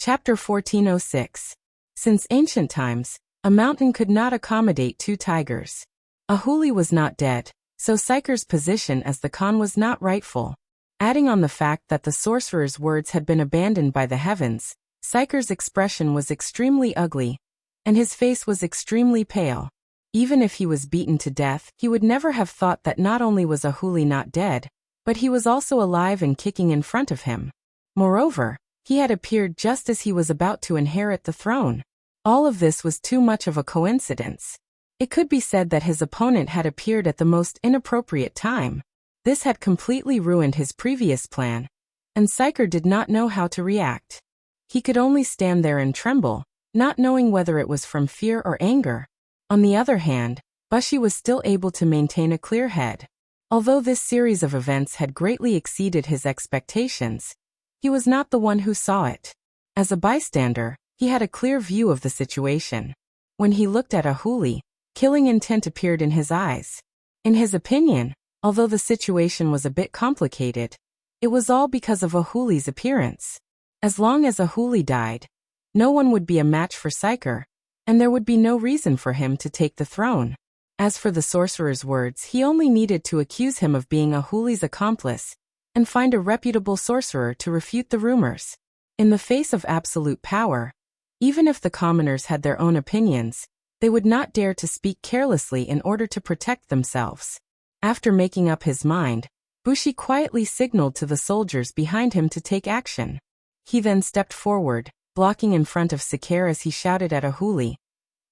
Chapter 1406. Since ancient times, a mountain could not accommodate two tigers. Ahuli was not dead, so Psyker's position as the Khan was not rightful. Adding on the fact that the sorcerer's words had been abandoned by the heavens, Psyker's expression was extremely ugly, and his face was extremely pale. Even if he was beaten to death, he would never have thought that not only was Ahuli not dead, but he was also alive and kicking in front of him. Moreover, he had appeared just as he was about to inherit the throne. All of this was too much of a coincidence. It could be said that his opponent had appeared at the most inappropriate time. This had completely ruined his previous plan, and Psyker did not know how to react. He could only stand there and tremble, not knowing whether it was from fear or anger. On the other hand, Bushi was still able to maintain a clear head. Although this series of events had greatly exceeded his expectations, he was not the one who saw it. As a bystander, he had a clear view of the situation. When he looked at Ahuli, killing intent appeared in his eyes. In his opinion, although the situation was a bit complicated, it was all because of Ahuli's appearance. As long as Ahuli died, no one would be a match for Psyker, and there would be no reason for him to take the throne. As for the sorcerer's words, he only needed to accuse him of being Ahuli's accomplice, and find a reputable sorcerer to refute the rumors. In the face of absolute power, even if the commoners had their own opinions, they would not dare to speak carelessly in order to protect themselves. After making up his mind, Bushi quietly signaled to the soldiers behind him to take action. He then stepped forward, blocking in front of Psyker as he shouted at Ahuli.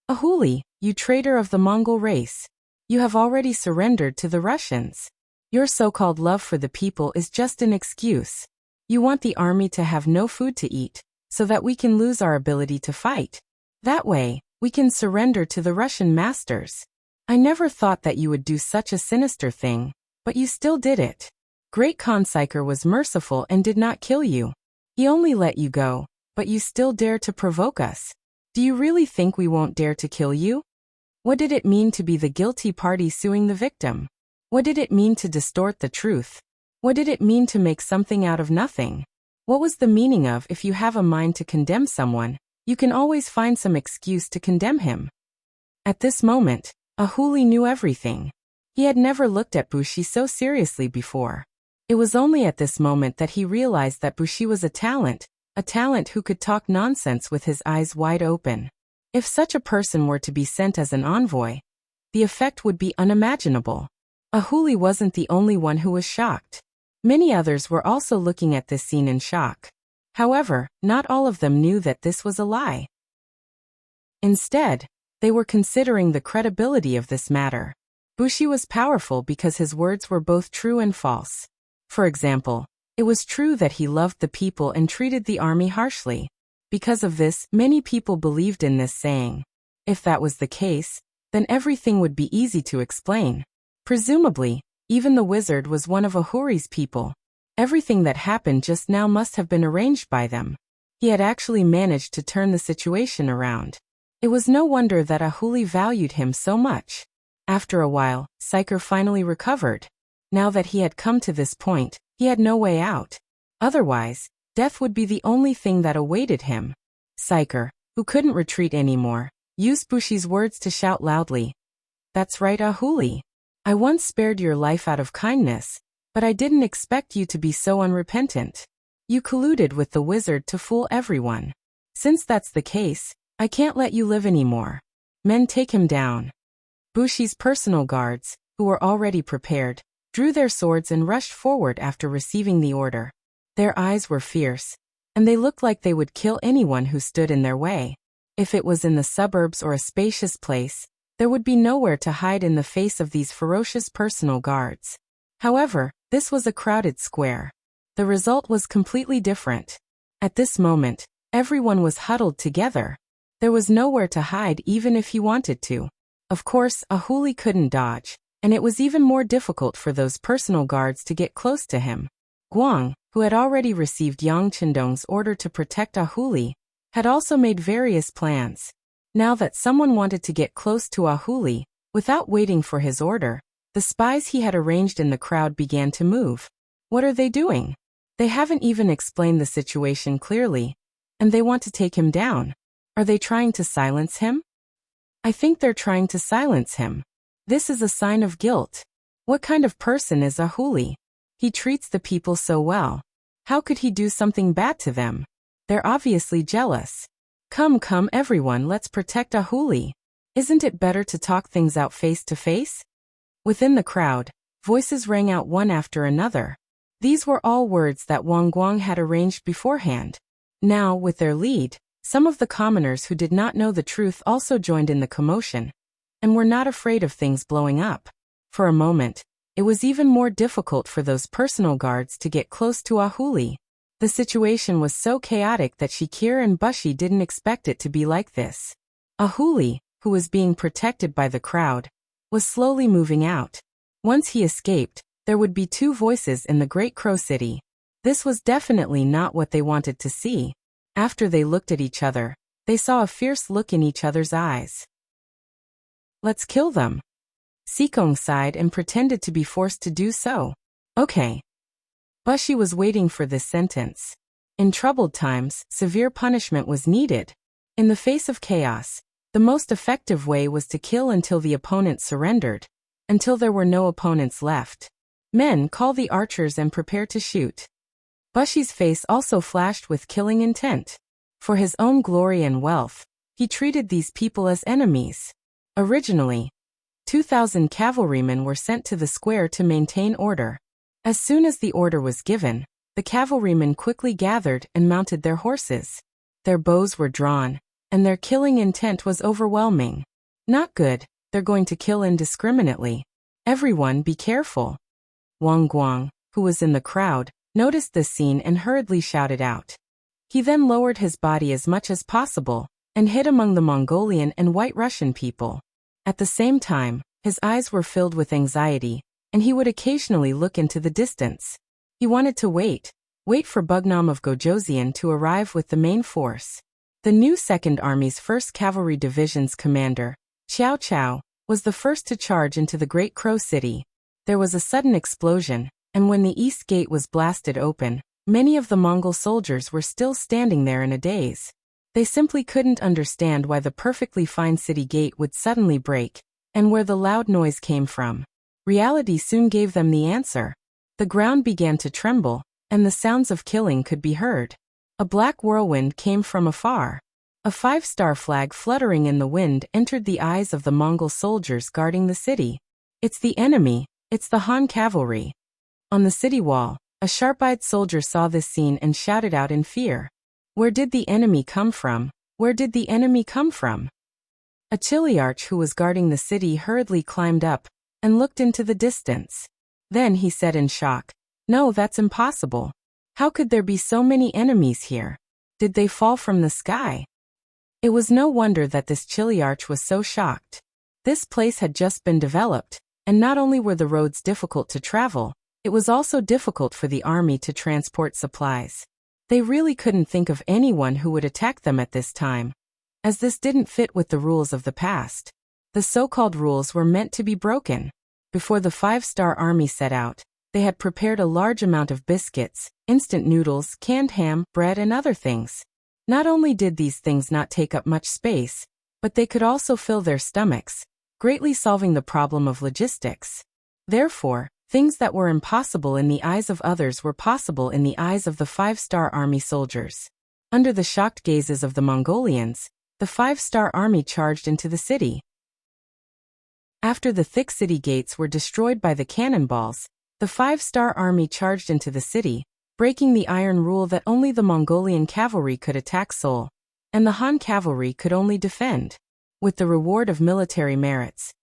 "Ahuli, you traitor of the Mongol race! You have already surrendered to the Russians. Your so-called love for the people is just an excuse. You want the army to have no food to eat, so that we can lose our ability to fight. That way, we can surrender to the Russian masters. I never thought that you would do such a sinister thing, but you still did it. Great Khan Psyker was merciful and did not kill you. He only let you go, but you still dare to provoke us. Do you really think we won't dare to kill you? What did it mean to be the guilty party suing the victim? What did it mean to distort the truth? What did it mean to make something out of nothing? What was the meaning of if you have a mind to condemn someone, you can always find some excuse to condemn him?" At this moment, Ahuli knew everything. He had never looked at Bushi so seriously before. It was only at this moment that he realized that Bushi was a talent who could talk nonsense with his eyes wide open. If such a person were to be sent as an envoy, the effect would be unimaginable. Ahuli wasn't the only one who was shocked. Many others were also looking at this scene in shock. However, not all of them knew that this was a lie. Instead, they were considering the credibility of this matter. Bushi was powerful because his words were both true and false. For example, it was true that he loved the people and treated the army harshly. Because of this, many people believed in this saying. If that was the case, then everything would be easy to explain. Presumably, even the wizard was one of Ahuri's people. Everything that happened just now must have been arranged by them. He had actually managed to turn the situation around. It was no wonder that Ahuli valued him so much. After a while, Psyker finally recovered. Now that he had come to this point, he had no way out. Otherwise, death would be the only thing that awaited him. Psyker, who couldn't retreat anymore, used Bushi's words to shout loudly, "That's right, Ahuli. I once spared your life out of kindness, but I didn't expect you to be so unrepentant. You colluded with the wizard to fool everyone. Since that's the case, I can't let you live anymore. Men, take him down." Bushi's personal guards, who were already prepared, drew their swords and rushed forward after receiving the order. Their eyes were fierce, and they looked like they would kill anyone who stood in their way. If it was in the suburbs or a spacious place, there would be nowhere to hide in the face of these ferocious personal guards. However, this was a crowded square. The result was completely different. At this moment, everyone was huddled together. There was nowhere to hide even if he wanted to. Of course, Ahuli couldn't dodge, and it was even more difficult for those personal guards to get close to him. Guang, who had already received Yang Chendong's order to protect Ahuli, had also made various plans. Now that someone wanted to get close to Ahuli, without waiting for his order, the spies he had arranged in the crowd began to move. What are they doing? They haven't even explained the situation clearly. And they want to take him down. Are they trying to silence him? I think they're trying to silence him. This is a sign of guilt. What kind of person is Ahuli? He treats the people so well. How could he do something bad to them? They're obviously jealous. Come everyone, let's protect Ahuli. Isn't it better to talk things out face to face? Within the crowd, voices rang out one after another. These were all words that Wang Guang had arranged beforehand. Now, with their lead, some of the commoners who did not know the truth also joined in the commotion, and were not afraid of things blowing up. For a moment, it was even more difficult for those personal guards to get close to Ahuli. The situation was so chaotic that Shikir and Bushi didn't expect it to be like this. Ahuli, who was being protected by the crowd, was slowly moving out. Once he escaped, there would be two voices in the Great Crow City. This was definitely not what they wanted to see. After they looked at each other, they saw a fierce look in each other's eyes. Let's kill them. Sikong sighed and pretended to be forced to do so. Okay. Bushi was waiting for this sentence. In troubled times, severe punishment was needed. In the face of chaos, the most effective way was to kill until the opponent surrendered, until there were no opponents left. Men, call the archers and prepare to shoot. Bushi's face also flashed with killing intent. For his own glory and wealth, he treated these people as enemies. Originally, 2,000 cavalrymen were sent to the square to maintain order. As soon as the order was given, the cavalrymen quickly gathered and mounted their horses. Their bows were drawn, and their killing intent was overwhelming. Not good, they're going to kill indiscriminately. Everyone be careful. Wang Guang, who was in the crowd, noticed this scene and hurriedly shouted out. He then lowered his body as much as possible, and hid among the Mongolian and White Russian people. At the same time, his eyes were filled with anxiety, and he would occasionally look into the distance. He wanted to wait for Bugnam of Gojoseon to arrive with the main force. The new Second Army's 1st Cavalry Division's commander, Xiao Chao, was the first to charge into the Great Crow City. There was a sudden explosion, and when the east gate was blasted open, many of the Mongol soldiers were still standing there in a daze. They simply couldn't understand why the perfectly fine city gate would suddenly break, and where the loud noise came from. Reality soon gave them the answer. The ground began to tremble, and the sounds of killing could be heard. A black whirlwind came from afar. A 5-star flag fluttering in the wind entered the eyes of the Mongol soldiers guarding the city. It's the enemy, it's the Han cavalry. On the city wall, a sharp-eyed soldier saw this scene and shouted out in fear. Where did the enemy come from? Where did the enemy come from? A Chiliarch who was guarding the city hurriedly climbed up and looked into the distance. Then he said in shock, "No, that's impossible. How could there be so many enemies here? Did they fall from the sky?" It was no wonder that this Chiliarch was so shocked. This place had just been developed, and not only were the roads difficult to travel, it was also difficult for the army to transport supplies. They really couldn't think of anyone who would attack them at this time, as this didn't fit with the rules of the past. The so-called rules were meant to be broken. Before the 5-star army set out, they had prepared a large amount of biscuits, instant noodles, canned ham, bread, and other things. Not only did these things not take up much space, but they could also fill their stomachs, greatly solving the problem of logistics. Therefore, things that were impossible in the eyes of others were possible in the eyes of the 5-star army soldiers. Under the shocked gazes of the Mongolians, the 5-star army charged into the city. After the thick city gates were destroyed by the cannonballs, the 5-star army charged into the city, breaking the iron rule that only the Mongolian cavalry could attack Seoul, and the Han cavalry could only defend. With the reward of military merits,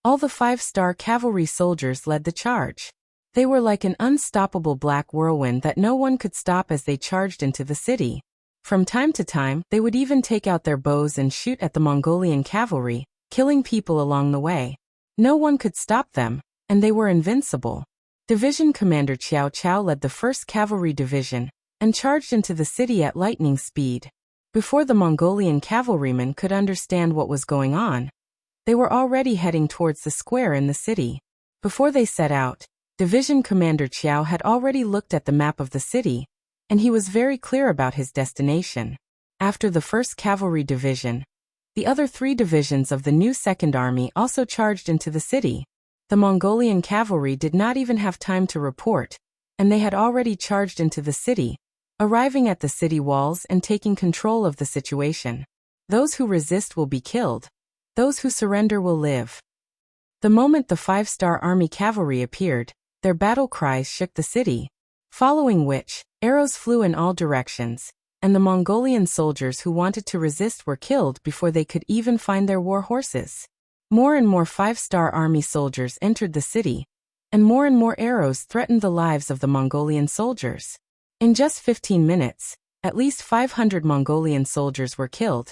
all the 5-star cavalry soldiers led the charge. They were like an unstoppable black whirlwind that no one could stop as they charged into the city. From time to time, they would even take out their bows and shoot at the Mongolian cavalry, killing people along the way. No one could stop them, and they were invincible. Division Commander Xiao Chao led the 1st Cavalry Division, and charged into the city at lightning speed. Before the Mongolian cavalrymen could understand what was going on, they were already heading towards the square in the city. Before they set out, Division Commander Qiao had already looked at the map of the city, and he was very clear about his destination. After the 1st Cavalry Division, the other 3 divisions of the new Second Army also charged into the city. The Mongolian cavalry did not even have time to report, and they had already charged into the city, arriving at the city walls and taking control of the situation. Those who resist will be killed. Those who surrender will live. The moment the 5-star army cavalry appeared, their battle cries shook the city, following which, arrows flew in all directions, and the Mongolian soldiers who wanted to resist were killed before they could even find their war horses. More and more 5-star army soldiers entered the city, and more arrows threatened the lives of the Mongolian soldiers. In just 15 minutes, at least 500 Mongolian soldiers were killed,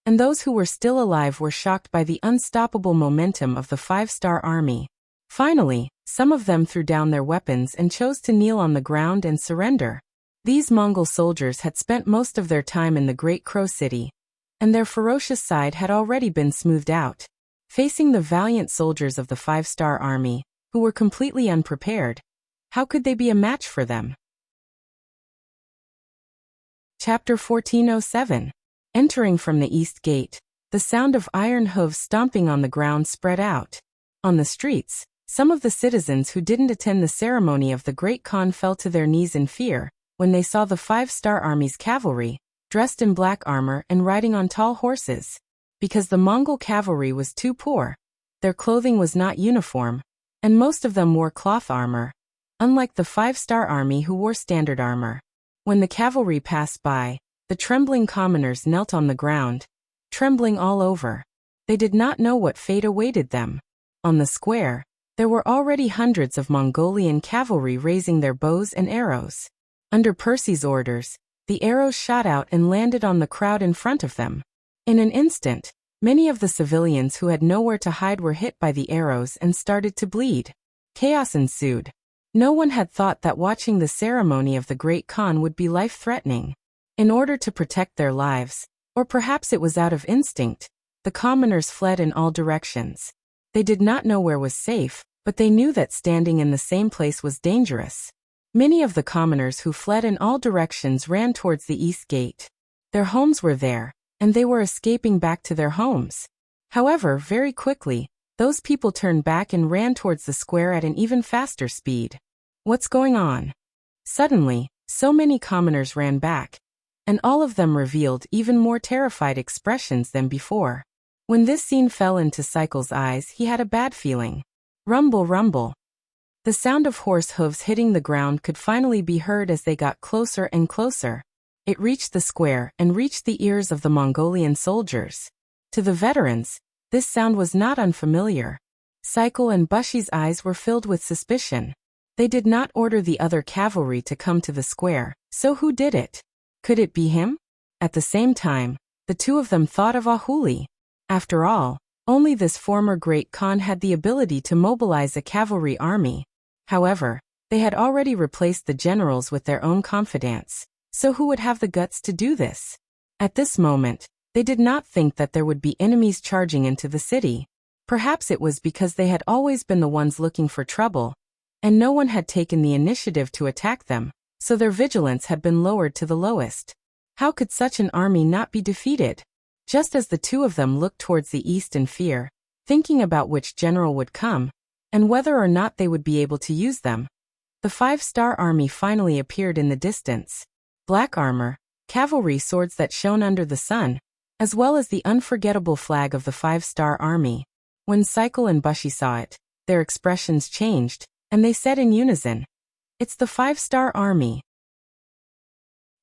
and those who were still alive were shocked by the unstoppable momentum of the 5-star army. Finally, some of them threw down their weapons and chose to kneel on the ground and surrender. These Mongol soldiers had spent most of their time in the Great Crow City, and their ferocious side had already been smoothed out. Facing the valiant soldiers of the 5-star army, who were completely unprepared, how could they be a match for them? Chapter 1407. Entering from the east gate, the sound of iron hooves stomping on the ground spread out. On the streets, some of the citizens who didn't attend the ceremony of the Great Khan fell to their knees in fear when they saw the 5-star army's cavalry, dressed in black armor and riding on tall horses. Because the Mongol cavalry was too poor, their clothing was not uniform, and most of them wore cloth armor, unlike the 5-star army who wore standard armor. When the cavalry passed by, the trembling commoners knelt on the ground, trembling all over. They did not know what fate awaited them. On the square, there were already hundreds of Mongolian cavalry raising their bows and arrows. Under Percy's orders, the arrows shot out and landed on the crowd in front of them. In an instant, many of the civilians who had nowhere to hide were hit by the arrows and started to bleed. Chaos ensued. No one had thought that watching the ceremony of the Great Khan would be life-threatening. In order to protect their lives, or perhaps it was out of instinct, the commoners fled in all directions. They did not know where was safe, but they knew that standing in the same place was dangerous. Many of the commoners who fled in all directions ran towards the east gate. Their homes were there, and they were escaping back to their homes. However, very quickly, those people turned back and ran towards the square at an even faster speed. What's going on? Suddenly, so many commoners ran back, and all of them revealed even more terrified expressions than before. When this scene fell into Cycle's eyes, he had a bad feeling. Rumble, rumble. The sound of horse hooves hitting the ground could finally be heard as they got closer and closer. It reached the square and reached the ears of the Mongolian soldiers. To the veterans, this sound was not unfamiliar. Cycle and Bushy's eyes were filled with suspicion. They did not order the other cavalry to come to the square, so who did it? Could it be him? At the same time, the two of them thought of Ahuli. After all, only this former Great Khan had the ability to mobilize a cavalry army. However, they had already replaced the generals with their own confidants, so who would have the guts to do this? At this moment, they did not think that there would be enemies charging into the city. Perhaps it was because they had always been the ones looking for trouble, and no one had taken the initiative to attack them, so their vigilance had been lowered to the lowest. How could such an army not be defeated? Just as the two of them looked towards the east in fear, thinking about which general would come, and whether or not they would be able to use them, the 5-star army finally appeared in the distance. Black armor, cavalry swords that shone under the sun, as well as the unforgettable flag of the 5-star army. When Cycle and Bushy saw it, their expressions changed, and they said in unison, "It's the 5-star army."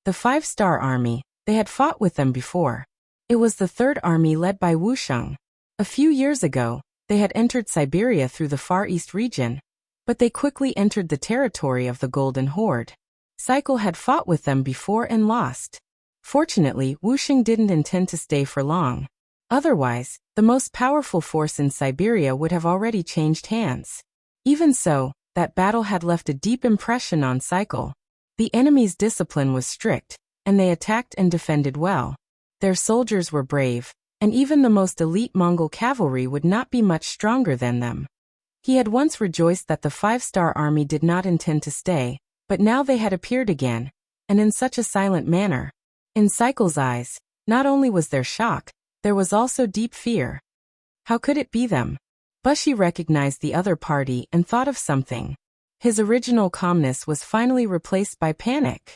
The 5-star army, they had fought with them before. It was the Third Army led by Wuxia. A few years ago, they had entered Siberia through the Far East region, but they quickly entered the territory of the Golden Horde. Cycle had fought with them before and lost. Fortunately, Wuxia didn't intend to stay for long. Otherwise, the most powerful force in Siberia would have already changed hands. Even so, that battle had left a deep impression on Cycle. The enemy's discipline was strict, and they attacked and defended well. Their soldiers were brave, and even the most elite Mongol cavalry would not be much stronger than them. He had once rejoiced that the 5-star army did not intend to stay, but now they had appeared again, and in such a silent manner. In Cycle's eyes, not only was there shock, there was also deep fear. How could it be them? Bushi recognized the other party and thought of something. His original calmness was finally replaced by panic.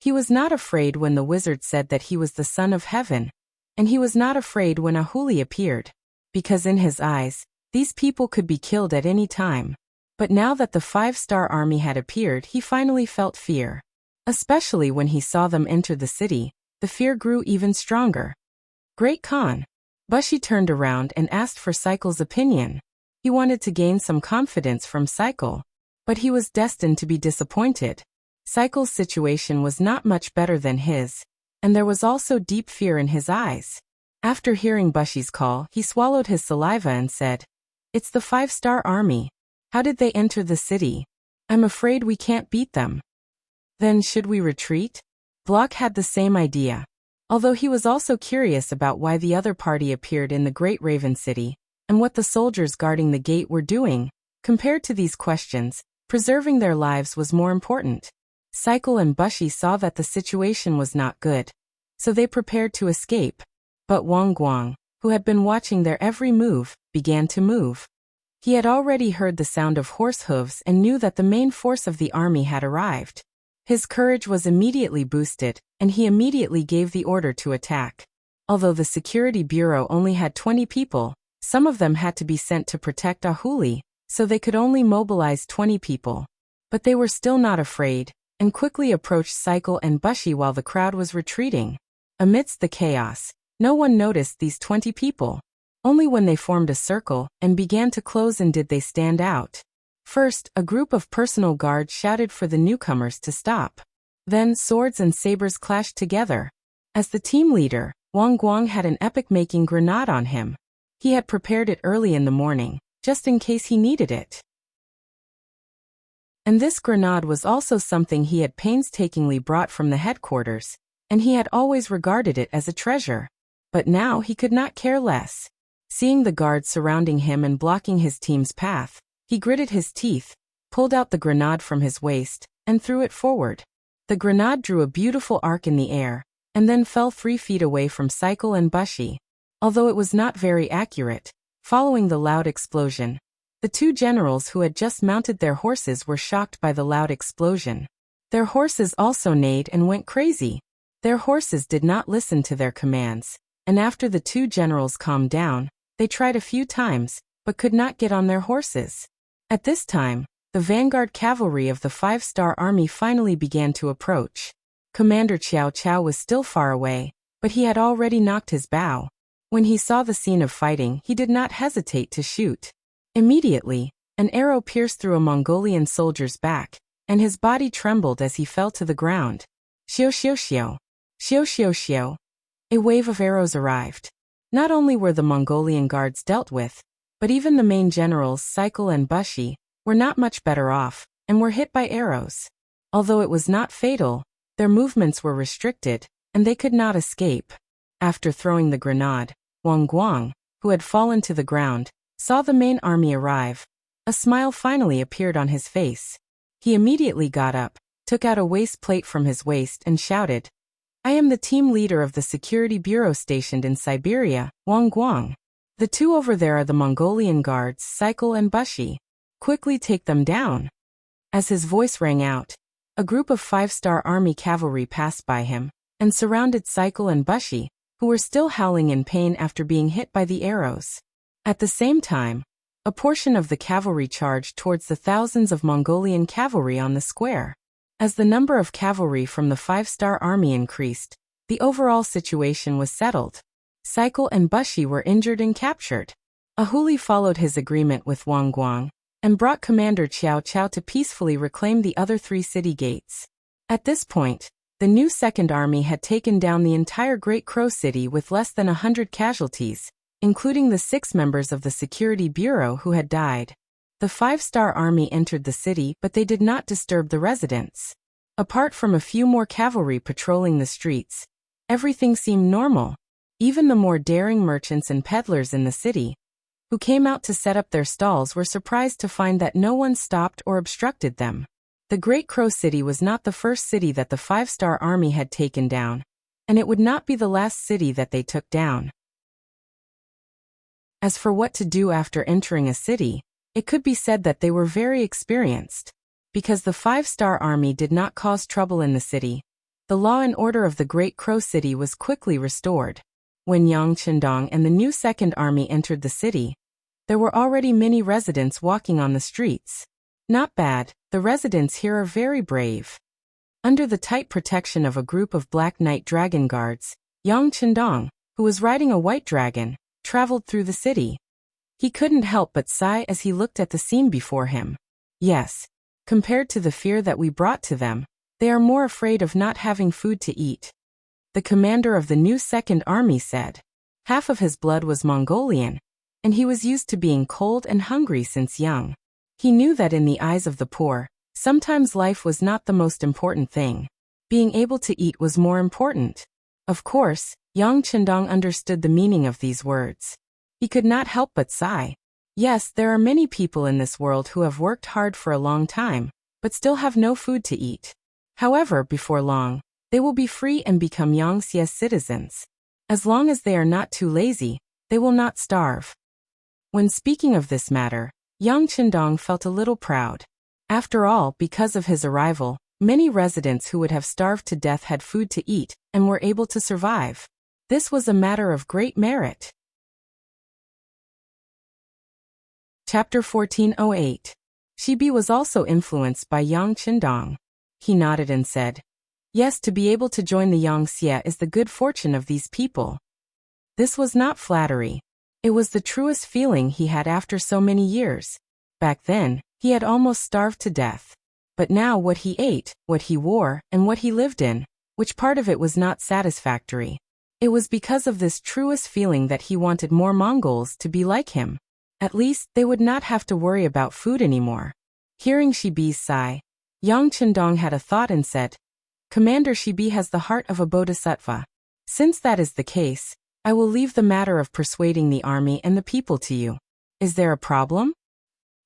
He was not afraid when the wizard said that he was the son of heaven, and he was not afraid when a huli appeared, because in his eyes, these people could be killed at any time. But now that the 5-star army had appeared, he finally felt fear. Especially when he saw them enter the city, the fear grew even stronger. Great Khan. Bushi turned around and asked for Cycle's opinion. He wanted to gain some confidence from Cycle, but he was destined to be disappointed. Cycle's situation was not much better than his, and there was also deep fear in his eyes. After hearing Bushi's call, he swallowed his saliva and said, "It's the 5-star army. How did they enter the city? I'm afraid we can't beat them." "Then should we retreat?" Block had the same idea. Although he was also curious about why the other party appeared in the Great Raven City, and what the soldiers guarding the gate were doing, compared to these questions, preserving their lives was more important. Cycle and Bushi saw that the situation was not good, so they prepared to escape. But Wang Guang, who had been watching their every move, began to move. He had already heard the sound of horse hooves and knew that the main force of the army had arrived. His courage was immediately boosted, and he immediately gave the order to attack. Although the security bureau only had 20 people, some of them had to be sent to protect Ahuli, so they could only mobilize 20 people. But they were still not afraid, and quickly approached Cycle and Bushi while the crowd was retreating. Amidst the chaos, no one noticed these 20 people. Only when they formed a circle and began to close in did they stand out. First, a group of personal guards shouted for the newcomers to stop. Then swords and sabers clashed together. As the team leader, Wang Guang had an epic-making grenade on him. He had prepared it early in the morning, just in case he needed it. And this grenade was also something he had painstakingly brought from the headquarters, and he had always regarded it as a treasure. But now he could not care less. Seeing the guards surrounding him and blocking his team's path, he gritted his teeth, pulled out the grenade from his waist, and threw it forward. The grenade drew a beautiful arc in the air, and then fell 3 feet away from Cycle and Bushi. Although it was not very accurate, following the loud explosion, the 2 generals who had just mounted their horses were shocked by the loud explosion. Their horses also neighed and went crazy. Their horses did not listen to their commands, and after the 2 generals calmed down, they tried a few times, but could not get on their horses. At this time, the vanguard cavalry of the 5-star army finally began to approach. Commander Qiao Qiao was still far away, but he had already knocked his bow. When he saw the scene of fighting, he did not hesitate to shoot. Immediately, an arrow pierced through a Mongolian soldier's back, and his body trembled as he fell to the ground. Xiao xiao xiao. Xiao xiao xiao. A wave of arrows arrived. Not only were the Mongolian guards dealt with, but even the main generals Cycle and Bushi were not much better off, and were hit by arrows. Although it was not fatal, their movements were restricted, and they could not escape. After throwing the grenade, Wang Guang, who had fallen to the ground, saw the main army arrive. A smile finally appeared on his face. He immediately got up, took out a waist plate from his waist and shouted, "I am the team leader of the security bureau stationed in Siberia, Wang Guang. The 2 over there are the Mongolian guards, Cycle and Bushi. Quickly take them down." As his voice rang out, a group of 5-star army cavalry passed by him, and surrounded Cycle and Bushi, who were still howling in pain after being hit by the arrows. At the same time, a portion of the cavalry charged towards the thousands of Mongolian cavalry on the square. As the number of cavalry from the 5-star army increased, the overall situation was settled. Cycle and Bushi were injured and captured. Ahuli followed his agreement with Wang Guang, and brought Commander Qiao Qiao to peacefully reclaim the other 3 city gates. At this point, the new Second Army had taken down the entire Great Crow City with less than 100 casualties, including the 6 members of the Security Bureau who had died. The 5-star army entered the city, but they did not disturb the residents. Apart from a few more cavalry patrolling the streets, everything seemed normal. Even the more daring merchants and peddlers in the city, who came out to set up their stalls, were surprised to find that no one stopped or obstructed them. The Great Crow City was not the first city that the 5-star army had taken down, and it would not be the last city that they took down. As for what to do after entering a city, it could be said that they were very experienced. Because the 5-star army did not cause trouble in the city, the law and order of the Great Crow City was quickly restored. When Yang Qindong and the new Second Army entered the city, there were already many residents walking on the streets. Not bad, the residents here are very brave. Under the tight protection of a group of Black Knight Dragon Guards, Yang Qindong, who was riding a white dragon, traveled through the city. He couldn't help but sigh as he looked at the scene before him. Yes, compared to the fear that we brought to them, they are more afraid of not having food to eat. The commander of the new Second Army said. Half of his blood was Mongolian, and he was used to being cold and hungry since young. He knew that in the eyes of the poor, sometimes life was not the most important thing. Being able to eat was more important. Of course, Yang Qindong understood the meaning of these words. He could not help but sigh. Yes, there are many people in this world who have worked hard for a long time, but still have no food to eat. However, before long, they will be free and become Yangtze citizens. As long as they are not too lazy, they will not starve. When speaking of this matter, Yang Qindong felt a little proud. After all, because of his arrival, many residents who would have starved to death had food to eat and were able to survive. This was a matter of great merit. Chapter 1408. Shibi was also influenced by Yang Qindong. He nodded and said, "Yes, to be able to join the Yangtze is the good fortune of these people." This was not flattery. It was the truest feeling he had after so many years. Back then, he had almost starved to death. But now what he ate, what he wore, and what he lived in, which part of it was not satisfactory. It was because of this truest feeling that he wanted more Mongols to be like him. At least, they would not have to worry about food anymore. Hearing Shibi's sigh, Yang Qindong had a thought and said, "Commander Shibi has the heart of a bodhisattva. Since that is the case, I will leave the matter of persuading the army and the people to you. Is there a problem?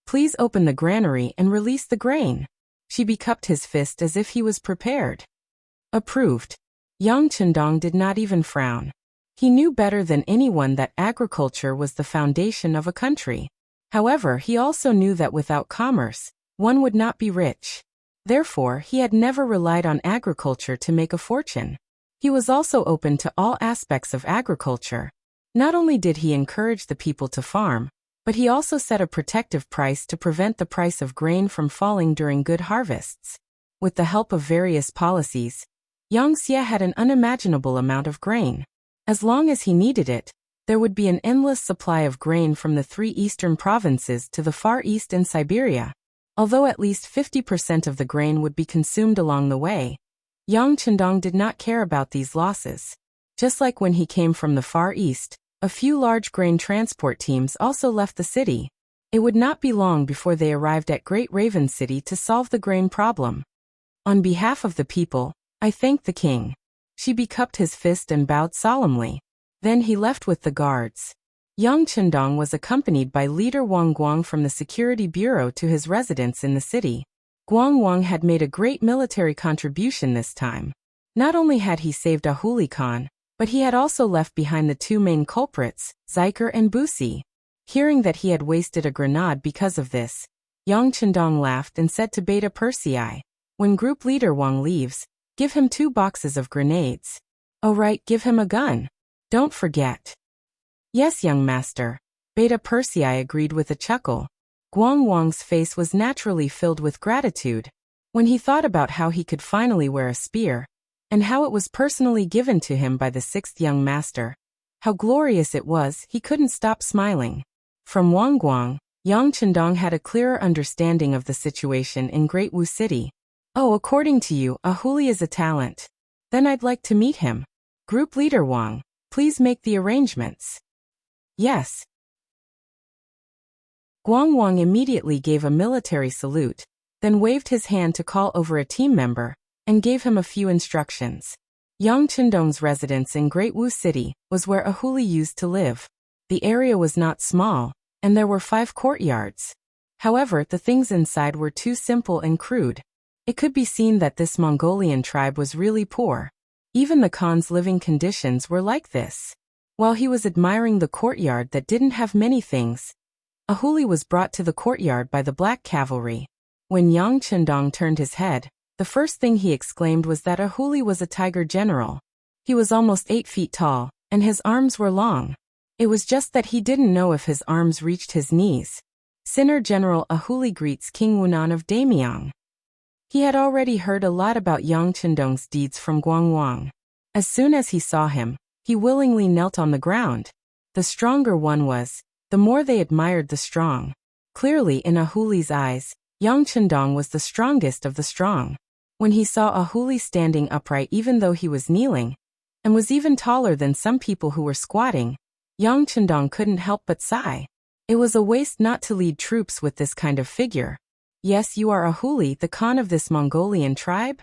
Please open the granary and release the grain." Shibi cupped his fist as if he was prepared. Approved. Yang Qindong did not even frown. He knew better than anyone that agriculture was the foundation of a country. However, he also knew that without commerce, one would not be rich. Therefore, he had never relied on agriculture to make a fortune. He was also open to all aspects of agriculture. Not only did he encourage the people to farm, but he also set a protective price to prevent the price of grain from falling during good harvests. With the help of various policies, Yangtze had an unimaginable amount of grain. As long as he needed it, there would be an endless supply of grain from the 3 eastern provinces to the Far East and Siberia. Although at least 50% of the grain would be consumed along the way, Yang Qindong did not care about these losses. Just like when he came from the Far East, a few large grain transport teams also left the city. It would not be long before they arrived at Great Raven City to solve the grain problem. On behalf of the people, I thank the king. Shibi cupped his fist and bowed solemnly. Then he left with the guards. Yang Qindong was accompanied by leader Wang Guang from the Security Bureau to his residence in the city. Guang had made a great military contribution this time. Not only had he saved Ahuli Khan, but he had also left behind the 2 main culprits, Ziker and Busi. Hearing that he had wasted a grenade because of this, Yang Qindong laughed and said to Beta Persei, "When group leader Wang leaves, give him 2 boxes of grenades. Oh right, give him a gun. Don't forget." "Yes, young master," Beta Persei agreed with a chuckle. Wang's face was naturally filled with gratitude. When he thought about how he could finally wear a spear, and how it was personally given to him by the 6th young master, how glorious it was, he couldn't stop smiling. From Wang Guang, Yang Qindong had a clearer understanding of the situation in Great Wu City. "Oh, according to you, Ahuli is a talent. Then I'd like to meet him. Group leader Wang, please make the arrangements." "Yes." Wang immediately gave a military salute, then waved his hand to call over a team member, and gave him a few instructions. Yang Qindong's residence in Great Wu City was where Ahuli used to live. The area was not small, and there were 5 courtyards. However, the things inside were too simple and crude. It could be seen that this Mongolian tribe was really poor. Even the Khan's living conditions were like this. While he was admiring the courtyard that didn't have many things, a huli was brought to the courtyard by the black cavalry. When Yang Chendong turned his head, the first thing he exclaimed was that a huli was a tiger general. He was almost 8 feet tall, and his arms were long. It was just that he didn't know if his arms reached his knees. Sinner General Ahuli greets King Wunan of Damyang. He had already heard a lot about Yang Chendong's deeds from Guangwang. As soon as he saw him, he willingly knelt on the ground. The stronger one was, the more they admired the strong. Clearly in Ahuli's eyes, Yang Chendong was the strongest of the strong. When he saw Ahuli standing upright even though he was kneeling, and was even taller than some people who were squatting, Yang Chendong couldn't help but sigh. It was a waste not to lead troops with this kind of figure. Yes, you are Ahuli, the Khan of this Mongolian tribe?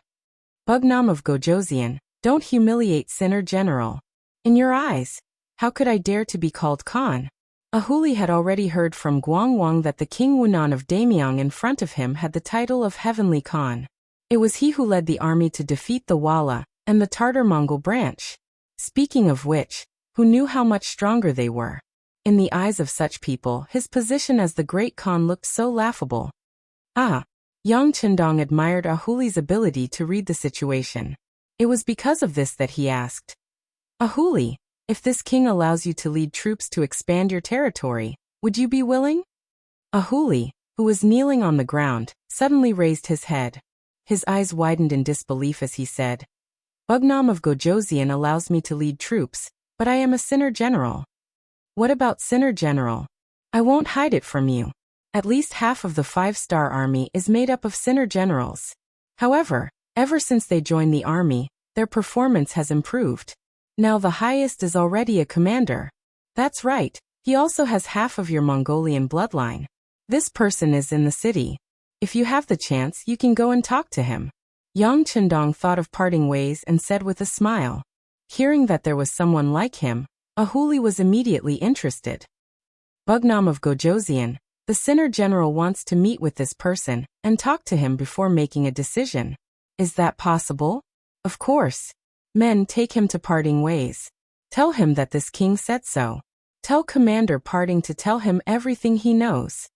Bugnam of Gojoseon, don't humiliate Sinner General. In your eyes, how could I dare to be called Khan? Ahuli had already heard from Guangwang that the King Wunan of Damyang in front of him had the title of Heavenly Khan. It was he who led the army to defeat the Wala and the Tartar Mongol branch. Speaking of which, who knew how much stronger they were? In the eyes of such people, his position as the great Khan looked so laughable. Yang Chendong admired Ahuli's ability to read the situation. It was because of this that he asked, Ahuli, if this king allows you to lead troops to expand your territory, would you be willing? Ahuli, who was kneeling on the ground, suddenly raised his head. His eyes widened in disbelief as he said, Bugnam of Gojoseon allows me to lead troops, but I am a Sinner General. What about Sinner General? I won't hide it from you. At least half of the 5-star army is made up of Sinner Generals. However, ever since they joined the army, their performance has improved. Now the highest is already a commander. That's right, he also has half of your Mongolian bloodline. This person is in the city. If you have the chance, you can go and talk to him. Yang Chendong thought of parting ways and said with a smile. Hearing that there was someone like him, Ahuli was immediately interested. Bugnam of Gojoseon, the Sinner General wants to meet with this person and talk to him before making a decision. Is that possible? Of course. Men, take him to parting ways. Tell him that this king said so. Tell Commander Parting to tell him everything he knows.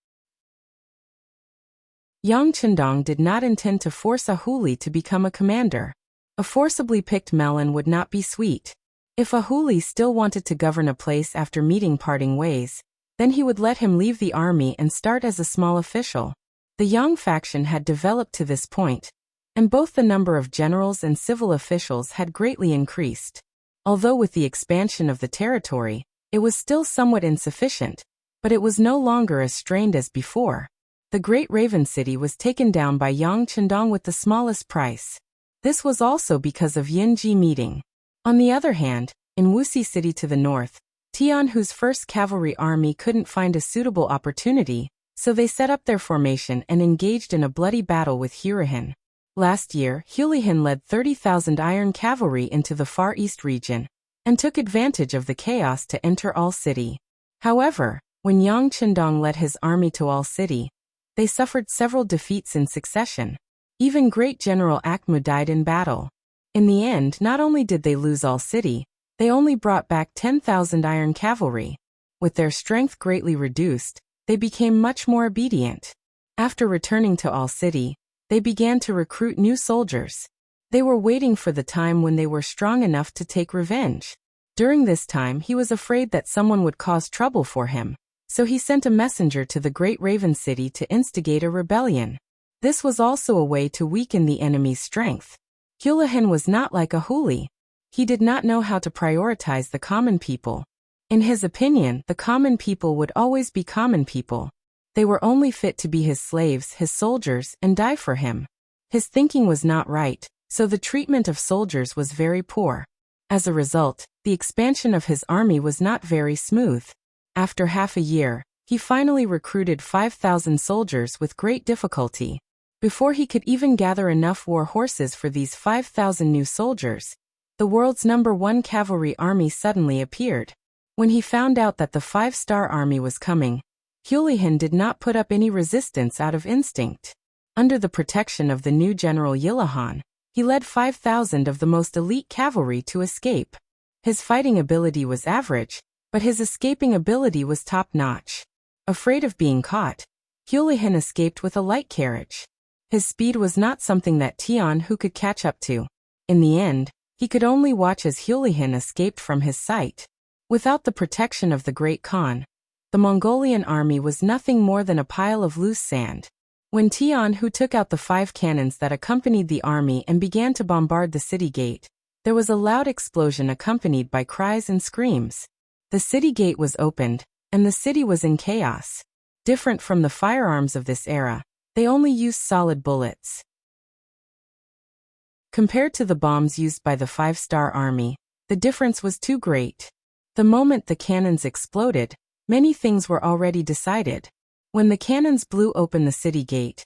Yang Chendong did not intend to force Ahuli to become a commander. A forcibly picked melon would not be sweet. If Ahuli still wanted to govern a place after meeting Parting ways, then he would let him leave the army and start as a small official. The Yang faction had developed to this point, and both the number of generals and civil officials had greatly increased. Although with the expansion of the territory, it was still somewhat insufficient, but it was no longer as strained as before. The Great Raven City was taken down by Yang Chendong with the smallest price. This was also because of Yinji meeting. On the other hand, in Wuxia City to the north, Tian Hu's 1st Cavalry Army couldn't find a suitable opportunity, so they set up their formation and engaged in a bloody battle with Hurahan. Last year, Hulihan led 30,000 Iron Cavalry into the Far East region, and took advantage of the chaos to enter All City. However, when Yang Chendong led his army to All City, they suffered several defeats in succession. Even great General Akmu died in battle. In the end, not only did they lose All City, they only brought back 10,000 Iron Cavalry. With their strength greatly reduced, they became much more obedient. After returning to All City, they began to recruit new soldiers. They were waiting for the time when they were strong enough to take revenge. During this time he was afraid that someone would cause trouble for him, so he sent a messenger to the Great Raven City to instigate a rebellion. This was also a way to weaken the enemy's strength. Hulahan was not like Ahuli. He did not know how to prioritize the common people. In his opinion, the common people would always be common people. They were only fit to be his slaves, his soldiers, and die for him. His thinking was not right, so the treatment of soldiers was very poor. As a result, the expansion of his army was not very smooth. After half a year, he finally recruited 5,000 soldiers with great difficulty. Before he could even gather enough war horses for these 5,000 new soldiers, the world's #1 cavalry army suddenly appeared. When he found out that the 5-star army was coming, Hulihan did not put up any resistance out of instinct. Under the protection of the new General Yilahan, He led 5,000 of the most elite cavalry to escape. His fighting ability was average, but his escaping ability was top-notch. Afraid of being caught, Houlihan escaped with a light carriage. His speed was not something that Tian could catch up to. In the end, he could only watch as Houlihan escaped from his sight. Without the protection of the Great Khan, the Mongolian army was nothing more than a pile of loose sand. When Tian took out the 5 cannons that accompanied the army and began to bombard the city gate, there was a loud explosion accompanied by cries and screams. The city gate was opened, and the city was in chaos. Different from the firearms of this era, they only used solid bullets. Compared to the bombs used by the 5-star army, the difference was too great. The moment the cannons exploded, many things were already decided. When the cannons blew open the city gate,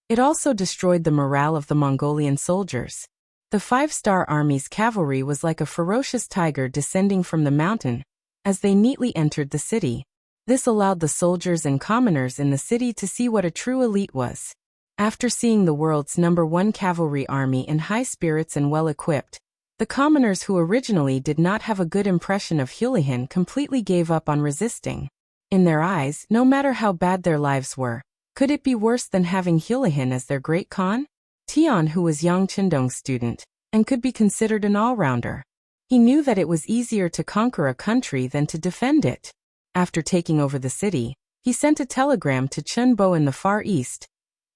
it also destroyed the morale of the Mongolian soldiers. The 5-star army's cavalry was like a ferocious tiger descending from the mountain as they neatly entered the city. This allowed the soldiers and commoners in the city to see what a true elite was. After seeing the world's #1 cavalry army in high spirits and well-equipped, the commoners who originally did not have a good impression of Houlihan completely gave up on resisting. In their eyes, no matter how bad their lives were, could it be worse than having Houlihan as their great Khan? Tian, who was Yang Qindong's student, and could be considered an all-rounder. He knew that it was easier to conquer a country than to defend it. After taking over the city, he sent a telegram to Chun Bo in the Far East,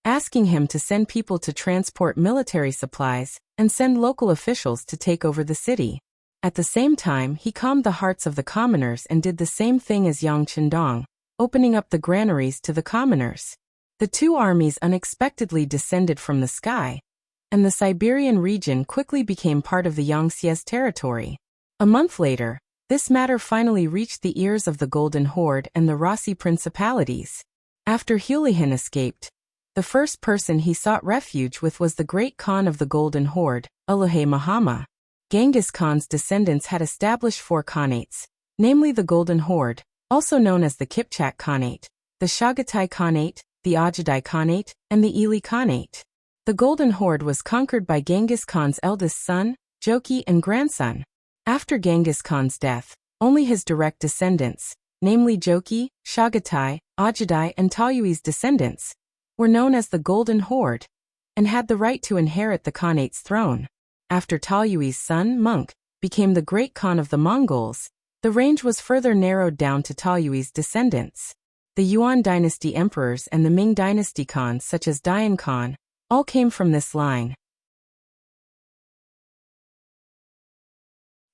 asking him to send people to transport military supplies and send local officials to take over the city. At the same time, he calmed the hearts of the commoners and did the same thing as Yang Qindong, opening up the granaries to the commoners. The 2 armies unexpectedly descended from the sky, and the Siberian region quickly became part of the Yangtze's territory. A month later, this matter finally reached the ears of the Golden Horde and the Rossi principalities. After Houlihan escaped, the first person he sought refuge with was the great Khan of the Golden Horde, Uluhe Mahama. Genghis Khan's descendants had established 4 Khanates, namely the Golden Horde, also known as the Kipchak Khanate, the Chagatai Khanate, the Ajadai Khanate, and the Ili Khanate. The Golden Horde was conquered by Genghis Khan's eldest son, Joki, and grandson. After Genghis Khan's death, only his direct descendants, namely Joki, Chagatai, Ajadai, and Taoyui's descendants, were known as the Golden Horde, and had the right to inherit the Khanate's throne. After Taoyui's son, Monk, became the great Khan of the Mongols, the range was further narrowed down to Taoyui's descendants. The Yuan dynasty emperors and the Ming dynasty Khans such as Dayan Khan all came from this line.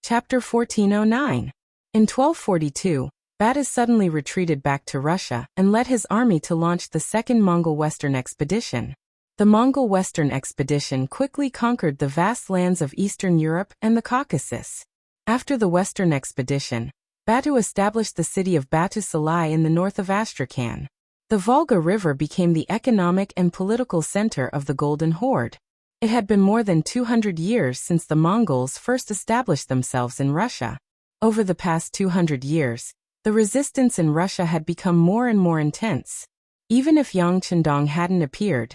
Chapter 1409. In 1242, Batu suddenly retreated back to Russia and led his army to launch the Second Mongol Western Expedition. The Mongol Western Expedition quickly conquered the vast lands of Eastern Europe and the Caucasus. After the Western Expedition, Batu established the city of Batu Salai in the north of Astrakhan. The Volga River became the economic and political center of the Golden Horde. It had been more than 200 years since the Mongols first established themselves in Russia. Over the past 200 years, the resistance in Russia had become more and more intense. Even if Yang Qindong hadn't appeared,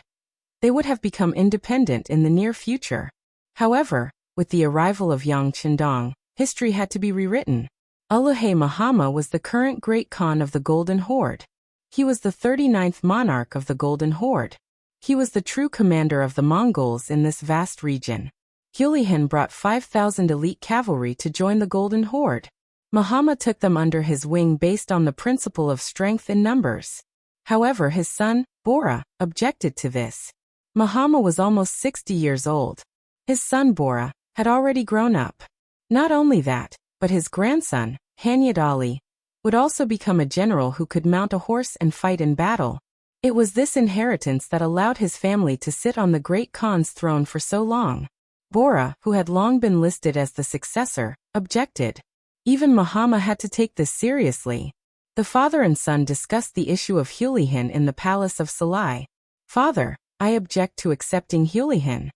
they would have become independent in the near future. However, with the arrival of Yang Qindong, history had to be rewritten. Uluhe Mahama was the current great Khan of the Golden Horde. He was the 39th monarch of the Golden Horde. He was the true commander of the Mongols in this vast region. Houlihan brought 5,000 elite cavalry to join the Golden Horde. Mahama took them under his wing based on the principle of strength in numbers. However, his son, Bora, objected to this. Mahama was almost 60 years old. His son Bora had already grown up. Not only that, but his grandson, Hanyad Ali, would also become a general who could mount a horse and fight in battle. It was this inheritance that allowed his family to sit on the great Khan's throne for so long. Bora, who had long been listed as the successor, objected. Even Mahama had to take this seriously. The father and son discussed the issue of Houlihan in the palace of Salai. "Father, I object to accepting Houlihan."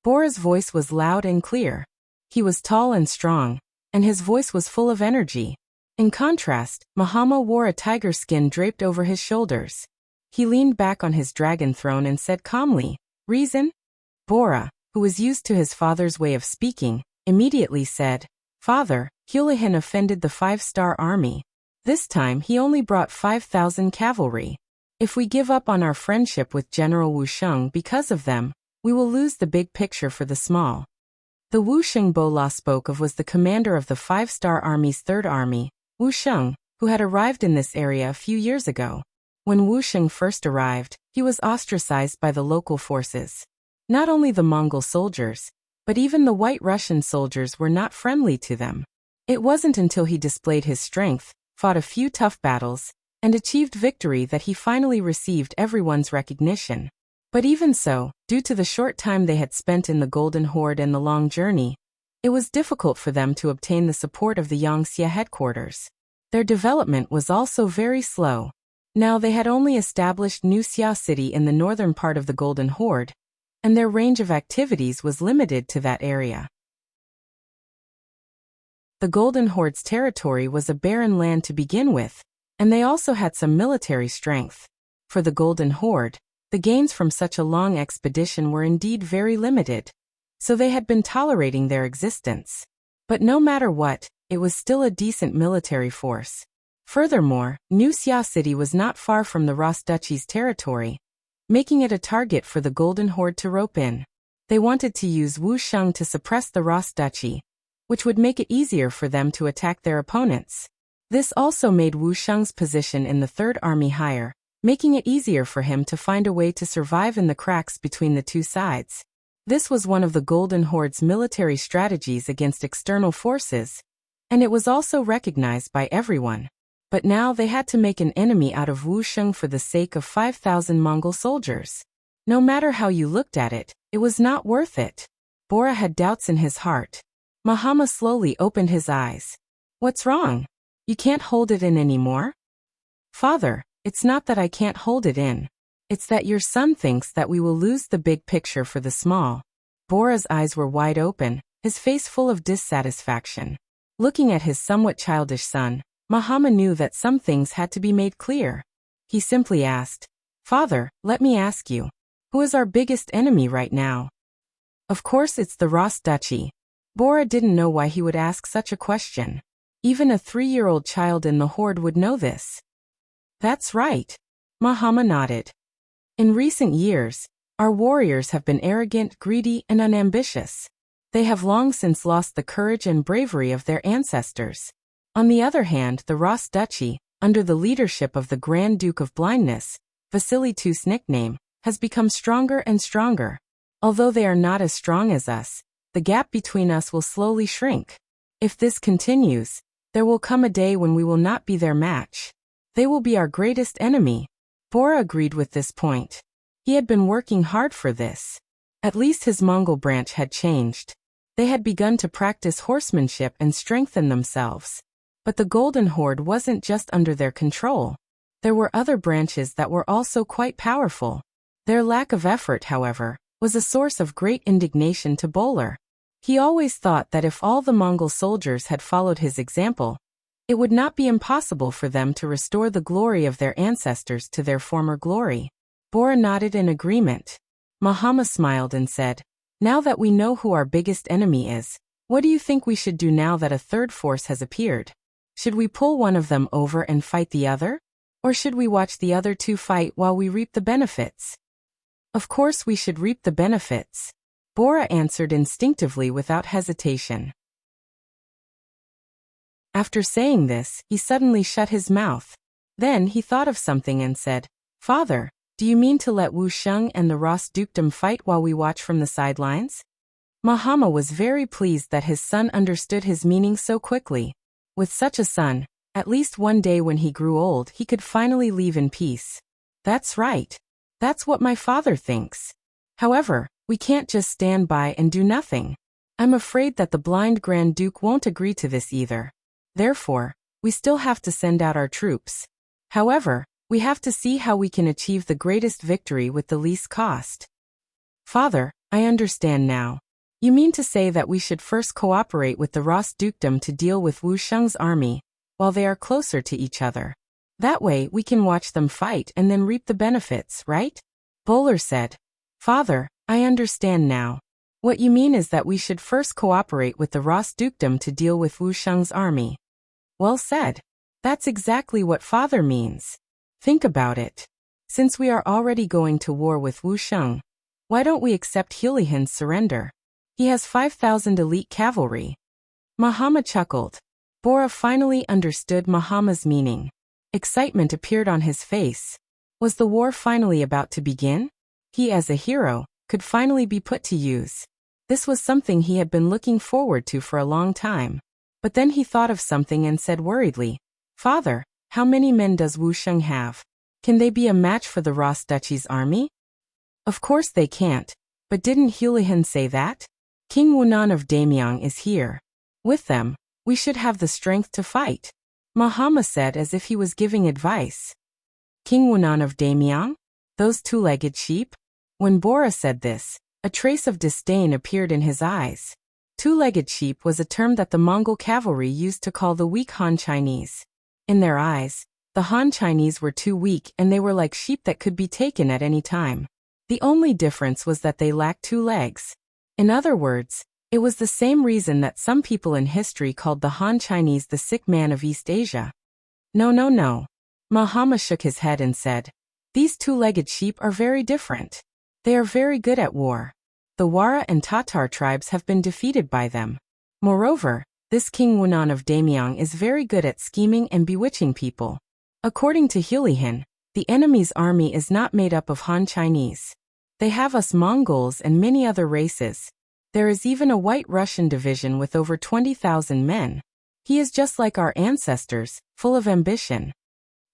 Bora's voice was loud and clear. He was tall and strong, and his voice was full of energy. In contrast, Mahama wore a tiger skin draped over his shoulders. He leaned back on his dragon throne and said calmly, "Reason?" "Bora, who was used to his father's way of speaking, immediately said, "Father, Houlihan offended the 5-star army. This time he only brought 5,000 cavalry. If we give up on our friendship with General Wusheng because of them, we will lose the big picture for the small." The Wusheng Bola spoke of was the commander of the 5-star army's 3rd army, Wusheng, who had arrived in this area a few years ago. When Wusheng first arrived, he was ostracized by the local forces. Not only the Mongol soldiers, but even the White Russian soldiers were not friendly to them. It wasn't until he displayed his strength, fought a few tough battles, and achieved victory that he finally received everyone's recognition. But even so, due to the short time they had spent in the Golden Horde and the long journey, it was difficult for them to obtain the support of the Yangxia headquarters. Their development was also very slow. Now they had only established New Xia City in the northern part of the Golden Horde, and their range of activities was limited to that area. The Golden Horde's territory was a barren land to begin with, and they also had some military strength. For the Golden Horde, the gains from such a long expedition were indeed very limited, so they had been tolerating their existence. But no matter what, it was still a decent military force. Furthermore, New Xia City was not far from the Ross Duchy's territory, making it a target for the Golden Horde to rope in. They wanted to use Wusheng to suppress the Ross Duchy, which would make it easier for them to attack their opponents. This also made Wusheng's position in the 3rd Army higher, making it easier for him to find a way to survive in the cracks between the two sides. This was one of the Golden Horde's military strategies against external forces, and it was also recognized by everyone. But now they had to make an enemy out of Wusheng for the sake of 5,000 Mongol soldiers. No matter how you looked at it, it was not worth it. Bora had doubts in his heart. Mahama slowly opened his eyes. "What's wrong? You can't hold it in anymore?" "Father, it's not that I can't hold it in. It's that your son thinks that we will lose the big picture for the small." Bora's eyes were wide open, his face full of dissatisfaction. Looking at his somewhat childish son, Mahama knew that some things had to be made clear. He simply asked, "Father, let me ask you, who is our biggest enemy right now?" "Of course it's the Ross Duchy." Bora didn't know why he would ask such a question. Even a 3-year-old child in the Horde would know this. "That's right." Mahama nodded. "In recent years, our warriors have been arrogant, greedy, and unambitious. They have long since lost the courage and bravery of their ancestors. On the other hand, the Ross Duchy, under the leadership of the Grand Duke of Blindness, Vasily II's nickname, has become stronger and stronger. Although they are not as strong as us, the gap between us will slowly shrink. If this continues, there will come a day when we will not be their match. They will be our greatest enemy." Bora agreed with this point. He had been working hard for this. At least his Mongol branch had changed. They had begun to practice horsemanship and strengthen themselves. But the Golden Horde wasn't just under their control. There were other branches that were also quite powerful. Their lack of effort, however, was a source of great indignation to Bowler. He always thought that if all the Mongol soldiers had followed his example, it would not be impossible for them to restore the glory of their ancestors to their former glory. Bora nodded in agreement. Mahama smiled and said, "Now that we know who our biggest enemy is, what do you think we should do now that a third force has appeared? Should we pull one of them over and fight the other? Or should we watch the other two fight while we reap the benefits?" "Of course we should reap the benefits," Bora answered instinctively without hesitation. After saying this, he suddenly shut his mouth. Then he thought of something and said, "Father, do you mean to let Wusheng and the Ross dukedom fight while we watch from the sidelines?" Mahama was very pleased that his son understood his meaning so quickly. With such a son, at least one day when he grew old he could finally leave in peace. "That's right. That's what my father thinks. However, we can't just stand by and do nothing. I'm afraid that the blind Grand Duke won't agree to this either. Therefore, we still have to send out our troops. However, we have to see how we can achieve the greatest victory with the least cost." "Father, I understand now. You mean to say that we should first cooperate with the Ross dukedom to deal with Wusheng's army, while they are closer to each other. That way we can watch them fight and then reap the benefits, right?" Bowler said. "Father, I understand now. What you mean is that we should first cooperate with the Ross Dukedom to deal with Wu Sheng's army. Well said. That's exactly what father means. Think about it. Since we are already going to war with Wu Sheng, why don't we accept Hulihan's surrender? He has 5,000 elite cavalry. Mahama chuckled. Bora finally understood Mahama's meaning. Excitement appeared on his face. Was the war finally about to begin? He, as a hero, could finally be put to use. This was something he had been looking forward to for a long time. But then he thought of something and said worriedly, "Father, how many men does Wu Sheng have? Can they be a match for the Ross Duchy's army?" Of course they can't, but didn't Hulihan say that? King Wunan of Damyang is here. With them, we should have the strength to fight. Mahama said as if he was giving advice. King Wunan of Damyang? Those two-legged sheep? When Bora said this, a trace of disdain appeared in his eyes. Two-legged sheep was a term that the Mongol cavalry used to call the weak Han Chinese. In their eyes, the Han Chinese were too weak and they were like sheep that could be taken at any time. The only difference was that they lacked two legs. In other words, it was the same reason that some people in history called the Han Chinese the sick man of East Asia. No. Mahama shook his head and said, "These two-legged sheep are very different. They are very good at war. The Wara and Tatar tribes have been defeated by them. Moreover, this King Wunan of Damyang is very good at scheming and bewitching people. According to Hulihan, the enemy's army is not made up of Han Chinese. They have us Mongols and many other races. There is even a White Russian division with over 20,000 men. He is just like our ancestors, full of ambition."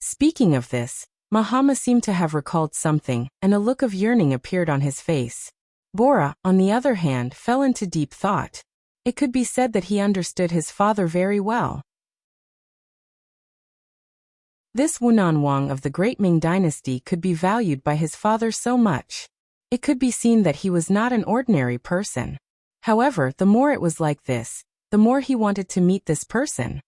Speaking of this, Mahama seemed to have recalled something, and a look of yearning appeared on his face. Bora, on the other hand, fell into deep thought. It could be said that he understood his father very well. This Wunan Wang of the Great Ming Dynasty could be valued by his father so much. It could be seen that he was not an ordinary person. However, the more it was like this, the more he wanted to meet this person.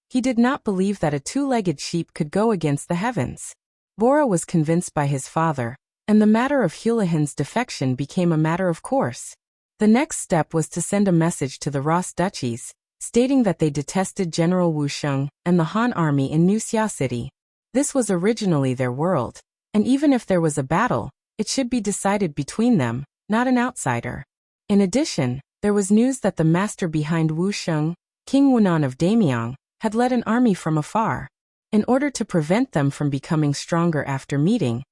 He did not believe that a two-legged sheep could go against the heavens. Bora was convinced by his father, and the matter of Hulihan's defection became a matter of course. The next step was to send a message to the Ross duchies, stating that they detested General Wu Sheng and the Han army in Wuxia city. This was originally their world, and even if there was a battle, it should be decided between them, not an outsider. In addition, there was news that the master behind Wu Sheng, King Wunan of Damyang, had led an army from afar. In order to prevent them from becoming stronger after meeting,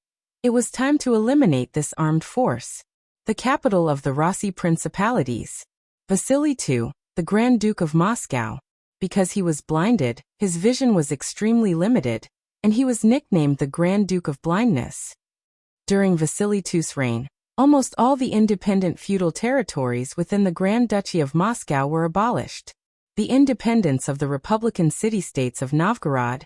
it was time to eliminate this armed force. The capital of the Rossi Principalities, Vasily II, the Grand Duke of Moscow. Because he was blinded, his vision was extremely limited, and he was nicknamed the Grand Duke of Blindness. During Vasily II's reign, almost all the independent feudal territories within the Grand Duchy of Moscow were abolished. The independence of the Republican city-states of Novgorod,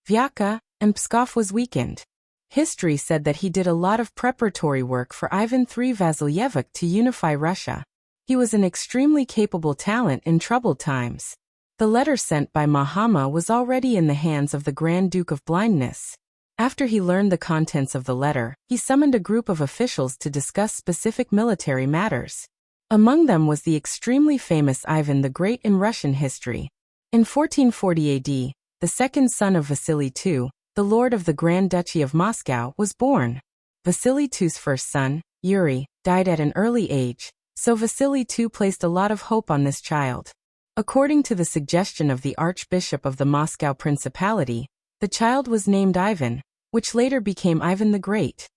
Vyaka, and Pskov was weakened. History said that he did a lot of preparatory work for Ivan III Vasilyevich to unify Russia. He was an extremely capable talent in troubled times. The letter sent by Mahama was already in the hands of the Grand Duke of Blindness. After he learned the contents of the letter, he summoned a group of officials to discuss specific military matters. Among them was the extremely famous Ivan the Great in Russian history. In 1440 AD, the second son of Vasily II, the Lord of the Grand Duchy of Moscow, was born. Vasily II's first son, Yuri, died at an early age, so Vasily II placed a lot of hope on this child. According to the suggestion of the Archbishop of the Moscow Principality, the child was named Ivan, which later became Ivan the Great.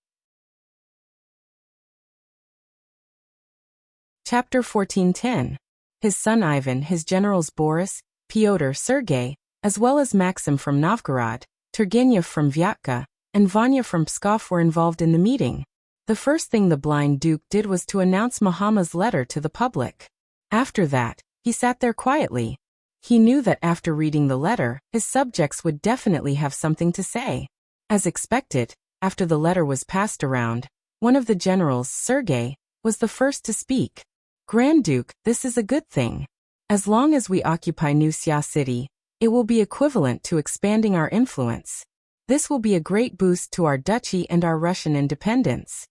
Chapter 1410. His son Ivan, his generals Boris, Pyotr, Sergei, as well as Maxim from Novgorod, Turgenev from Vyatka, and Vanya from Pskov were involved in the meeting. The first thing the blind duke did was to announce Mahama's letter to the public. After that, he sat there quietly. He knew that after reading the letter, his subjects would definitely have something to say. As expected, after the letter was passed around, one of the generals, Sergei, was the first to speak. "Grand Duke, this is a good thing. As long as we occupy Wuxia city, it will be equivalent to expanding our influence. This will be a great boost to our duchy and our Russian independence.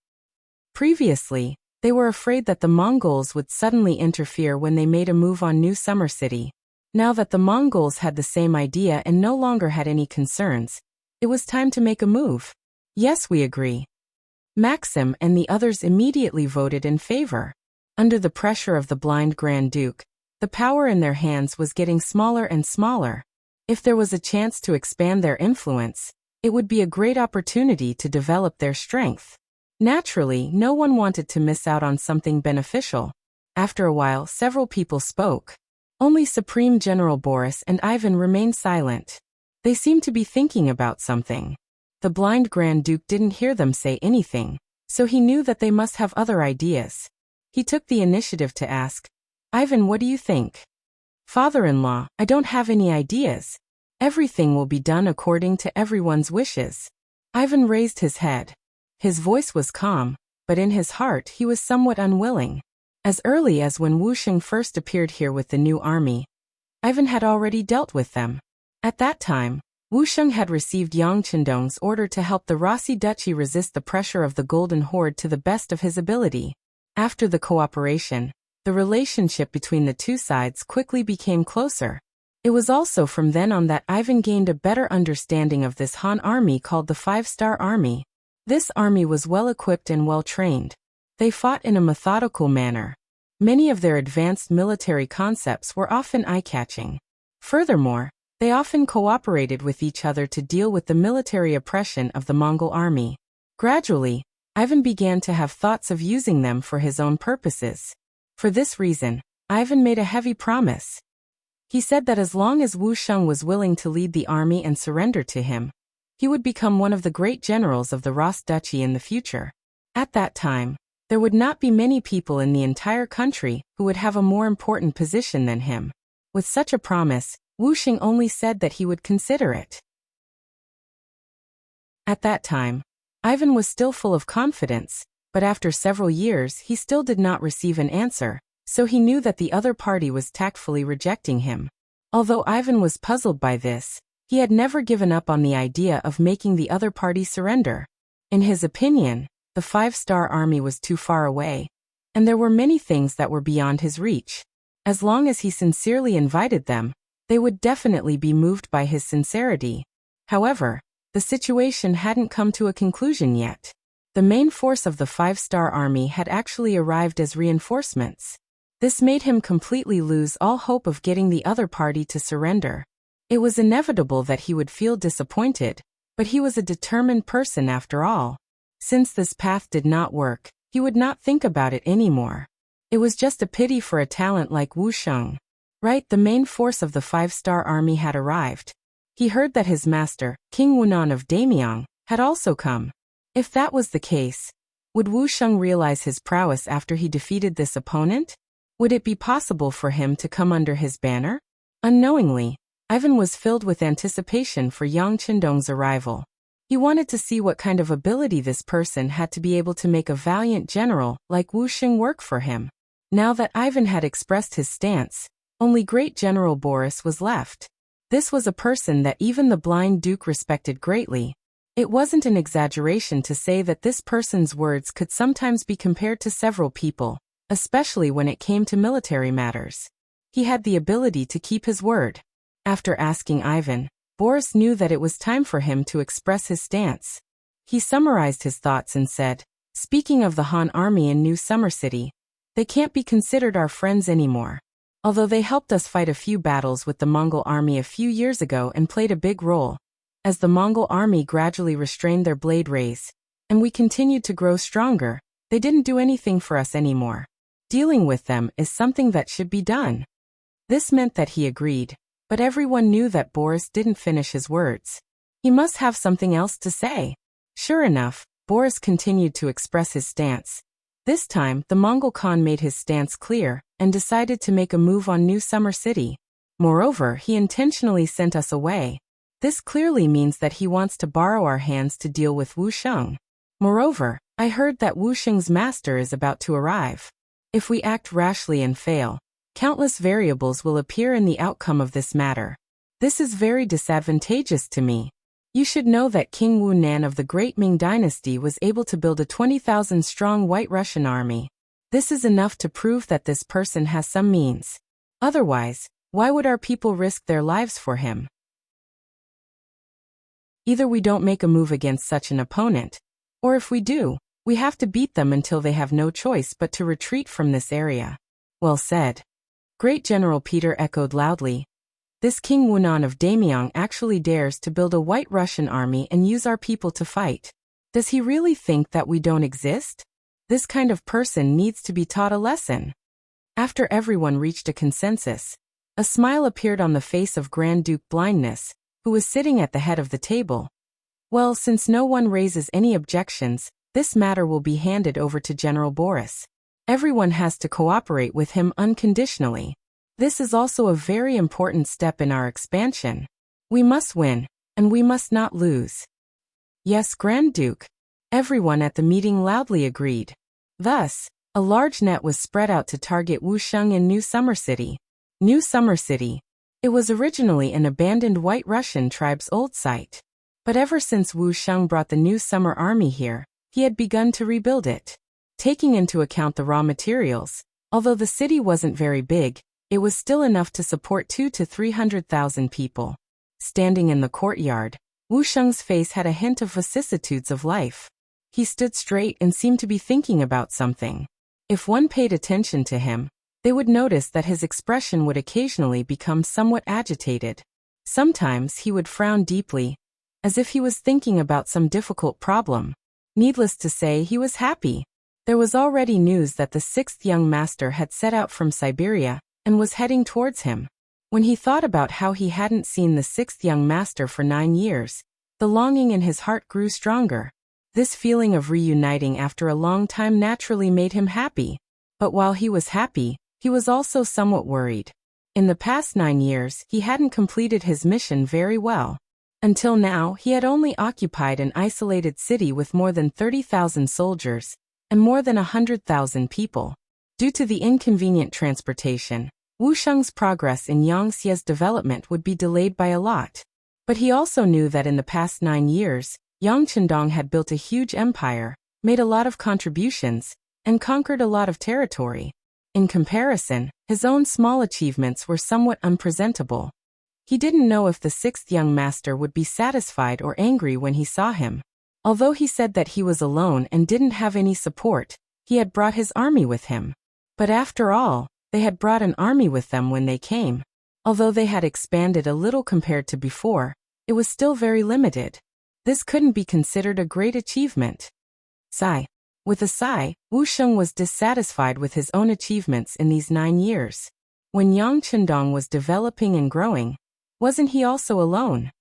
Previously, They were afraid that the Mongols would suddenly interfere when they made a move on New Summer City. Now that the Mongols had the same idea and no longer had any concerns, it was time to make a move. Yes, we agree. Maxim and the others immediately voted in favor. Under the pressure of the blind Grand Duke, the power in their hands was getting smaller and smaller. If there was a chance to expand their influence, it would be a great opportunity to develop their strength. Naturally, no one wanted to miss out on something beneficial. After a while, several people spoke. Only Supreme General Boris and Ivan remained silent. They seemed to be thinking about something. The blind Grand Duke didn't hear them say anything, so he knew that they must have other ideas. He took the initiative to ask, "Ivan, what do you think?" "Father-in-law, I don't have any ideas. Everything will be done according to everyone's wishes." Ivan raised his head. His voice was calm, but in his heart he was somewhat unwilling. As early as when Wuxia first appeared here with the new army, Ivan had already dealt with them. At that time, Wuxia had received Yang Qindong's order to help the Rossi Duchy resist the pressure of the Golden Horde to the best of his ability. After the cooperation, the relationship between the two sides quickly became closer. It was also from then on that Ivan gained a better understanding of this Han army called the Five-Star Army. This army was well-equipped and well-trained. They fought in a methodical manner. Many of their advanced military concepts were often eye-catching. Furthermore, they often cooperated with each other to deal with the military oppression of the Mongol army. Gradually, Ivan began to have thoughts of using them for his own purposes. For this reason, Ivan made a heavy promise. He said that as long as Wuxia was willing to lead the army and surrender to him, he would become one of the great generals of the Ros Duchy in the future. At that time, there would not be many people in the entire country who would have a more important position than him. With such a promise, Wuxia only said that he would consider it. At that time, Ivan was still full of confidence, but after several years he still did not receive an answer, so he knew that the other party was tactfully rejecting him. Although Ivan was puzzled by this, he had never given up on the idea of making the other party surrender. In his opinion, the Five-Star Army was too far away, and there were many things that were beyond his reach. As long as he sincerely invited them, they would definitely be moved by his sincerity. However, the situation hadn't come to a conclusion yet. The main force of the Five-Star Army had actually arrived as reinforcements. This made him completely lose all hope of getting the other party to surrender. It was inevitable that he would feel disappointed, but he was a determined person after all. Since this path did not work, he would not think about it anymore. It was just a pity for a talent like Wuxia. Right, the main force of the Five-Star Army had arrived. He heard that his master, King Wunan of Damyang, had also come. If that was the case, would Wuxia realize his prowess after he defeated this opponent? Would it be possible for him to come under his banner? Unknowingly, Ivan was filled with anticipation for Yang Qindong's arrival. He wanted to see what kind of ability this person had to be able to make a valiant general like Wuxia work for him. Now that Ivan had expressed his stance, only great General Boris was left. This was a person that even the blind duke respected greatly. It wasn't an exaggeration to say that this person's words could sometimes be compared to several people, especially when it came to military matters. He had the ability to keep his word. After asking Ivan, Boris knew that it was time for him to express his stance. He summarized his thoughts and said, "Speaking of the Han army in New Summer City, they can't be considered our friends anymore. Although they helped us fight a few battles with the Mongol army a few years ago and played a big role, as the Mongol army gradually restrained their blade rays, and we continued to grow stronger, they didn't do anything for us anymore. Dealing with them is something that should be done." This meant that he agreed, but everyone knew that Boris didn't finish his words. He must have something else to say. Sure enough, Boris continued to express his stance. This time, the Mongol Khan made his stance clear and decided to make a move on New Summer City. Moreover, he intentionally sent us away. This clearly means that he wants to borrow our hands to deal with Wuxia. Moreover, I heard that Wuxia's master is about to arrive. If we act rashly and fail, countless variables will appear in the outcome of this matter. This is very disadvantageous to me. You should know that King Wu Nan of the Great Ming Dynasty was able to build a 20,000-strong White Russian army. This is enough to prove that this person has some means. Otherwise, why would our people risk their lives for him? Either we don't make a move against such an opponent, or if we do, we have to beat them until they have no choice but to retreat from this area. Well said. Great General Peter echoed loudly. This King Wunan of Damyang actually dares to build a White Russian army and use our people to fight. Does he really think that we don't exist? This kind of person needs to be taught a lesson. After everyone reached a consensus, a smile appeared on the face of Grand Duke Blindness, who was sitting at the head of the table. Well, since no one raises any objections, this matter will be handed over to General Boris. Everyone has to cooperate with him unconditionally. This is also a very important step in our expansion. We must win, and we must not lose. Yes, Grand Duke. Everyone at the meeting loudly agreed. Thus, a large net was spread out to target Wuxia in New Summer City. New Summer City. It was originally an abandoned White Russian tribe's old site. But ever since Wuxia brought the New Summer Army here, he had begun to rebuild it. Taking into account the raw materials, although the city wasn't very big, it was still enough to support 200,000 to 300,000 people. Standing in the courtyard, Wuxia's face had a hint of vicissitudes of life. He stood straight and seemed to be thinking about something. If one paid attention to him, they would notice that his expression would occasionally become somewhat agitated. Sometimes he would frown deeply, as if he was thinking about some difficult problem. Needless to say, he was happy. There was already news that the sixth young master had set out from Siberia and was heading towards him. When he thought about how he hadn't seen the sixth young master for 9 years, the longing in his heart grew stronger. This feeling of reuniting after a long time naturally made him happy. But while he was happy, he was also somewhat worried. In the past 9 years, he hadn't completed his mission very well. Until now, he had only occupied an isolated city with more than 30,000 soldiers and more than 100,000 people. Due to the inconvenient transportation, Wuxia's progress in Yangxia's development would be delayed by a lot. But he also knew that in the past 9 years, Yang Chendong had built a huge empire, made a lot of contributions, and conquered a lot of territory. In comparison, his own small achievements were somewhat unpresentable. He didn't know if the sixth young master would be satisfied or angry when he saw him. Although he said that he was alone and didn't have any support, he had brought his army with him. But after all, they had brought an army with them when they came. Although they had expanded a little compared to before, it was still very limited. This couldn't be considered a great achievement. Sigh. With a sigh, Wuxia was dissatisfied with his own achievements in these 9 years. When Yang Chendong was developing and growing, wasn't he also alone?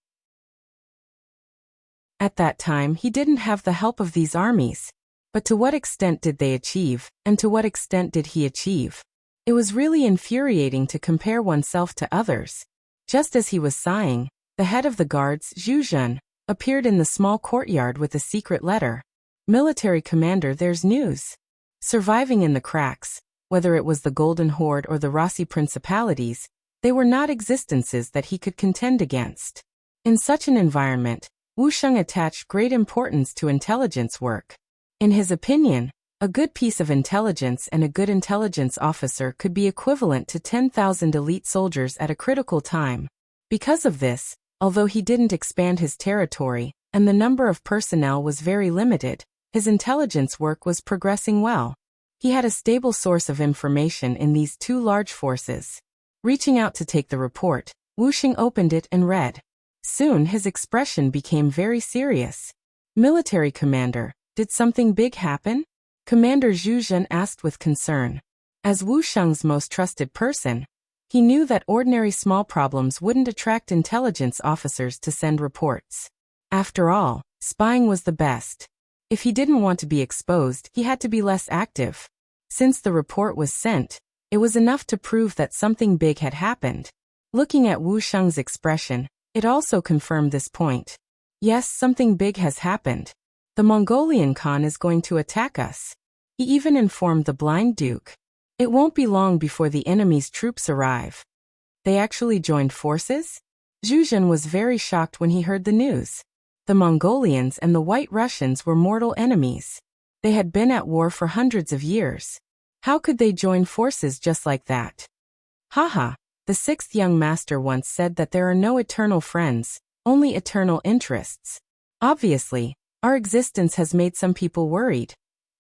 At that time, he didn't have the help of these armies. But to what extent did they achieve, and to what extent did he achieve? It was really infuriating to compare oneself to others. Just as he was sighing, the head of the guards, Zhu Zhen, appeared in the small courtyard with a secret letter. Military commander, there's news. Surviving in the cracks, whether it was the Golden Horde or the Rossi Principalities, they were not existences that he could contend against. In such an environment, Wuxia attached great importance to intelligence work. In his opinion, a good piece of intelligence and a good intelligence officer could be equivalent to 10,000 elite soldiers at a critical time. Because of this, although he didn't expand his territory, and the number of personnel was very limited, his intelligence work was progressing well. He had a stable source of information in these 2 large forces. Reaching out to take the report, Wuxia opened it and read. Soon his expression became very serious. Military commander, did something big happen? Commander Zhu Zhen asked with concern. As Wuxia's most trusted person, he knew that ordinary small problems wouldn't attract intelligence officers to send reports. After all, spying was the best. If he didn't want to be exposed, he had to be less active. Since the report was sent, it was enough to prove that something big had happened. Looking at Wuxia's expression, it also confirmed this point. Yes, something big has happened. The Mongolian Khan is going to attack us. He even informed the Blind Duke. It won't be long before the enemy's troops arrive. They actually joined forces? Zhu Zhen was very shocked when he heard the news. The Mongolians and the White Russians were mortal enemies. They had been at war for hundreds of years. How could they join forces just like that? Haha, the sixth young master once said that there are no eternal friends, only eternal interests. Obviously, our existence has made some people worried.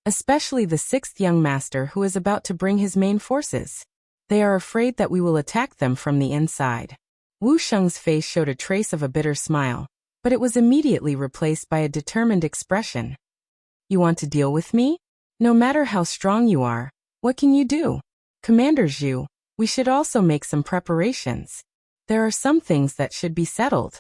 Especially the sixth young master who is about to bring his main forces. They are afraid that we will attack them from the inside. Wu Sheng's face showed a trace of a bitter smile, but it was immediately replaced by a determined expression. You want to deal with me? No matter how strong you are, what can you do? Commander Zhu, we should also make some preparations. There are some things that should be settled.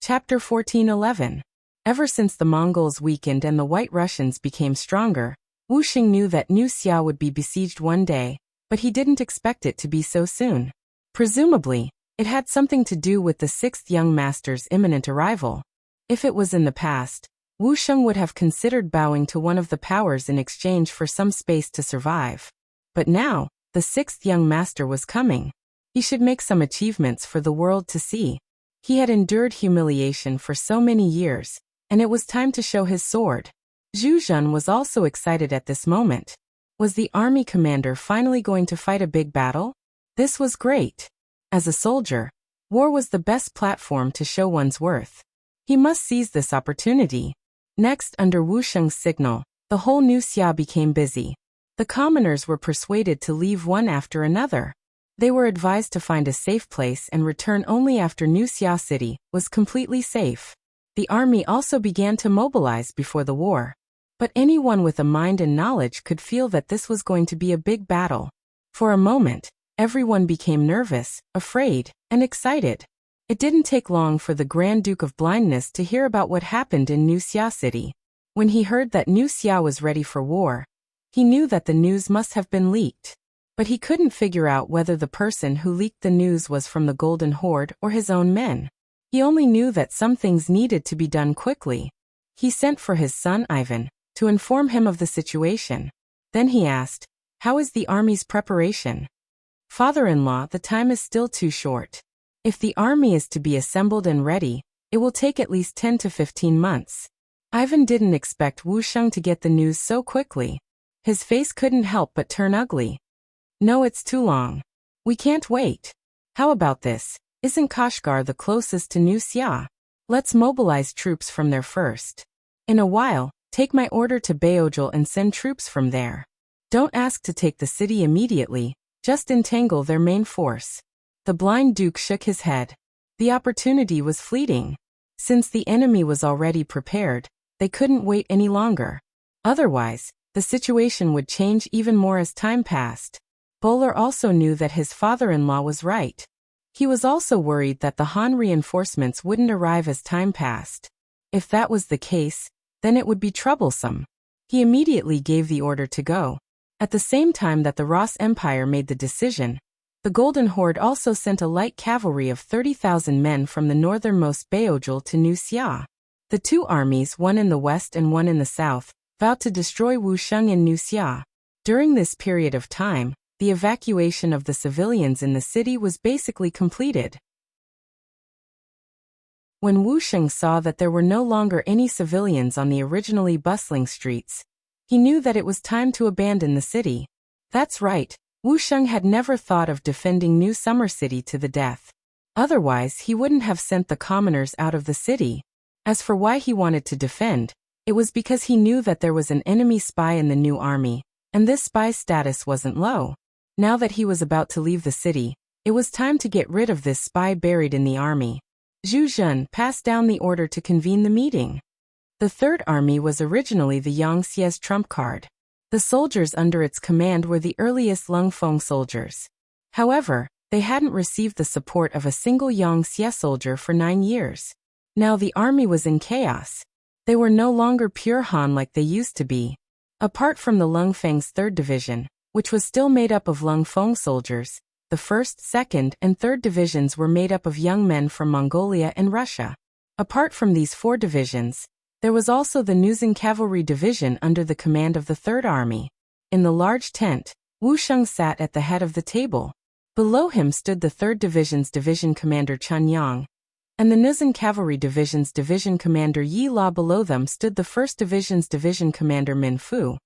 Chapter 14:11. Ever since the Mongols weakened and the White Russians became stronger, Wu Xing knew that Wuxia would be besieged one day, but he didn't expect it to be so soon. Presumably, it had something to do with the sixth young master's imminent arrival. If it was in the past, Wu Sheng would have considered bowing to one of the powers in exchange for some space to survive. But now, the sixth young master was coming. He should make some achievements for the world to see. He had endured humiliation for so many years, and it was time to show his sword. Zhu Zhen was also excited at this moment. Was the army commander finally going to fight a big battle? This was great. As a soldier, war was the best platform to show one's worth. He must seize this opportunity. Next, under Wu Sheng's signal, the whole Wuxia became busy. The commoners were persuaded to leave one after another. They were advised to find a safe place and return only after Wuxia city was completely safe. The army also began to mobilize before the war. But anyone with a mind and knowledge could feel that this was going to be a big battle. For a moment, everyone became nervous, afraid, and excited. It didn't take long for the Grand Duke of Blindness to hear about what happened in Wuxia city. When he heard that Wuxia was ready for war, he knew that the news must have been leaked. But he couldn't figure out whether the person who leaked the news was from the Golden Horde or his own men. He only knew that some things needed to be done quickly. He sent for his son Ivan to inform him of the situation. Then he asked, "How is the army's preparation?" "Father-in-law, the time is still too short. If the army is to be assembled and ready, it will take at least 10 to 15 months. Ivan didn't expect Wu Sheng to get the news so quickly. His face couldn't help but turn ugly. "No, it's too long. We can't wait. How about this? Isn't Kashgar the closest to Wuxia? Let's mobilize troops from there first. In a while, take my order to Beojul and send troops from there. Don't ask to take the city immediately, just entangle their main force." The blind duke shook his head. The opportunity was fleeting. Since the enemy was already prepared, they couldn't wait any longer. Otherwise, the situation would change even more as time passed. Bowler also knew that his father-in-law was right. He was also worried that the Han reinforcements wouldn't arrive as time passed. If that was the case, then it would be troublesome. He immediately gave the order to go. At the same time that the Ross Empire made the decision, the Golden Horde also sent a light cavalry of 30,000 men from the northernmost Beojul to Wuxia. The two armies, one in the west and one in the south, vowed to destroy Wu Sheng in Wuxia. During this period of time, the evacuation of the civilians in the city was basically completed. When Wu Sheng saw that there were no longer any civilians on the originally bustling streets, he knew that it was time to abandon the city. That's right, Wu Sheng had never thought of defending New Summer City to the death. Otherwise, he wouldn't have sent the commoners out of the city. As for why he wanted to defend, it was because he knew that there was an enemy spy in the new army, and this spy's status wasn't low. Now that he was about to leave the city, it was time to get rid of this spy buried in the army. Zhu Zhen passed down the order to convene the meeting. The Third Army was originally the Yangtze's trump card. The soldiers under its command were the earliest Lungfeng soldiers. However, they hadn't received the support of a single Yangtze soldier for 9 years. Now the army was in chaos. They were no longer pure Han like they used to be. Apart from the Lungfeng's 3rd Division, which was still made up of Lungfeng soldiers, the 1st, 2nd, and 3rd divisions were made up of young men from Mongolia and Russia. Apart from these 4 divisions, there was also the Nuzan Cavalry Division under the command of the Third Army. In the large tent, Wu Sheng sat at the head of the table. Below him stood the 3rd Division's division commander Chen Yang, and the Nuzhen Cavalry Division's division commander Yi La. Below them stood the 1st Division's division commander Min Fu,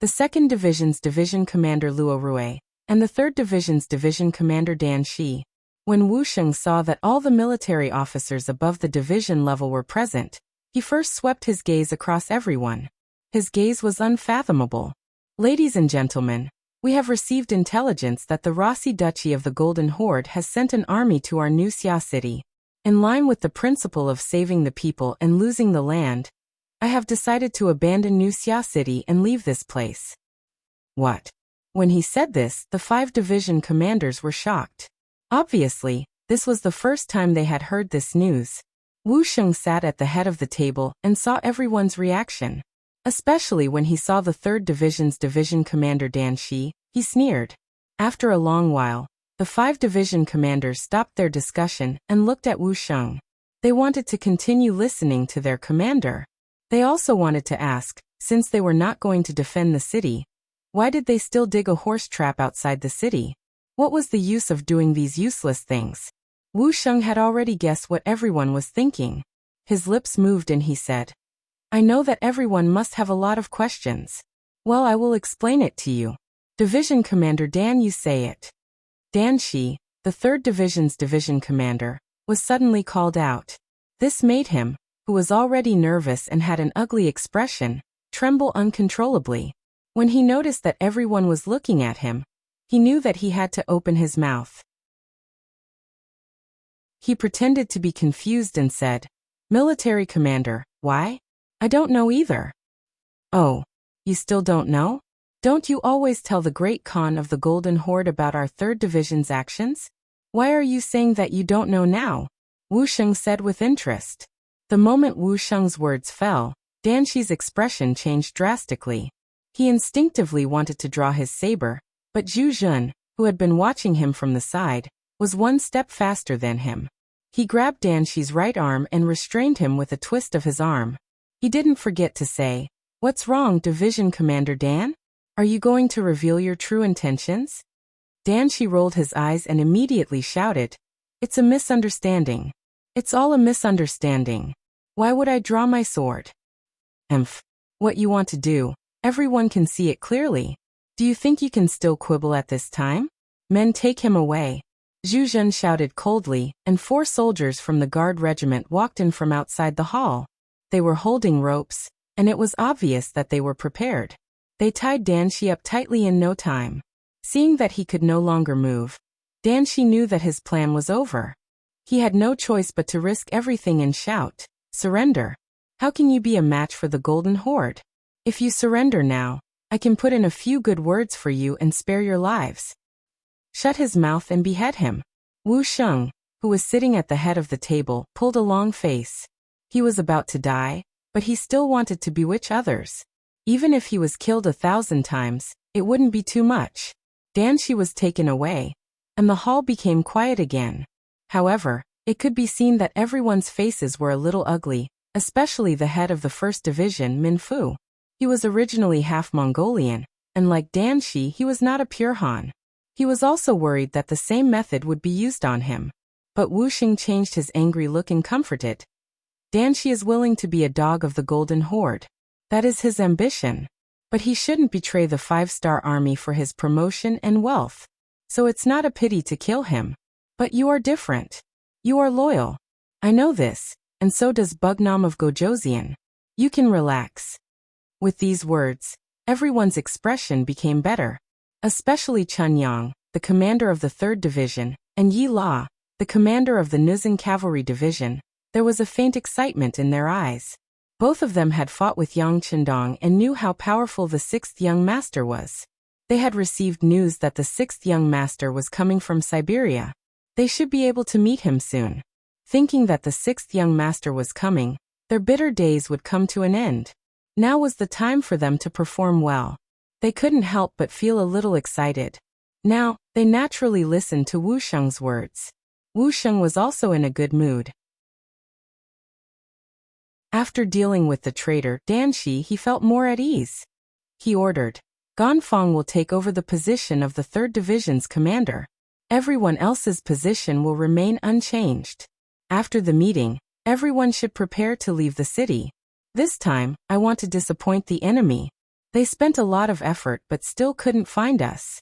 the 2nd Division's division commander Luo Rui, and the 3rd Division's division commander Dan Shi. When Wuxiang saw that all the military officers above the division level were present, he first swept his gaze across everyone. His gaze was unfathomable. Ladies and gentlemen, we have received intelligence that the Rossi Duchy of the Golden Horde has sent an army to our new Xia city. In line with the principle of saving the people and losing the land, I have decided to abandon New Xia city and leave this place. What? When he said this, the 5 division commanders were shocked. Obviously, this was the first time they had heard this news. Wuxiang sat at the head of the table and saw everyone's reaction. Especially when he saw the 3rd Division's division commander Dan Shi, he sneered. After a long while, the 5 division commanders stopped their discussion and looked at Wuxiang. They wanted to continue listening to their commander. They also wanted to ask, since they were not going to defend the city, why did they still dig a horse trap outside the city? What was the use of doing these useless things? Wuxiang had already guessed what everyone was thinking. His lips moved and he said, I know that everyone must have a lot of questions. Well, I will explain it to you. Division Commander Dan, you say it. Dan Shi, the 3rd Division's division commander, was suddenly called out. This made him, who was already nervous and had an ugly expression, tremble uncontrollably. When he noticed that everyone was looking at him, he knew that he had to open his mouth. He pretended to be confused and said, Military Commander, why? I don't know either. Oh, you still don't know? Don't you always tell the Great Khan of the Golden Horde about our 3rd Division's actions? Why are you saying that you don't know now? Wuxiang said with interest. The moment Wuxiang's words fell, Dan Shi's expression changed drastically. He instinctively wanted to draw his saber, but Zhu Jun, who had been watching him from the side, was one step faster than him. He grabbed Dan Shi's right arm and restrained him with a twist of his arm. He didn't forget to say, What's wrong, Division Commander Dan? Are you going to reveal your true intentions? Dan Shi rolled his eyes and immediately shouted, It's a misunderstanding. It's all a misunderstanding. Why would I draw my sword? What you want to do, everyone can see it clearly. Do you think you can still quibble at this time? Men, take him away. Zhu Jun shouted coldly, and 4 soldiers from the guard regiment walked in from outside the hall. They were holding ropes, and it was obvious that they were prepared. They tied Dan Shi up tightly in no time. Seeing that he could no longer move, Dan Shi knew that his plan was over. He had no choice but to risk everything and shout, Surrender! How can you be a match for the Golden Horde? If you surrender now, I can put in a few good words for you and spare your lives. Shut his mouth and behead him. Wuxiang, who was sitting at the head of the table, pulled a long face. He was about to die, but he still wanted to bewitch others. Even if he was killed 1,000 times, it wouldn't be too much. Dan Shi was taken away, and the hall became quiet again. However, it could be seen that everyone's faces were a little ugly, especially the head of the 1st Division, Min Fu. He was originally half Mongolian, and like Dan Shi, he was not a pure Han. He was also worried that the same method would be used on him. But Wuxiang changed his angry look and comforted. Dan Shi is willing to be a dog of the Golden Horde. That is his ambition. But he shouldn't betray the 5-star army for his promotion and wealth. So it's not a pity to kill him. But you are different. You are loyal. I know this, and so does Bugnam of Gojoseon. You can relax. With these words, everyone's expression became better. Especially Chun Yang, the commander of the 3rd Division, and Yi La, the commander of the Nuzhen Cavalry Division. There was a faint excitement in their eyes. Both of them had fought with Yang Qindong and knew how powerful the 6th young master was. They had received news that the 6th young master was coming from Siberia. They should be able to meet him soon. Thinking that the 6th young master was coming, their bitter days would come to an end. Now was the time for them to perform well. They couldn't help but feel a little excited. Now, they naturally listened to Wuxiang's words. Wuxiang was also in a good mood. After dealing with the traitor Dan Shi, he felt more at ease. He ordered, Ganfeng will take over the position of the 3rd Division's commander. Everyone else's position will remain unchanged. After the meeting, everyone should prepare to leave the city. This time, I want to disappoint the enemy. They spent a lot of effort but still couldn't find us.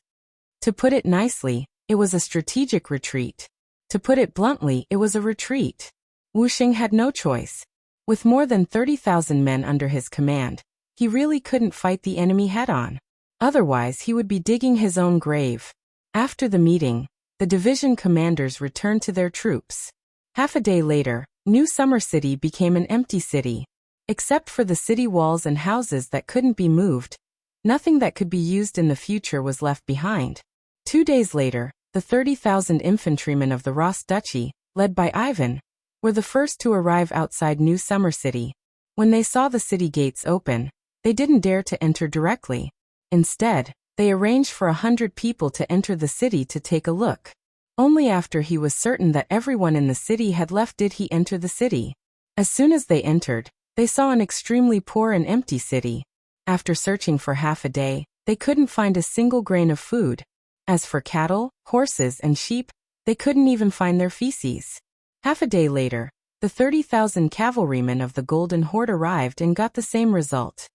To put it nicely, it was a strategic retreat. To put it bluntly, it was a retreat. Wuxia had no choice. With more than 30,000 men under his command, he really couldn't fight the enemy head-on. Otherwise, he would be digging his own grave. After the meeting, the division commanders returned to their troops. Half a day later, New Summer City became an empty city. Except for the city walls and houses that couldn't be moved, nothing that could be used in the future was left behind. 2 days later, the 30,000 infantrymen of the Ross Duchy, led by Ivan, were the first to arrive outside New Summer City. When they saw the city gates open, they didn't dare to enter directly. Instead, they arranged for 100 people to enter the city to take a look. Only after he was certain that everyone in the city had left did he enter the city. As soon as they entered, they saw an extremely poor and empty city. After searching for half a day, they couldn't find a single grain of food. As for cattle, horses, and sheep, they couldn't even find their feces. Half a day later, the 30,000 cavalrymen of the Golden Horde arrived and got the same result.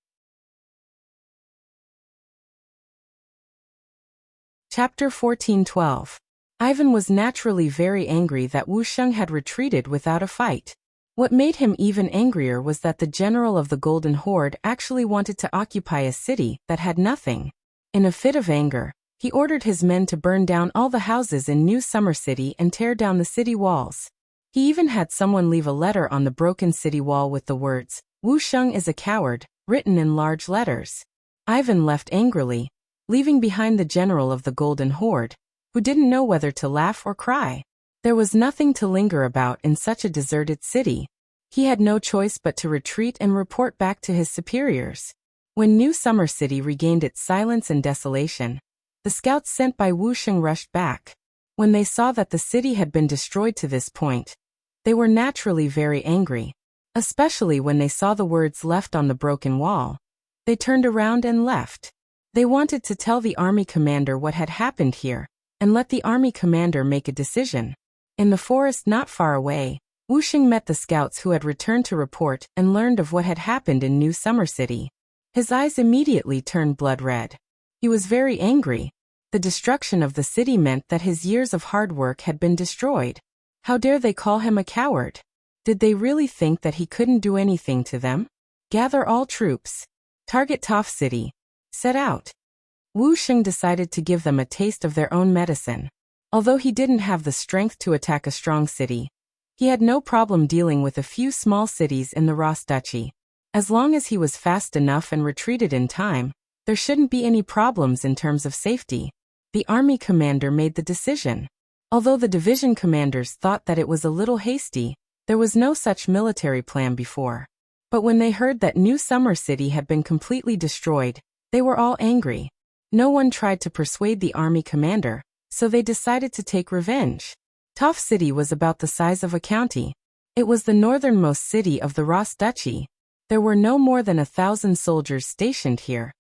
Chapter 14:12. Ivan was naturally very angry that Wuxia had retreated without a fight. What made him even angrier was that the general of the Golden Horde actually wanted to occupy a city that had nothing. In a fit of anger, he ordered his men to burn down all the houses in New Summer City and tear down the city walls. He even had someone leave a letter on the broken city wall with the words, "Wuxia is a coward," written in large letters. Ivan left angrily, leaving behind the general of the Golden Horde, who didn't know whether to laugh or cry. There was nothing to linger about in such a deserted city. He had no choice but to retreat and report back to his superiors. When New Summer City regained its silence and desolation, the scouts sent by Wuxia rushed back. When they saw that the city had been destroyed to this point, they were naturally very angry, especially when they saw the words left on the broken wall. They turned around and left. They wanted to tell the army commander what had happened here, and let the army commander make a decision. In the forest not far away, Wuxia met the scouts who had returned to report and learned of what had happened in New Summer City. His eyes immediately turned blood red. He was very angry. The destruction of the city meant that his years of hard work had been destroyed. How dare they call him a coward? Did they really think that he couldn't do anything to them? Gather all troops. Target Toph City. Set out. Wuxia decided to give them a taste of their own medicine. Although he didn't have the strength to attack a strong city, he had no problem dealing with a few small cities in the Ross Duchy. As long as he was fast enough and retreated in time, there shouldn't be any problems in terms of safety. The army commander made the decision. Although the division commanders thought that it was a little hasty, there was no such military plan before. But when they heard that New Summer City had been completely destroyed, they were all angry. No one tried to persuade the army commander, so they decided to take revenge. Toph City was about the size of a county. It was the northernmost city of the Ross Duchy. There were no more than 1,000 soldiers stationed here,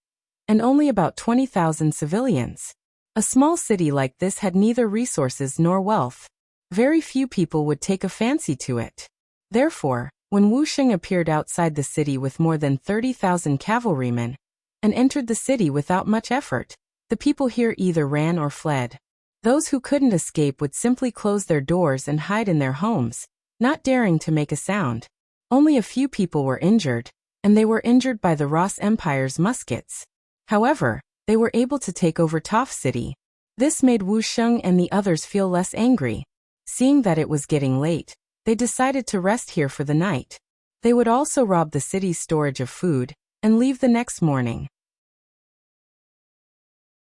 and only about 20,000 civilians. A small city like this had neither resources nor wealth. Very few people would take a fancy to it. Therefore, when Wuxia appeared outside the city with more than 30,000 cavalrymen, and entered the city without much effort, the people here either ran or fled. Those who couldn't escape would simply close their doors and hide in their homes, not daring to make a sound. Only a few people were injured, and they were injured by the Ross Empire's muskets. However, they were able to take over Toph City. This made Wuxia and the others feel less angry. Seeing that it was getting late, they decided to rest here for the night. They would also rob the city's storage of food, and leave the next morning.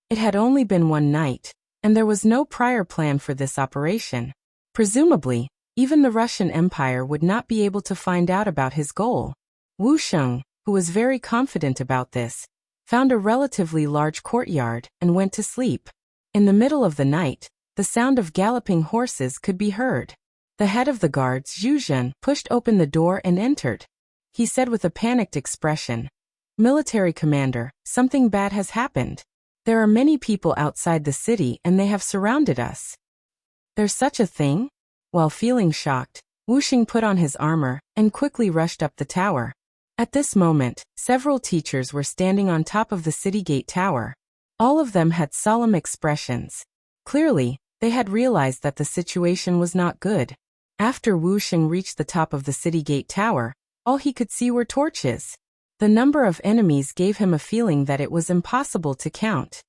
It had only been one night, and there was no prior plan for this operation. Presumably, even the Russian Empire would not be able to find out about his goal. Wuxia, who was very confident about this, found a relatively large courtyard and went to sleep. In the middle of the night, the sound of galloping horses could be heard. The head of the guards, Zhu, pushed open the door and entered. He said with a panicked expression, "Military commander, something bad has happened. There are many people outside the city and they have surrounded us." "There's such a thing?" While feeling shocked, Wuxia put on his armor and quickly rushed up the tower. At this moment, several teachers were standing on top of the city gate tower. All of them had solemn expressions. Clearly, they had realized that the situation was not good. After Wuxia reached the top of the city gate tower, all he could see were torches. The number of enemies gave him a feeling that it was impossible to count.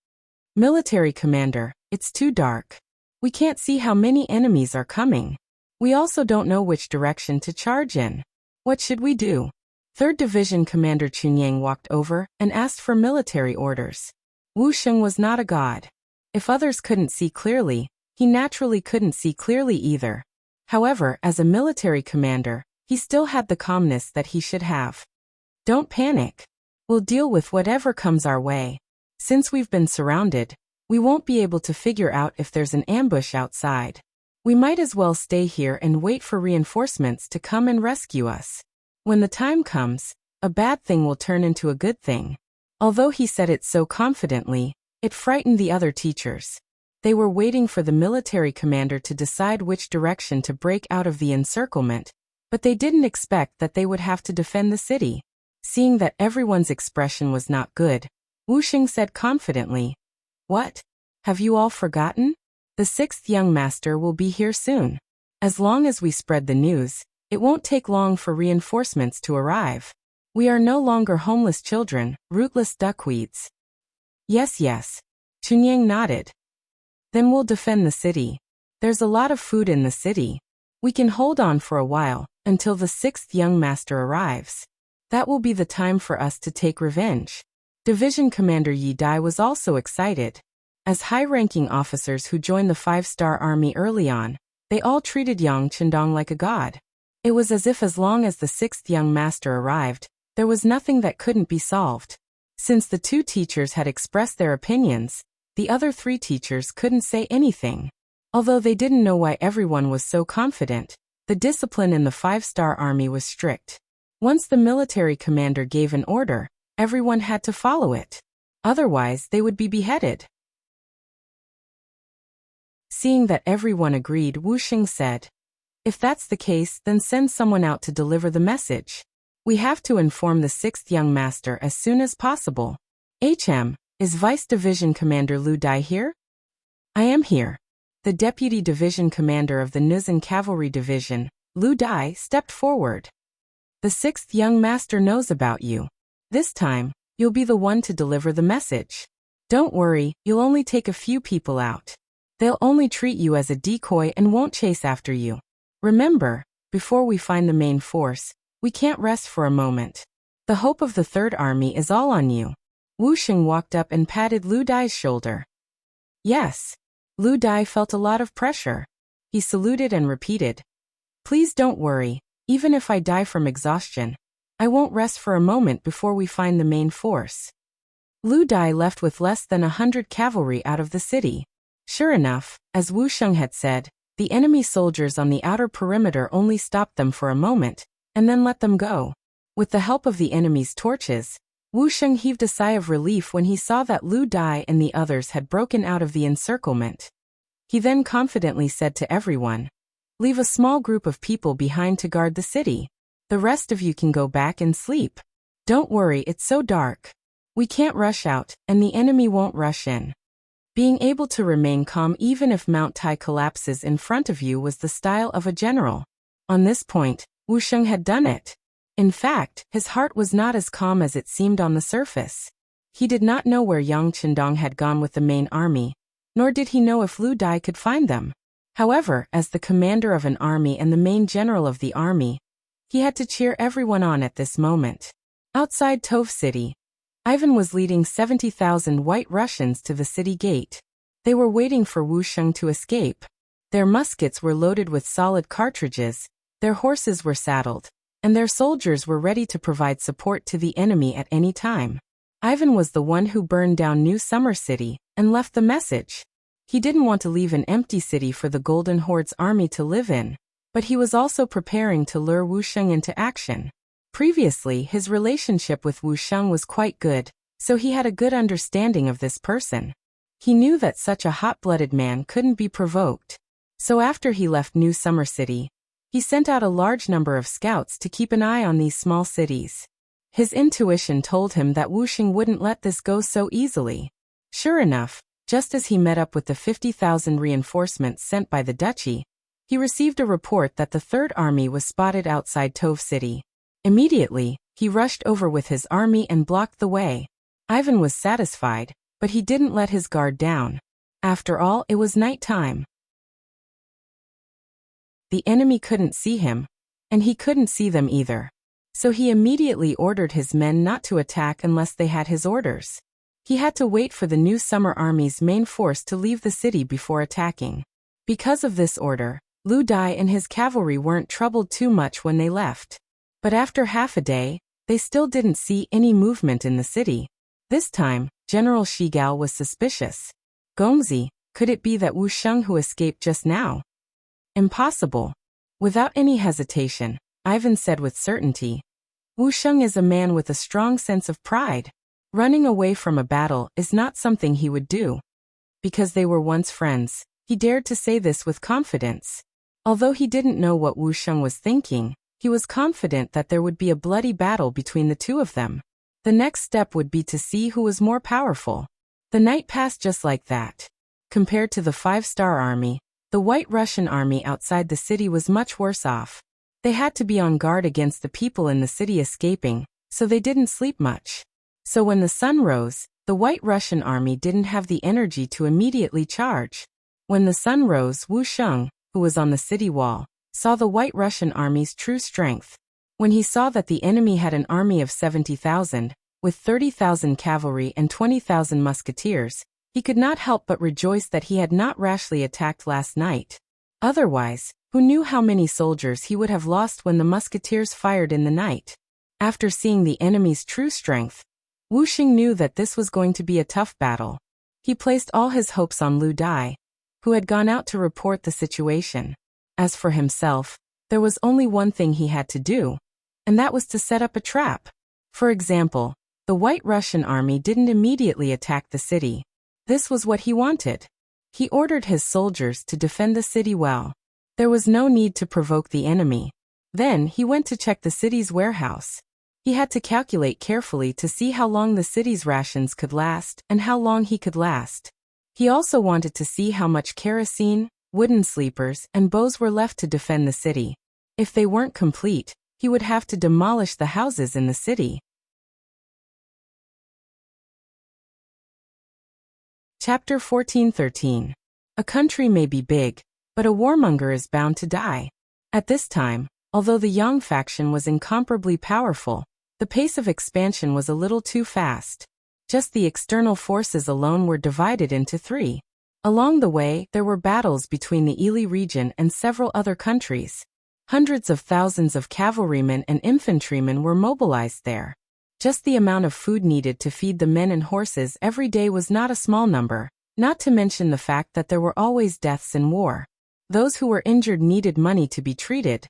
Military commander, it's too dark. We can't see how many enemies are coming. We also don't know which direction to charge in. What should we do? 3rd Division Commander Chunyang walked over and asked for military orders. Wuxia was not a god. If others couldn't see clearly, he naturally couldn't see clearly either. However, as a military commander, he still had the calmness that he should have. Don't panic. We'll deal with whatever comes our way. Since we've been surrounded, we won't be able to figure out if there's an ambush outside. We might as well stay here and wait for reinforcements to come and rescue us. When the time comes, a bad thing will turn into a good thing. Although he said it so confidently, it frightened the other teachers. They were waiting for the military commander to decide which direction to break out of the encirclement, but they didn't expect that they would have to defend the city. Seeing that everyone's expression was not good, Wuxia said confidently, "What? Have you all forgotten? The 6th young master will be here soon. As long as we spread the news, it won't take long for reinforcements to arrive. We are no longer homeless children, rootless duckweeds." Yes. Chunyang nodded. Then we'll defend the city. There's a lot of food in the city. We can hold on for a while, until the 6th young master arrives. That will be the time for us to take revenge. Division Commander Yi Dai was also excited. As high-ranking officers who joined the 5-star army early on, they all treated Yang Chendong like a god. It was as if as long as the 6th young master arrived, there was nothing that couldn't be solved. Since the 2 teachers had expressed their opinions, the other 3 teachers couldn't say anything. Although they didn't know why everyone was so confident, the discipline in the 5-star army was strict. Once the military commander gave an order, everyone had to follow it. Otherwise, they would be beheaded. Seeing that everyone agreed, Wuxia said, "If that's the case, then send someone out to deliver the message. We have to inform the 6th young master as soon as possible." Is Vice Division Commander Lu Dai here? I am here. The Deputy Division Commander of the Nuzan Cavalry Division, Lu Dai, stepped forward. The 6th young master knows about you. This time, you'll be the one to deliver the message. Don't worry, you'll only take a few people out. They'll only treat you as a decoy and won't chase after you. Remember, before we find the main force, we can't rest for a moment. The hope of the 3rd Army is all on you. Wuxia walked up and patted Lu Dai's shoulder. Yes. Lu Dai felt a lot of pressure. He saluted and repeated, "Please don't worry, even if I die from exhaustion, I won't rest for a moment before we find the main force." Lu Dai left with less than 100 cavalry out of the city. Sure enough, as Wuxia had said, the enemy soldiers on the outer perimeter only stopped them for a moment, and then let them go. With the help of the enemy's torches, Wuxia heaved a sigh of relief when he saw that Lu Dai and the others had broken out of the encirclement. He then confidently said to everyone, "Leave a small group of people behind to guard the city. The rest of you can go back and sleep. Don't worry, it's so dark. We can't rush out, and the enemy won't rush in." Being able to remain calm even if Mount Tai collapses in front of you was the style of a general. On this point, Wuxia had done it. In fact, his heart was not as calm as it seemed on the surface. He did not know where Yang Chendong had gone with the main army, nor did he know if Lu Dai could find them. However, as the commander of an army and the main general of the army, he had to cheer everyone on at this moment. Outside Tove City, Ivan was leading 70,000 White Russians to the city gate. They were waiting for Wuxia to escape. Their muskets were loaded with solid cartridges, their horses were saddled, and their soldiers were ready to provide support to the enemy at any time. Ivan was the one who burned down New Summer City and left the message. He didn't want to leave an empty city for the Golden Horde's army to live in, but he was also preparing to lure Wuxia into action. Previously, his relationship with Wuxia was quite good, so he had a good understanding of this person. He knew that such a hot-blooded man couldn't be provoked. So after he left New Summer City, He sent out a large number of scouts to keep an eye on these small cities. His intuition told him that Wuxia wouldn't let this go so easily. Sure enough, just as he met up with the 50,000 reinforcements sent by the duchy, he received a report that the Third Army was spotted outside Tove City. Immediately, he rushed over with his army and blocked the way. Ivan was satisfied, but he didn't let his guard down. After all, it was night time. The enemy couldn't see him, and he couldn't see them either. So he immediately ordered his men not to attack unless they had his orders. He had to wait for the new summer army's main force to leave the city before attacking. Because of this order, Lu Dai and his cavalry weren't troubled too much when they left. But after half a day, they still didn't see any movement in the city. This time, General Shigao was suspicious. Gongzi, could it be that Wuxia who escaped just now? Impossible. Without any hesitation, Ivan said with certainty, Wuxia is a man with a strong sense of pride. Running away from a battle is not something he would do. Because they were once friends, he dared to say this with confidence. Although he didn't know what Wuxia was thinking, he was confident that there would be a bloody battle between the two of them. The next step would be to see who was more powerful. The night passed just like that. Compared to the 5-star army, the White Russian army outside the city was much worse off. They had to be on guard against the people in the city escaping, so they didn't sleep much. So when the sun rose, the White Russian army didn't have the energy to immediately charge. When the sun rose, Wuxia, who was on the city wall, saw the White Russian army's true strength. When he saw that the enemy had an army of 70,000, with 30,000 cavalry and 20,000 musketeers, he could not help but rejoice that he had not rashly attacked last night. Otherwise, who knew how many soldiers he would have lost when the musketeers fired in the night? After seeing the enemy's true strength, Wuxia knew that this was going to be a tough battle. He placed all his hopes on Lu Dai, who had gone out to report the situation. As for himself, there was only one thing he had to do, and that was to set up a trap. For example, the White Russian army didn't immediately attack the city. This was what he wanted. He ordered his soldiers to defend the city well. There was no need to provoke the enemy. Then he went to check the city's warehouse. He had to calculate carefully to see how long the city's rations could last and how long he could last. He also wanted to see how much kerosene, wooden sleepers, and bows were left to defend the city. If they weren't complete, he would have to demolish the houses in the city. Chapter 14:13. A country may be big, but a warmonger is bound to die. At this time, although the Yang faction was incomparably powerful, the pace of expansion was a little too fast. Just the external forces alone were divided into 3. Along the way, there were battles between the Ili region and several other countries. Hundreds of thousands of cavalrymen and infantrymen were mobilized there. Just the amount of food needed to feed the men and horses every day was not a small number, not to mention the fact that there were always deaths in war. Those who were injured needed money to be treated.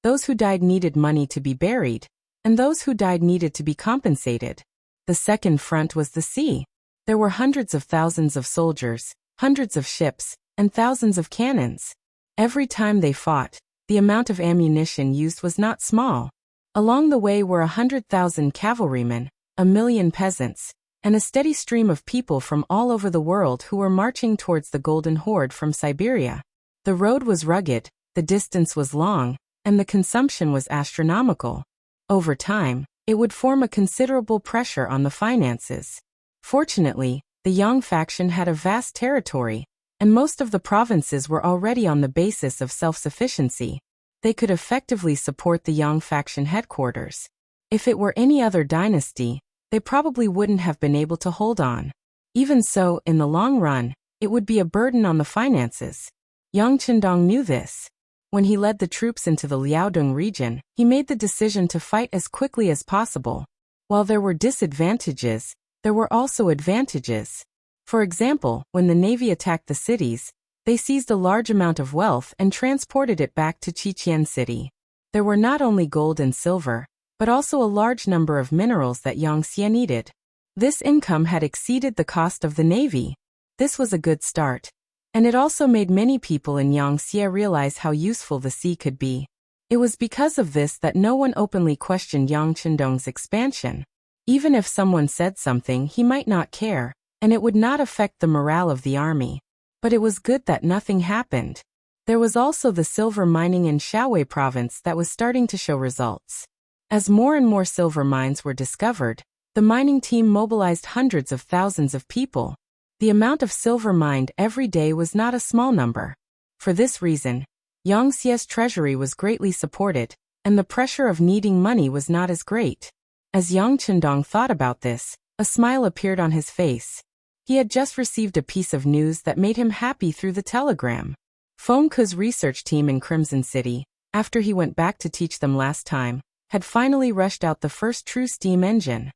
Those who died needed money to be buried, and those who died needed to be compensated. The second front was the sea. There were hundreds of thousands of soldiers, hundreds of ships, and thousands of cannons. Every time they fought, the amount of ammunition used was not small. Along the way were 100,000 cavalrymen, 1,000,000 peasants, and a steady stream of people from all over the world who were marching towards the Golden Horde from Siberia. The road was rugged, the distance was long, and the consumption was astronomical. Over time, it would form a considerable pressure on the finances. Fortunately, the Yang faction had a vast territory, and most of the provinces were already on the basis of self-sufficiency. They could effectively support the Yang faction headquarters. If it were any other dynasty, they probably wouldn't have been able to hold on. Even so, in the long run, it would be a burden on the finances. Yang Qindong knew this. When he led the troops into the Liaodong region, he made the decision to fight as quickly as possible. While there were disadvantages, there were also advantages. For example, when the navy attacked the cities, they seized a large amount of wealth and transported it back to Qiqian City. There were not only gold and silver, but also a large number of minerals that Yangxia needed. This income had exceeded the cost of the navy. This was a good start. And it also made many people in Yangxia realize how useful the sea could be. It was because of this that no one openly questioned Yang Chendong's expansion. Even if someone said something, he might not care, and it would not affect the morale of the army. But it was good that nothing happened. There was also the silver mining in Shaowei province that was starting to show results. As more and more silver mines were discovered, the mining team mobilized hundreds of thousands of people. The amount of silver mined every day was not a small number. For this reason, Yangtze's treasury was greatly supported, and the pressure of needing money was not as great. As Yang Chendong thought about this, a smile appeared on his face. He had just received a piece of news that made him happy through the telegram. Feng Ke's research team in Crimson City, after he went back to teach them last time, had finally rushed out the first true steam engine.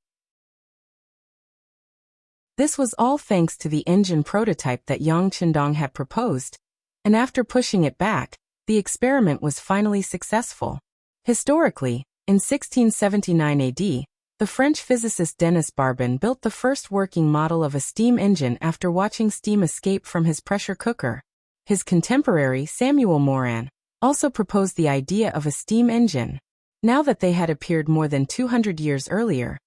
This was all thanks to the engine prototype that Yang Chendong had proposed, and after pushing it back, the experiment was finally successful. Historically, in 1679 AD, the French physicist Denis Barbin built the first working model of a steam engine after watching steam escape from his pressure cooker. His contemporary Samuel Morand also proposed the idea of a steam engine. Now that they had appeared more than 200 years earlier,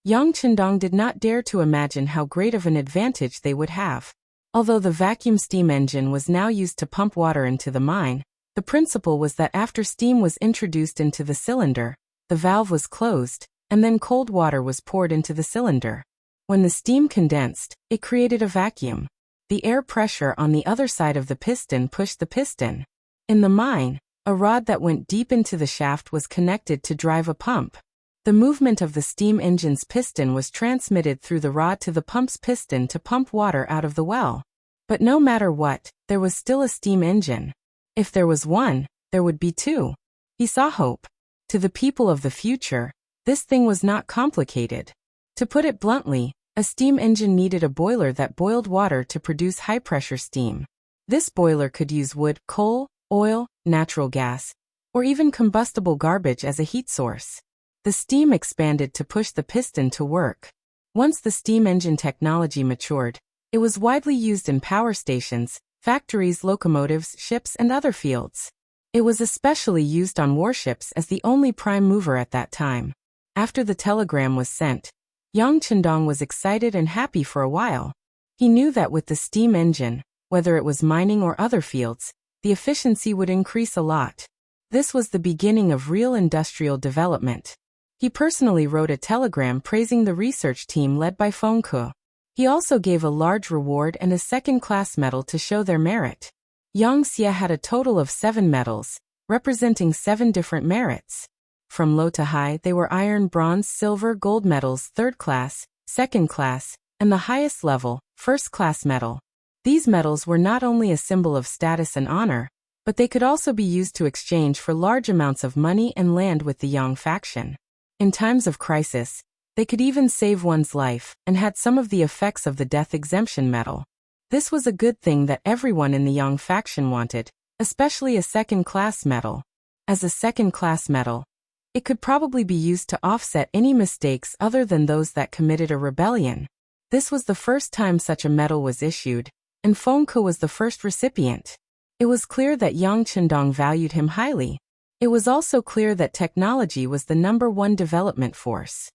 Yang Chendong did not dare to imagine how great of an advantage they would have. Although the vacuum steam engine was now used to pump water into the mine, the principle was that after steam was introduced into the cylinder, the valve was closed, and then cold water was poured into the cylinder. When the steam condensed, it created a vacuum. The air pressure on the other side of the piston pushed the piston. In the mine, a rod that went deep into the shaft was connected to drive a pump. The movement of the steam engine's piston was transmitted through the rod to the pump's piston to pump water out of the well. But no matter what, there was still a steam engine. If there was one, there would be two. He saw hope. To the people of the future, this thing was not complicated. To put it bluntly, a steam engine needed a boiler that boiled water to produce high-pressure steam. This boiler could use wood, coal, oil, natural gas, or even combustible garbage as a heat source. The steam expanded to push the piston to work. Once the steam engine technology matured, it was widely used in power stations, factories, locomotives, ships, and other fields. It was especially used on warships as the only prime mover at that time. After the telegram was sent, Yang Chendong was excited and happy for a while. He knew that with the steam engine, whether it was mining or other fields, the efficiency would increase a lot. This was the beginning of real industrial development. He personally wrote a telegram praising the research team led by Feng Ke. He also gave a large reward and a second-class medal to show their merit. Yangtze had a total of 7 medals, representing 7 different merits. From low to high, they were iron, bronze, silver, gold medals, third class, second class, and the highest level, first-class medal. These medals were not only a symbol of status and honor, but they could also be used to exchange for large amounts of money and land with the Yang faction. In times of crisis, they could even save one's life and had some of the effects of the death exemption medal. This was a good thing that everyone in the Yang faction wanted, especially a second-class medal. As a second-class medal, it could probably be used to offset any mistakes other than those that committed a rebellion. This was the first time such a medal was issued, and Feng Ke was the first recipient. It was clear that Yang Chendong valued him highly. It was also clear that technology was the #1 development force.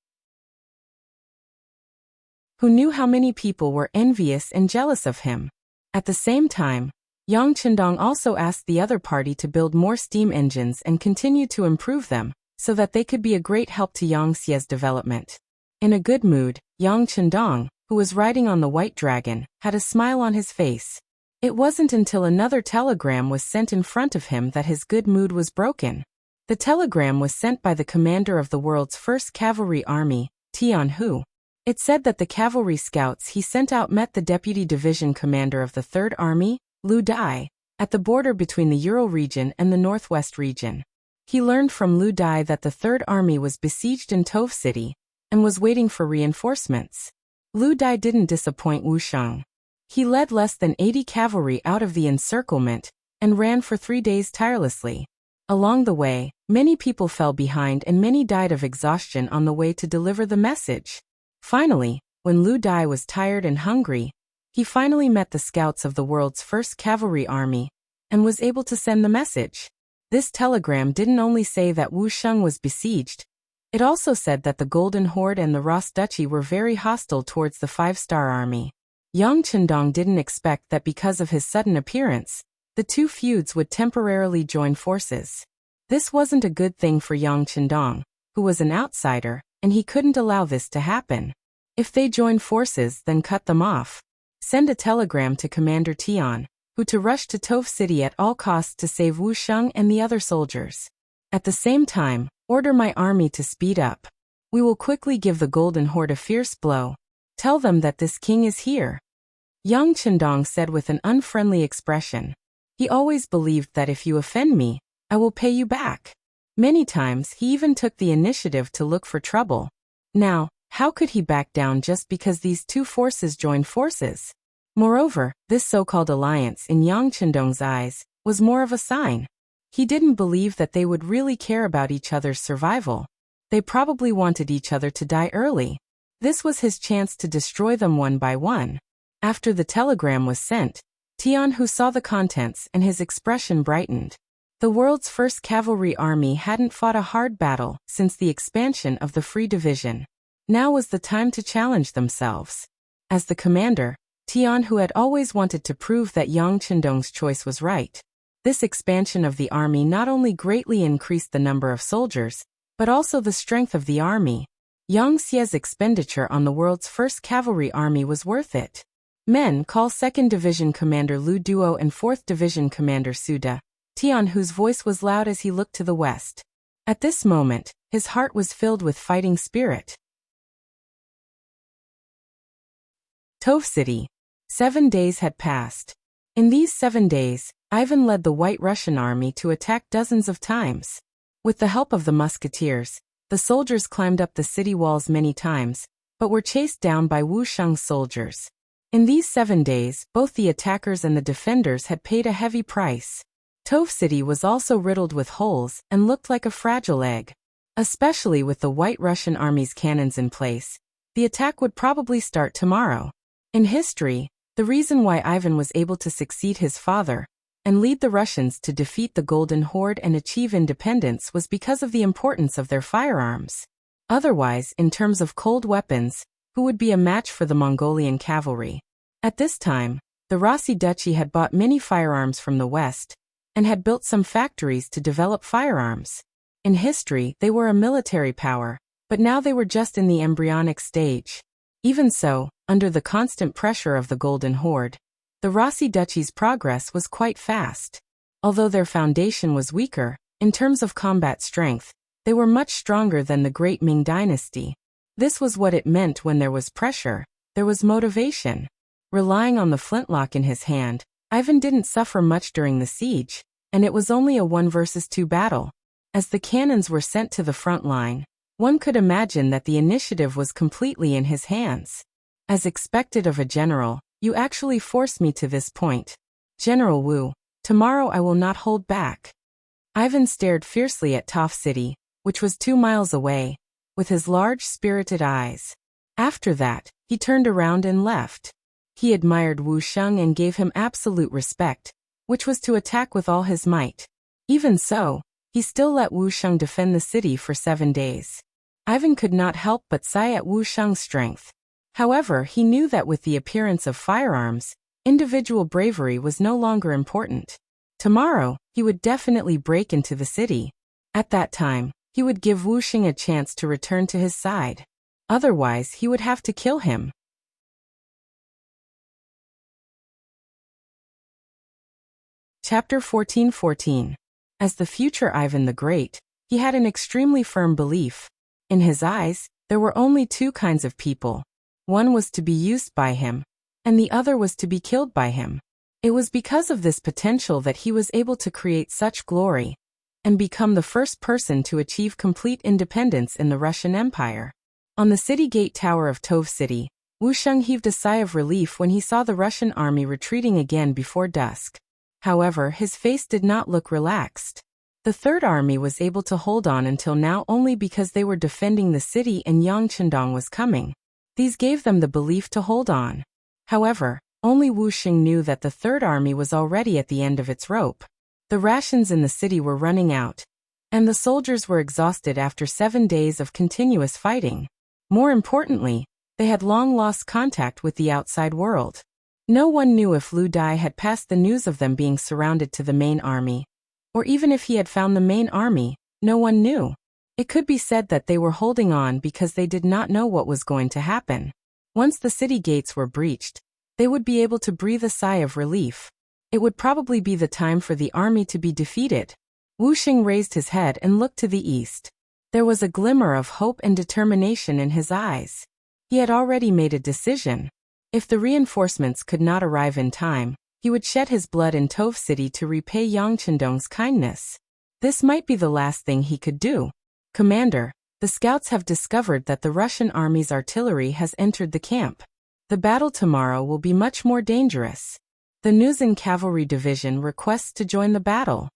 Who knew how many people were envious and jealous of him? At the same time, Yang Chendong also asked the other party to build more steam engines and continue to improve them, so that they could be a great help to Yangtze's development. In a good mood, Yang Chendong, who was riding on the white dragon, had a smile on his face. It wasn't until another telegram was sent in front of him that his good mood was broken. The telegram was sent by the commander of the world's first cavalry army, Tian Hu. It said that the cavalry scouts he sent out met the deputy division commander of the 3rd Army, Lu Dai, at the border between the Ural region and the Northwest region. He learned from Lu Dai that the 3rd Army was besieged in Tove City and was waiting for reinforcements. Lu Dai didn't disappoint Wuxia. He led less than 80 cavalry out of the encirclement and ran for 3 days tirelessly. Along the way, many people fell behind and many died of exhaustion on the way to deliver the message. Finally, when Lu Dai was tired and hungry, he finally met the scouts of the world's first cavalry army and was able to send the message. This telegram didn't only say that Wuxiang was besieged, it also said that the Golden Horde and the Ross Duchy were very hostile towards the Five-Star Army. Yang Chendong didn't expect that because of his sudden appearance, the two feuds would temporarily join forces. This wasn't a good thing for Yang Chendong, who was an outsider, and he couldn't allow this to happen. If they join forces, then cut them off. Send a telegram to Commander Tian, who to rush to Tove City at all costs to save Wuxiang and the other soldiers. At the same time, order my army to speed up. We will quickly give the Golden Horde a fierce blow. Tell them that this king is here. Yang Chendong said with an unfriendly expression. He always believed that if you offend me, I will pay you back. Many times he even took the initiative to look for trouble. Now, how could he back down just because these two forces joined forces? Moreover, this so-called alliance in Yang Chendong's eyes was more of a sign. He didn't believe that they would really care about each other's survival. They probably wanted each other to die early. This was his chance to destroy them one by one. After the telegram was sent, Tian, who saw the contents, and his expression brightened. The world's first cavalry army hadn't fought a hard battle since the expansion of the Free Division. Now was the time to challenge themselves. As the commander, Tian, who had always wanted to prove that Yang Chendong's choice was right. This expansion of the army not only greatly increased the number of soldiers, but also the strength of the army. Yang Xie's expenditure on the world's first cavalry army was worth it. Men call 2nd Division Commander Lu Duo and 4th Division Commander Suda, Tian, whose voice was loud as he looked to the west. At this moment, his heart was filled with fighting spirit. Tove City. 7 days had passed. In these 7 days, Ivan led the White Russian army to attack dozens of times. With the help of the musketeers, the soldiers climbed up the city walls many times, but were chased down by Wuxiang's soldiers. In these 7 days, both the attackers and the defenders had paid a heavy price. Tove City was also riddled with holes and looked like a fragile egg. Especially with the White Russian army's cannons in place, the attack would probably start tomorrow. In history, the reason why Ivan was able to succeed his father and lead the Russians to defeat the Golden Horde and achieve independence was because of the importance of their firearms. Otherwise, in terms of cold weapons, who would be a match for the Mongolian cavalry? At this time, the Rossi Duchy had bought many firearms from the West and had built some factories to develop firearms. In history, they were a military power, but now they were just in the embryonic stage. Even so, under the constant pressure of the Golden Horde, the Rossi Duchy's progress was quite fast. Although their foundation was weaker, in terms of combat strength, they were much stronger than the Great Ming Dynasty. This was what it meant when there was pressure, there was motivation. Relying on the flintlock in his hand, Ivan didn't suffer much during the siege, and it was only a 1 versus 2 battle. As the cannons were sent to the front line, one could imagine that the initiative was completely in his hands. As expected of a general, you actually forced me to this point. General Wu, tomorrow I will not hold back. Ivan stared fiercely at Tove City, which was 2 miles away, with his large spirited eyes. After that, he turned around and left. He admired Wuxiang and gave him absolute respect, which was to attack with all his might. Even so, he still let Wuxiang defend the city for 7 days. Ivan could not help but sigh at Wuxiang's strength. However, he knew that with the appearance of firearms, individual bravery was no longer important. Tomorrow, he would definitely break into the city. At that time, he would give Wuxiang a chance to return to his side. Otherwise, he would have to kill him. Chapter 14:14. As the future Ivan the Great, he had an extremely firm belief. In his eyes, there were only 2 kinds of people. One was to be used by him, and the other was to be killed by him. It was because of this potential that he was able to create such glory and become the first person to achieve complete independence in the Russian Empire. On the city gate tower of Tove City, Wuxiang heaved a sigh of relief when he saw the Russian army retreating again before dusk. However, his face did not look relaxed. The Third Army was able to hold on until now only because they were defending the city and Yang Chendong was coming. These gave them the belief to hold on. However, only Wuxiang knew that the Third Army was already at the end of its rope. The rations in the city were running out, and the soldiers were exhausted after 7 days of continuous fighting. More importantly, they had long lost contact with the outside world. No one knew if Lu Dai had passed the news of them being surrounded to the main army, or even if he had found the main army. No one knew. It could be said that they were holding on because they did not know what was going to happen. Once the city gates were breached, they would be able to breathe a sigh of relief. It would probably be the time for the army to be defeated. Wuxia raised his head and looked to the east. There was a glimmer of hope and determination in his eyes. He had already made a decision. If the reinforcements could not arrive in time, he would shed his blood in Tove City to repay Yang Chendong's kindness. This might be the last thing he could do. Commander, the scouts have discovered that the Russian army's artillery has entered the camp. The battle tomorrow will be much more dangerous. The Nuzan Cavalry Division requests to join the battle.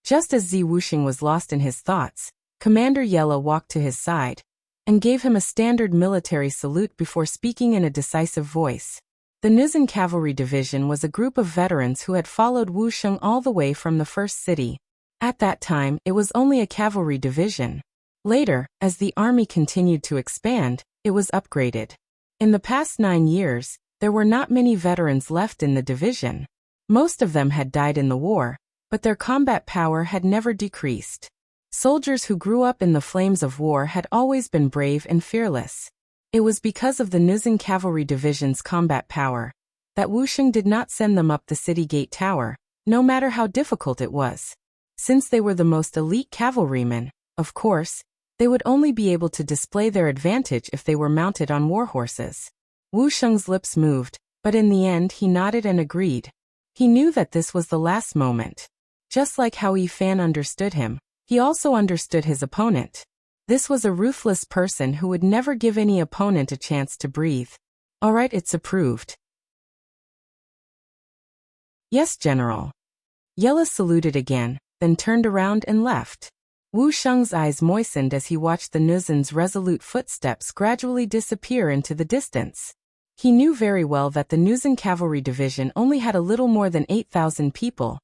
Just as Zi Wuxing was lost in his thoughts, Commander Yella walked to his side and gave him a standard military salute before speaking in a decisive voice. The Nuzan Cavalry Division was a group of veterans who had followed Wuxia all the way from the first city. At that time, it was only a cavalry division. Later, as the army continued to expand, it was upgraded. In the past 9 years, there were not many veterans left in the division. Most of them had died in the war, but their combat power had never decreased. Soldiers who grew up in the flames of war had always been brave and fearless. It was because of the Nuzan Cavalry Division's combat power that Wuxia did not send them up the city gate tower, no matter how difficult it was. Since they were the most elite cavalrymen, of course, they would only be able to display their advantage if they were mounted on war horses. Wuxia's lips moved, but in the end he nodded and agreed. He knew that this was the last moment. Just like how Yi Fan understood him, he also understood his opponent. This was a ruthless person who would never give any opponent a chance to breathe. All right, it's approved. Yes, General. Yella saluted again, then turned around and left. Wuxia's eyes moistened as he watched the Nuzan's resolute footsteps gradually disappear into the distance. He knew very well that the Nuzan Cavalry Division only had a little more than 8,000 people,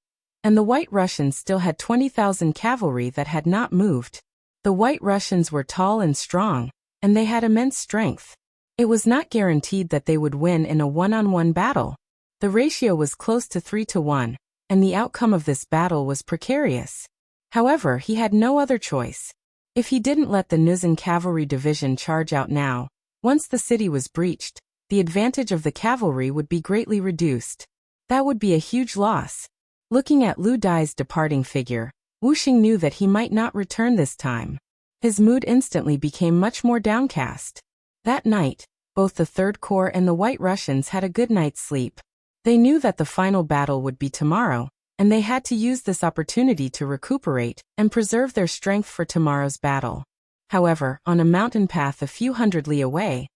and the White Russians still had 20,000 cavalry that had not moved. The White Russians were tall and strong, and they had immense strength. It was not guaranteed that they would win in a one-on-one battle. The ratio was close to 3-1, and the outcome of this battle was precarious. However, he had no other choice. If he didn't let the Nuzan Cavalry Division charge out now, once the city was breached, the advantage of the cavalry would be greatly reduced. That would be a huge loss. Looking at Lu Dai's departing figure, Wuxia knew that he might not return this time. His mood instantly became much more downcast. That night, both the Third Corps and the White Russians had a good night's sleep. They knew that the final battle would be tomorrow, and they had to use this opportunity to recuperate and preserve their strength for tomorrow's battle. However, on a mountain path a few hundred li away,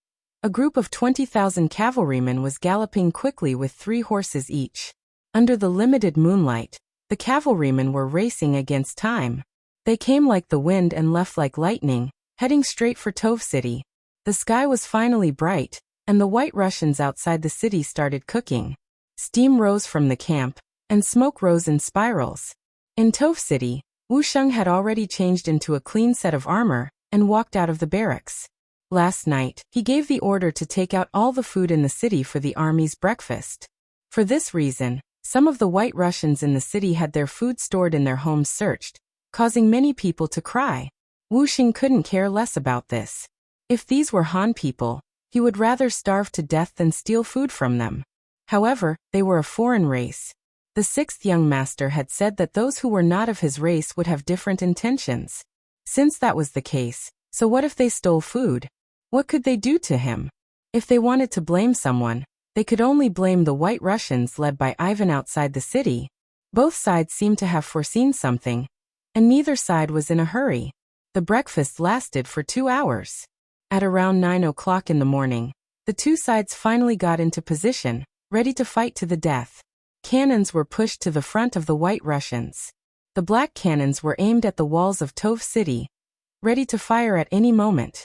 a group of 20,000 cavalrymen was galloping quickly with 3 horses each. Under the limited moonlight, the cavalrymen were racing against time. They came like the wind and left like lightning, heading straight for Tove City. The sky was finally bright, and the White Russians outside the city started cooking. Steam rose from the camp, and smoke rose in spirals. In Tove City, Wuxia had already changed into a clean set of armor and walked out of the barracks. Last night, he gave the order to take out all the food in the city for the army's breakfast. For this reason, some of the White Russians in the city had their food stored in their homes searched, causing many people to cry. Wuxia couldn't care less about this. If these were Han people, he would rather starve to death than steal food from them. However, they were a foreign race. The 6th young master had said that those who were not of his race would have different intentions. Since that was the case, so what if they stole food? What could they do to him? If they wanted to blame someone, they could only blame the White Russians led by Ivan outside the city. Both sides seemed to have foreseen something, and neither side was in a hurry. The breakfast lasted for 2 hours. At around 9 o'clock in the morning, the two sides finally got into position, ready to fight to the death. Cannons were pushed to the front of the White Russians. The black cannons were aimed at the walls of Tove City, ready to fire at any moment.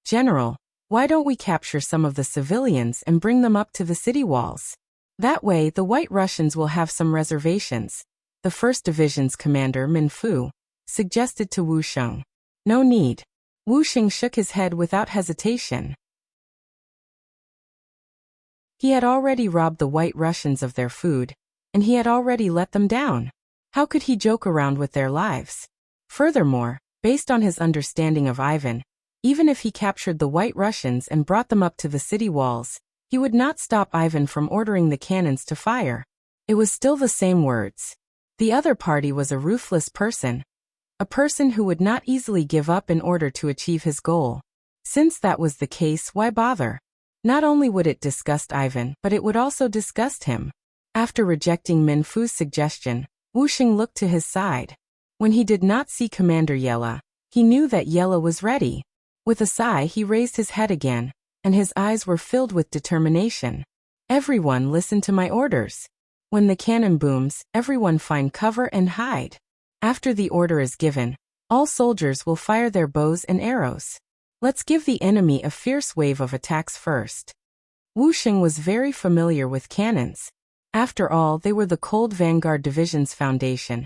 General, why don't we capture some of the civilians and bring them up to the city walls? That way the White Russians will have some reservations, the 1st Division's commander Min Fu, suggested to Wu Sheng. No need. Wu Sheng shook his head without hesitation. He had already robbed the White Russians of their food, and he had already let them down. How could he joke around with their lives? Furthermore, based on his understanding of Ivan, even if he captured the White Russians and brought them up to the city walls, he would not stop Ivan from ordering the cannons to fire. It was still the same words. The other party was a ruthless person. A person who would not easily give up in order to achieve his goal. Since that was the case, why bother? Not only would it disgust Ivan, but it would also disgust him. After rejecting Min Fu's suggestion, Wu Sheng looked to his side. When he did not see Commander Yella, he knew that Yella was ready. With a sigh, he raised his head again, and his eyes were filled with determination. Everyone listen to my orders. When the cannon booms, everyone find cover and hide. After the order is given, all soldiers will fire their bows and arrows. Let's give the enemy a fierce wave of attacks first. Wu Sheng was very familiar with cannons. After all, they were the Cold Vanguard Division's foundation,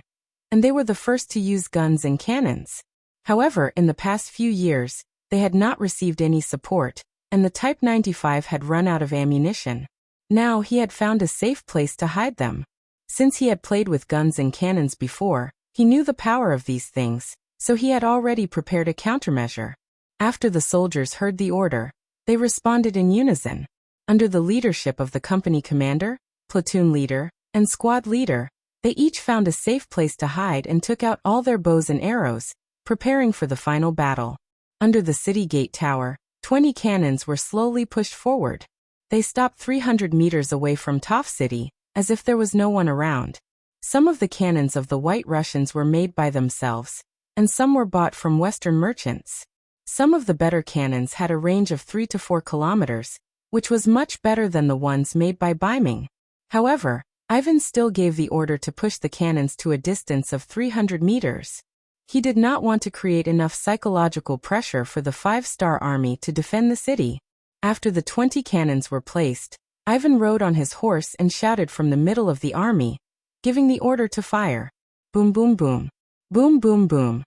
and they were the first to use guns and cannons. However, in the past few years, they had not received any support, and the Type 95 had run out of ammunition. Now he had found a safe place to hide them. Since he had played with guns and cannons before, he knew the power of these things, so he had already prepared a countermeasure. After the soldiers heard the order, they responded in unison. Under the leadership of the company commander, platoon leader, and squad leader, they each found a safe place to hide and took out all their bows and arrows, preparing for the final battle. Under the city gate tower, 20 cannons were slowly pushed forward. They stopped 300 meters away from Toph City, as if there was no one around. Some of the cannons of the White Russians were made by themselves, and some were bought from Western merchants. Some of the better cannons had a range of 3 to 4 kilometers, which was much better than the ones made by Beiming. However, Ivan still gave the order to push the cannons to a distance of 300 meters. He did not want to create enough psychological pressure for the 5-star army to defend the city. After the 20 cannons were placed, Ivan rode on his horse and shouted from the middle of the army, giving the order to fire. Boom boom boom. Boom boom boom.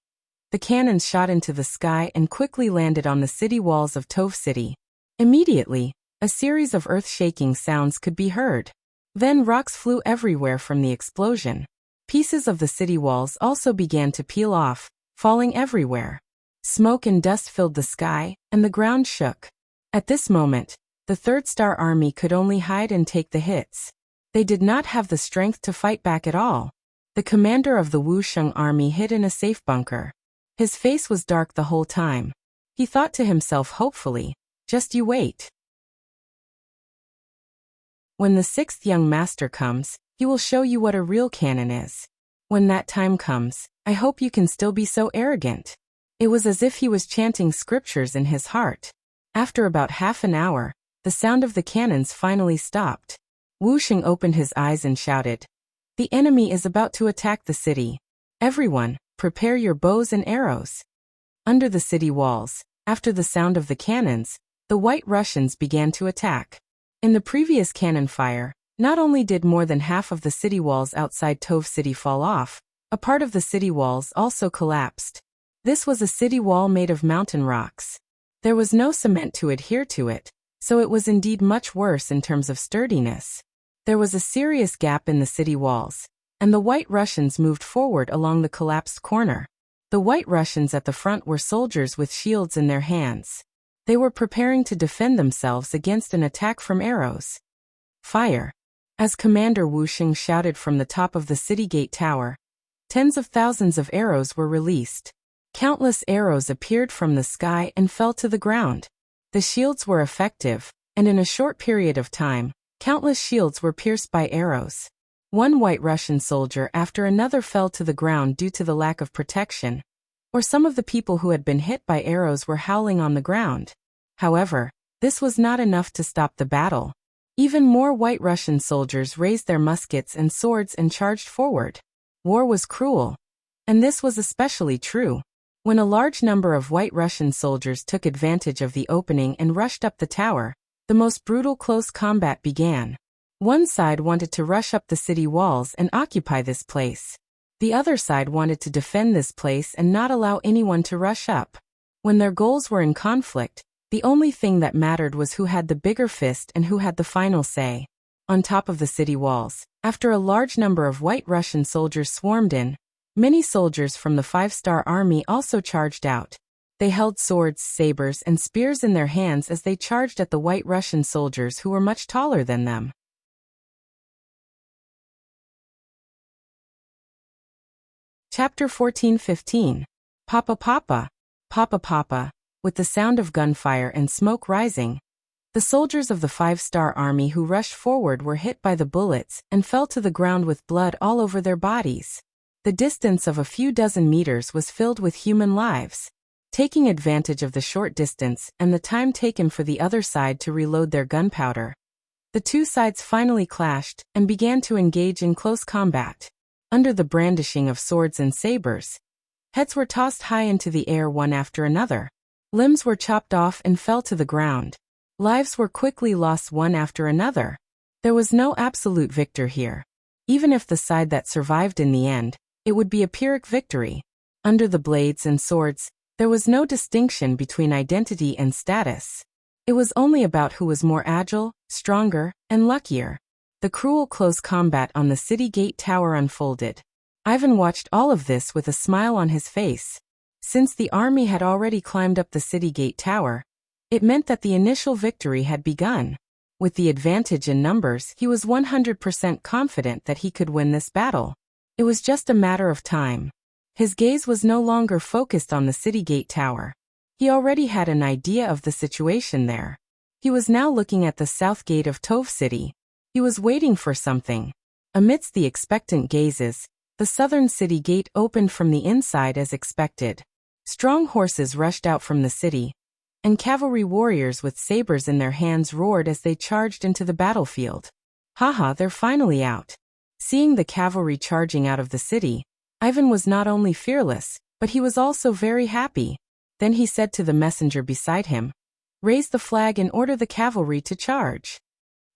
The cannons shot into the sky and quickly landed on the city walls of Toph City. Immediately, a series of earth-shaking sounds could be heard. Then rocks flew everywhere from the explosion. Pieces of the city walls also began to peel off, falling everywhere. Smoke and dust filled the sky, and the ground shook. At this moment, the 3rd Star Army could only hide and take the hits. They did not have the strength to fight back at all. The commander of the Wu Sheng army hid in a safe bunker. His face was dark the whole time. He thought to himself hopefully, just you wait. When the 6th young master comes, he will show you what a real cannon is. When that time comes, I hope you can still be so arrogant. It was as if he was chanting scriptures in his heart. After about half an hour, the sound of the cannons finally stopped. Wu Sheng opened his eyes and shouted, "The enemy is about to attack the city. Everyone, prepare your bows and arrows." Under the city walls, after the sound of the cannons, the White Russians began to attack. In the previous cannon fire, not only did more than half of the city walls outside Toph City fall off, a part of the city walls also collapsed. This was a city wall made of mountain rocks. There was no cement to adhere to it, so it was indeed much worse in terms of sturdiness. There was a serious gap in the city walls, and the White Russians moved forward along the collapsed corner. The White Russians at the front were soldiers with shields in their hands. They were preparing to defend themselves against an attack from arrows. Fire! As Commander Wu Sheng shouted from the top of the city gate tower, tens of thousands of arrows were released. Countless arrows appeared from the sky and fell to the ground. The shields were effective, and in a short period of time, countless shields were pierced by arrows. One White Russian soldier after another fell to the ground due to the lack of protection, or some of the people who had been hit by arrows were howling on the ground. However, this was not enough to stop the battle. Even more White Russian soldiers raised their muskets and swords and charged forward. War was cruel. And this was especially true when a large number of White Russian soldiers took advantage of the opening and rushed up the tower. The most brutal close combat began. One side wanted to rush up the city walls and occupy this place. The other side wanted to defend this place and not allow anyone to rush up. When their goals were in conflict, the only thing that mattered was who had the bigger fist and who had the final say. On top of the city walls, after a large number of White Russian soldiers swarmed in, many soldiers from the 5-star army also charged out. They held swords, sabers, and spears in their hands as they charged at the White Russian soldiers who were much taller than them. Chapter 14-15. Papa Papa. Papa Papa. With the sound of gunfire and smoke rising, the soldiers of the 5-star army who rushed forward were hit by the bullets and fell to the ground with blood all over their bodies. The distance of a few dozen meters was filled with human lives. Taking advantage of the short distance and the time taken for the other side to reload their gunpowder, the two sides finally clashed and began to engage in close combat. Under the brandishing of swords and sabers, heads were tossed high into the air one after another. Limbs were chopped off and fell to the ground. Lives were quickly lost one after another. There was no absolute victor here. Even if the side that survived in the end, it would be a Pyrrhic victory. Under the blades and swords, there was no distinction between identity and status. It was only about who was more agile, stronger, and luckier. The cruel close combat on the city gate tower unfolded. Ivan watched all of this with a smile on his face. Since the army had already climbed up the city gate tower, it meant that the initial victory had begun. With the advantage in numbers, he was 100% confident that he could win this battle. It was just a matter of time. His gaze was no longer focused on the city gate tower. He already had an idea of the situation there. He was now looking at the south gate of Tove City. He was waiting for something. Amidst the expectant gazes, the southern city gate opened from the inside as expected. Strong horses rushed out from the city, and cavalry warriors with sabers in their hands roared as they charged into the battlefield. Haha, they're finally out. Seeing the cavalry charging out of the city, Ivan was not only fearless, but he was also very happy. Then he said to the messenger beside him, "Raise the flag and order the cavalry to charge."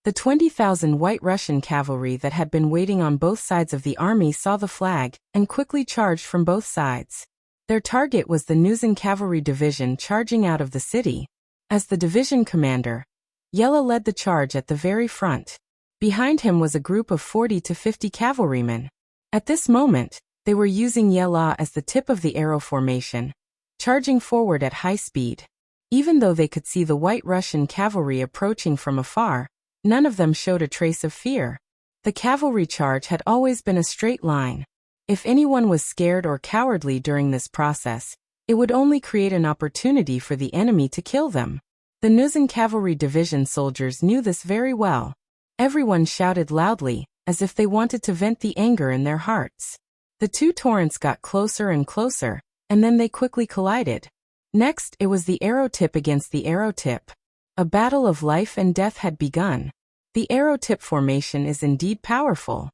The 20,000 White Russian cavalry that had been waiting on both sides of the army saw the flag and quickly charged from both sides. Their target was the Nuzin cavalry division charging out of the city. As the division commander, Yella led the charge at the very front. Behind him was a group of 40 to 50 cavalrymen. At this moment, they were using Yella as the tip of the arrow formation, charging forward at high speed. Even though they could see the White Russian cavalry approaching from afar, none of them showed a trace of fear. The cavalry charge had always been a straight line. If anyone was scared or cowardly during this process, it would only create an opportunity for the enemy to kill them. The Nuzin cavalry division soldiers knew this very well. Everyone shouted loudly, as if they wanted to vent the anger in their hearts. The two torrents got closer and closer, and then they quickly collided. Next, it was the arrow tip against the arrow tip. A battle of life and death had begun. The arrow tip formation is indeed powerful.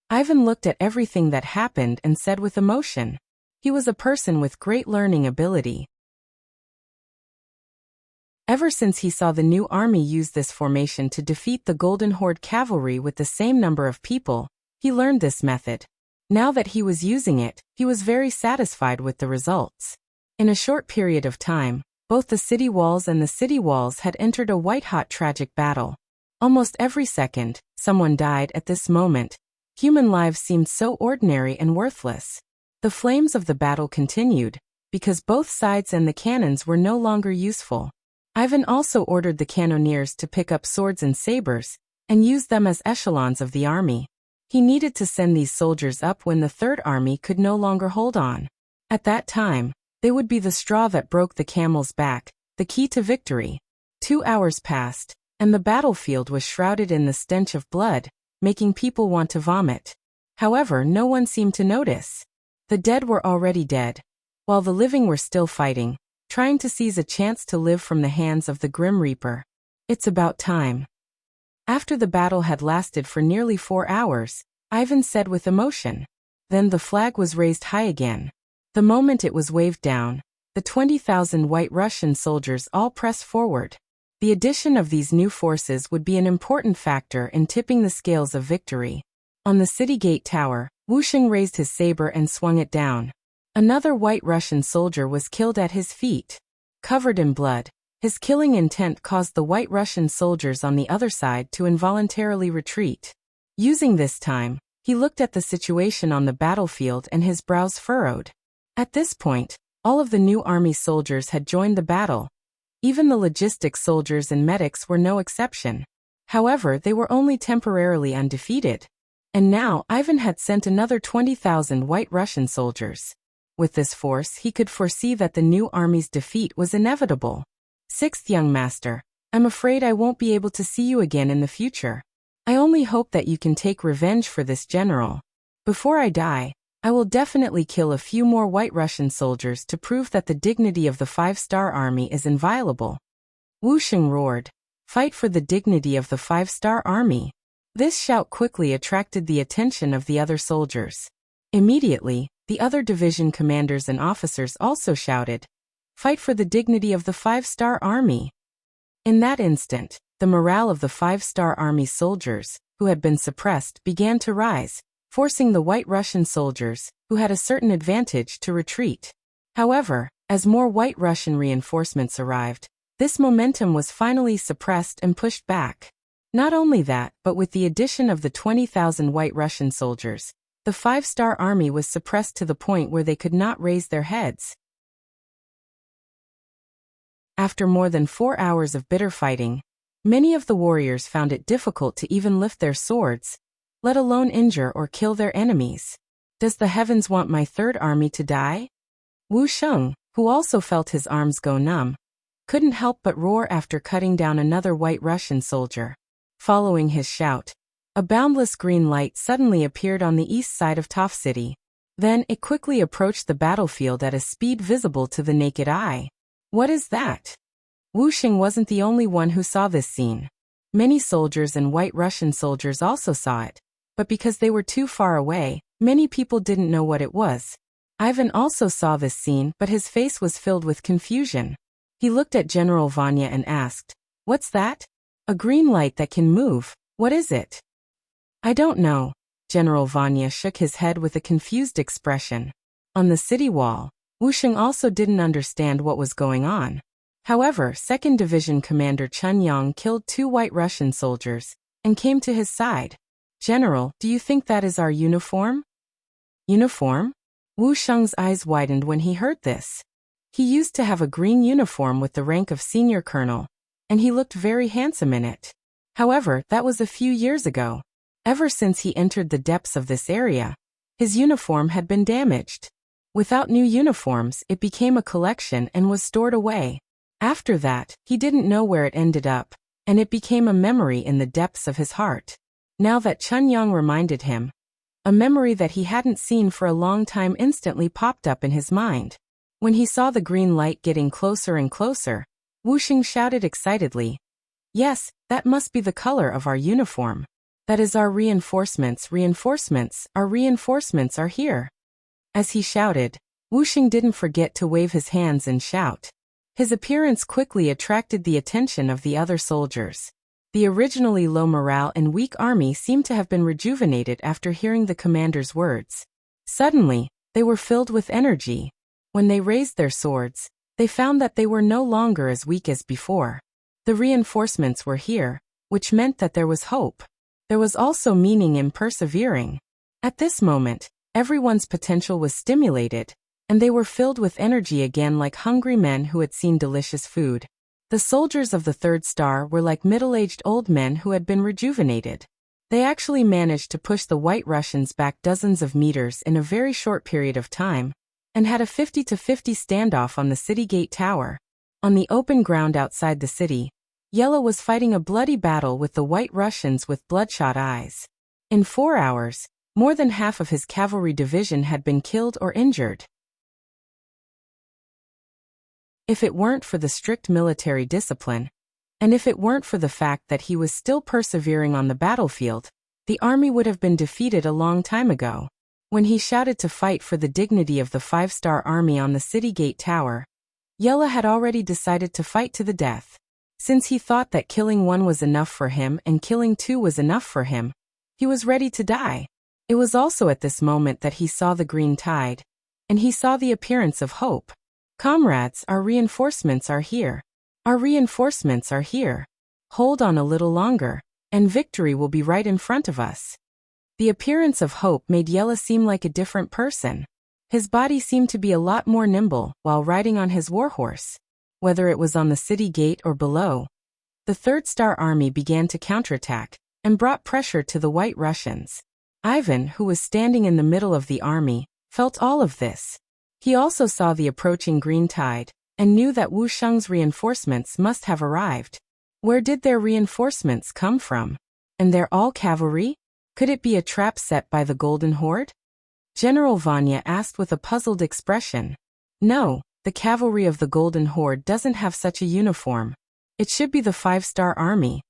Ivan looked at everything that happened and said with emotion. He was a person with great learning ability. Ever since he saw the new army use this formation to defeat the Golden Horde cavalry with the same number of people, he learned this method. Now that he was using it, he was very satisfied with the results. In a short period of time, both the city walls and the city walls had entered a white-hot tragic battle. Almost every second, someone died. At this moment, human lives seemed so ordinary and worthless. The flames of the battle continued, because both sides and the cannons were no longer useful. Ivan also ordered the cannoneers to pick up swords and sabers, and use them as echelons of the army. He needed to send these soldiers up when the Third Army could no longer hold on. At that time, they would be the straw that broke the camel's back, the key to victory. 2 hours passed, and the battlefield was shrouded in the stench of blood, making people want to vomit. However, no one seemed to notice. The dead were already dead, while the living were still fighting, trying to seize a chance to live from the hands of the Grim Reaper. It's about time. After the battle had lasted for nearly 4 hours, Ivan said with emotion. Then the flag was raised high again. The moment it was waved down, the 20,000 White Russian soldiers all pressed forward. The addition of these new forces would be an important factor in tipping the scales of victory. On the city gate tower, Wuxia raised his saber and swung it down. Another White Russian soldier was killed at his feet. Covered in blood, his killing intent caused the White Russian soldiers on the other side to involuntarily retreat. Using this time, he looked at the situation on the battlefield and his brows furrowed. At this point, all of the new army soldiers had joined the battle. Even the logistics soldiers and medics were no exception. However, they were only temporarily undefeated. And now Ivan had sent another 20,000 White Russian soldiers. With this force, he could foresee that the new army's defeat was inevitable. Sixth young master, I'm afraid I won't be able to see you again in the future. I only hope that you can take revenge for this general. Before I die, I will definitely kill a few more White Russian soldiers to prove that the dignity of the 5-star army is inviolable. Wuxia roared, "Fight for the dignity of the 5-star army." This shout quickly attracted the attention of the other soldiers. Immediately, the other division commanders and officers also shouted, "Fight for the dignity of the 5-star army." In that instant, the morale of the 5-star army soldiers, who had been suppressed, began to rise, forcing the White Russian soldiers, who had a certain advantage, to retreat. However, as more White Russian reinforcements arrived, this momentum was finally suppressed and pushed back. Not only that, but with the addition of the 20,000 White Russian soldiers, the 5-star army was suppressed to the point where they could not raise their heads. After more than 4 hours of bitter fighting, many of the warriors found it difficult to even lift their swords, let alone injure or kill their enemies. Does the heavens want my third army to die? Wuxia, who also felt his arms go numb, couldn't help but roar after cutting down another White Russian soldier. Following his shout, a boundless green light suddenly appeared on the east side of Toph City. Then it quickly approached the battlefield at a speed visible to the naked eye. What is that? Wuxia wasn't the only one who saw this scene. Many soldiers and White Russian soldiers also saw it, but because they were too far away, many people didn't know what it was. Ivan also saw this scene, but his face was filled with confusion. He looked at General Vanya and asked, "What's that? A green light that can move, what is it?" "I don't know." General Vanya shook his head with a confused expression. On the city wall, Wuxia also didn't understand what was going on. However, 2nd Division Commander Chun Yang killed 2 White Russian soldiers and came to his side. "General, do you think that is our uniform?" "Uniform?" Wuxia's eyes widened when he heard this. He used to have a green uniform with the rank of senior colonel, and he looked very handsome in it. However, that was a few years ago. Ever since he entered the depths of this area, his uniform had been damaged. Without new uniforms, it became a collection and was stored away. After that, he didn't know where it ended up, and it became a memory in the depths of his heart. Now that Chun Yang reminded him, a memory that he hadn't seen for a long time instantly popped up in his mind. When he saw the green light getting closer and closer, Wuxia shouted excitedly, "Yes, that must be the color of our uniform. That is our reinforcements, our reinforcements are here." As he shouted, Wuxia didn't forget to wave his hands and shout. His appearance quickly attracted the attention of the other soldiers. The originally low morale and weak army seemed to have been rejuvenated after hearing the commander's words. Suddenly, they were filled with energy. When they raised their swords, they found that they were no longer as weak as before. The reinforcements were here, which meant that there was hope. There was also meaning in persevering. At this moment, everyone's potential was stimulated, and they were filled with energy again like hungry men who had seen delicious food. The soldiers of the 3rd star were like middle-aged old men who had been rejuvenated. They actually managed to push the White Russians back dozens of meters in a very short period of time, and had a 50-50 standoff on the city gate tower. On the open ground outside the city, Yellow was fighting a bloody battle with the White Russians with bloodshot eyes. In 4 hours, more than half of his cavalry division had been killed or injured. If it weren't for the strict military discipline, and if it weren't for the fact that he was still persevering on the battlefield, the army would have been defeated a long time ago. When he shouted to fight for the dignity of the 5-star army on the city gate tower, Yella had already decided to fight to the death. Since he thought that killing one was enough for him and killing two was enough for him, he was ready to die. It was also at this moment that he saw the green tide, and he saw the appearance of hope. Comrades, our reinforcements are here. Our reinforcements are here. Hold on a little longer, and victory will be right in front of us. The appearance of hope made Yella seem like a different person. His body seemed to be a lot more nimble while riding on his warhorse. Whether it was on the city gate or below, the Third Star Army began to counterattack and brought pressure to the White Russians. Ivan, who was standing in the middle of the army, felt all of this. He also saw the approaching green tide and knew that Wu Sheng's reinforcements must have arrived. Where did their reinforcements come from? And they're all cavalry? Could it be a trap set by the Golden Horde? General Vanya asked with a puzzled expression. No, the cavalry of the Golden Horde doesn't have such a uniform. It should be the 5-star army.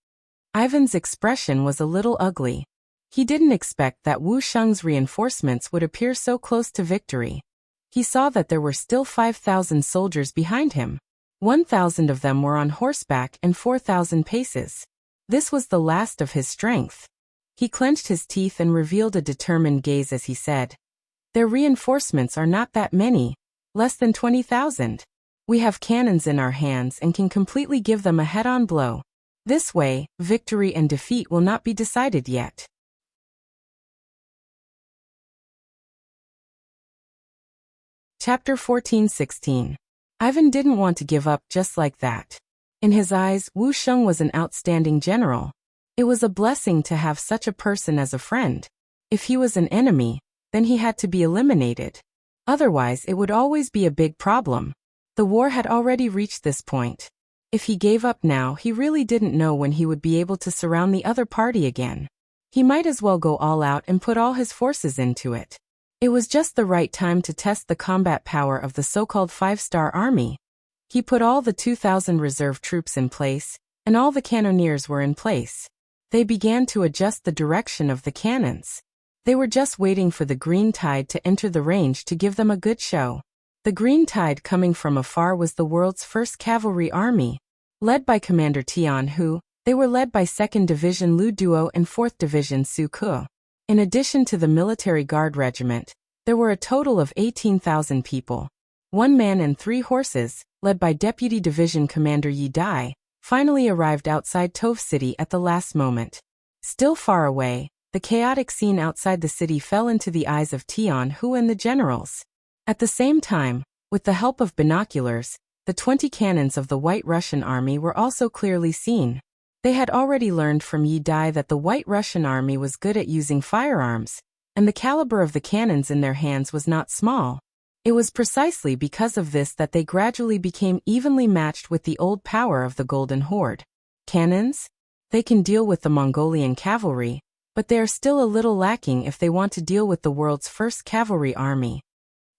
Ivan's expression was a little ugly. He didn't expect that Wu Sheng's reinforcements would appear so close to victory. He saw that there were still 5,000 soldiers behind him. 1,000 of them were on horseback and 4,000 paces. This was the last of his strength. He clenched his teeth and revealed a determined gaze as he said, "Their reinforcements are not that many, less than 20,000. We have cannons in our hands and can completely give them a head-on blow. This way, victory and defeat will not be decided yet." Chapter 14-16. Ivan didn't want to give up just like that. In his eyes, Wu Sheng was an outstanding general. It was a blessing to have such a person as a friend. If he was an enemy, then he had to be eliminated. Otherwise, it would always be a big problem. The war had already reached this point. If he gave up now, he really didn't know when he would be able to surround the other party again. He might as well go all out and put all his forces into it. It was just the right time to test the combat power of the so-called 5-star army. He put all the 2,000 reserve troops in place, and all the cannoneers were in place. They began to adjust the direction of the cannons. They were just waiting for the green tide to enter the range to give them a good show. The green tide coming from afar was the world's first cavalry army, led by Commander Tian Hu. They were led by 2nd Division Lu Duo and 4th Division Su Ke. In addition to the military guard regiment, there were a total of 18,000 people. 1 man and 3 horses, led by Deputy Division Commander Yi Dai, finally arrived outside Tove City at the last moment. Still far away, the chaotic scene outside the city fell into the eyes of Tian Hu and the generals. At the same time, with the help of binoculars, the 20 cannons of the White Russian army were also clearly seen. They had already learned from Yi Dai that the White Russian army was good at using firearms, and the caliber of the cannons in their hands was not small. It was precisely because of this that they gradually became evenly matched with the old power of the Golden Horde. Cannons? They can deal with the Mongolian cavalry, but they are still a little lacking if they want to deal with the world's first cavalry army.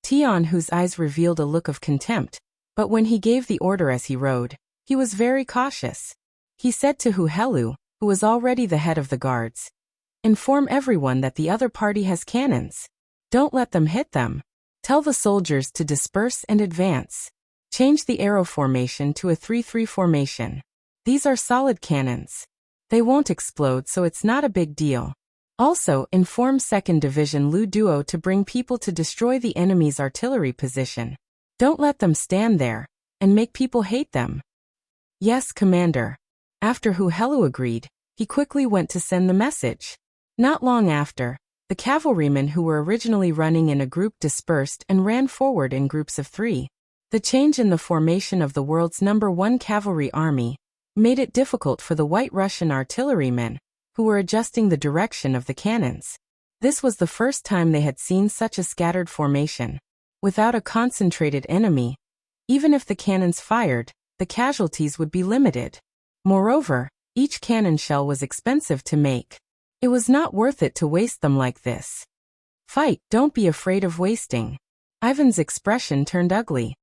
Tian Hu's eyes revealed a look of contempt, but when he gave the order as he rode, he was very cautious. He said to Hu Helu, who was already the head of the guards, "Inform everyone that the other party has cannons. Don't let them hit them. Tell the soldiers to disperse and advance. Change the arrow formation to a 3-3 formation. These are solid cannons. They won't explode, so it's not a big deal. Also, inform 2nd Division Lu Duo to bring people to destroy the enemy's artillery position. Don't let them stand there and make people hate them." "Yes, Commander." After Hu Helu agreed, he quickly went to send the message. Not long after, the cavalrymen who were originally running in a group dispersed and ran forward in groups of 3. The change in the formation of the world's #1 cavalry army made it difficult for the White Russian artillerymen, who were adjusting the direction of the cannons. This was the first time they had seen such a scattered formation. Without a concentrated enemy, even if the cannons fired, the casualties would be limited. Moreover, each cannon shell was expensive to make. It was not worth it to waste them like this. "Fight, don't be afraid of wasting." Ivan's expression turned ugly.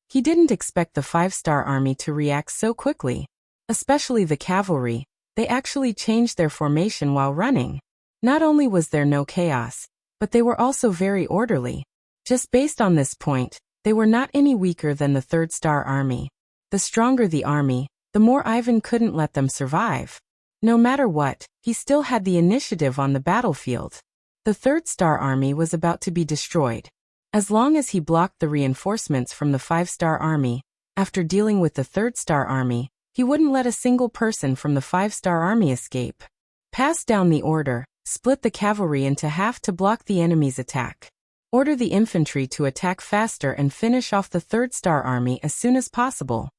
He didn't expect the 5-star army to react so quickly. Especially the cavalry, they actually changed their formation while running. Not only was there no chaos, but they were also very orderly. Just based on this point, they were not any weaker than the 3rd Star Army. The stronger the army, the more Ivan couldn't let them survive. No matter what, he still had the initiative on the battlefield. The Third Star Army was about to be destroyed. As long as he blocked the reinforcements from the 5-Star Army, after dealing with the Third Star Army, he wouldn't let a single person from the 5-Star Army escape. Pass down the order, split the cavalry into half to block the enemy's attack. Order the infantry to attack faster and finish off the Third Star Army as soon as possible.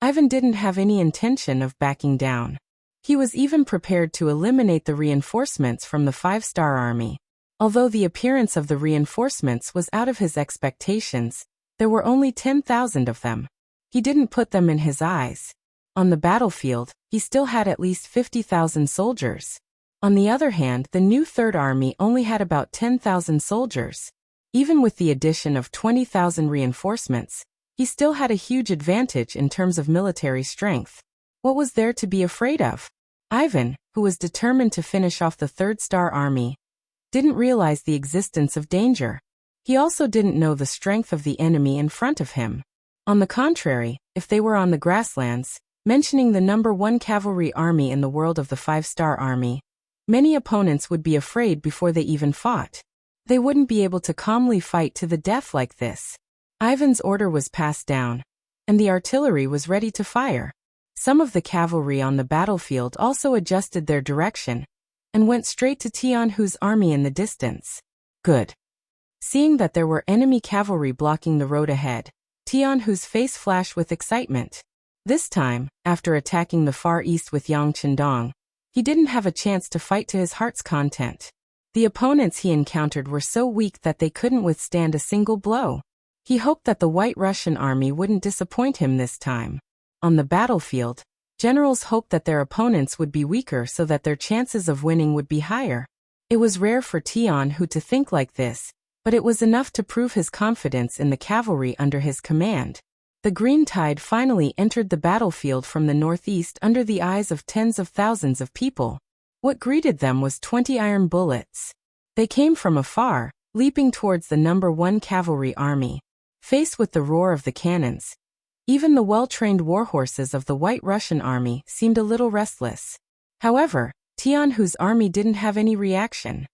Ivan didn't have any intention of backing down. He was even prepared to eliminate the reinforcements from the 5-Star Army. Although the appearance of the reinforcements was out of his expectations, there were only 10,000 of them. He didn't put them in his eyes. On the battlefield, he still had at least 50,000 soldiers. On the other hand, the new Third Army only had about 10,000 soldiers. Even with the addition of 20,000 reinforcements, he still had a huge advantage in terms of military strength. What was there to be afraid of? Ivan, who was determined to finish off the Third Star Army, didn't realize the existence of danger. He also didn't know the strength of the enemy in front of him. On the contrary, if they were on the grasslands, mentioning the number 1 cavalry army in the world of the 5-Star Army, many opponents would be afraid before they even fought. They wouldn't be able to calmly fight to the death like this. Ivan's order was passed down, and the artillery was ready to fire. Some of the cavalry on the battlefield also adjusted their direction and went straight to Tianhu's army in the distance. Good. Seeing that there were enemy cavalry blocking the road ahead, Tianhu's face flashed with excitement. This time, after attacking the far east with Yang Chendong, he didn't have a chance to fight to his heart's content. The opponents he encountered were so weak that they couldn't withstand a single blow. He hoped that the White Russian army wouldn't disappoint him this time. On the battlefield, generals hoped that their opponents would be weaker so that their chances of winning would be higher. It was rare for Tianhu to think like this, but it was enough to prove his confidence in the cavalry under his command. The green tide finally entered the battlefield from the northeast under the eyes of tens of thousands of people. What greeted them was 20 iron bullets. They came from afar, leaping towards the number 1 cavalry army. Faced with the roar of the cannons, even the well-trained warhorses of the White Russian army seemed a little restless. However, Tianhu's army didn't have any reaction.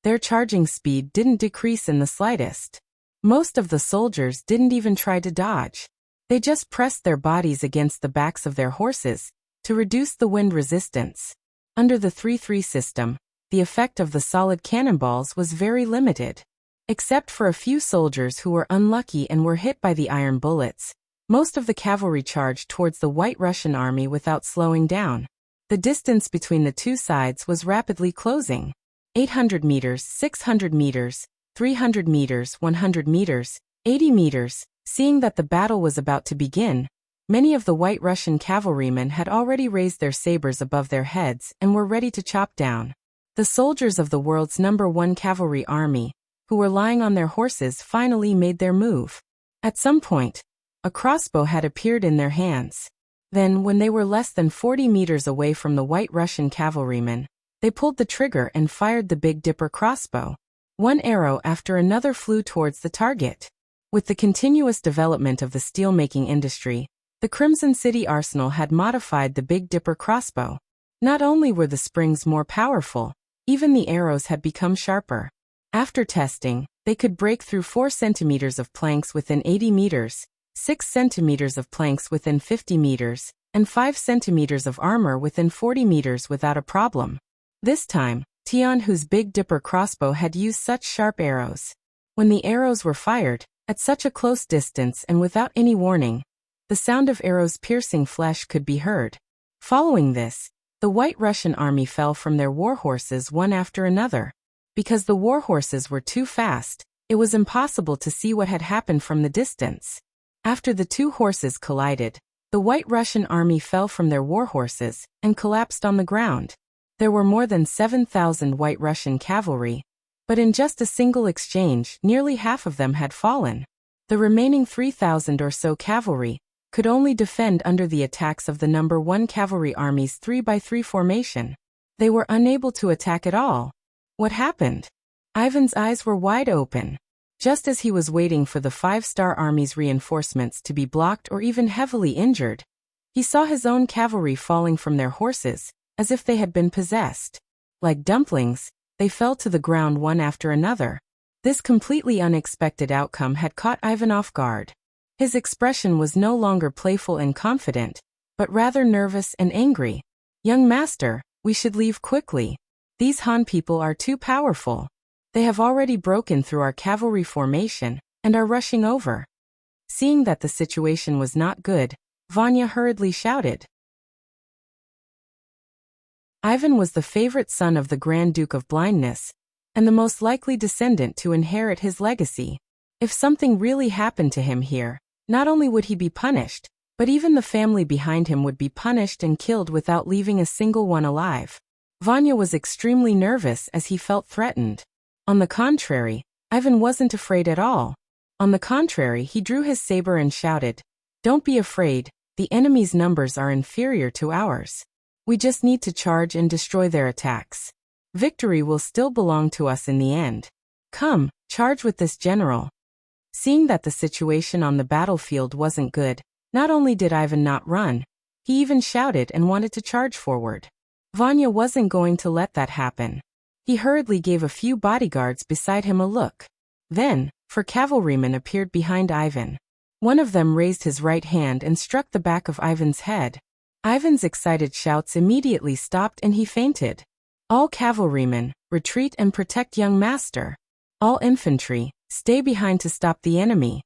Their charging speed didn't decrease in the slightest. Most of the soldiers didn't even try to dodge. They just pressed their bodies against the backs of their horses to reduce the wind resistance. Under the 3-3 system, the effect of the solid cannonballs was very limited. Except for a few soldiers who were unlucky and were hit by the iron bullets, most of the cavalry charged towards the White Russian army without slowing down. The distance between the two sides was rapidly closing. 800 meters, 600 meters, 300 meters, 100 meters, 80 meters. Seeing that the battle was about to begin, many of the White Russian cavalrymen had already raised their sabers above their heads and were ready to chop down. The soldiers of the world's number 1 cavalry army, who were lying on their horses, finally made their move. At some point, a crossbow had appeared in their hands. Then, when they were less than 40 meters away from the White Russian cavalrymen, they pulled the trigger and fired the Big Dipper crossbow. One arrow after another flew towards the target. With the continuous development of the steelmaking industry, the Crimson City arsenal had modified the Big Dipper crossbow. Not only were the springs more powerful, even the arrows had become sharper. After testing, they could break through 4 centimeters of planks within 80 meters, 6 centimeters of planks within 50 meters, and 5 centimeters of armor within 40 meters without a problem. This time, Tianhu's Big Dipper crossbow had used such sharp arrows. When the arrows were fired, at such a close distance and without any warning, the sound of arrows piercing flesh could be heard. Following this, the White Russian army fell from their warhorses one after another. Because the warhorses were too fast, it was impossible to see what had happened from the distance. After the two horses collided, the White Russian army fell from their warhorses and collapsed on the ground. There were more than 7,000 White Russian cavalry, but in just a single exchange, nearly half of them had fallen. The remaining 3,000 or so cavalry could only defend under the attacks of the number 1 cavalry army's 3x3 formation. They were unable to attack at all. What happened? Ivan's eyes were wide open. Just as he was waiting for the five-star army's reinforcements to be blocked or even heavily injured, he saw his own cavalry falling from their horses, as if they had been possessed. Like dumplings, they fell to the ground one after another. This completely unexpected outcome had caught Ivan off guard. His expression was no longer playful and confident, but rather nervous and angry. "Young master, we should leave quickly. These Han people are too powerful. They have already broken through our cavalry formation and are rushing over." Seeing that the situation was not good, Vanya hurriedly shouted. Ivan was the favorite son of the Grand Duke of Blindness, and the most likely descendant to inherit his legacy. If something really happened to him here, not only would he be punished, but even the family behind him would be punished and killed without leaving a single one alive. Vanya was extremely nervous as he felt threatened. On the contrary, Ivan wasn't afraid at all. On the contrary, he drew his saber and shouted, "Don't be afraid, the enemy's numbers are inferior to ours. We just need to charge and destroy their attacks. Victory will still belong to us in the end. Come, charge with this general." Seeing that the situation on the battlefield wasn't good, not only did Ivan not run, he even shouted and wanted to charge forward. Vanya wasn't going to let that happen. He hurriedly gave a few bodyguards beside him a look. Then, 4 cavalrymen appeared behind Ivan. One of them raised his right hand and struck the back of Ivan's head. Ivan's excited shouts immediately stopped and he fainted. "All cavalrymen, retreat and protect young master. All infantry, stay behind to stop the enemy."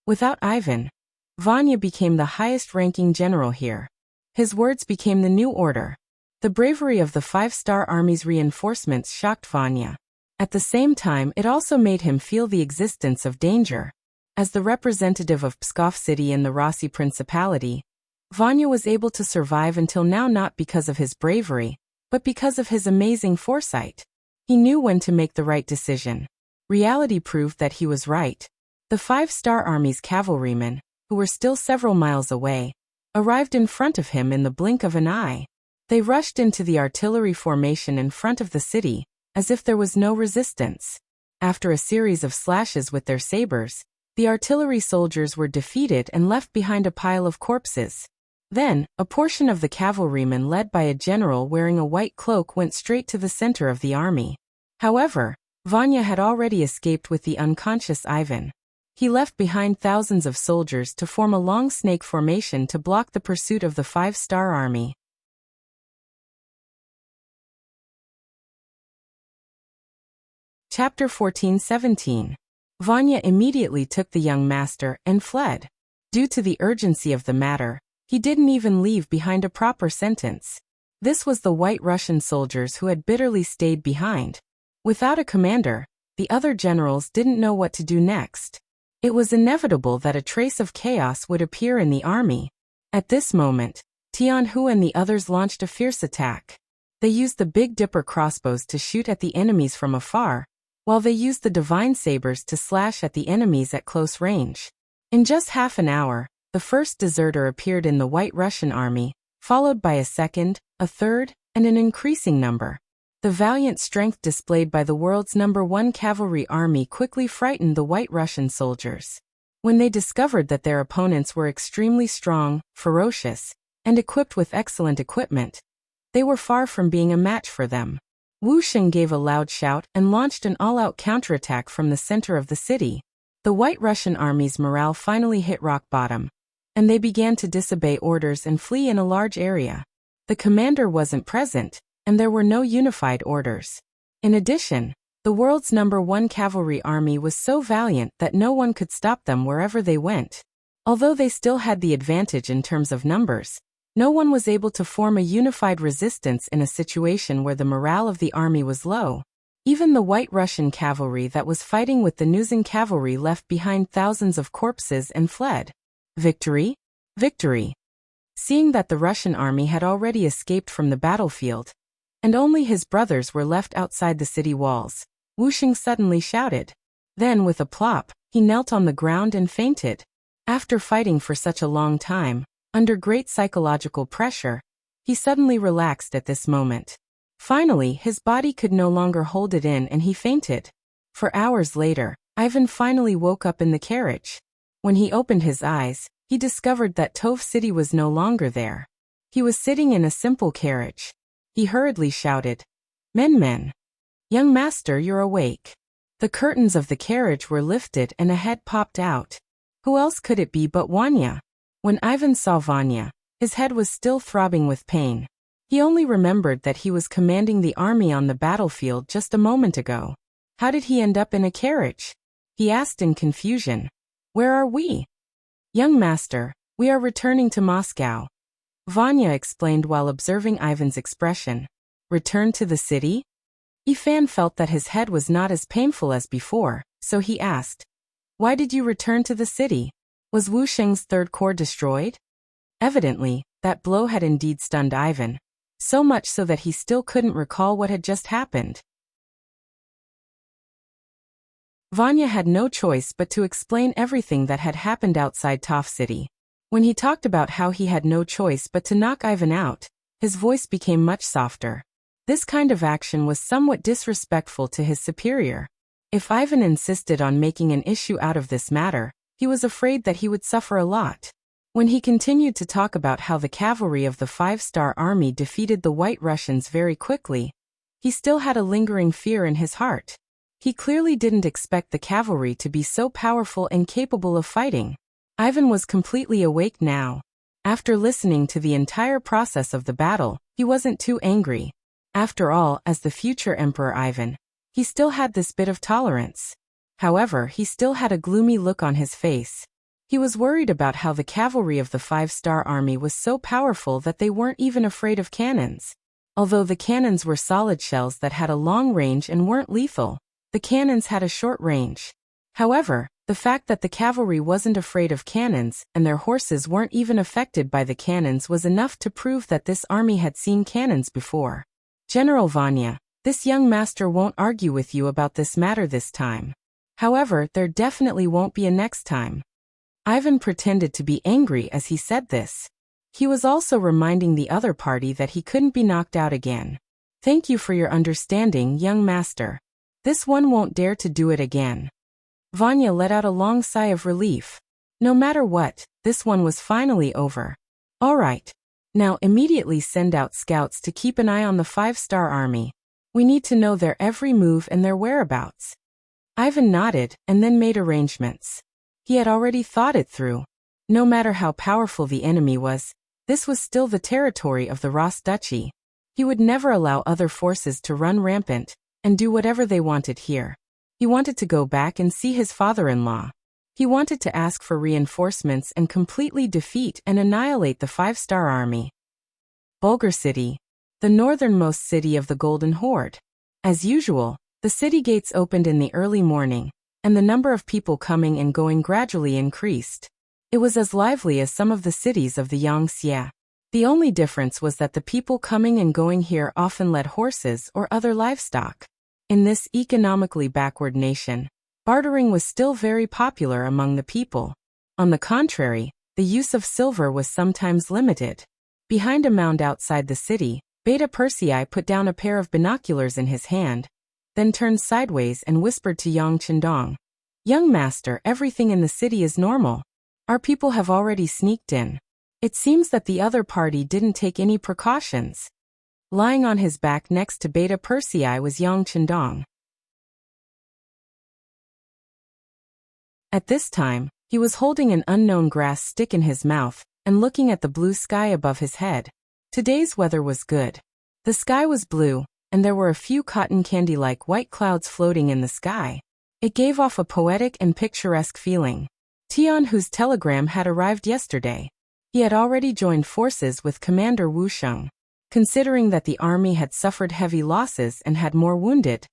Without Ivan, Vanya became the highest-ranking general here. His words became the new order. The bravery of the five-star army's reinforcements shocked Vanya. At the same time, it also made him feel the existence of danger. As the representative of Pskov city in the Rossi Principality, Vanya was able to survive until now not because of his bravery, but because of his amazing foresight. He knew when to make the right decision. Reality proved that he was right. The five-star army's cavalrymen, who were still several miles away, arrived in front of him in the blink of an eye. They rushed into the artillery formation in front of the city, as if there was no resistance. After a series of slashes with their sabers, the artillery soldiers were defeated and left behind a pile of corpses. Then, a portion of the cavalrymen led by a general wearing a white cloak went straight to the center of the army. However, Vanya had already escaped with the unconscious Ivan. He left behind thousands of soldiers to form a long snake formation to block the pursuit of the five-star army. Chapter 14-17. Vanya immediately took the young master and fled. Due to the urgency of the matter, he didn't even leave behind a proper sentence. This was the White Russian soldiers who had bitterly stayed behind. Without a commander, the other generals didn't know what to do next. It was inevitable that a trace of chaos would appear in the army. At this moment, Tianhu and the others launched a fierce attack. They used the Big Dipper crossbows to shoot at the enemies from afar, while they used the divine sabers to slash at the enemies at close range. In just half an hour, the first deserter appeared in the White Russian army, followed by a second, a third, and an increasing number. The valiant strength displayed by the world's #1 cavalry army quickly frightened the White Russian soldiers. When they discovered that their opponents were extremely strong, ferocious, and equipped with excellent equipment, they were far from being a match for them. Wuxia gave a loud shout and launched an all-out counterattack from the center of the city. The White Russian army's morale finally hit rock bottom, and they began to disobey orders and flee in a large area. The commander wasn't present, and there were no unified orders. In addition, the world's #1 cavalry army was so valiant that no one could stop them wherever they went. Although they still had the advantage in terms of numbers, no one was able to form a unified resistance in a situation where the morale of the army was low. Even the White Russian cavalry that was fighting with the Nuzan cavalry left behind thousands of corpses and fled. Victory? Victory! Seeing that the Russian army had already escaped from the battlefield, and only his brothers were left outside the city walls, Wuxia suddenly shouted. Then, with a plop, he knelt on the ground and fainted. After fighting for such a long time, under great psychological pressure, he suddenly relaxed at this moment. Finally, his body could no longer hold it in and he fainted. For hours later, Ivan finally woke up in the carriage. When he opened his eyes, he discovered that Tove City was no longer there. He was sitting in a simple carriage. He hurriedly shouted, Men. Young master, you're awake." The curtains of the carriage were lifted and a head popped out. Who else could it be but Vanya? When Ivan saw Vanya, his head was still throbbing with pain. He only remembered that he was commanding the army on the battlefield just a moment ago. How did he end up in a carriage? He asked in confusion. "Where are we?" "Young master, we are returning to Moscow," Vanya explained while observing Ivan's expression. "Return to the city?" Ivan felt that his head was not as painful as before, so he asked, "Why did you return to the city? Was Wuxia's third corps destroyed?" Evidently, that blow had indeed stunned Ivan, so much so that he still couldn't recall what had just happened. Vanya had no choice but to explain everything that had happened outside Tove City. When he talked about how he had no choice but to knock Ivan out, his voice became much softer. This kind of action was somewhat disrespectful to his superior. If Ivan insisted on making an issue out of this matter, he was afraid that he would suffer a lot. When he continued to talk about how the cavalry of the five-star army defeated the White Russians very quickly, he still had a lingering fear in his heart. He clearly didn't expect the cavalry to be so powerful and capable of fighting. Ivan was completely awake now. After listening to the entire process of the battle, he wasn't too angry. After all, as the future Emperor Ivan, he still had this bit of tolerance. However, he still had a gloomy look on his face. He was worried about how the cavalry of the five-star army was so powerful that they weren't even afraid of cannons. Although the cannons were solid shells that had a long range and weren't lethal, the cannons had a short range. However, the fact that the cavalry wasn't afraid of cannons and their horses weren't even affected by the cannons was enough to prove that this army had seen cannons before. "General Vanya, this young master won't argue with you about this matter this time. However, there definitely won't be a next time." Ivan pretended to be angry as he said this. He was also reminding the other party that he couldn't be knocked out again. "Thank you for your understanding, young master. This one won't dare to do it again." Vanya let out a long sigh of relief. No matter what, this one was finally over. "All right. Now immediately send out scouts to keep an eye on the five-star army. We need to know their every move and their whereabouts." Ivan nodded and then made arrangements. He had already thought it through. No matter how powerful the enemy was, this was still the territory of the Ross Duchy. He would never allow other forces to run rampant and do whatever they wanted here. He wanted to go back and see his father-in-law. He wanted to ask for reinforcements and completely defeat and annihilate the five-star army. Bulgar City, the northernmost city of the Golden Horde. As usual, the city gates opened in the early morning, and the number of people coming and going gradually increased. It was as lively as some of the cities of the Yangtze. The only difference was that the people coming and going here often led horses or other livestock. In this economically backward nation, bartering was still very popular among the people. On the contrary, the use of silver was sometimes limited. Behind a mound outside the city, Beta Persei put down a pair of binoculars in his hand, then turned sideways and whispered to Yang Chendong, "Young master, everything in the city is normal. Our people have already sneaked in. It seems that the other party didn't take any precautions." Lying on his back next to Beta Persei was Yang Chendong. At this time, he was holding an unknown grass stick in his mouth and looking at the blue sky above his head. Today's weather was good. The sky was blue, and there were a few cotton candy-like white clouds floating in the sky. It gave off a poetic and picturesque feeling. Tian, whose telegram had arrived yesterday. He had already joined forces with Commander Wuxia. Considering that the army had suffered heavy losses and had more wounded,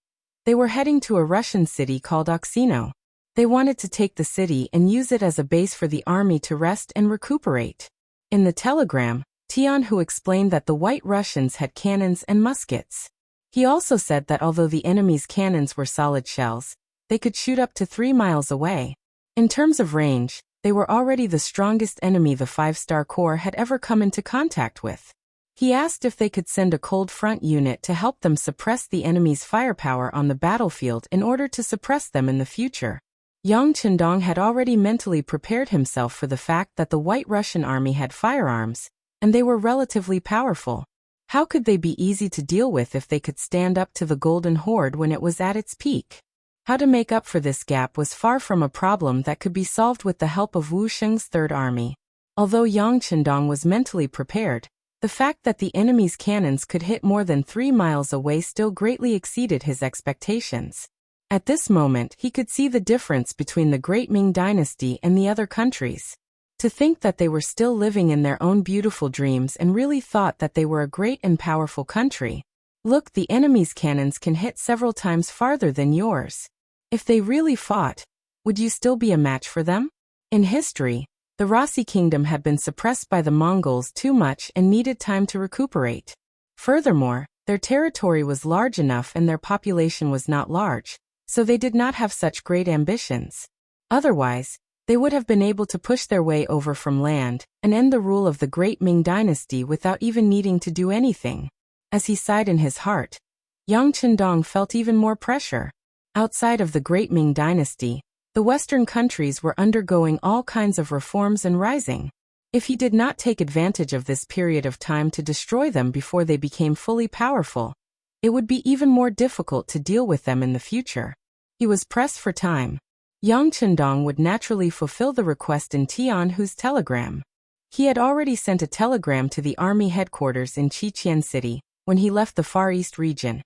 they were heading to a Russian city called Oksino. They wanted to take the city and use it as a base for the army to rest and recuperate. In the telegram, Tian Hu explained that the White Russians had cannons and muskets. He also said that although the enemy's cannons were solid shells, they could shoot up to 3 miles away. In terms of range, they were already the strongest enemy the five-star corps had ever come into contact with. He asked if they could send a cold front unit to help them suppress the enemy's firepower on the battlefield in order to suppress them in the future. Yang Chendong had already mentally prepared himself for the fact that the White Russian army had firearms, and they were relatively powerful. How could they be easy to deal with if they could stand up to the Golden Horde when it was at its peak? How to make up for this gap was far from a problem that could be solved with the help of Wuxiang's Third Army. Although Yang Chendong was mentally prepared, the fact that the enemy's cannons could hit more than 3 miles away still greatly exceeded his expectations. At this moment, he could see the difference between the Great Ming Dynasty and the other countries. To think that they were still living in their own beautiful dreams and really thought that they were a great and powerful country. Look, the enemy's cannons can hit several times farther than yours. If they really fought, would you still be a match for them? In history, the Rasi kingdom had been suppressed by the Mongols too much and needed time to recuperate. Furthermore, their territory was large enough and their population was not large, so they did not have such great ambitions. Otherwise, they would have been able to push their way over from land and end the rule of the Great Ming Dynasty without even needing to do anything. As he sighed in his heart, Yang Chendong felt even more pressure. Outside of the Great Ming Dynasty, the Western countries were undergoing all kinds of reforms and rising. If he did not take advantage of this period of time to destroy them before they became fully powerful, it would be even more difficult to deal with them in the future. He was pressed for time. Yang Chendong would naturally fulfill the request in Tianhu's telegram. He had already sent a telegram to the army headquarters in Qiqian City when he left the Far East region,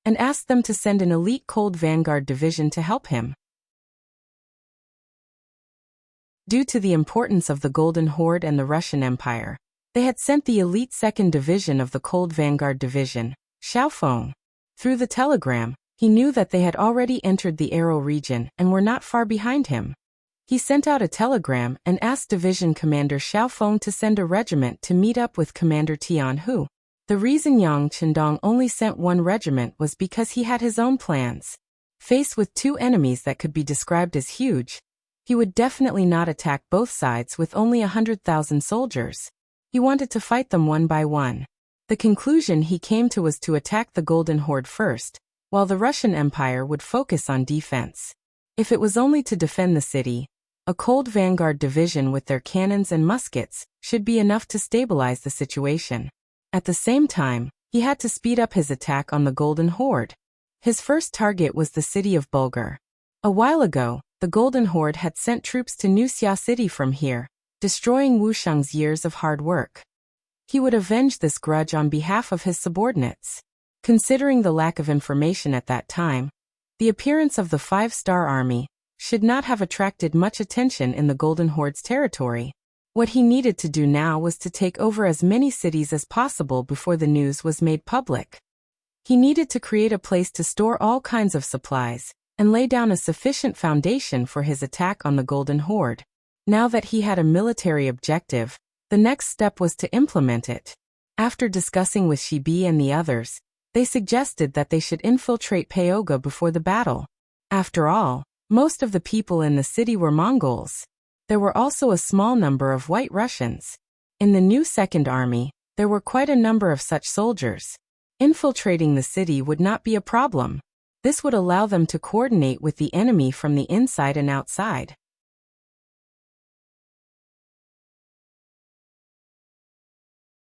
and asked them to send an elite cold vanguard division to help him. Due to the importance of the Golden Horde and the Russian Empire, they had sent the elite 2nd Division of the Cold Vanguard Division, Xiaofeng. Through the telegram, he knew that they had already entered the Arrow region and were not far behind him. He sent out a telegram and asked Division Commander Xiaofeng to send a regiment to meet up with Commander Tianhu. The reason Yang Chendong only sent one regiment was because he had his own plans. Faced with 2 enemies that could be described as huge, he would definitely not attack both sides with only 100,000 soldiers. He wanted to fight them one by one. The conclusion he came to was to attack the Golden Horde first, while the Russian Empire would focus on defense. If it was only to defend the city, a cold vanguard division with their cannons and muskets should be enough to stabilize the situation. At the same time, he had to speed up his attack on the Golden Horde. His first target was the city of Bulgar. A while ago, the Golden Horde had sent troops to Wuxia City from here, destroying Wuxiang's years of hard work. He would avenge this grudge on behalf of his subordinates. Considering the lack of information at that time, the appearance of the 5-star army should not have attracted much attention in the Golden Horde's territory. What he needed to do now was to take over as many cities as possible before the news was made public. He needed to create a place to store all kinds of supplies and lay down a sufficient foundation for his attack on the Golden Horde. Now that he had a military objective, the next step was to implement it. After discussing with Shibi and the others, they suggested that they should infiltrate Pyoga before the battle. After all, most of the people in the city were Mongols. There were also a small number of White Russians. In the new Second Army, there were quite a number of such soldiers. Infiltrating the city would not be a problem. This would allow them to coordinate with the enemy from the inside and outside.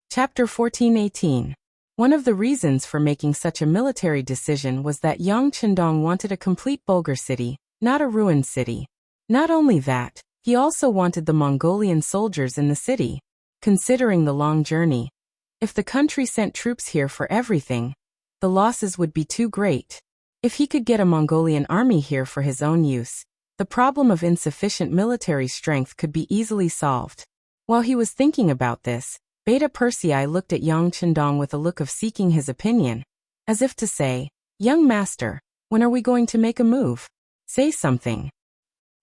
Chapter 14:18. One of the reasons for making such a military decision was that Yang Chendong wanted a complete Bulgar city, not a ruined city. Not only that, he also wanted the Mongolian soldiers in the city. Considering the long journey, if the country sent troops here for everything, the losses would be too great. If he could get a Mongolian army here for his own use, the problem of insufficient military strength could be easily solved. While he was thinking about this, Beta Persei looked at Yang Chendong with a look of seeking his opinion, as if to say, "Young master, when are we going to make a move? Say something.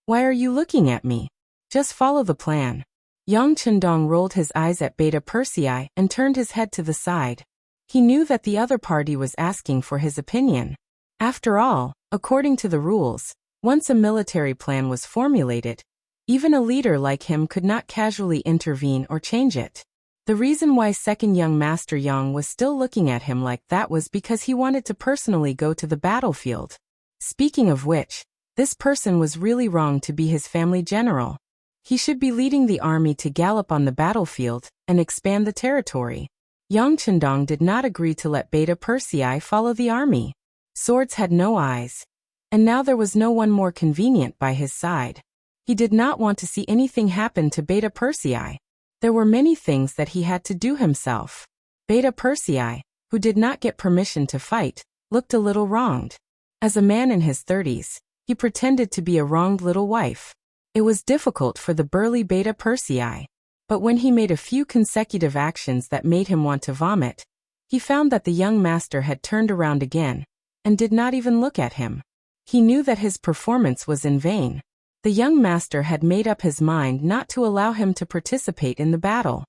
Why are you looking at me? Just follow the plan." Yang Chendong rolled his eyes at Beta Persei and turned his head to the side. He knew that the other party was asking for his opinion. After all, according to the rules, once a military plan was formulated, even a leader like him could not casually intervene or change it. The reason why second young Master Yang was still looking at him like that was because he wanted to personally go to the battlefield. Speaking of which, This person was really wrong to be his family general. He should be leading the army to gallop on the battlefield and expand the territory. Yang Chendong did not agree to let Beta Persei follow the army. Swords had no eyes. And now there was no one more convenient by his side. He did not want to see anything happen to Beta Persei. There were many things that he had to do himself. Beta Persei, who did not get permission to fight, looked a little wronged. As a man in his 30s, he pretended to be a wronged little wife. It was difficult for the burly Beta Persei. But when he made a few consecutive actions that made him want to vomit, he found that the young master had turned around again and did not even look at him. He knew that his performance was in vain. The young master had made up his mind not to allow him to participate in the battle.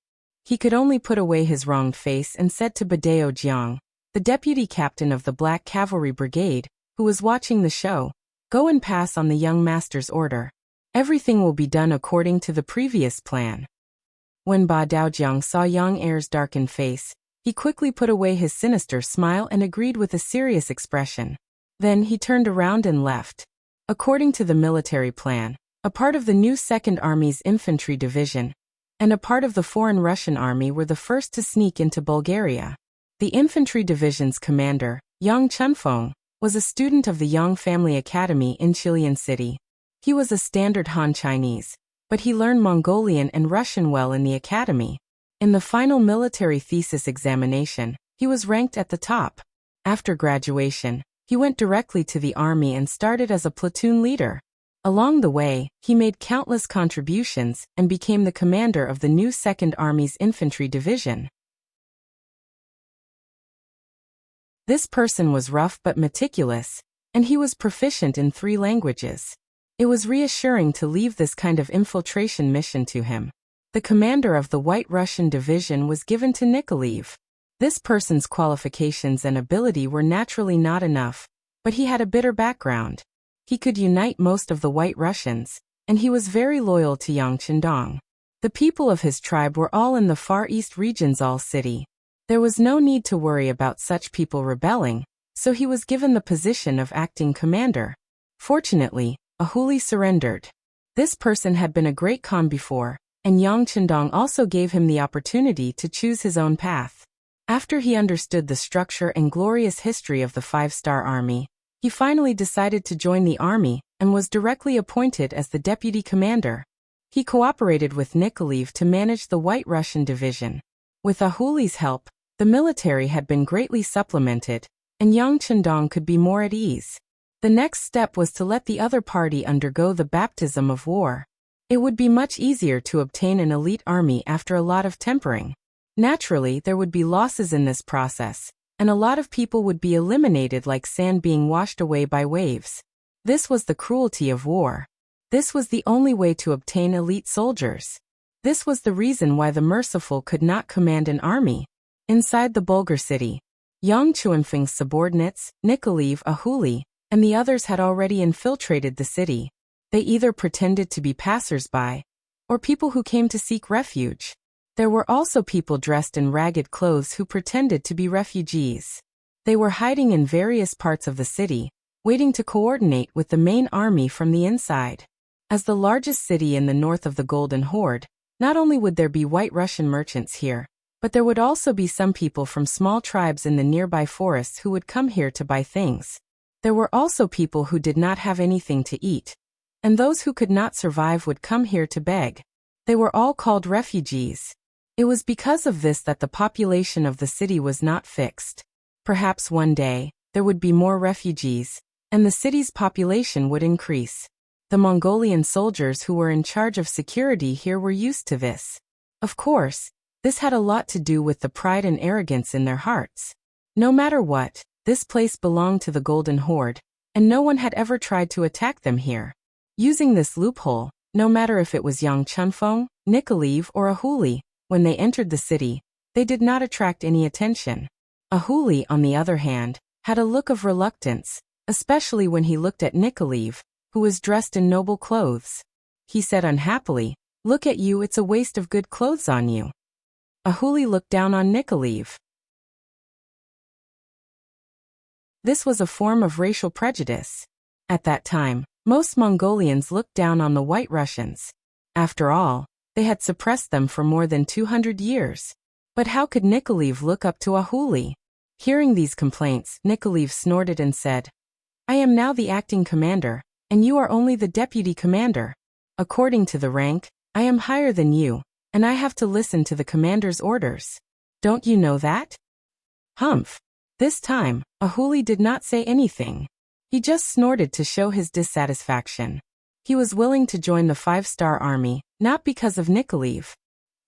He could only put away his wronged face and said to Badeo Jiang, the deputy captain of the Black Cavalry Brigade, who was watching the show, "Go and pass on the young master's order. Everything will be done according to the previous plan." When Ba Daojiang saw Yang Er's darkened face, he quickly put away his sinister smile and agreed with a serious expression. Then he turned around and left. According to the military plan, a part of the new Second Army's infantry division and a part of the foreign Russian army were the first to sneak into Bulgaria. The infantry division's commander, Yang Chunfeng, was a student of the Yang Family Academy in Chilean City. He was a standard Han Chinese, but he learned Mongolian and Russian well in the academy. In the final military thesis examination, he was ranked at the top. After graduation, he went directly to the army and started as a platoon leader. Along the way, he made countless contributions and became the commander of the new Second Army's infantry division. This person was rough but meticulous, and he was proficient in 3 languages. It was reassuring to leave this kind of infiltration mission to him. The commander of the White Russian Division was given to Nikolaev. This person's qualifications and ability were naturally not enough, but he had a bitter background. He could unite most of the White Russians, and he was very loyal to Yang Chendong. The people of his tribe were all in the Far East region's All City. There was no need to worry about such people rebelling, so he was given the position of acting commander. Fortunately, Ahuli surrendered. This person had been a great Khan before, and Yang Chendong also gave him the opportunity to choose his own path. After he understood the structure and glorious history of the 5-star army, he finally decided to join the army and was directly appointed as the deputy commander. He cooperated with Nikolaev to manage the White Russian Division. With Ahuli's help, the military had been greatly supplemented, and Yang Chendong could be more at ease. The next step was to let the other party undergo the baptism of war. It would be much easier to obtain an elite army after a lot of tempering. Naturally, there would be losses in this process, and a lot of people would be eliminated like sand being washed away by waves. This was the cruelty of war. This was the only way to obtain elite soldiers. This was the reason why the merciful could not command an army. Inside the Bulgar city, Yang Chuanfeng's subordinates, Nikolaev, Ahuli, and the others had already infiltrated the city. They either pretended to be passers-by, or people who came to seek refuge. There were also people dressed in ragged clothes who pretended to be refugees. They were hiding in various parts of the city, waiting to coordinate with the main army from the inside. As the largest city in the north of the Golden Horde, not only would there be White Russian merchants here, but there would also be some people from small tribes in the nearby forests who would come here to buy things. There were also people who did not have anything to eat, and those who could not survive would come here to beg. They were all called refugees. It was because of this that the population of the city was not fixed. Perhaps one day, there would be more refugees, and the city's population would increase. The Mongolian soldiers who were in charge of security here were used to this. Of course, this had a lot to do with the pride and arrogance in their hearts. No matter what, this place belonged to the Golden Horde, and no one had ever tried to attack them here. Using this loophole, no matter if it was Yang Chunfeng, Nikolaev, or Ahuli, when they entered the city, they did not attract any attention. Ahuli, on the other hand, had a look of reluctance, especially when he looked at Nikolaev, who was dressed in noble clothes. He said unhappily, "Look at you, it's a waste of good clothes on you." Ahuli looked down on Nikolaev. This was a form of racial prejudice. At that time, Most Mongolians looked down on the White Russians. After all, they had suppressed them for more than 200 years. But how could Nikolaev look up to a huli? Hearing these complaints, Nikolaev snorted and said, I am now the acting commander, and you are only the deputy commander. According to the rank, I am higher than you, and I have to listen to the commander's orders. Don't you know that? Humph. This time, a huli did not say anything. He just snorted to show his dissatisfaction. He was willing to join the 5-star army, not because of Nikolaev.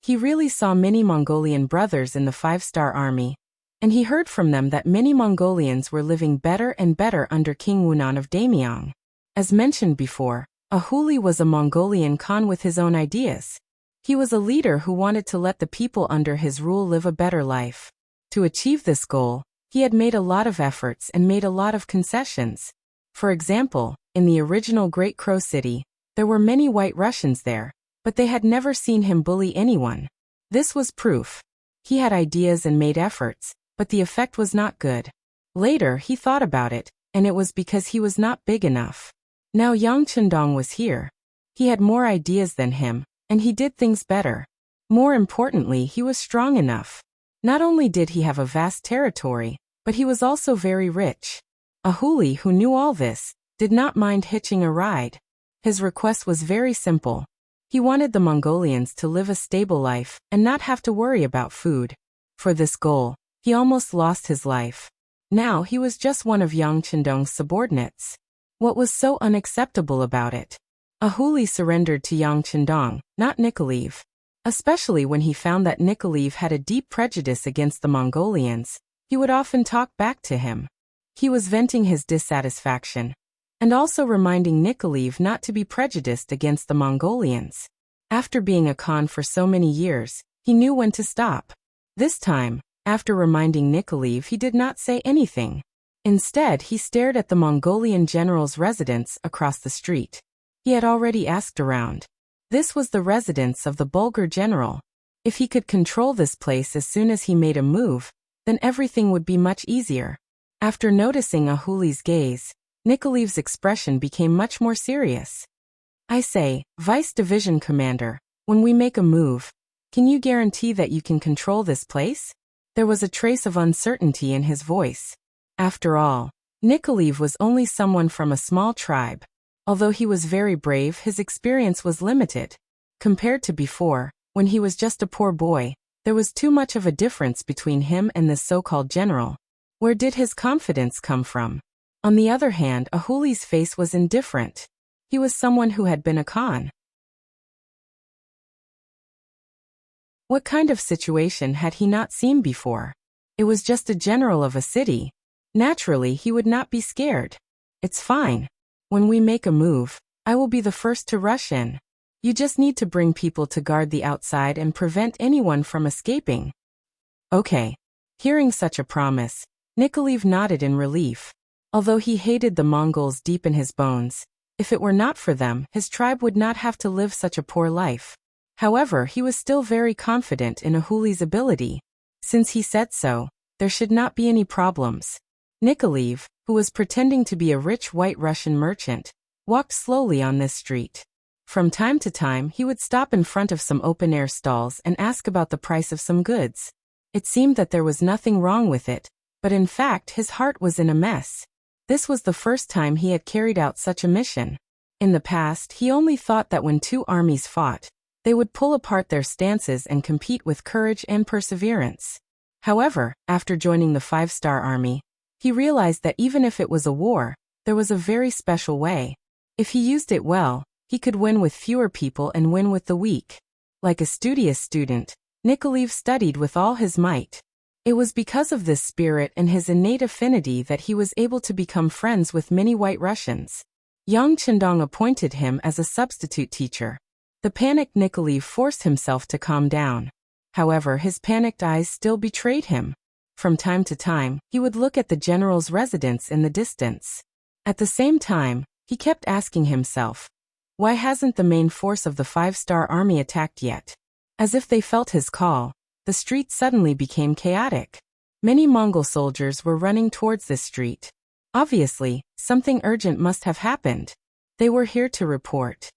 He really saw many Mongolian brothers in the 5-star army, and he heard from them that many Mongolians were living better and better under King Wunan of Damyang. As mentioned before, a huli was a Mongolian Khan with his own ideas. He was a leader who wanted to let the people under his rule live a better life. To achieve this goal, he had made a lot of efforts and made a lot of concessions. For example, in the original Great Crow City, there were many White Russians there, but they had never seen him bully anyone. This was proof. He had ideas and made efforts, but the effect was not good. Later he thought about it, and it was because he was not big enough. Now Yang Chendong was here. He had more ideas than him, and he did things better. More importantly, he was strong enough. Not only did he have a vast territory, but he was also very rich. A huli who knew all this did not mind hitching a ride. His request was very simple. He wanted the Mongolians to live a stable life and not have to worry about food. For this goal, he almost lost his life. Now he was just one of Yang Chendong's subordinates. What was so unacceptable about it? A huli surrendered to Yang Chendong, not Nikolaev. Especially when he found that Nikolaev had a deep prejudice against the Mongolians, he would often talk back to him. He was venting his dissatisfaction, and also reminding Nikolaev not to be prejudiced against the Mongolians. After being a Khan for so many years, he knew when to stop. This time, after reminding Nikolaev, he did not say anything. Instead, he stared at the Mongolian general's residence across the street. He had already asked around. This was the residence of the Bulgar general. If he could control this place as soon as he made a move, then everything would be much easier. After noticing a huli's gaze, Nikolaev's expression became much more serious. I say, Vice Division Commander, when we make a move, can you guarantee that you can control this place? There was a trace of uncertainty in his voice. After all, Nikolaev was only someone from a small tribe. Although he was very brave, his experience was limited. Compared to before, when he was just a poor boy, there was too much of a difference between him and this so-called general. Where did his confidence come from? On the other hand, a huli's face was indifferent. He was someone who had been a Khan. What kind of situation had he not seen before? It was just a general of a city. Naturally, he would not be scared. It's fine. When we make a move, I will be the first to rush in. You just need to bring people to guard the outside and prevent anyone from escaping. Okay. Hearing such a promise, Nikolaev nodded in relief. Although he hated the Mongols deep in his bones, if it were not for them, his tribe would not have to live such a poor life. However, he was still very confident in a huli's ability. Since he said so, there should not be any problems. Nikolaev, who was pretending to be a rich White Russian merchant, walked slowly on this street. From time to time, he would stop in front of some open-air stalls and ask about the price of some goods. It seemed that there was nothing wrong with it, but in fact his heart was in a mess. This was the first time he had carried out such a mission. In the past, he only thought that when two armies fought, they would pull apart their stances and compete with courage and perseverance. However, after joining the 5-star army, he realized that even if it was a war, there was a very special way. If he used it well, he could win with fewer people and win with the weak. Like a studious student, Nikolaev studied with all his might. It was because of this spirit and his innate affinity that he was able to become friends with many White Russians. Yang Chendong appointed him as a substitute teacher. The panicked Nikolaev forced himself to calm down. However, his panicked eyes still betrayed him. From time to time, he would look at the general's residence in the distance. At the same time, he kept asking himself, why hasn't the main force of the 5-star army attacked yet? As if they felt his call, the street suddenly became chaotic. Many Mongol soldiers were running towards this street. Obviously, something urgent must have happened. They were here to report.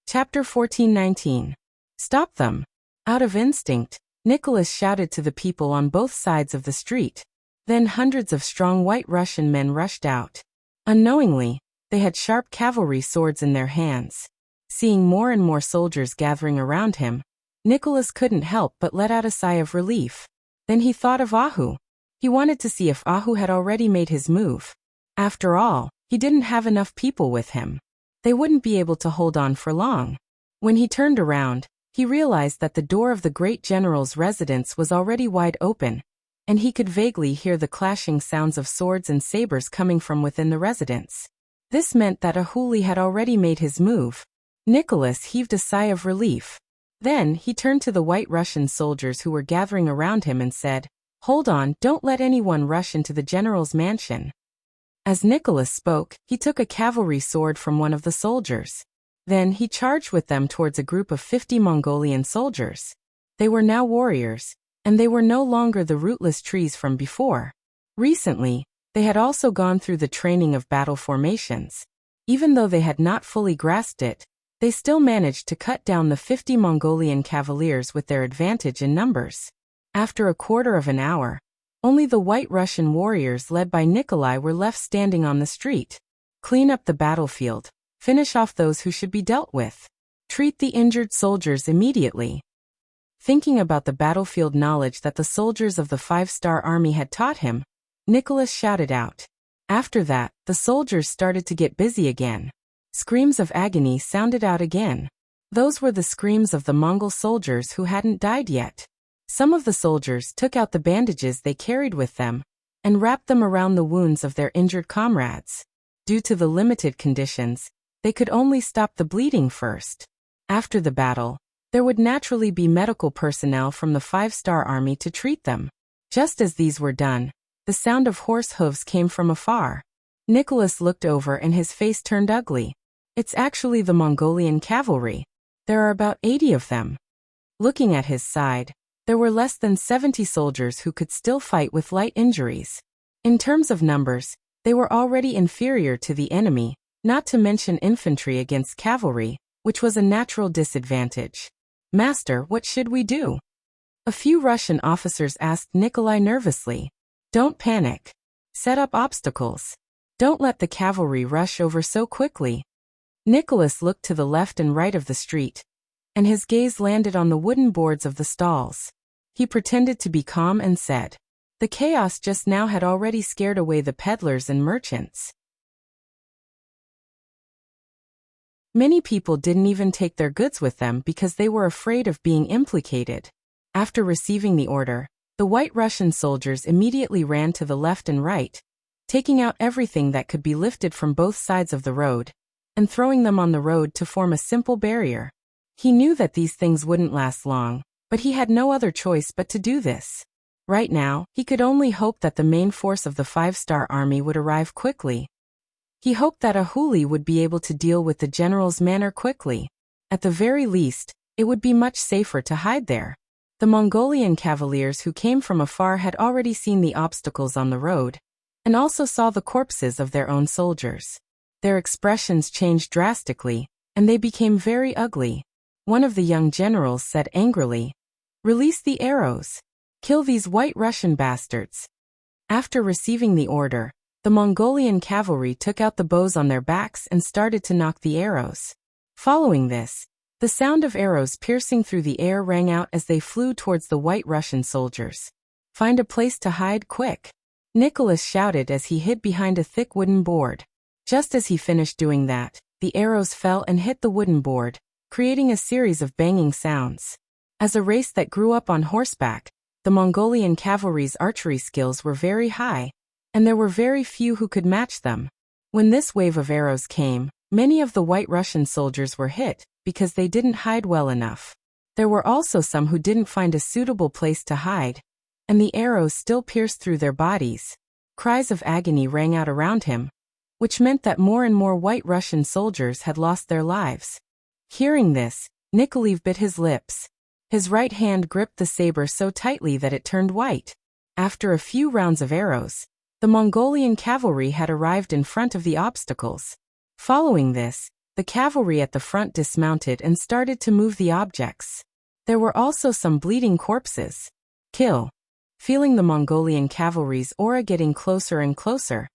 Chapter 1419. Stop them. Out of instinct, Nicholas shouted to the people on both sides of the street. Then hundreds of strong White Russian men rushed out. Unknowingly, they had sharp cavalry swords in their hands. Seeing more and more soldiers gathering around him, Nicholas couldn't help but let out a sigh of relief. Then he thought of Ahu. He wanted to see if Ahu had already made his move. After all, he didn't have enough people with him. They wouldn't be able to hold on for long. When he turned around, he realized that the door of the great general's residence was already wide open, and he could vaguely hear the clashing sounds of swords and sabers coming from within the residence. This meant that Ahuli had already made his move. Nicholas heaved a sigh of relief. Then he turned to the White Russian soldiers who were gathering around him and said, "Hold on, don't let anyone rush into the general's mansion." As Nicholas spoke, he took a cavalry sword from one of the soldiers. Then he charged with them towards a group of 50 Mongolian soldiers. They were now warriors, and they were no longer the rootless trees from before. Recently, they had also gone through the training of battle formations. Even though they had not fully grasped it, they still managed to cut down the 50 Mongolian cavaliers with their advantage in numbers. After a quarter of an hour, only the White Russian warriors led by Nikolai were left standing on the street. Clean up the battlefield. Finish off those who should be dealt with. Treat the injured soldiers immediately. Thinking about the battlefield knowledge that the soldiers of the 5-star army had taught him, Nicholas shouted out. After that, the soldiers started to get busy again. Screams of agony sounded out again. Those were the screams of the Mongol soldiers who hadn't died yet. Some of the soldiers took out the bandages they carried with them and wrapped them around the wounds of their injured comrades. Due to the limited conditions, they could only stop the bleeding first. After the battle, there would naturally be medical personnel from the 5-star army to treat them. Just as these were done, the sound of horse hooves came from afar. Nicholas looked over and his face turned ugly. It's actually the Mongolian cavalry. There are about 80 of them. Looking at his side, there were less than 70 soldiers who could still fight with light injuries. In terms of numbers, they were already inferior to the enemy, not to mention infantry against cavalry, which was a natural disadvantage. "Master, what should we do?" A few Russian officers asked Nikolai nervously. "Don't panic. Set up obstacles. Don't let the cavalry rush over so quickly." Nicholas looked to the left and right of the street, and his gaze landed on the wooden boards of the stalls. He pretended to be calm and said, "The chaos just now had already scared away the peddlers and merchants. Many people didn't even take their goods with them because they were afraid of being implicated." After receiving the order, the White Russian soldiers immediately ran to the left and right, taking out everything that could be lifted from both sides of the road, and throwing them on the road to form a simple barrier. He knew that these things wouldn't last long, but he had no other choice but to do this. Right now, he could only hope that the main force of the 5-star army would arrive quickly. He hoped that Ahuli would be able to deal with the general's manner quickly. At the very least, it would be much safer to hide there. The Mongolian cavaliers who came from afar had already seen the obstacles on the road, and also saw the corpses of their own soldiers. Their expressions changed drastically, and they became very ugly. One of the young generals said angrily, "Release the arrows. Kill these White Russian bastards." After receiving the order, the Mongolian cavalry took out the bows on their backs and started to knock the arrows. Following this, the sound of arrows piercing through the air rang out as they flew towards the White Russian soldiers. "Find a place to hide quick," Nicholas shouted as he hid behind a thick wooden board. Just as he finished doing that, the arrows fell and hit the wooden board, creating a series of banging sounds. As a race that grew up on horseback, the Mongolian cavalry's archery skills were very high, and there were very few who could match them. When this wave of arrows came, many of the White Russian soldiers were hit because they didn't hide well enough. There were also some who didn't find a suitable place to hide, and the arrows still pierced through their bodies. Cries of agony rang out around him, which meant that more and more White Russian soldiers had lost their lives. Hearing this, Nikolai bit his lips. His right hand gripped the saber so tightly that it turned white. After a few rounds of arrows, the Mongolian cavalry had arrived in front of the obstacles. Following this, the cavalry at the front dismounted and started to move the objects. There were also some bleeding corpses. Kill. Feeling the Mongolian cavalry's aura getting closer and closer,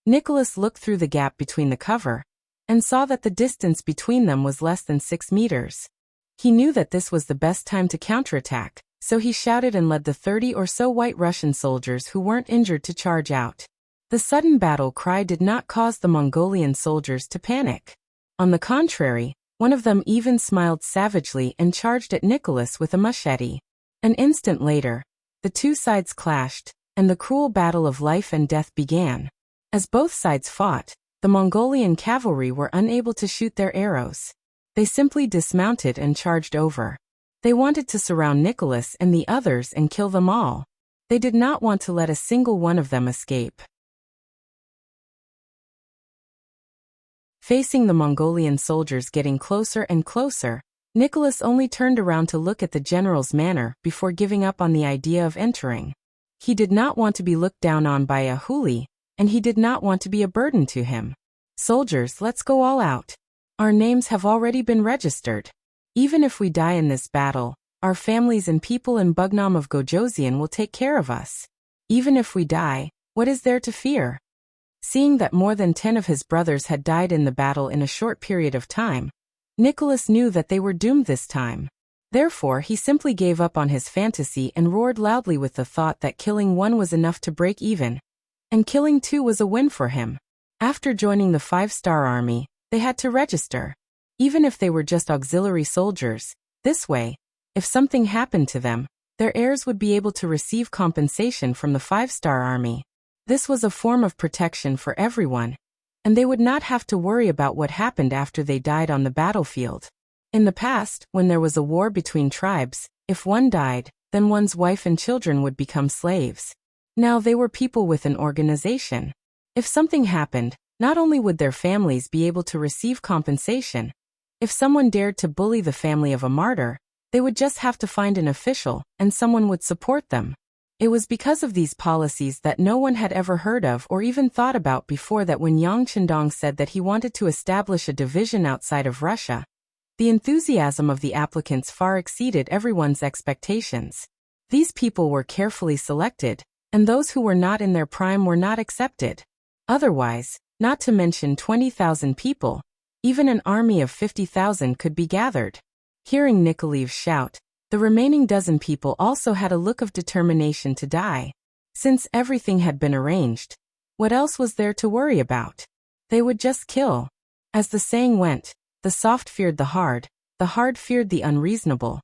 Nicholas looked through the gap between the cover and saw that the distance between them was less than 6 meters. He knew that this was the best time to counterattack, so he shouted and led the 30 or so White Russian soldiers who weren't injured to charge out. The sudden battle cry did not cause the Mongolian soldiers to panic. On the contrary, one of them even smiled savagely and charged at Nicholas with a machete. An instant later, the two sides clashed, and the cruel battle of life and death began. As both sides fought, the Mongolian cavalry were unable to shoot their arrows. They simply dismounted and charged over. They wanted to surround Nicholas and the others and kill them all. They did not want to let a single one of them escape. Facing the Mongolian soldiers getting closer and closer, Nicholas only turned around to look at the general's manner before giving up on the idea of entering. He did not want to be looked down on by a huli, and he did not want to be a burden to him. Soldiers, let's go all out. Our names have already been registered. Even if we die in this battle, our families and people in Bugnam of Gojoseon will take care of us. Even if we die, what is there to fear? Seeing that more than 10 of his brothers had died in the battle in a short period of time, Nicholas knew that they were doomed this time. Therefore, he simply gave up on his fantasy and roared loudly with the thought that killing one was enough to break even, and killing two was a win for him. After joining the 5-star army, they had to register. Even if they were just auxiliary soldiers, this way, if something happened to them, their heirs would be able to receive compensation from the 5-star army. This was a form of protection for everyone, and they would not have to worry about what happened after they died on the battlefield. In the past, when there was a war between tribes, if one died, then one's wife and children would become slaves. Now they were people with an organization. If something happened, not only would their families be able to receive compensation, if someone dared to bully the family of a martyr, they would just have to find an official, and someone would support them. It was because of these policies that no one had ever heard of or even thought about before that when Yang Chendong said that he wanted to establish a division outside of Russia, the enthusiasm of the applicants far exceeded everyone's expectations. These people were carefully selected, and those who were not in their prime were not accepted. Otherwise, not to mention 20,000 people, even an army of 50,000 could be gathered. Hearing Nikolaev's shout, the remaining dozen people also had a look of determination to die. Since everything had been arranged, what else was there to worry about? They would just kill. As the saying went, the soft feared the hard feared the unreasonable,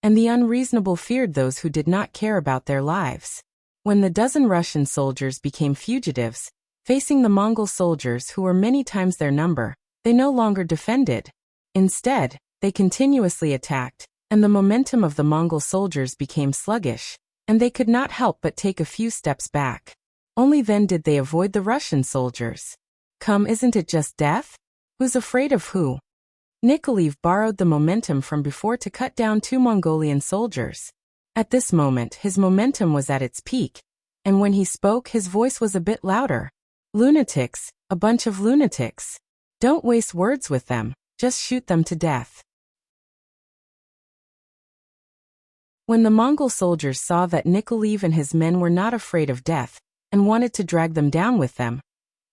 and the unreasonable feared those who did not care about their lives. When the dozen Russian soldiers became fugitives, facing the Mongol soldiers who were many times their number, they no longer defended. Instead, they continuously attacked, and the momentum of the Mongol soldiers became sluggish, and they could not help but take a few steps back. Only then did they avoid the Russian soldiers. Come, isn't it just death? Who's afraid of who? Nikolaev borrowed the momentum from before to cut down 2 Mongolian soldiers. At this moment his momentum was at its peak, and when he spoke his voice was a bit louder. Lunatics, a bunch of lunatics. Don't waste words with them, just shoot them to death. When the Mongol soldiers saw that Nikolaev and his men were not afraid of death, and wanted to drag them down with them,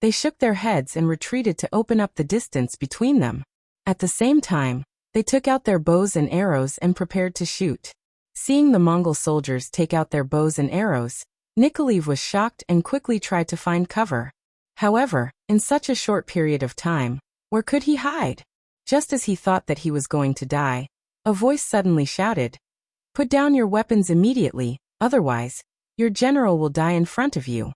they shook their heads and retreated to open up the distance between them. At the same time, they took out their bows and arrows and prepared to shoot. Seeing the Mongol soldiers take out their bows and arrows, Nikolaev was shocked and quickly tried to find cover. However, in such a short period of time, where could he hide? Just as he thought that he was going to die, a voice suddenly shouted, "Put down your weapons immediately, otherwise, your general will die in front of you."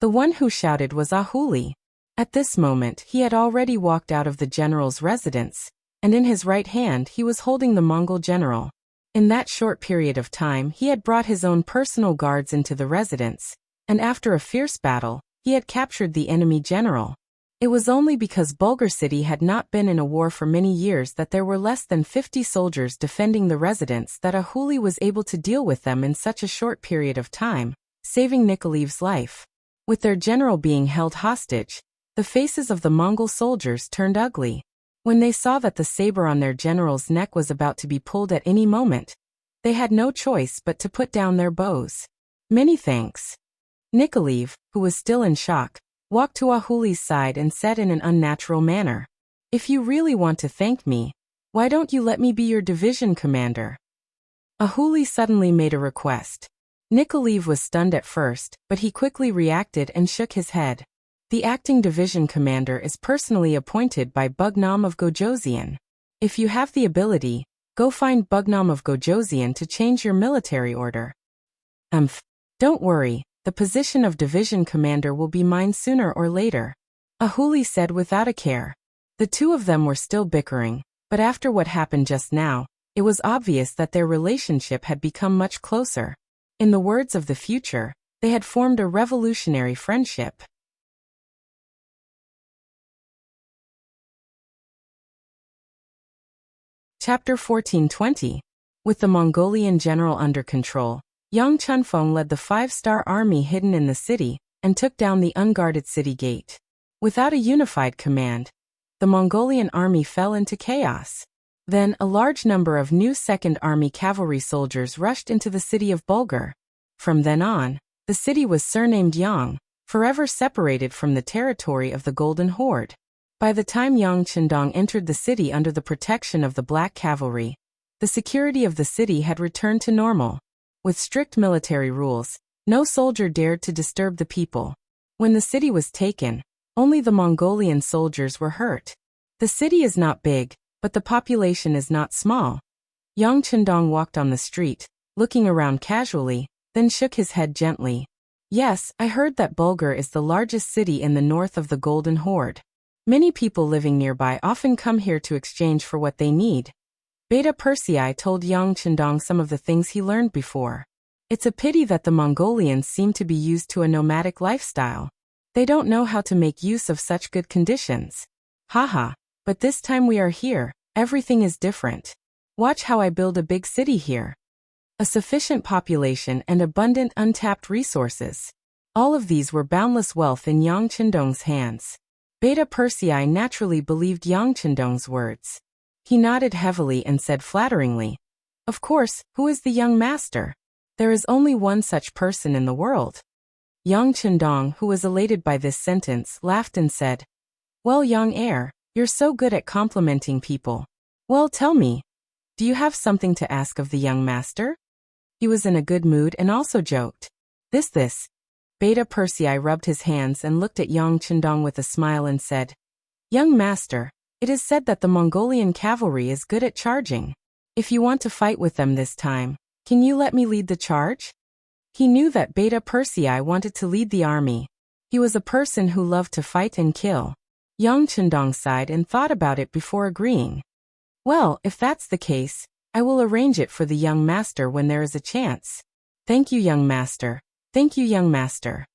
The one who shouted was Ahuli. At this moment he had already walked out of the general's residence, and in his right hand he was holding the Mongol general. In that short period of time he had brought his own personal guards into the residence, and after a fierce battle, he had captured the enemy general. It was only because Bulgar City had not been in a war for many years that there were less than 50 soldiers defending the residence that Ahuli was able to deal with them in such a short period of time, saving Nikolaev's life. With their general being held hostage, the faces of the Mongol soldiers turned ugly. When they saw that the saber on their general's neck was about to be pulled at any moment, they had no choice but to put down their bows. Many thanks. Nikolaev, who was still in shock, walked to Ahuli's side and said in an unnatural manner, "If you really want to thank me, why don't you let me be your division commander?" Ahuli suddenly made a request. Nikolaev was stunned at first, but he quickly reacted and shook his head. The acting division commander is personally appointed by Bugnam of Gojosian. If you have the ability, go find Bugnam of Gojosian to change your military order. Don't worry, the position of division commander will be mine sooner or later, Ahuli said without a care. The two of them were still bickering, but after what happened just now, it was obvious that their relationship had become much closer. In the words of the future, they had formed a revolutionary friendship. Chapter 1420. With the Mongolian general under control, Yang Chunfeng led the 5-star army hidden in the city and took down the unguarded city gate. Without a unified command, the Mongolian army fell into chaos. Then a large number of new Second Army cavalry soldiers rushed into the city of Bulgar. From then on, the city was surnamed Yang, forever separated from the territory of the Golden Horde. By the time Yang Qindong entered the city under the protection of the Black Cavalry, the security of the city had returned to normal. With strict military rules, no soldier dared to disturb the people. When the city was taken, only the Mongolian soldiers were hurt. The city is not big, but the population is not small. Yang Qindong walked on the street, looking around casually, then shook his head gently. Yes, I heard that Bulgar is the largest city in the north of the Golden Horde. Many people living nearby often come here to exchange for what they need. Beta Persei told Yang Qindong some of the things he learned before. It's a pity that the Mongolians seem to be used to a nomadic lifestyle. They don't know how to make use of such good conditions. Haha, but this time we are here, everything is different. Watch how I build a big city here. A sufficient population and abundant untapped resources. All of these were boundless wealth in Yang Qindong's hands. Beta Persei naturally believed Yang Qindong's words. He nodded heavily and said flatteringly, "Of course, who is the young master? There is only one such person in the world." Yang Qindong, who was elated by this sentence, laughed and said, "Well, young heir, you're so good at complimenting people. Well, tell me, do you have something to ask of the young master?" He was in a good mood and also joked. This. Beta Persei rubbed his hands and looked at Yang Qindong with a smile and said, "Young master, it is said that the Mongolian cavalry is good at charging. If you want to fight with them this time, can you let me lead the charge?" He knew that Beta Persei wanted to lead the army. He was a person who loved to fight and kill. Yang Qindong sighed and thought about it before agreeing. "Well, if that's the case, I will arrange it for the young master when there is a chance." "Thank you, young master. Thank you, young master."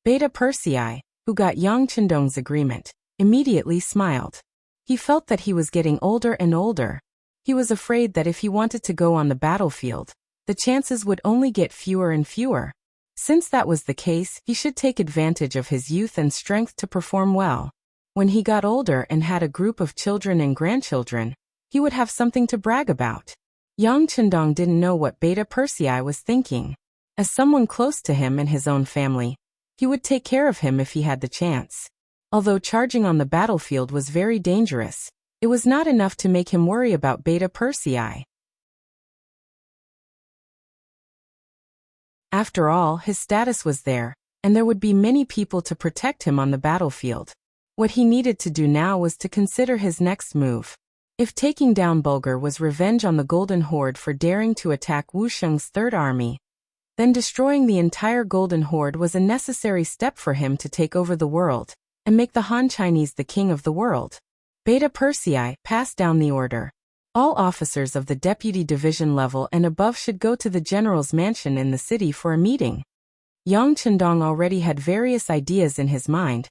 Beta Persei, who got Yang Qindong's agreement, immediately smiled. He felt that he was getting older and older. He was afraid that if he wanted to go on the battlefield, the chances would only get fewer and fewer. Since that was the case, he should take advantage of his youth and strength to perform well. When he got older and had a group of children and grandchildren, he would have something to brag about. Yang Qindong didn't know what Beta Persei was thinking. As someone close to him and his own family, he would take care of him if he had the chance. Although charging on the battlefield was very dangerous, it was not enough to make him worry about Beta Persei. After all, his status was there, and there would be many people to protect him on the battlefield. What he needed to do now was to consider his next move. If taking down Bulgar was revenge on the Golden Horde for daring to attack Wu Sheng's Third Army, then destroying the entire Golden Horde was a necessary step for him to take over the world and make the Han Chinese the king of the world. Beta Persei passed down the order. All officers of the deputy division level and above should go to the general's mansion in the city for a meeting. Yang Qindong already had various ideas in his mind,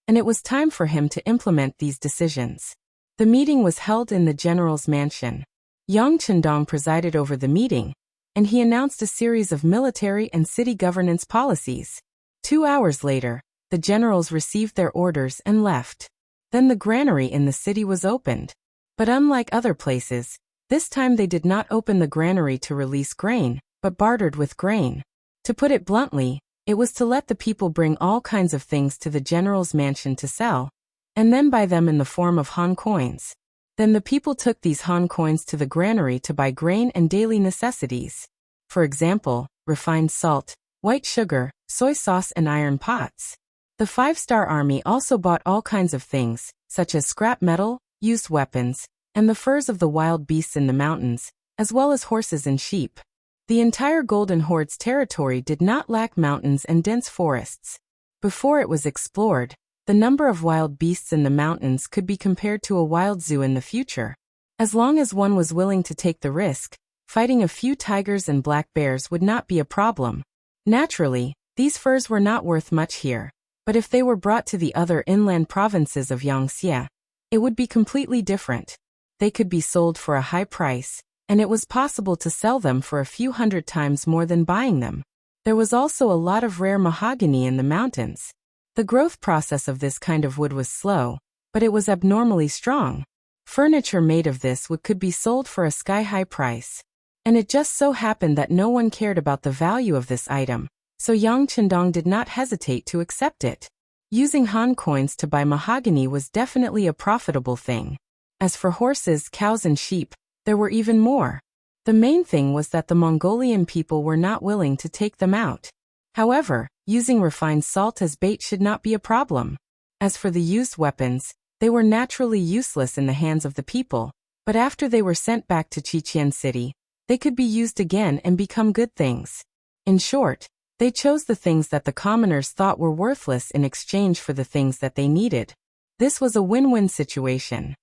and it was time for him to implement these decisions. The meeting was held in the general's mansion. Yang Qindong presided over the meeting. and he announced a series of military and city governance policies. 2 hours later, the generals received their orders and left. Then the granary in the city was opened. But unlike other places, this time they did not open the granary to release grain, but bartered with grain. To put it bluntly, it was to let the people bring all kinds of things to the general's mansion to sell, and then buy them in the form of Han coins. Then the people took these Han coins to the granary to buy grain and daily necessities. For example, refined salt, white sugar, soy sauce and iron pots. The 5-star army also bought all kinds of things, such as scrap metal, used weapons, and the furs of the wild beasts in the mountains, as well as horses and sheep. The entire Golden Horde's territory did not lack mountains and dense forests. Before it was explored, the number of wild beasts in the mountains could be compared to a wild zoo in the future. As long as one was willing to take the risk, fighting a few tigers and black bears would not be a problem. Naturally, these furs were not worth much here, but if they were brought to the other inland provinces of Wuxia, it would be completely different. They could be sold for a high price, and it was possible to sell them for a few hundred times more than buying them. There was also a lot of rare mahogany in the mountains. The growth process of this kind of wood was slow, but it was abnormally strong. Furniture made of this wood could be sold for a sky-high price. And it just so happened that no one cared about the value of this item, so Yang Chendong did not hesitate to accept it. Using Han coins to buy mahogany was definitely a profitable thing. As for horses, cows and sheep, there were even more. The main thing was that the Mongolian people were not willing to take them out. However, using refined salt as bait should not be a problem. As for the used weapons, they were naturally useless in the hands of the people, but after they were sent back to Chichen City, they could be used again and become good things. In short, they chose the things that the commoners thought were worthless in exchange for the things that they needed. This was a win-win situation.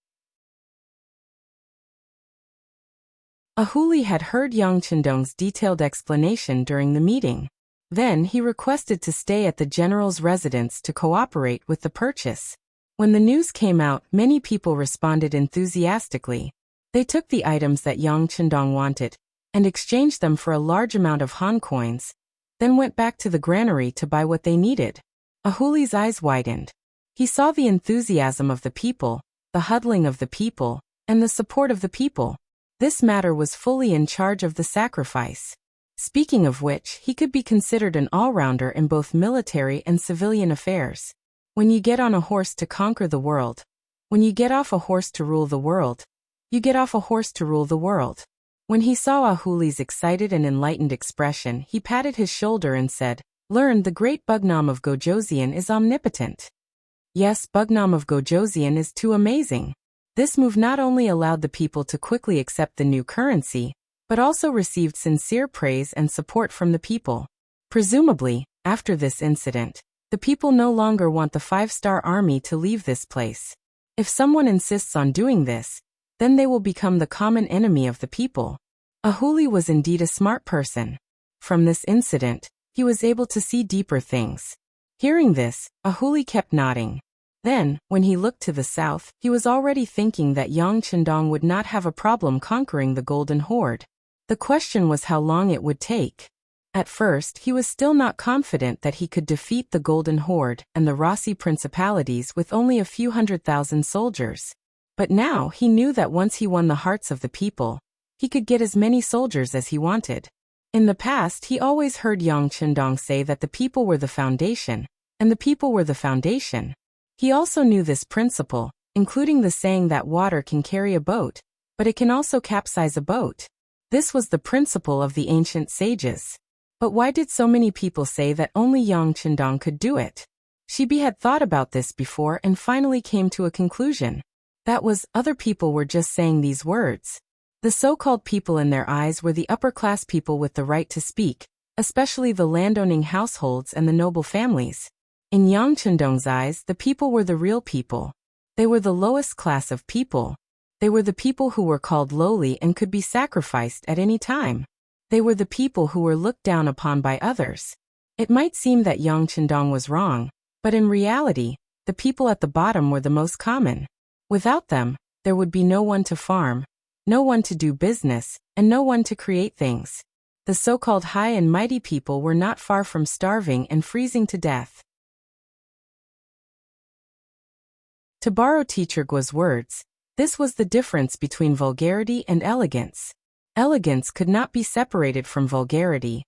Ahuli had heard Yang Chendong's detailed explanation during the meeting. Then he requested to stay at the general's residence to cooperate with the purchase. When the news came out, many people responded enthusiastically. They took the items that Yang Chendong wanted and exchanged them for a large amount of Han coins, then went back to the granary to buy what they needed. Ahuli's eyes widened. He saw the enthusiasm of the people, the huddling of the people, and the support of the people. This matter was fully in charge of the sacrifice. Speaking of which, he could be considered an all-rounder in both military and civilian affairs. When you get on a horse to conquer the world, when you get off a horse to rule the world, you get off a horse to rule the world. When he saw Ahuli's excited and enlightened expression, he patted his shoulder and said, "Learn, the great Bugnam of Gojosian is omnipotent." Yes, Bugnam of Gojosian is too amazing. This move not only allowed the people to quickly accept the new currency, but also received sincere praise and support from the people. Presumably, after this incident, the people no longer want the 5-star army to leave this place. If someone insists on doing this, then they will become the common enemy of the people. Ahuli was indeed a smart person. From this incident, he was able to see deeper things. Hearing this, Ahuli kept nodding. Then, when he looked to the south, he was already thinking that Yang Chendong would not have a problem conquering the Golden Horde. The question was how long it would take. At first, he was still not confident that he could defeat the Golden Horde and the Rossi principalities with only a few 100,000 soldiers. But now he knew that once he won the hearts of the people, he could get as many soldiers as he wanted. In the past, he always heard Yang Chendong say that the people were the foundation, and the people were the foundation. He also knew this principle, including the saying that water can carry a boat, but it can also capsize a boat. This was the principle of the ancient sages. But why did so many people say that only Yang Chendong could do it? Shibi had thought about this before and finally came to a conclusion. That was, other people were just saying these words. The so-called people in their eyes were the upper-class people with the right to speak, especially the landowning households and the noble families. In Yang Chendong's eyes, the people were the real people. They were the lowest class of people. They were the people who were called lowly and could be sacrificed at any time. They were the people who were looked down upon by others. It might seem that Yang Chendong was wrong, but in reality, the people at the bottom were the most common. Without them, there would be no one to farm, no one to do business, and no one to create things. The so-called high and mighty people were not far from starving and freezing to death. To borrow Teacher Guo's words, this was the difference between vulgarity and elegance. Elegance could not be separated from vulgarity,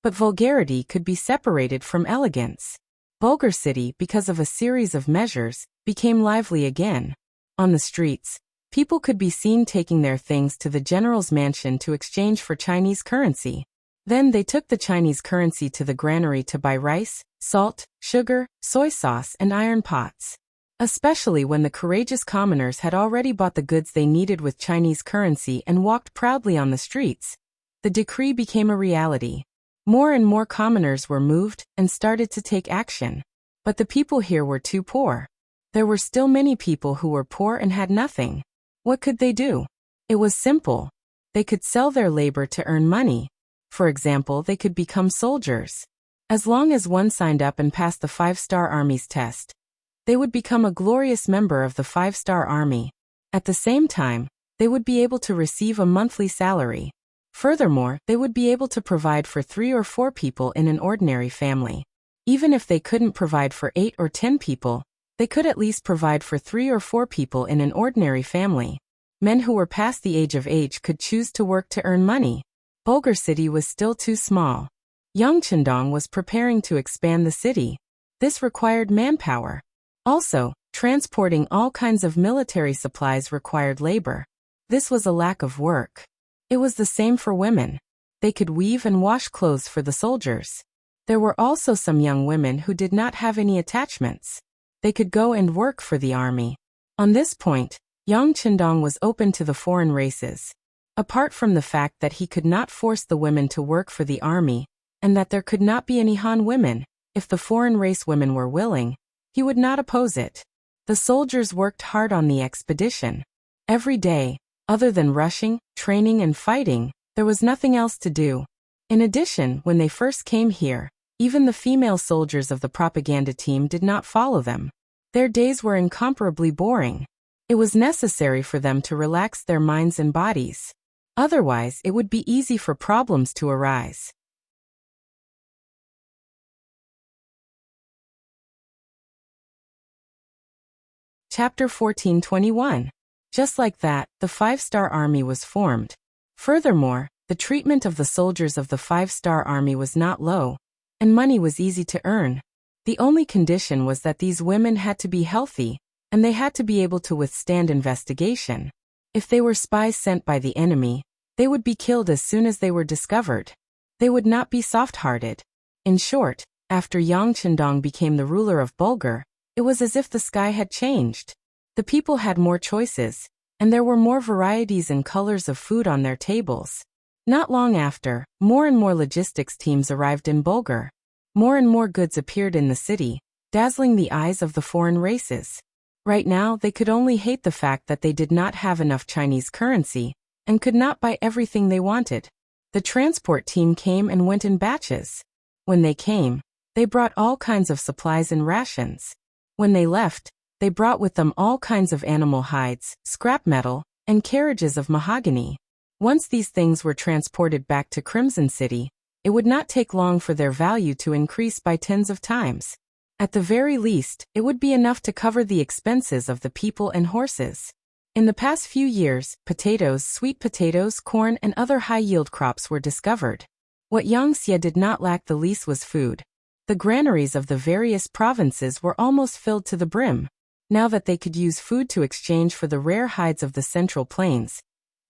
but vulgarity could be separated from elegance. Bulgar City, because of a series of measures, became lively again. On the streets, people could be seen taking their things to the general's mansion to exchange for Chinese currency. Then they took the Chinese currency to the granary to buy rice, salt, sugar, soy sauce, and iron pots. Especially when the courageous commoners had already bought the goods they needed with Chinese currency and walked proudly on the streets, the decree became a reality. More and more commoners were moved and started to take action. But the people here were too poor. There were still many people who were poor and had nothing. What could they do? It was simple. They could sell their labor to earn money. For example, they could become soldiers. As long as one signed up and passed the 5-star Army's test, they would become a glorious member of the 5-star Army. At the same time, they would be able to receive a monthly salary. Furthermore, they would be able to provide for 3 or 4 people in an ordinary family. Even if they couldn't provide for 8 or 10 people, they could at least provide for 3 or 4 people in an ordinary family. Men who were past the age could choose to work to earn money. Bulgar City was still too small. Yangchendong was preparing to expand the city. This required manpower. Also, transporting all kinds of military supplies required labor. This was a lack of work. It was the same for women. They could weave and wash clothes for the soldiers. There were also some young women who did not have any attachments. They could go and work for the army. On this point, Yangchendong was open to the foreign races. Apart from the fact that he could not force the women to work for the army, and that there could not be any Han women, if the foreign race women were willing, he would not oppose it. The soldiers worked hard on the expedition. Every day, other than rushing, training and fighting, there was nothing else to do. In addition, when they first came here, even the female soldiers of the propaganda team did not follow them. Their days were incomparably boring. It was necessary for them to relax their minds and bodies. Otherwise, it would be easy for problems to arise. Chapter 1421. Just like that, the 5-star Army was formed. Furthermore, the treatment of the soldiers of the 5-star Army was not low, and money was easy to earn. The only condition was that these women had to be healthy, and they had to be able to withstand investigation. If they were spies sent by the enemy, they would be killed as soon as they were discovered. They would not be soft-hearted. In short, after Yangchendong became the ruler of Bulgar, it was as if the sky had changed. The people had more choices, and there were more varieties and colors of food on their tables. Not long after, more and more logistics teams arrived in Bulgar. More and more goods appeared in the city, dazzling the eyes of the foreign races. Right now, they could only hate the fact that they did not have enough Chinese currency, and could not buy everything they wanted. The transport team came and went in batches. When they came, they brought all kinds of supplies and rations. When they left, they brought with them all kinds of animal hides, scrap metal, and carriages of mahogany. Once these things were transported back to Crimson City, it would not take long for their value to increase by tens of times. At the very least, it would be enough to cover the expenses of the people and horses. In the past few years, potatoes, sweet potatoes, corn, and other high-yield crops were discovered. What Wuxia did not lack the least was food. The granaries of the various provinces were almost filled to the brim. Now that they could use food to exchange for the rare hides of the Central Plains,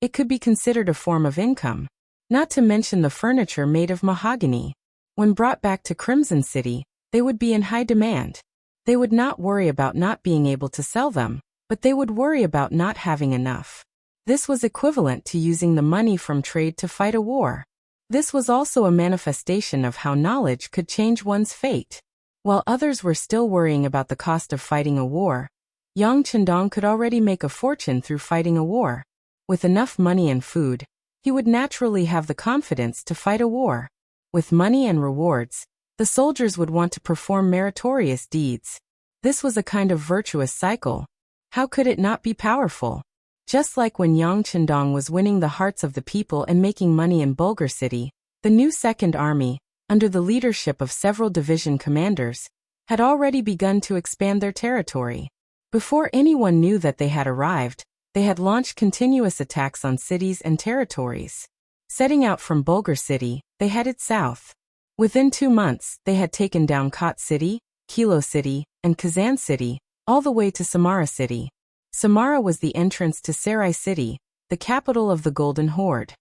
it could be considered a form of income. Not to mention the furniture made of mahogany. When brought back to Crimson City, they would be in high demand. They would not worry about not being able to sell them, but they would worry about not having enough. This was equivalent to using the money from trade to fight a war. This was also a manifestation of how knowledge could change one's fate. While others were still worrying about the cost of fighting a war, Yangchendong could already make a fortune through fighting a war. With enough money and food, he would naturally have the confidence to fight a war. With money and rewards, the soldiers would want to perform meritorious deeds. This was a kind of virtuous cycle. How could it not be powerful? Just like when Yangchendong was winning the hearts of the people and making money in Bulgar City, The new Second Army, under the leadership of several division commanders, had already begun to expand their territory. Before anyone knew that they had arrived, they had launched continuous attacks on cities and territories. Setting out from Bulgar City, they headed south. Within 2 months, they had taken down Kot City, Kilo City, and Kazan City, all the way to Samara City. Samara was the entrance to Sarai City, the capital of the Golden Horde.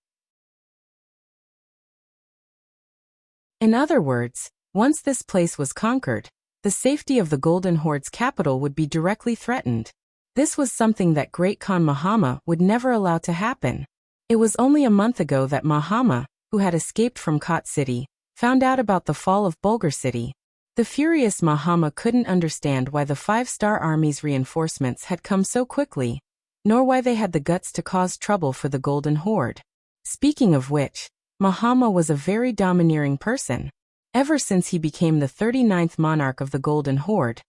In other words, once this place was conquered, the safety of the Golden Horde's capital would be directly threatened. This was something that Great Khan Mahama would never allow to happen. It was only a month ago that Mahama, who had escaped from Kot City, found out about the fall of Bulgar City. The furious Mahama couldn't understand why the 5-star army's reinforcements had come so quickly, nor why they had the guts to cause trouble for the Golden Horde. Speaking of which, Mahama was a very domineering person. Ever since he became the 39th monarch of the Golden Horde,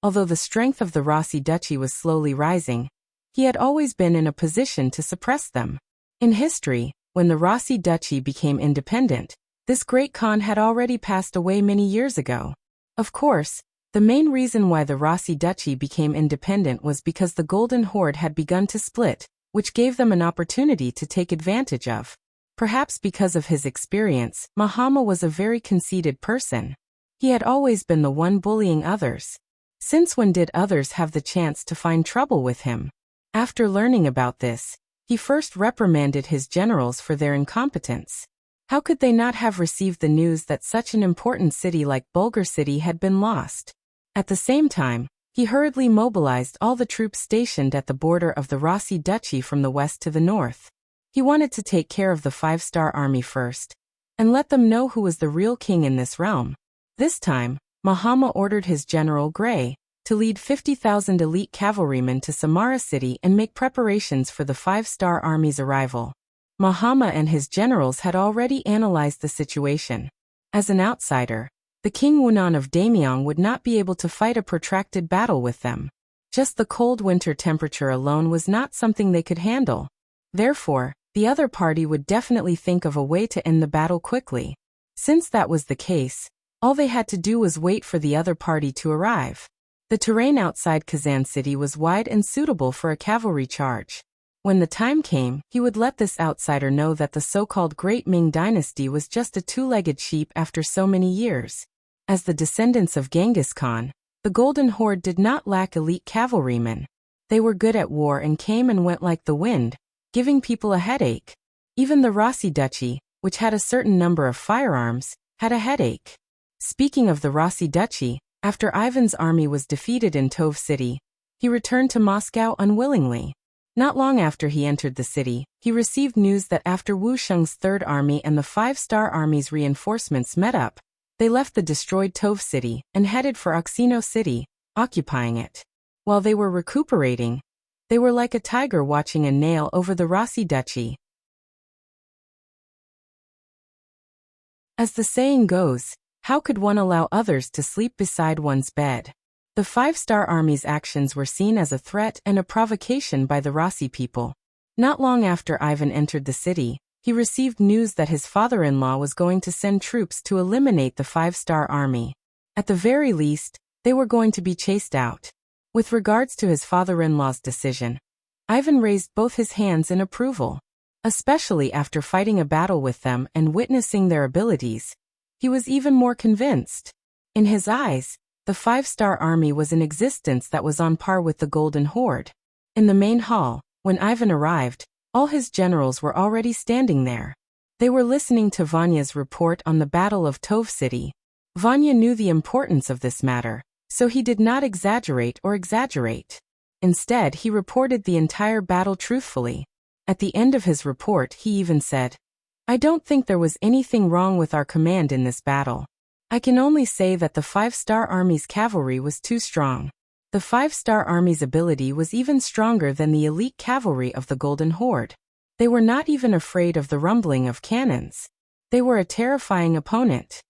although the strength of the Rossi Duchy was slowly rising, he had always been in a position to suppress them. In history, when the Rossi Duchy became independent, this great Khan had already passed away many years ago. Of course, the main reason why the Rossi Duchy became independent was because the Golden Horde had begun to split, which gave them an opportunity to take advantage of. Perhaps because of his experience, Mahama was a very conceited person. He had always been the one bullying others. Since when did others have the chance to find trouble with him? After learning about this, he first reprimanded his generals for their incompetence. How could they not have received the news that such an important city like Bulgar City had been lost? At the same time, he hurriedly mobilized all the troops stationed at the border of the Rossi Duchy from the west to the north. He wanted to take care of the 5-star army first, and let them know who was the real king in this realm. This time, Mahama ordered his general Gray to lead 50,000 elite cavalrymen to Samara City and make preparations for the 5-star army's arrival. Mahama and his generals had already analyzed the situation. As an outsider, the King Wunan of Daimyong would not be able to fight a protracted battle with them. Just the cold winter temperature alone was not something they could handle. Therefore, the other party would definitely think of a way to end the battle quickly. Since that was the case, all they had to do was wait for the other party to arrive. The terrain outside Kazan City was wide and suitable for a cavalry charge. When the time came, he would let this outsider know that the so-called Great Ming Dynasty was just a two-legged sheep after so many years. As the descendants of Genghis Khan, the Golden Horde did not lack elite cavalrymen. They were good at war and came and went like the wind, giving people a headache. Even the Rossi Duchy, which had a certain number of firearms, had a headache. Speaking of the Rossi Duchy, after Ivan's army was defeated in Tove City, he returned to Moscow unwillingly. Not long after he entered the city, he received news that after Wu Sheng's Third Army and the 5-star army's reinforcements met up, they left the destroyed Tove City and headed for Oxino City, occupying it. While they were recuperating, they were like a tiger watching a nail over the Rossi Duchy. As the saying goes, how could one allow others to sleep beside one's bed? The 5-star army's actions were seen as a threat and a provocation by the Rossi people. Not long after Ivan entered the city, he received news that his father-in-law was going to send troops to eliminate the 5-star army. At the very least, they were going to be chased out. With regards to his father-in-law's decision, Ivan raised both his hands in approval. Especially after fighting a battle with them and witnessing their abilities, he was even more convinced. In his eyes, the 5-star army was an existence that was on par with the Golden Horde. In the main hall, when Ivan arrived, all his generals were already standing there. They were listening to Vanya's report on the Battle of Tove City. Vanya knew the importance of this matter, so he did not exaggerate. Instead, he reported the entire battle truthfully. At the end of his report, he even said, "I don't think there was anything wrong with our command in this battle. I can only say that the 5-star army's cavalry was too strong. The 5-star army's ability was even stronger than the elite cavalry of the Golden Horde. They were not even afraid of the rumbling of cannons. They were a terrifying opponent.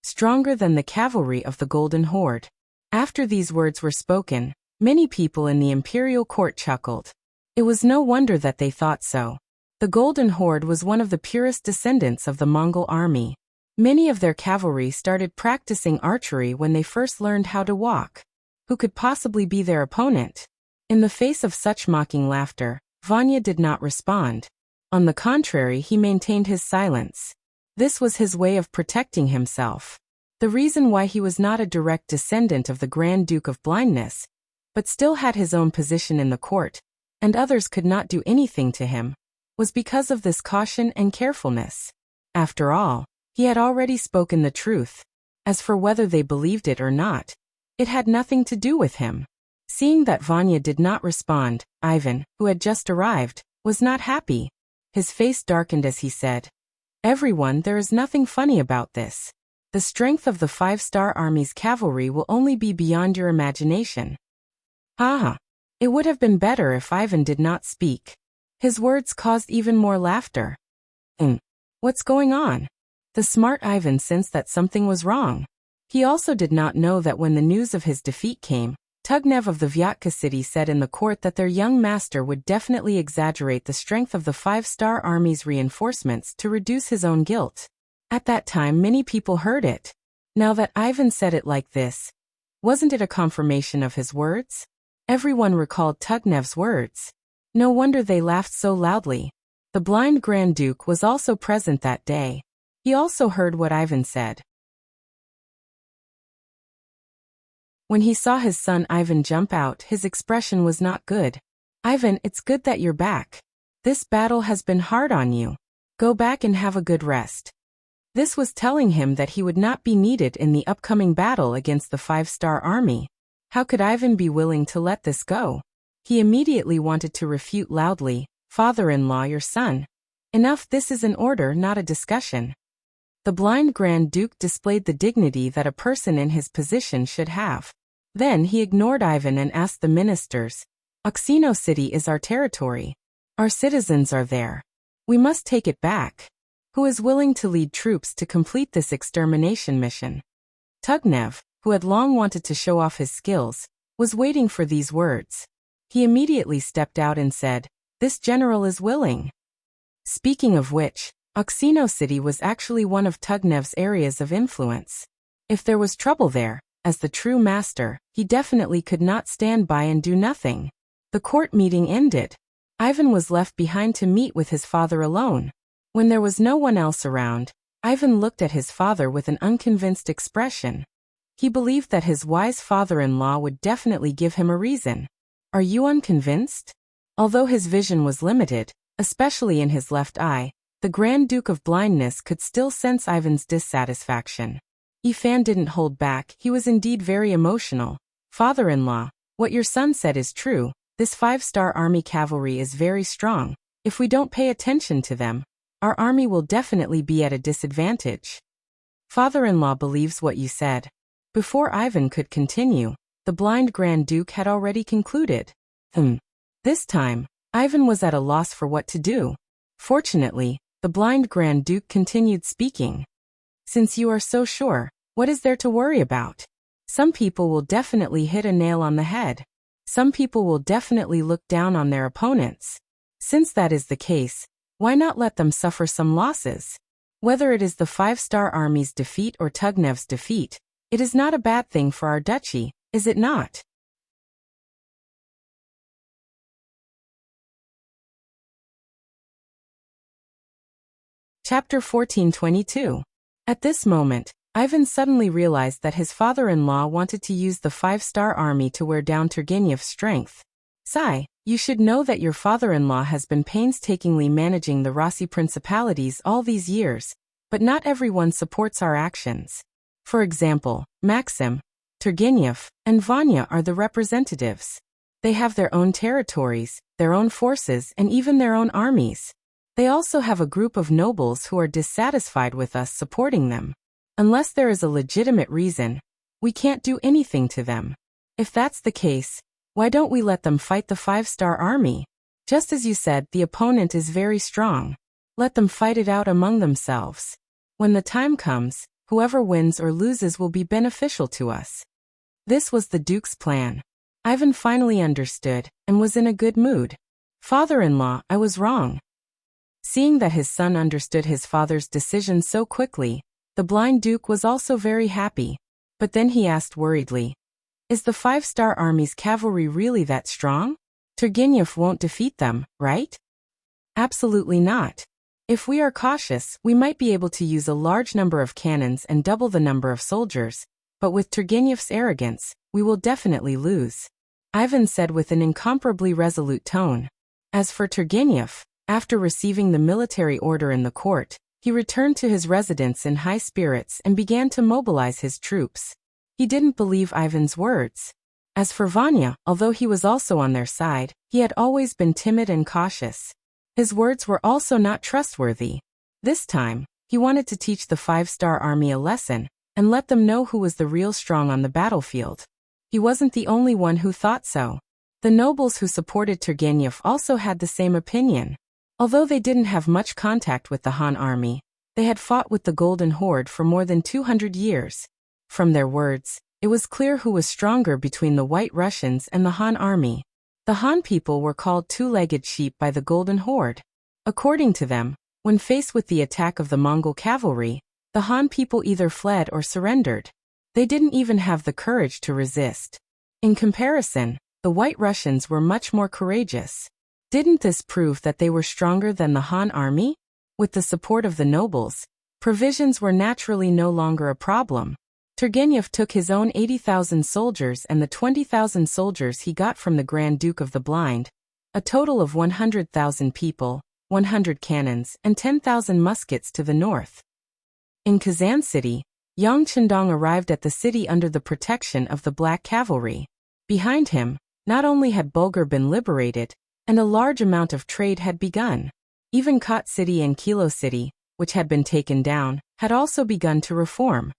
Stronger than the cavalry of the Golden Horde." After these words were spoken, many people in the imperial court chuckled. It was no wonder that they thought so. The Golden Horde was one of the purest descendants of the Mongol army. Many of their cavalry started practicing archery when they first learned how to walk. Who could possibly be their opponent? In the face of such mocking laughter, Vanya did not respond. On the contrary, he maintained his silence. This was his way of protecting himself. The reason why he was not a direct descendant of the Grand Duke of Blindness, but still had his own position in the court, and others could not do anything to him, was because of this caution and carefulness. After all, he had already spoken the truth. As for whether they believed it or not, it had nothing to do with him. Seeing that Vanya did not respond, Ivan, who had just arrived, was not happy. His face darkened as he said, "Everyone, there is nothing funny about this. The strength of the 5-star army's cavalry will only be beyond your imagination." Haha. It would have been better if Ivan did not speak. His words caused even more laughter. What's going on? The smart Ivan sensed that something was wrong. He also did not know that when the news of his defeat came, Tugnev of the Vyatka city said in the court that their young master would definitely exaggerate the strength of the 5-star army's reinforcements to reduce his own guilt. At that time many people heard it. Now that Ivan said it like this, wasn't it a confirmation of his words? Everyone recalled Tugnev's words. No wonder they laughed so loudly. The blind Grand Duke was also present that day. He also heard what Ivan said. When he saw his son Ivan jump out, his expression was not good. "Ivan, it's good that you're back. This battle has been hard on you. Go back and have a good rest." This was telling him that he would not be needed in the upcoming battle against the 5-star army. How could Ivan be willing to let this go? He immediately wanted to refute loudly, "Father-in-law, your son. Enough, this is an order, not a discussion." The blind Grand Duke displayed the dignity that a person in his position should have. Then he ignored Ivan and asked the ministers, "Oxino City is our territory. Our citizens are there. We must take it back. Who is willing to lead troops to complete this extermination mission?" Tugnev, who had long wanted to show off his skills, was waiting for these words. He immediately stepped out and said, "This general is willing." Speaking of which, Oxino City was actually one of Tugnev's areas of influence. If there was trouble there, as the true master, he definitely could not stand by and do nothing. The court meeting ended. Ivan was left behind to meet with his father alone. When there was no one else around, Ivan looked at his father with an unconvinced expression. He believed that his wise father-in-law would definitely give him a reason. Are you unconvinced? Although his vision was limited, especially in his left eye, the Grand Duke of Blindness could still sense Ivan's dissatisfaction. Ifan didn't hold back, he was indeed very emotional. "Father-in-law, what your son said is true. This 5-star army cavalry is very strong. If we don't pay attention to them, our army will definitely be at a disadvantage." Father-in-law believes what you said. Before Ivan could continue, the blind Grand Duke had already concluded. This time, Ivan was at a loss for what to do. Fortunately, the blind Grand Duke continued speaking. "Since you are so sure, what is there to worry about? Some people will definitely hit a nail on the head. Some people will definitely look down on their opponents. Since that is the case, why not let them suffer some losses? Whether it is the 5-star army's defeat or Tugnev's defeat, it is not a bad thing for our duchy, is it not?" Chapter 1422. At this moment, Ivan suddenly realized that his father-in-law wanted to use the 5-star army to wear down Turgenev's strength. "Sai, you should know that your father-in-law has been painstakingly managing the Rossi principalities all these years, but not everyone supports our actions. For example, Maxim, Turgenev, and Vanya are the representatives. They have their own territories, their own forces, and even their own armies. They also have a group of nobles who are dissatisfied with us supporting them. Unless there is a legitimate reason, we can't do anything to them. If that's the case, why don't we let them fight the 5-star army? Just as you said, the opponent is very strong. Let them fight it out among themselves. When the time comes, whoever wins or loses will be beneficial to us." This was the Duke's plan. Ivan finally understood, and was in a good mood. "Father-in-law, I was wrong. Seeing that his son understood his father's decision so quickly, the blind duke was also very happy. But then he asked worriedly, "Is the 5-star army's cavalry really that strong? Turgenev won't defeat them, right?" "Absolutely not. If we are cautious, we might be able to use a large number of cannons and double the number of soldiers, but with Turgenev's arrogance, we will definitely lose," Ivan said with an incomparably resolute tone. As for Turgenev, after receiving the military order in the court, he returned to his residence in high spirits and began to mobilize his troops. He didn't believe Ivan's words. As for Vanya, although he was also on their side, he had always been timid and cautious. His words were also not trustworthy. This time, he wanted to teach the 5-star army a lesson and let them know who was the real strong on the battlefield. He wasn't the only one who thought so. The nobles who supported Turgenev also had the same opinion. Although they didn't have much contact with the Han army, they had fought with the Golden Horde for more than 200 years. From their words, it was clear who was stronger between the White Russians and the Han army. The Han people were called two-legged sheep by the Golden Horde. According to them, when faced with the attack of the Mongol cavalry, the Han people either fled or surrendered. They didn't even have the courage to resist. In comparison, the White Russians were much more courageous. Didn't this prove that they were stronger than the Han army? With the support of the nobles, provisions were naturally no longer a problem. Turgenev took his own 80,000 soldiers and the 20,000 soldiers he got from the Grand Duke of the Blind, a total of 100,000 people, 100 cannons, and 10,000 muskets to the north. In Kazan City, Yang Chendong arrived at the city under the protection of the Black Cavalry. Behind him, not only had Bulgar been liberated, and a large amount of trade had begun. Even Khat City and Kilo City, which had been taken down, had also begun to reform.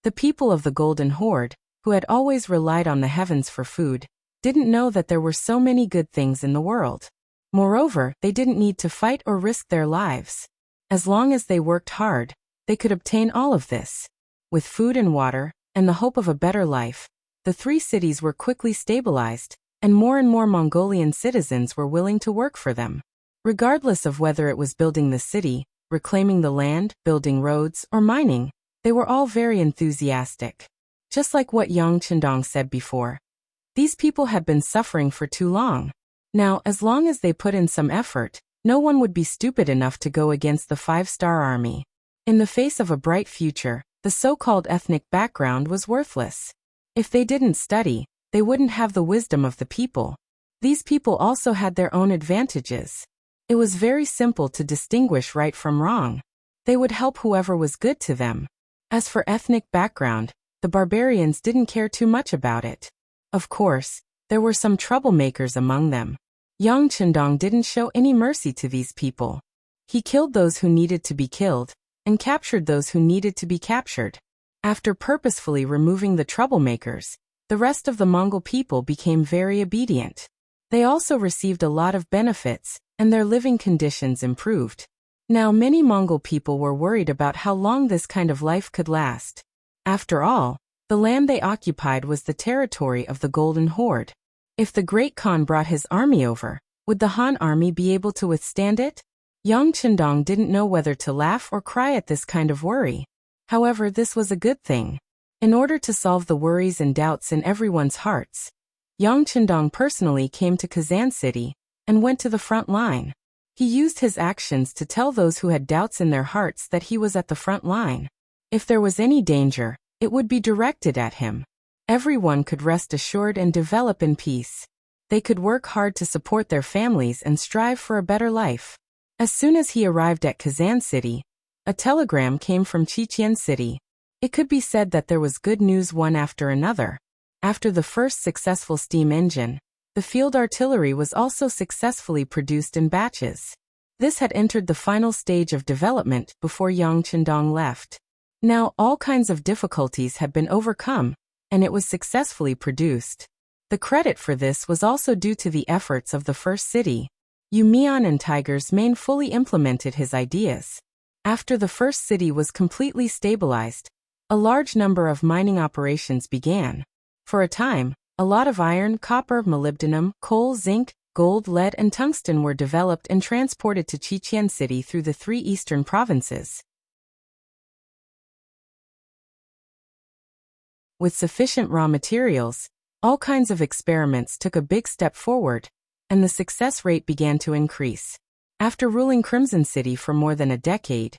The people of the Golden Horde, who had always relied on the heavens for food, didn't know that there were so many good things in the world. Moreover, they didn't need to fight or risk their lives. As long as they worked hard, they could obtain all of this. With food and water, and the hope of a better life, the 3 cities were quickly stabilized, and more Mongolian citizens were willing to work for them. Regardless of whether it was building the city, reclaiming the land, building roads, or mining, they were all very enthusiastic. Just like what Yang Chendong said before. These people had been suffering for too long. Now, as long as they put in some effort, no one would be stupid enough to go against the 5-star army. In the face of a bright future, the so-called ethnic background was worthless. If they didn't study, they wouldn't have the wisdom of the people. These people also had their own advantages. It was very simple to distinguish right from wrong. They would help whoever was good to them. As for ethnic background, the barbarians didn't care too much about it. Of course, there were some troublemakers among them. Yang Chendong didn't show any mercy to these people. He killed those who needed to be killed, and captured those who needed to be captured. After purposefully removing the troublemakers, the rest of the Mongol people became very obedient. They also received a lot of benefits, and their living conditions improved. Now many Mongol people were worried about how long this kind of life could last. After all, the land they occupied was the territory of the Golden Horde. If the Great Khan brought his army over, would the Han army be able to withstand it? Yang Chendong didn't know whether to laugh or cry at this kind of worry. However, this was a good thing. In order to solve the worries and doubts in everyone's hearts, Yang Chendong personally came to Kazan City and went to the front line. He used his actions to tell those who had doubts in their hearts that he was at the front line. If there was any danger, it would be directed at him. Everyone could rest assured and develop in peace. They could work hard to support their families and strive for a better life. As soon as he arrived at Kazan City, a telegram came from Chichen City. It could be said that there was good news one after another. After the first successful steam engine, the field artillery was also successfully produced in batches. This had entered the final stage of development before Yang Chendong left. Now all kinds of difficulties had been overcome, and it was successfully produced. The credit for this was also due to the efforts of the first city. Yumian and Tiger's Mane fully implemented his ideas. After the first city was completely stabilized, a large number of mining operations began. For a time, a lot of iron, copper, molybdenum, coal, zinc, gold, lead, and tungsten were developed and transported to Chichen City through the 3 eastern provinces. With sufficient raw materials, all kinds of experiments took a big step forward, and the success rate began to increase. After ruling Crimson City for more than a decade,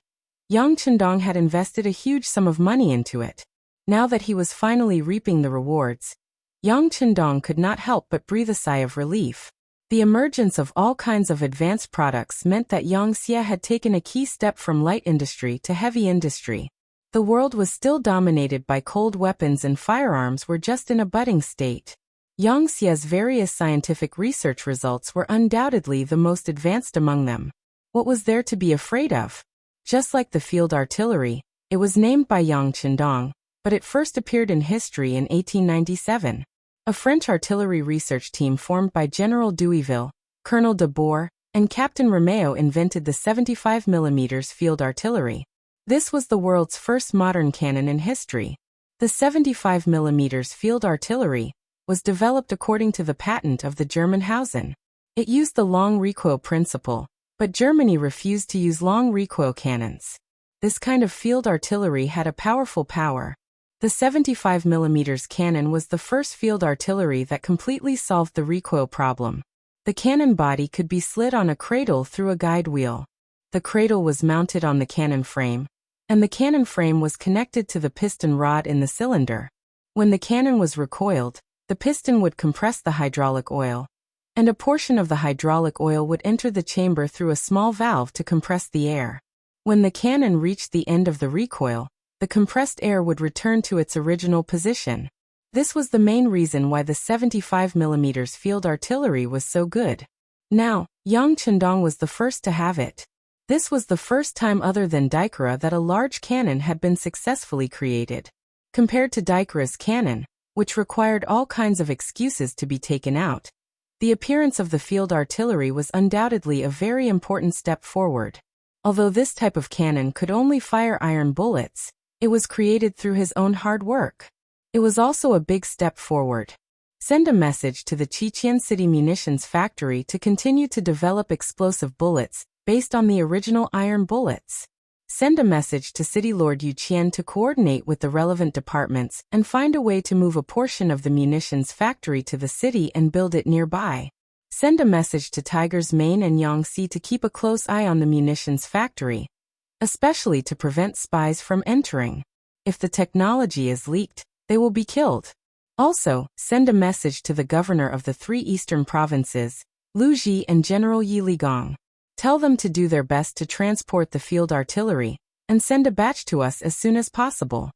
Yang Chendong had invested a huge sum of money into it. Now that he was finally reaping the rewards, Yang Chendong could not help but breathe a sigh of relief. The emergence of all kinds of advanced products meant that Wuxia had taken a key step from light industry to heavy industry. The world was still dominated by cold weapons, and firearms were just in a budding state. Wuxia's various scientific research results were undoubtedly the most advanced among them. What was there to be afraid of? Just like the field artillery, it was named by Yang Chendong, but it first appeared in history in 1897. A French artillery research team formed by General Douiville, Colonel de Boer, and Captain Romeo invented the 75mm field artillery. This was the world's first modern cannon in history. The 75mm field artillery was developed according to the patent of the German Hausen. It used the long recoil principle, but Germany refused to use long recoil cannons. This kind of field artillery had a powerful power. The 75mm cannon was the first field artillery that completely solved the recoil problem. The cannon body could be slid on a cradle through a guide wheel. The cradle was mounted on the cannon frame, and the cannon frame was connected to the piston rod in the cylinder. When the cannon was recoiled, the piston would compress the hydraulic oil, and a portion of the hydraulic oil would enter the chamber through a small valve to compress the air. When the cannon reached the end of the recoil, the compressed air would return to its original position. This was the main reason why the 75mm field artillery was so good. Now, Yang Chendong was the first to have it. This was the first time other than Daikara that a large cannon had been successfully created. Compared to Daikara's cannon, which required all kinds of excuses to be taken out, the appearance of the field artillery was undoubtedly a very important step forward. Although this type of cannon could only fire iron bullets, it was created through his own hard work. It was also a big step forward. Send a message to the Chichen City Munitions Factory to continue to develop explosive bullets based on the original iron bullets. Send a message to City Lord Yu Qian to coordinate with the relevant departments and find a way to move a portion of the munitions factory to the city and build it nearby. Send a message to Tigers Mane and Yangtze to keep a close eye on the munitions factory, especially to prevent spies from entering. If the technology is leaked, they will be killed. Also, send a message to the governor of the 3 eastern provinces, Lu Ji and General Yi Ligong. Tell them to do their best to transport the field artillery, and send a batch to us as soon as possible.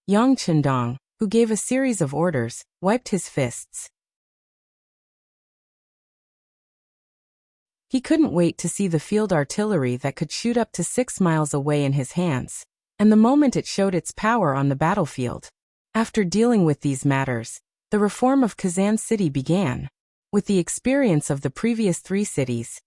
Yang Chendong, who gave a series of orders, wiped his fists. He couldn't wait to see the field artillery that could shoot up to 6 miles away in his hands, and the moment it showed its power on the battlefield. After dealing with these matters, the reform of Kazan City began. With the experience of the previous 3 cities,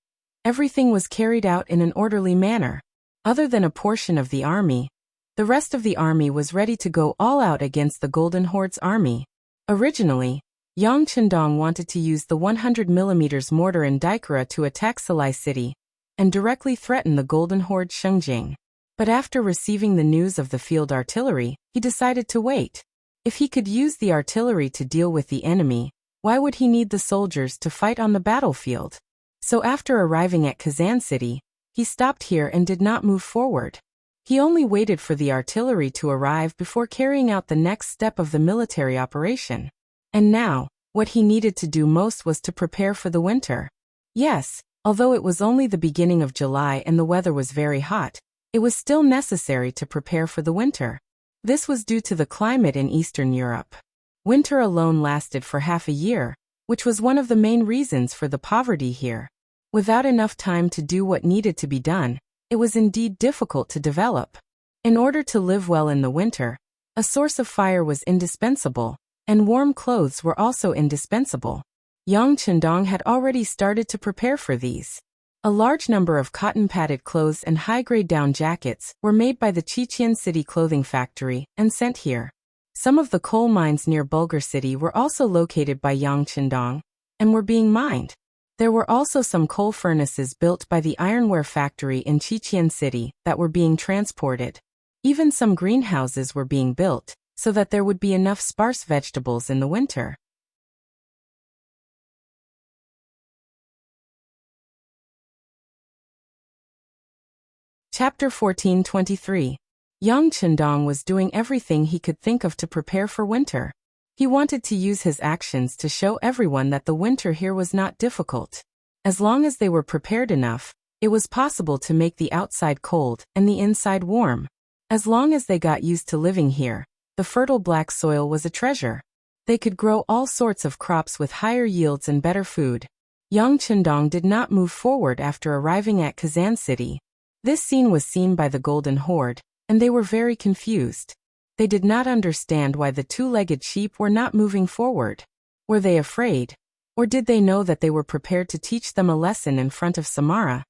everything was carried out in an orderly manner. Other than a portion of the army, the rest of the army was ready to go all out against the Golden Horde's army. Originally, Yang Chendong wanted to use the 100mm mortar in Daikara to attack Salai City and directly threaten the Golden Horde Shengjing. But after receiving the news of the field artillery, he decided to wait. If he could use the artillery to deal with the enemy, why would he need the soldiers to fight on the battlefield? So after arriving at Kazan City, he stopped here and did not move forward. He only waited for the artillery to arrive before carrying out the next step of the military operation. And now, what he needed to do most was to prepare for the winter. Yes, although it was only the beginning of July and the weather was very hot, it was still necessary to prepare for the winter. This was due to the climate in Eastern Europe. Winter alone lasted for half a year, which was one of the main reasons for the poverty here. Without enough time to do what needed to be done, it was indeed difficult to develop. In order to live well in the winter, a source of fire was indispensable, and warm clothes were also indispensable. Yang Chendong had already started to prepare for these. A large number of cotton-padded clothes and high-grade down jackets were made by the Chichen City Clothing Factory and sent here. Some of the coal mines near Bulgar City were also located by Yang Chendong and were being mined. There were also some coal furnaces built by the ironware factory in Chichen City that were being transported. Even some greenhouses were being built, so that there would be enough sparse vegetables in the winter. Chapter 14:23. Yang Chendong was doing everything he could think of to prepare for winter. He wanted to use his actions to show everyone that the winter here was not difficult. As long as they were prepared enough, it was possible to make the outside cold and the inside warm. As long as they got used to living here, the fertile black soil was a treasure. They could grow all sorts of crops with higher yields and better food. Yang Chendong did not move forward after arriving at Kazan City. This scene was seen by the Golden Horde, and they were very confused. They did not understand why the two-legged sheep were not moving forward. Were they afraid? Or did they know that they were prepared to teach them a lesson in front of Samara,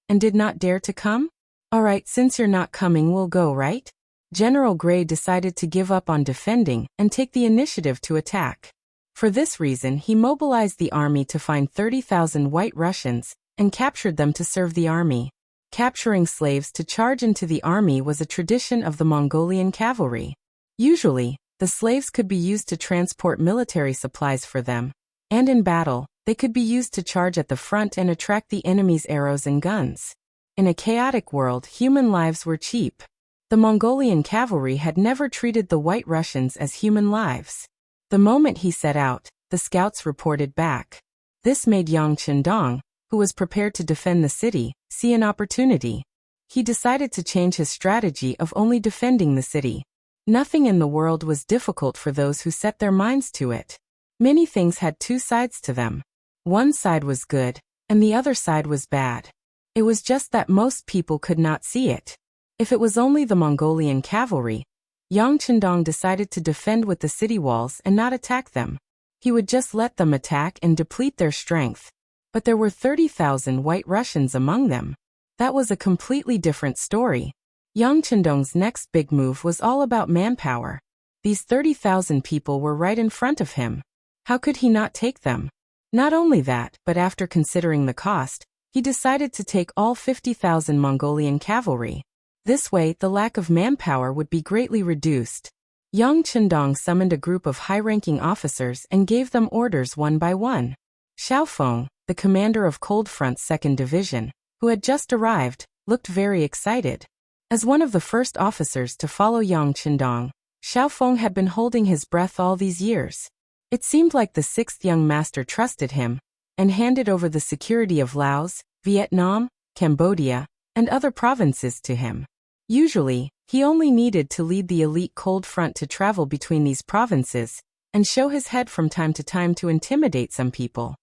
and did not dare to come? Alright, since you're not coming, we'll go, right? General Gray decided to give up on defending and take the initiative to attack. For this reason, he mobilized the army to find 30,000 White Russians and captured them to serve the army. Capturing slaves to charge into the army was a tradition of the Mongolian cavalry. Usually, the slaves could be used to transport military supplies for them, and in battle, they could be used to charge at the front and attract the enemy's arrows and guns. In a chaotic world, human lives were cheap. The Mongolian cavalry had never treated the White Russians as human lives. The moment he set out, the scouts reported back. This made Yang Chendong, who was prepared to defend the city, see an opportunity. He decided to change his strategy of only defending the city. Nothing in the world was difficult for those who set their minds to it. Many things had two sides to them. One side was good, and the other side was bad. It was just that most people could not see it. If it was only the Mongolian cavalry, Yang Chendong decided to defend with the city walls and not attack them. He would just let them attack and deplete their strength. But there were 30,000 White Russians among them. That was a completely different story. Yang Chendong's next big move was all about manpower. These 30,000 people were right in front of him. How could he not take them? Not only that, but after considering the cost, he decided to take all 50,000 Mongolian cavalry. This way, the lack of manpower would be greatly reduced. Yang Chendong summoned a group of high-ranking officers and gave them orders one by one. Xiaofeng, the commander of Cold Front's 2nd Division, who had just arrived, looked very excited. As one of the first officers to follow Yang Chendong, Xiaofeng had been holding his breath all these years. It seemed like the 6th young master trusted him, and handed over the security of Laos, Vietnam, Cambodia, and other provinces to him. Usually, he only needed to lead the elite Cold Front to travel between these provinces, and show his head from time to time to intimidate some people.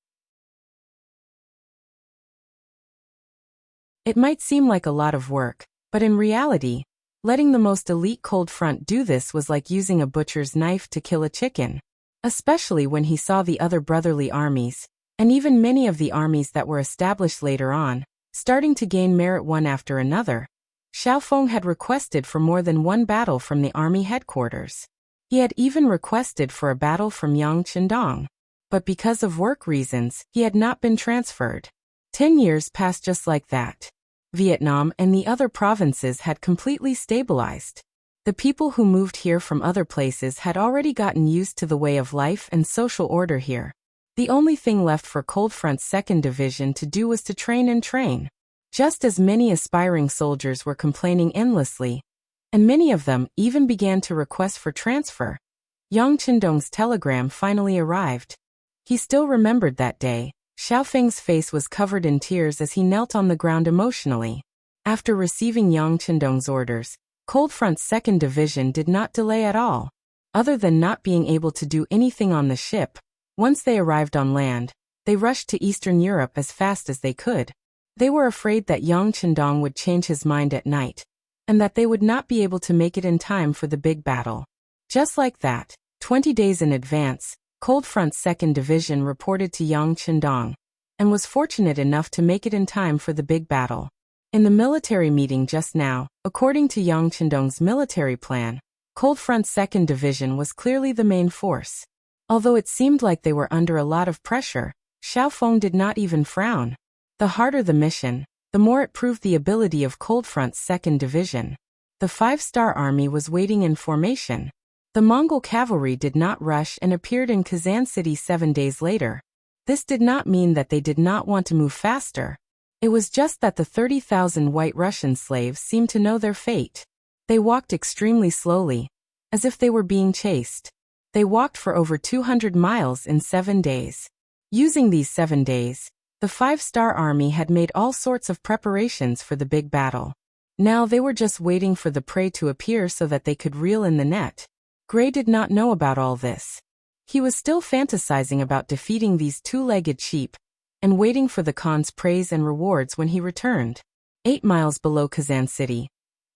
It might seem like a lot of work, but in reality, letting the most elite Cold Front do this was like using a butcher's knife to kill a chicken. Especially when he saw the other brotherly armies, and even many of the armies that were established later on, starting to gain merit one after another. Xiaofeng had requested for more than one battle from the army headquarters. He had even requested for a battle from Yang Chendong. But because of work reasons, he had not been transferred. 10 years passed just like that. Vietnam and the other provinces had completely stabilized. The people who moved here from other places had already gotten used to the way of life and social order here. The only thing left for Cold Front's 2nd Division to do was to train and train. Just as many aspiring soldiers were complaining endlessly, and many of them even began to request for transfer, Yang Chendong's telegram finally arrived. He still remembered that day. Xiaofeng's face was covered in tears as he knelt on the ground emotionally. After receiving Yang Chendong's orders, Cold Front's 2nd Division did not delay at all. Other than not being able to do anything on the ship, once they arrived on land, they rushed to Eastern Europe as fast as they could. They were afraid that Yang Chendong would change his mind at night, and that they would not be able to make it in time for the big battle. Just like that, 20 days in advance, Cold Front's 2nd Division reported to Yang Chendong, and was fortunate enough to make it in time for the big battle. In the military meeting just now, according to Yang Chendong's military plan, Cold Front's 2nd Division was clearly the main force. Although it seemed like they were under a lot of pressure, Xiaofeng did not even frown. The harder the mission, the more it proved the ability of Coldfront's 2nd Division. The 5-star army was waiting in formation. The Mongol cavalry did not rush and appeared in Kazan City 7 days later. This did not mean that they did not want to move faster. It was just that the 30,000 White Russian slaves seemed to know their fate. They walked extremely slowly, as if they were being chased. They walked for over 200 miles in 7 days. Using these 7 days, the 5-star army had made all sorts of preparations for the big battle. Now they were just waiting for the prey to appear so that they could reel in the net. Gray did not know about all this. He was still fantasizing about defeating these 2-legged sheep and waiting for the Khan's praise and rewards when he returned. 8 miles below Kazan City,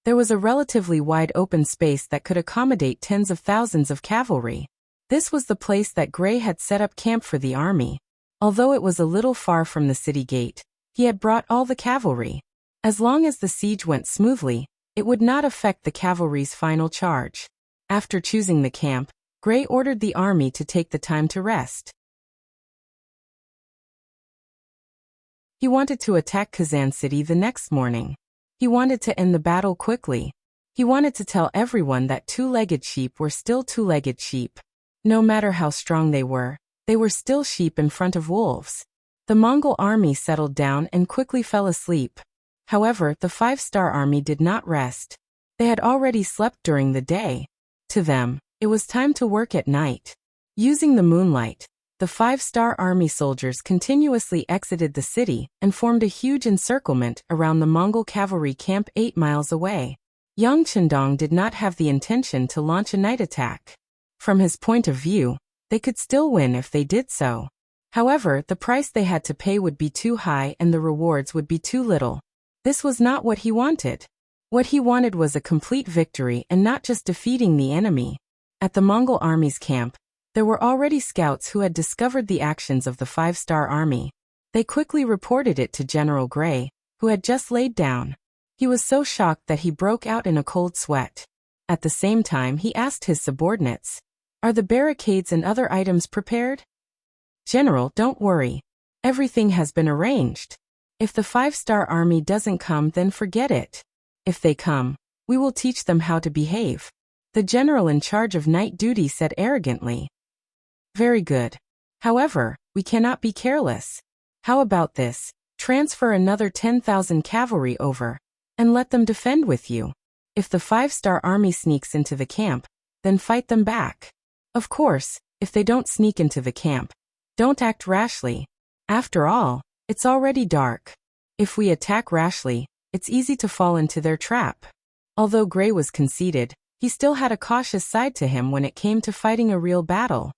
there was a relatively wide open space that could accommodate tens of thousands of cavalry. This was the place that Gray had set up camp for the army. Although it was a little far from the city gate, he had brought all the cavalry. As long as the siege went smoothly, it would not affect the cavalry's final charge. After choosing the camp, Gray ordered the army to take the time to rest. He wanted to attack Kazan City the next morning. He wanted to end the battle quickly. He wanted to tell everyone that 2-legged sheep were still 2-legged sheep. No matter how strong they were still sheep in front of wolves. The Mongol army settled down and quickly fell asleep. However, the 5-star army did not rest. They had already slept during the day. To them, it was time to work at night. Using the moonlight, the 5-star army soldiers continuously exited the city and formed a huge encirclement around the Mongol cavalry camp 8 miles away. Yang Chendong did not have the intention to launch a night attack. From his point of view, they could still win if they did so. However, the price they had to pay would be too high and the rewards would be too little. This was not what he wanted. What he wanted was a complete victory and not just defeating the enemy. At the Mongol army's camp, there were already scouts who had discovered the actions of the 5-star army. They quickly reported it to General Gray, who had just laid down. He was so shocked that he broke out in a cold sweat. At the same time, he asked his subordinates, "Are the barricades and other items prepared?" "General, don't worry. Everything has been arranged. If the 5-star army doesn't come, then forget it. If they come, we will teach them how to behave," the general in charge of night duty said arrogantly. "Very good. However, we cannot be careless. How about this? Transfer another 10,000 cavalry over, and let them defend with you. If the 5-star army sneaks into the camp, then fight them back. Of course, if they don't sneak into the camp, don't act rashly. After all, it's already dark. If we attack rashly, it's easy to fall into their trap." Although Gray was conceited, he still had a cautious side to him when it came to fighting a real battle.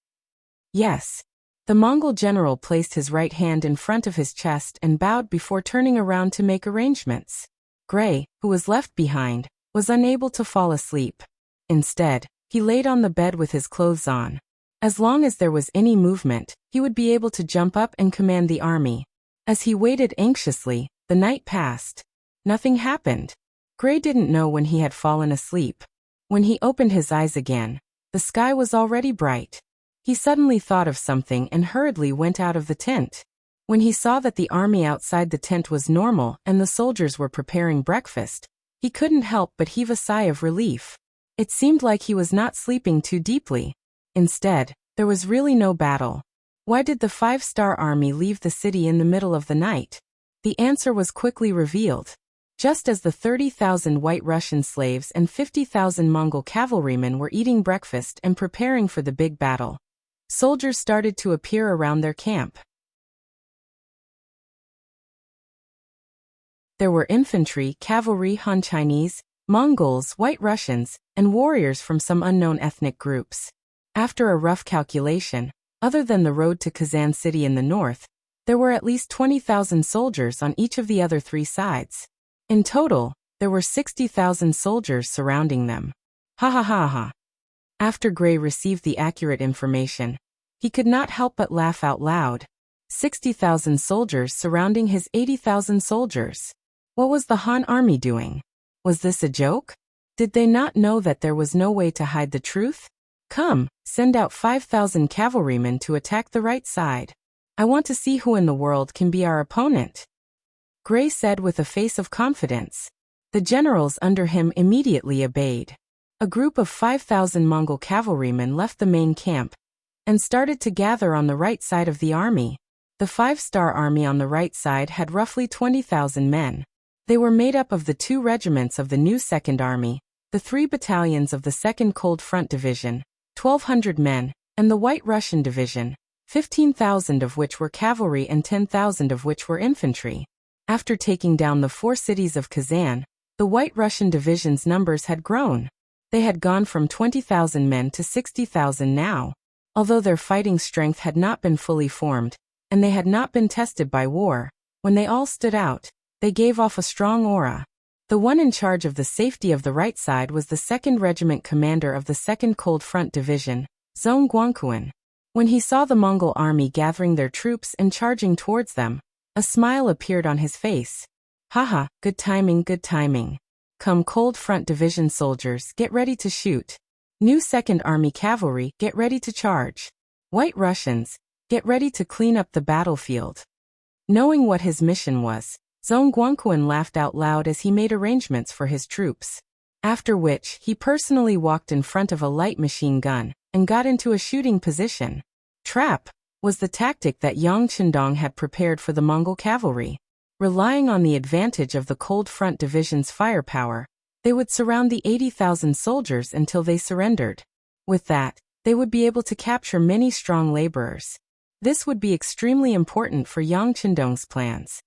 "Yes." The Mongol general placed his right hand in front of his chest and bowed before turning around to make arrangements. Gray, who was left behind, was unable to fall asleep. Instead, he laid on the bed with his clothes on. As long as there was any movement, he would be able to jump up and command the army. As he waited anxiously, the night passed. Nothing happened. Gray didn't know when he had fallen asleep. When he opened his eyes again, the sky was already bright. He suddenly thought of something and hurriedly went out of the tent. When he saw that the army outside the tent was normal and the soldiers were preparing breakfast, he couldn't help but heave a sigh of relief. It seemed like he was not sleeping too deeply. Instead, there was really no battle. Why did the 5-star army leave the city in the middle of the night? The answer was quickly revealed. Just as the 30,000 White Russian slaves and 50,000 Mongol cavalrymen were eating breakfast and preparing for the big battle, soldiers started to appear around their camp. There were infantry, cavalry, Han Chinese, Mongols, White Russians, and warriors from some unknown ethnic groups. After a rough calculation, other than the road to Kazan City in the north, there were at least 20,000 soldiers on each of the other 3 sides. In total, there were 60,000 soldiers surrounding them. Ha ha ha ha. After Gray received the accurate information, he could not help but laugh out loud. 60,000 soldiers surrounding his 80,000 soldiers. What was the Han army doing? Was this a joke? Did they not know that there was no way to hide the truth? Come, send out 5,000 cavalrymen to attack the right side. I want to see who in the world can be our opponent," Gray said with a face of confidence. The generals under him immediately obeyed. A group of 5,000 Mongol cavalrymen left the main camp and started to gather on the right side of the army. The 5-star army on the right side had roughly 20,000 men. They were made up of the 2 regiments of the new Second Army, the 3 battalions of the 2nd Cold Front Division, 1,200 men, and the White Russian Division, 15,000 of which were cavalry and 10,000 of which were infantry. After taking down the 4 cities of Kazan, the White Russian Division's numbers had grown. They had gone from 20,000 men to 60,000 now. Although their fighting strength had not been fully formed, and they had not been tested by war, when they all stood out, they gave off a strong aura. The one in charge of the safety of the right side was the 2nd Regiment commander of the 2nd Cold Front Division, Zhong Guangquan. When he saw the Mongol army gathering their troops and charging towards them, a smile appeared on his face. "Haha, good timing, good timing. Come Cold Front Division soldiers, get ready to shoot. New 2nd Army cavalry, get ready to charge. White Russians, get ready to clean up the battlefield." Knowing what his mission was, Zhong Guangquan laughed out loud as he made arrangements for his troops. After which, he personally walked in front of a light machine gun and got into a shooting position. Trap was the tactic that Yang Qindong had prepared for the Mongol cavalry. Relying on the advantage of the Cold Front Division's firepower, they would surround the 80,000 soldiers until they surrendered. With that, they would be able to capture many strong laborers. This would be extremely important for Yang Qindong's plans.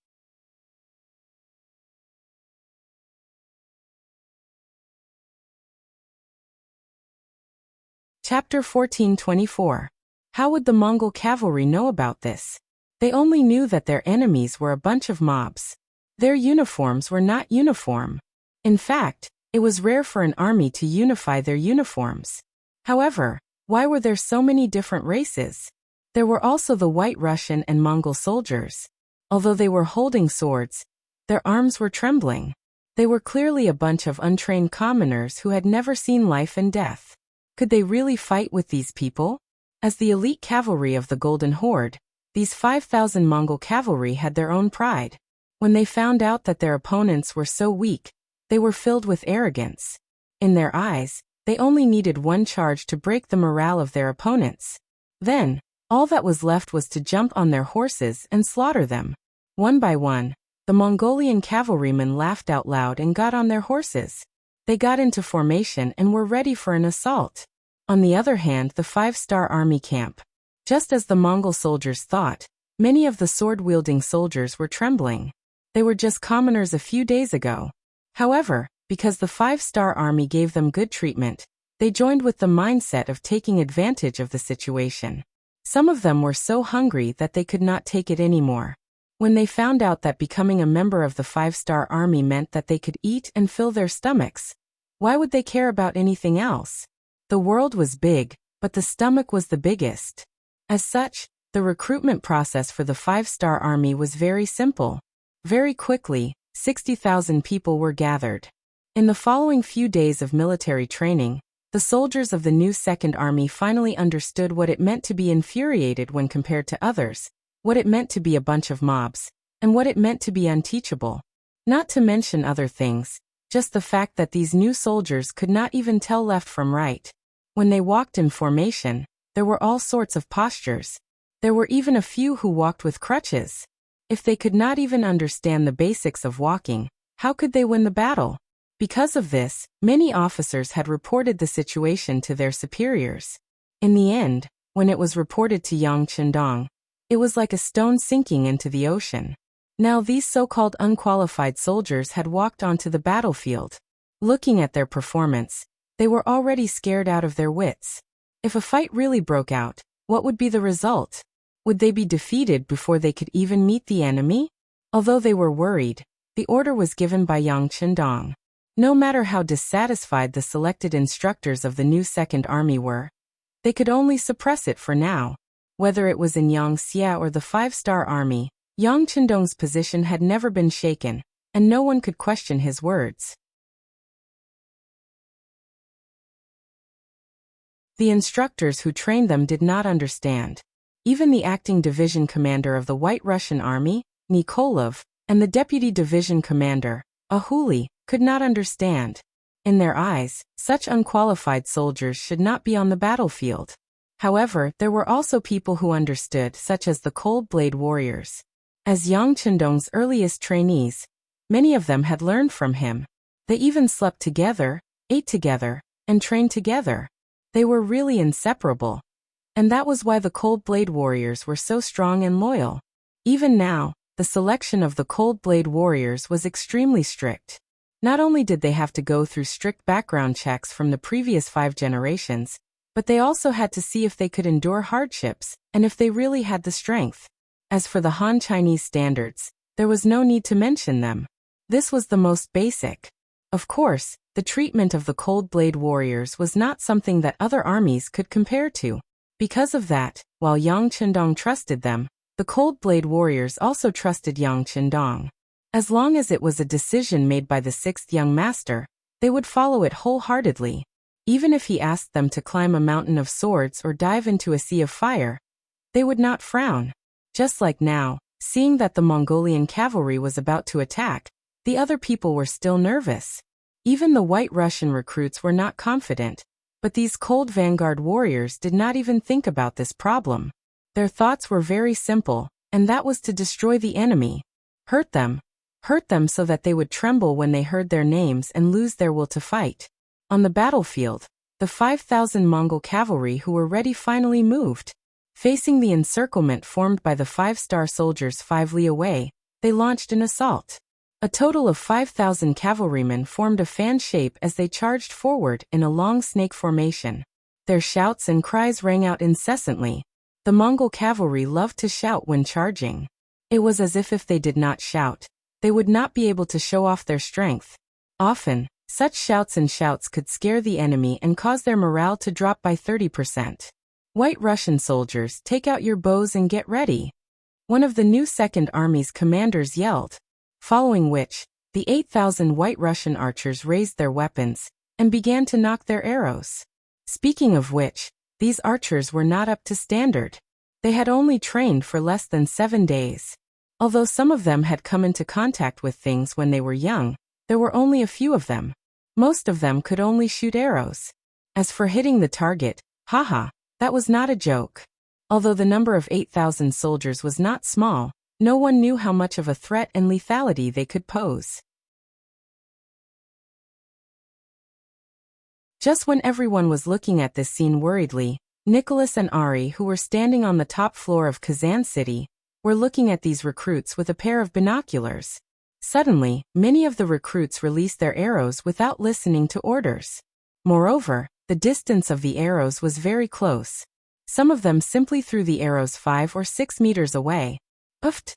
Chapter 1424. How would the Mongol cavalry know about this? They only knew that their enemies were a bunch of mobs. Their uniforms were not uniform. In fact, it was rare for an army to unify their uniforms. However, why were there so many different races? There were also the White Russian and Mongol soldiers. Although they were holding swords, their arms were trembling. They were clearly a bunch of untrained commoners who had never seen life and death. Could they really fight with these people? As the elite cavalry of the Golden Horde, these 5,000 Mongol cavalry had their own pride. When they found out that their opponents were so weak, they were filled with arrogance. In their eyes, they only needed one charge to break the morale of their opponents. Then, all that was left was to jump on their horses and slaughter them. One by one, the Mongolian cavalrymen laughed out loud and got on their horses. They got into formation and were ready for an assault. On the other hand, the 5-star army camp. Just as the Mongol soldiers thought, many of the sword-wielding soldiers were trembling. They were just commoners a few days ago. However, because the 5-star army gave them good treatment, they joined with the mindset of taking advantage of the situation. Some of them were so hungry that they could not take it anymore. When they found out that becoming a member of the 5-star army meant that they could eat and fill their stomachs, why would they care about anything else? The world was big, but the stomach was the biggest. As such, the recruitment process for the 5-star army was very simple. Very quickly, 60,000 people were gathered. In the following few days of military training, the soldiers of the new Second Army finally understood what it meant to be infuriated when compared to others, what it meant to be a bunch of mobs, and what it meant to be unteachable. Not to mention other things, just the fact that these new soldiers could not even tell left from right. When they walked in formation, there were all sorts of postures. There were even a few who walked with crutches. If they could not even understand the basics of walking, how could they win the battle? Because of this, many officers had reported the situation to their superiors. In the end, when it was reported to Yang Qindong, it was like a stone sinking into the ocean. Now these so-called unqualified soldiers had walked onto the battlefield. Looking at their performance, they were already scared out of their wits. If a fight really broke out, what would be the result? Would they be defeated before they could even meet the enemy? Although they were worried, the order was given by Yang Qindong. No matter how dissatisfied the selected instructors of the new Second Army were, they could only suppress it for now. Whether it was in Yangxia or the 5-star army, Yang Qindong's position had never been shaken, and no one could question his words. The instructors who trained them did not understand. Even the acting division commander of the White Russian Army, Nikolov, and the deputy division commander, Ahuli, could not understand. In their eyes, such unqualified soldiers should not be on the battlefield. However, there were also people who understood, such as the Cold Blade warriors. As Yang Chendong's earliest trainees, many of them had learned from him. They even slept together, ate together, and trained together. They were really inseparable. And that was why the Cold Blade warriors were so strong and loyal. Even now, the selection of the Cold Blade warriors was extremely strict. Not only did they have to go through strict background checks from the previous 5 generations, but they also had to see if they could endure hardships, and if they really had the strength. As for the Han Chinese standards, there was no need to mention them. This was the most basic. Of course, the treatment of the Cold Blade warriors was not something that other armies could compare to. Because of that, while Yang Chendong trusted them, the Cold Blade warriors also trusted Yang Chendong. As long as it was a decision made by the 6th young master, they would follow it wholeheartedly. Even if he asked them to climb a mountain of swords or dive into a sea of fire, they would not frown. Just like now, seeing that the Mongolian cavalry was about to attack, the other people were still nervous. Even the White Russian recruits were not confident, but these cold vanguard warriors did not even think about this problem. Their thoughts were very simple, and that was to destroy the enemy. Hurt them so that they would tremble when they heard their names and lose their will to fight. On the battlefield, the 5,000 Mongol cavalry who were ready finally moved. Facing the encirclement formed by the 5-star soldiers 5 li away, they launched an assault. A total of 5,000 cavalrymen formed a fan shape as they charged forward in a long snake formation. Their shouts and cries rang out incessantly. The Mongol cavalry loved to shout when charging. It was as if they did not shout, they would not be able to show off their strength. Often, such shouts could scare the enemy and cause their morale to drop by 30%. White Russian soldiers, take out your bows and get ready. One of the new Second Army's commanders yelled. Following which, the 8,000 White Russian archers raised their weapons and began to knock their arrows. Speaking of which, these archers were not up to standard. They had only trained for less than 7 days. Although some of them had come into contact with things when they were young, there were only a few of them. Most of them could only shoot arrows. As for hitting the target, that was not a joke. Although the number of 8,000 soldiers was not small, no one knew how much of a threat and lethality they could pose. Just when everyone was looking at this scene worriedly, Nicholas and Ari, who were standing on the top floor of Kazan City, were looking at these recruits with a pair of binoculars. Suddenly, many of the recruits released their arrows without listening to orders. Moreover, the distance of the arrows was very close. Some of them simply threw the arrows 5 or 6 meters away. Uft!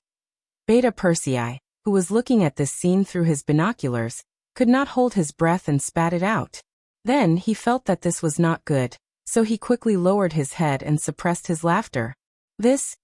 Beta Persei, who was looking at this scene through his binoculars, could not hold his breath and spat it out. Then he felt that this was not good, so he quickly lowered his head and suppressed his laughter.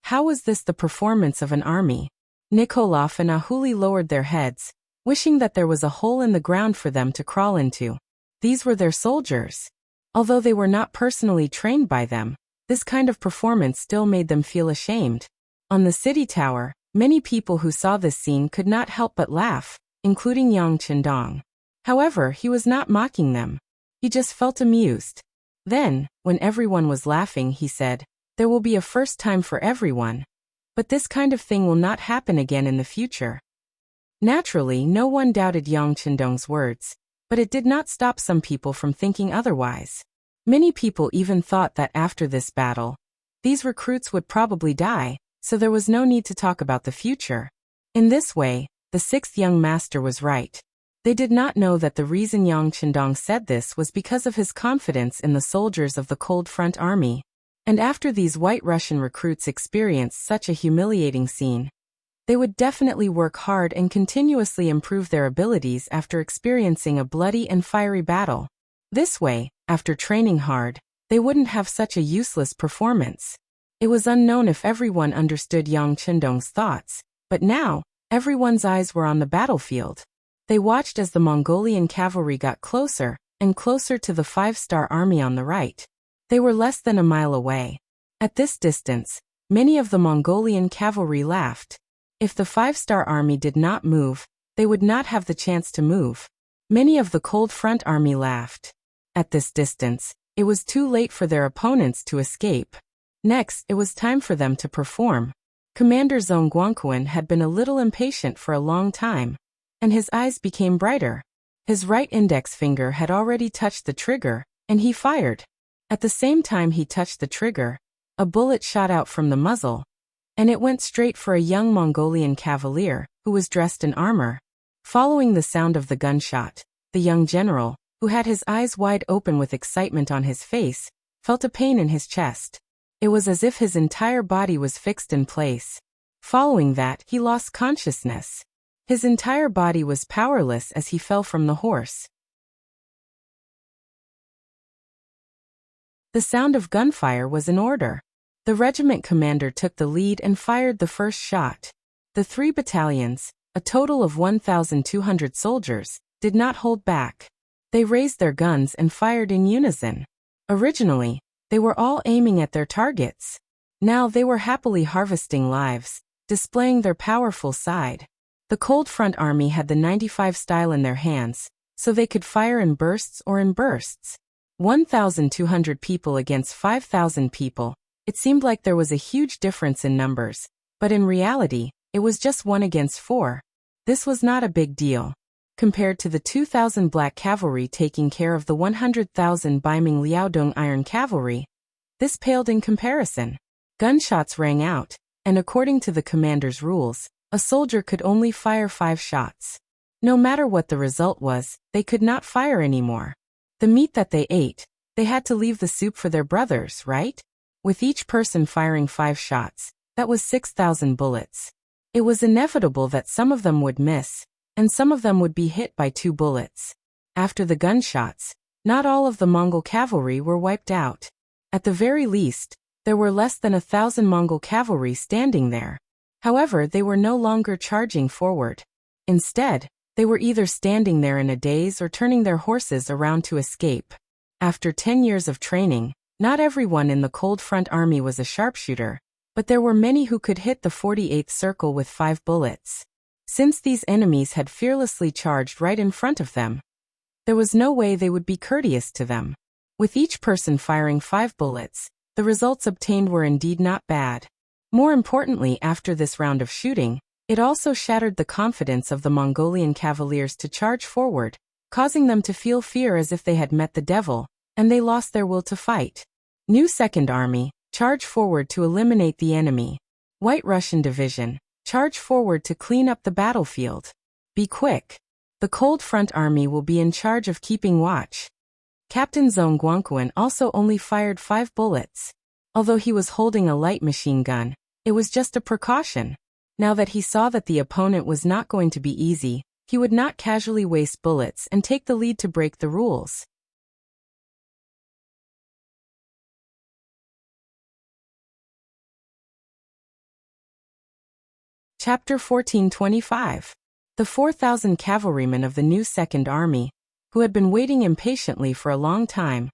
How was this the performance of an army? Nikolov and Ahuli lowered their heads, wishing that there was a hole in the ground for them to crawl into. These were their soldiers. Although they were not personally trained by them, this kind of performance still made them feel ashamed. On the city tower, many people who saw this scene could not help but laugh, including Yang Chendong. However, he was not mocking them. He just felt amused. Then, when everyone was laughing, he said, "There will be a first time for everyone. But this kind of thing will not happen again in the future." Naturally, no one doubted Yang Chendong's words, but it did not stop some people from thinking otherwise. Many people even thought that after this battle, these recruits would probably die, so there was no need to talk about the future. In this way, the 6th young master was right. They did not know that the reason Yang Chendong said this was because of his confidence in the soldiers of the Cold Front Army. And after these White Russian recruits experienced such a humiliating scene, they would definitely work hard and continuously improve their abilities after experiencing a bloody and fiery battle. This way, after training hard, they wouldn't have such a useless performance. It was unknown if everyone understood Yang Chendong's thoughts, but now, everyone's eyes were on the battlefield. They watched as the Mongolian cavalry got closer and closer to the 5-star army on the right. They were less than a mile away. At this distance, Many of the Mongolian cavalry laughed. If the 5-star army did not move, they would not have the chance to move. Many of the Cold Front army laughed. At this distance, it was too late for their opponents to escape. Next, it was time for them to perform. Commander Zhongguangquan had been a little impatient for a long time, and his eyes became brighter. His right index finger had already touched the trigger, and he fired. At the same time he touched the trigger, a bullet shot out from the muzzle, and it went straight for a young Mongolian cavalier, who was dressed in armor. Following the sound of the gunshot, the young general, who had his eyes wide open with excitement on his face, felt a pain in his chest. It was as if his entire body was fixed in place. Following that, he lost consciousness. His entire body was powerless as he fell from the horse. The sound of gunfire was in order. The regiment commander took the lead and fired the first shot. The 3 battalions, a total of 1,200 soldiers, did not hold back. They raised their guns and fired in unison. Originally, they were all aiming at their targets. Now they were happily harvesting lives, displaying their powerful side. The Cold Front army had the 95 style in their hands, so they could fire in bursts or in bursts. 1,200 people against 5,000 people. It seemed like there was a huge difference in numbers, but in reality, it was just 1 against 4. This was not a big deal. Compared to the 2,000 black cavalry taking care of the 100,000 Baiming Liaodong iron cavalry, this paled in comparison. Gunshots rang out, and according to the commander's rules, a soldier could only fire 5 shots. No matter what the result was, they could not fire anymore. The meat that they ate, they had to leave the soup for their brothers, right? With each person firing 5 shots, that was 6,000 bullets. It was inevitable that some of them would miss, and some of them would be hit by 2 bullets. After the gunshots, not all of the Mongol cavalry were wiped out. At the very least, there were less than 1,000 Mongol cavalry standing there. However, they were no longer charging forward. Instead, they were either standing there in a daze or turning their horses around to escape. After 10 years of training, not everyone in the Cold Front army was a sharpshooter, but there were many who could hit the 48th circle with 5 bullets. Since these enemies had fearlessly charged right in front of them, there was no way they would be courteous to them. With each person firing 5 bullets, the results obtained were indeed not bad. More importantly, after this round of shooting, it also shattered the confidence of the Mongolian cavaliers to charge forward, causing them to feel fear as if they had met the devil, and they lost their will to fight. New Second Army, charge forward to eliminate the enemy. White Russian Division, charge forward to clean up the battlefield. Be quick. The Cold Front army will be in charge of keeping watch. Captain Zhongguangquan also only fired 5 bullets. Although he was holding a light machine gun, it was just a precaution. Now that he saw that the opponent was not going to be easy, he would not casually waste bullets and take the lead to break the rules. Chapter 1425. The 4,000 cavalrymen of the new Second Army, who had been waiting impatiently for a long time,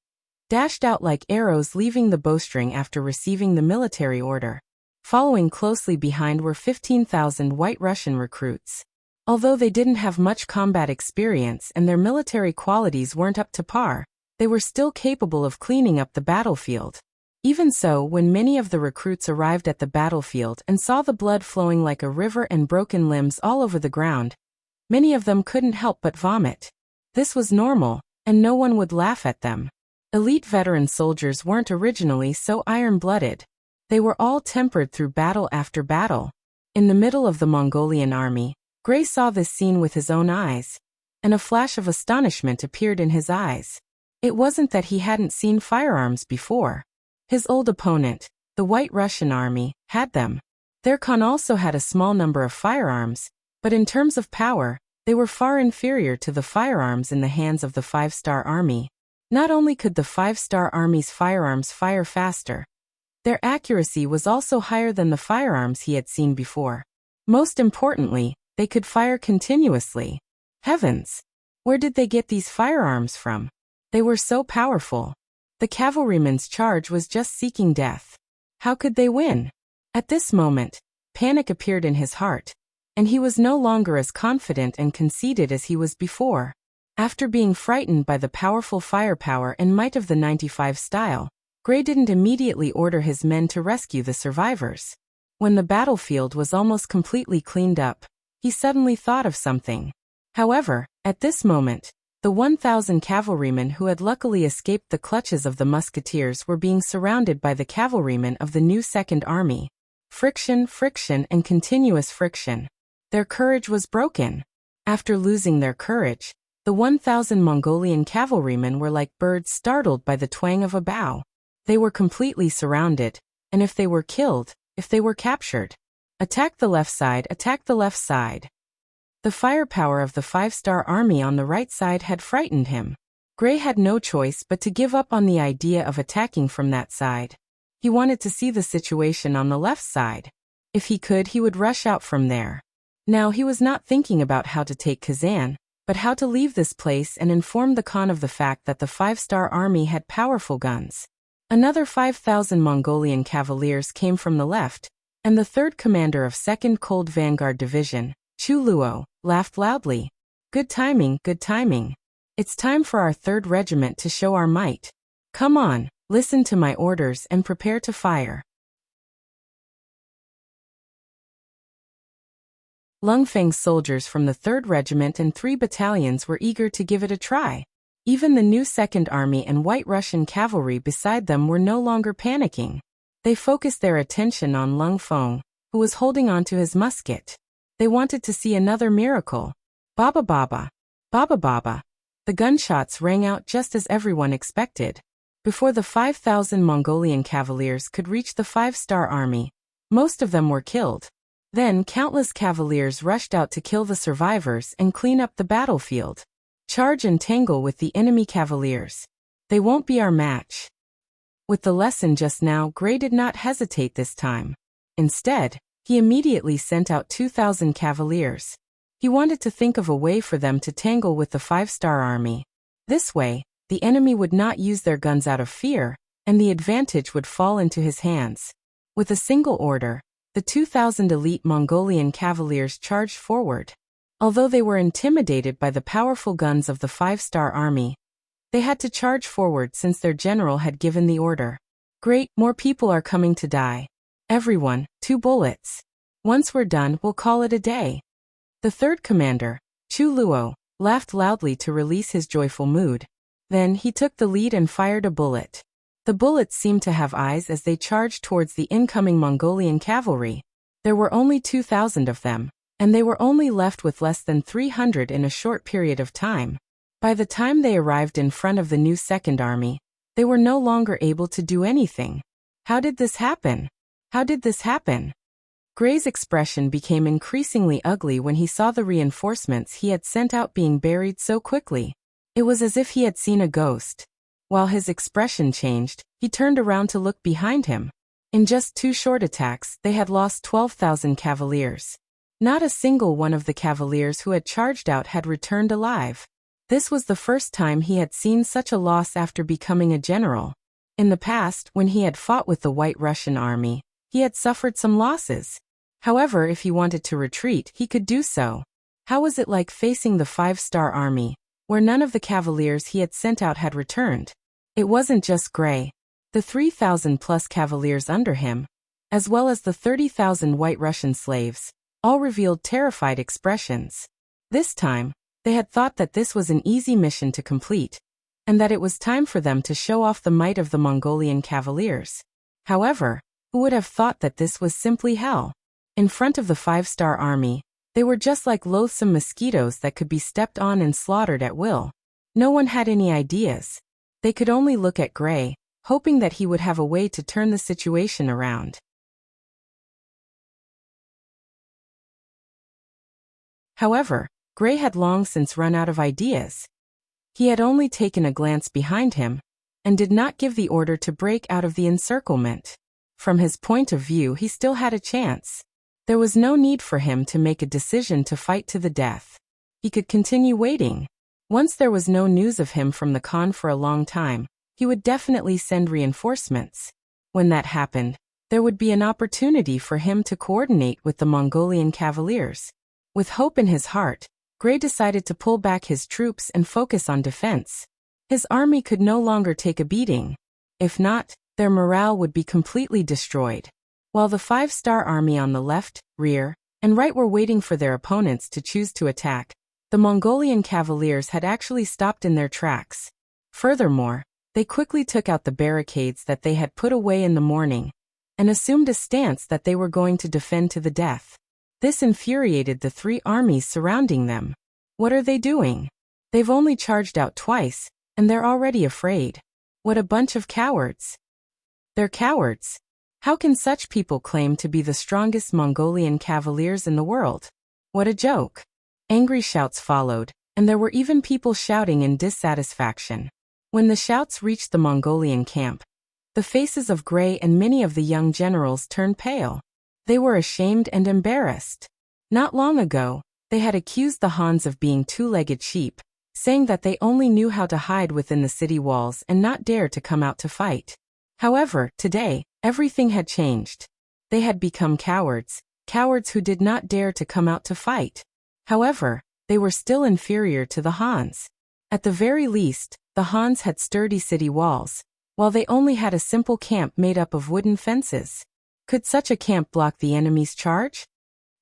dashed out like arrows leaving the bowstring after receiving the military order. Following closely behind were 15,000 White Russian recruits. Although they didn't have much combat experience and their military qualities weren't up to par, they were still capable of cleaning up the battlefield. Even so, when many of the recruits arrived at the battlefield and saw the blood flowing like a river and broken limbs all over the ground, many of them couldn't help but vomit. This was normal, and no one would laugh at them. Elite veteran soldiers weren't originally so iron-blooded. They were all tempered through battle after battle. In the middle of the Mongolian army, Gray saw this scene with his own eyes, and a flash of astonishment appeared in his eyes. It wasn't that he hadn't seen firearms before. His old opponent, the White Russian army, had them. Their Khan also had a small number of firearms, but in terms of power, they were far inferior to the firearms in the hands of the 5-star army. Not only could the 5-star army's firearms fire faster, their accuracy was also higher than the firearms he had seen before. Most importantly, they could fire continuously. Heavens! Where did they get these firearms from? They were so powerful. The cavalryman's charge was just seeking death. How could they win? At this moment, panic appeared in his heart, and he was no longer as confident and conceited as he was before. After being frightened by the powerful firepower and might of the 95 style, Gray didn't immediately order his men to rescue the survivors. When the battlefield was almost completely cleaned up, he suddenly thought of something. However, at this moment, the 1,000 cavalrymen who had luckily escaped the clutches of the musketeers were being surrounded by the cavalrymen of the new Second Army. Friction, friction, and continuous friction. Their courage was broken. After losing their courage, the 1,000 Mongolian cavalrymen were like birds startled by the twang of a bow. They were completely surrounded, and if they were killed, if they were captured. Attack the left side, attack the left side. The firepower of the 5-star army on the right side had frightened him. Gray had no choice but to give up on the idea of attacking from that side. He wanted to see the situation on the left side. If he could, he would rush out from there. Now he was not thinking about how to take Kazan, but how to leave this place and inform the Khan of the fact that the 5-star army had powerful guns. Another 5,000 Mongolian cavaliers came from the left, and the third commander of 2nd Cold Vanguard Division, Chu Luo, laughed loudly. Good timing, good timing. It's time for our 3rd Regiment to show our might. Come on, listen to my orders and prepare to fire. Lung Feng's soldiers from the 3rd Regiment and 3 battalions were eager to give it a try. Even the new 2nd Army and White Russian cavalry beside them were no longer panicking. They focused their attention on Lung Feng, who was holding onto his musket. They wanted to see another miracle. Baba baba. Baba baba. The gunshots rang out just as everyone expected. Before the 5,000 Mongolian cavaliers could reach the 5-star army, most of them were killed. Then countless cavaliers rushed out to kill the survivors and clean up the battlefield. Charge and tangle with the enemy cavaliers. They won't be our match. With the lesson just now, Gray did not hesitate this time. Instead, he immediately sent out 2,000 cavaliers. He wanted to think of a way for them to tangle with the 5-star army. This way, the enemy would not use their guns out of fear, and the advantage would fall into his hands. With a single order, the 2,000 elite Mongolian cavaliers charged forward. Although they were intimidated by the powerful guns of the 5-star army, they had to charge forward since their general had given the order. Great, more people are coming to die. Everyone, 2 bullets. Once we're done, we'll call it a day. The 3rd commander, Chu Luo, laughed loudly to release his joyful mood. Then he took the lead and fired a bullet. The bullets seemed to have eyes as they charged towards the incoming Mongolian cavalry. There were only 2,000 of them, and they were only left with less than 300 in a short period of time. By the time they arrived in front of the new 2nd Army, they were no longer able to do anything. How did this happen? How did this happen? Gray's expression became increasingly ugly when he saw the reinforcements he had sent out being buried so quickly. It was as if he had seen a ghost. While his expression changed, he turned around to look behind him. In just 2 short attacks, they had lost 12,000 cavaliers. Not a single one of the cavaliers who had charged out had returned alive. This was the first time he had seen such a loss after becoming a general. In the past, when he had fought with the White Russian army, he had suffered some losses. However, if he wanted to retreat, he could do so. How was it like facing the 5-star army, where none of the cavaliers he had sent out had returned? It wasn't just Gray. The 3,000-plus cavaliers under him, as well as the 30,000 White Russian slaves, all revealed terrified expressions. This time, they had thought that this was an easy mission to complete, and that it was time for them to show off the might of the Mongolian cavaliers. However, who would have thought that this was simply hell? In front of the 5-star army, they were just like loathsome mosquitoes that could be stepped on and slaughtered at will. No one had any ideas. They could only look at Gray, hoping that he would have a way to turn the situation around. However, Gray had long since run out of ideas. He had only taken a glance behind him, and did not give the order to break out of the encirclement. From his point of view, he still had a chance. There was no need for him to make a decision to fight to the death. He could continue waiting. Once there was no news of him from the Khan for a long time, he would definitely send reinforcements. When that happened, there would be an opportunity for him to coordinate with the Mongolian cavaliers. With hope in his heart, Gray decided to pull back his troops and focus on defense. His army could no longer take a beating. If not, their morale would be completely destroyed. While the 5-star army on the left, rear, and right were waiting for their opponents to choose to attack, the Mongolian cavaliers had actually stopped in their tracks. Furthermore, they quickly took out the barricades that they had put away in the morning, and assumed a stance that they were going to defend to the death. This infuriated the 3 armies surrounding them. What are they doing? They've only charged out twice, and they're already afraid. What a bunch of cowards. They're cowards. How can such people claim to be the strongest Mongolian cavaliers in the world? What a joke. Angry shouts followed, and there were even people shouting in dissatisfaction. When the shouts reached the Mongolian camp, the faces of Gray and many of the young generals turned pale. They were ashamed and embarrassed. Not long ago, they had accused the Hans of being two-legged sheep, saying that they only knew how to hide within the city walls and not dare to come out to fight. However, today, everything had changed. They had become cowards, cowards who did not dare to come out to fight. However, they were still inferior to the Hans. At the very least, the Hans had sturdy city walls, while they only had a simple camp made up of wooden fences. Could such a camp block the enemy's charge?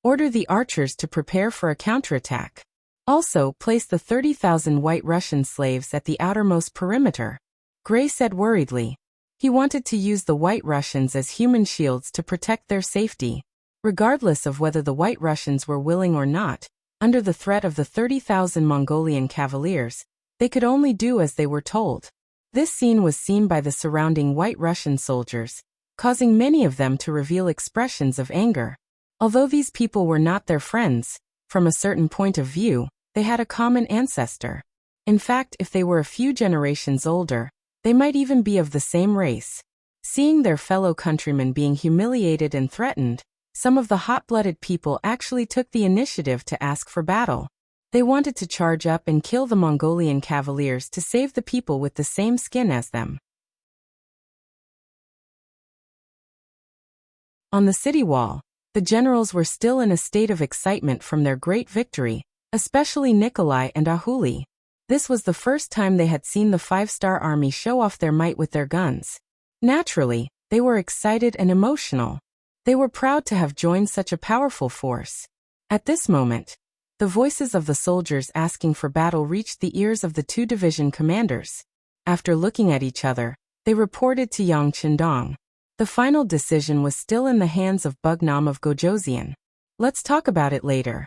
Order the archers to prepare for a counterattack. Also, place the 30,000 White Russian slaves at the outermost perimeter. Gray said worriedly. He wanted to use the White Russians as human shields to protect their safety. Regardless of whether the White Russians were willing or not, under the threat of the 30,000 Mongolian cavaliers, they could only do as they were told. This scene was seen by the surrounding White Russian soldiers, causing many of them to reveal expressions of anger. Although these people were not their friends, from a certain point of view, they had a common ancestor. In fact, if they were a few generations older, they might even be of the same race. Seeing their fellow countrymen being humiliated and threatened, some of the hot-blooded people actually took the initiative to ask for battle. They wanted to charge up and kill the Mongolian cavaliers to save the people with the same skin as them. On the city wall, the generals were still in a state of excitement from their great victory, especially Nikolai and Ahuli. This was the first time they had seen the 5-star army show off their might with their guns. Naturally, they were excited and emotional. They were proud to have joined such a powerful force. At this moment, the voices of the soldiers asking for battle reached the ears of the 2 division commanders. After looking at each other, they reported to Yang Qindong. The final decision was still in the hands of Bugnam of Gojoseon. Let's talk about it later.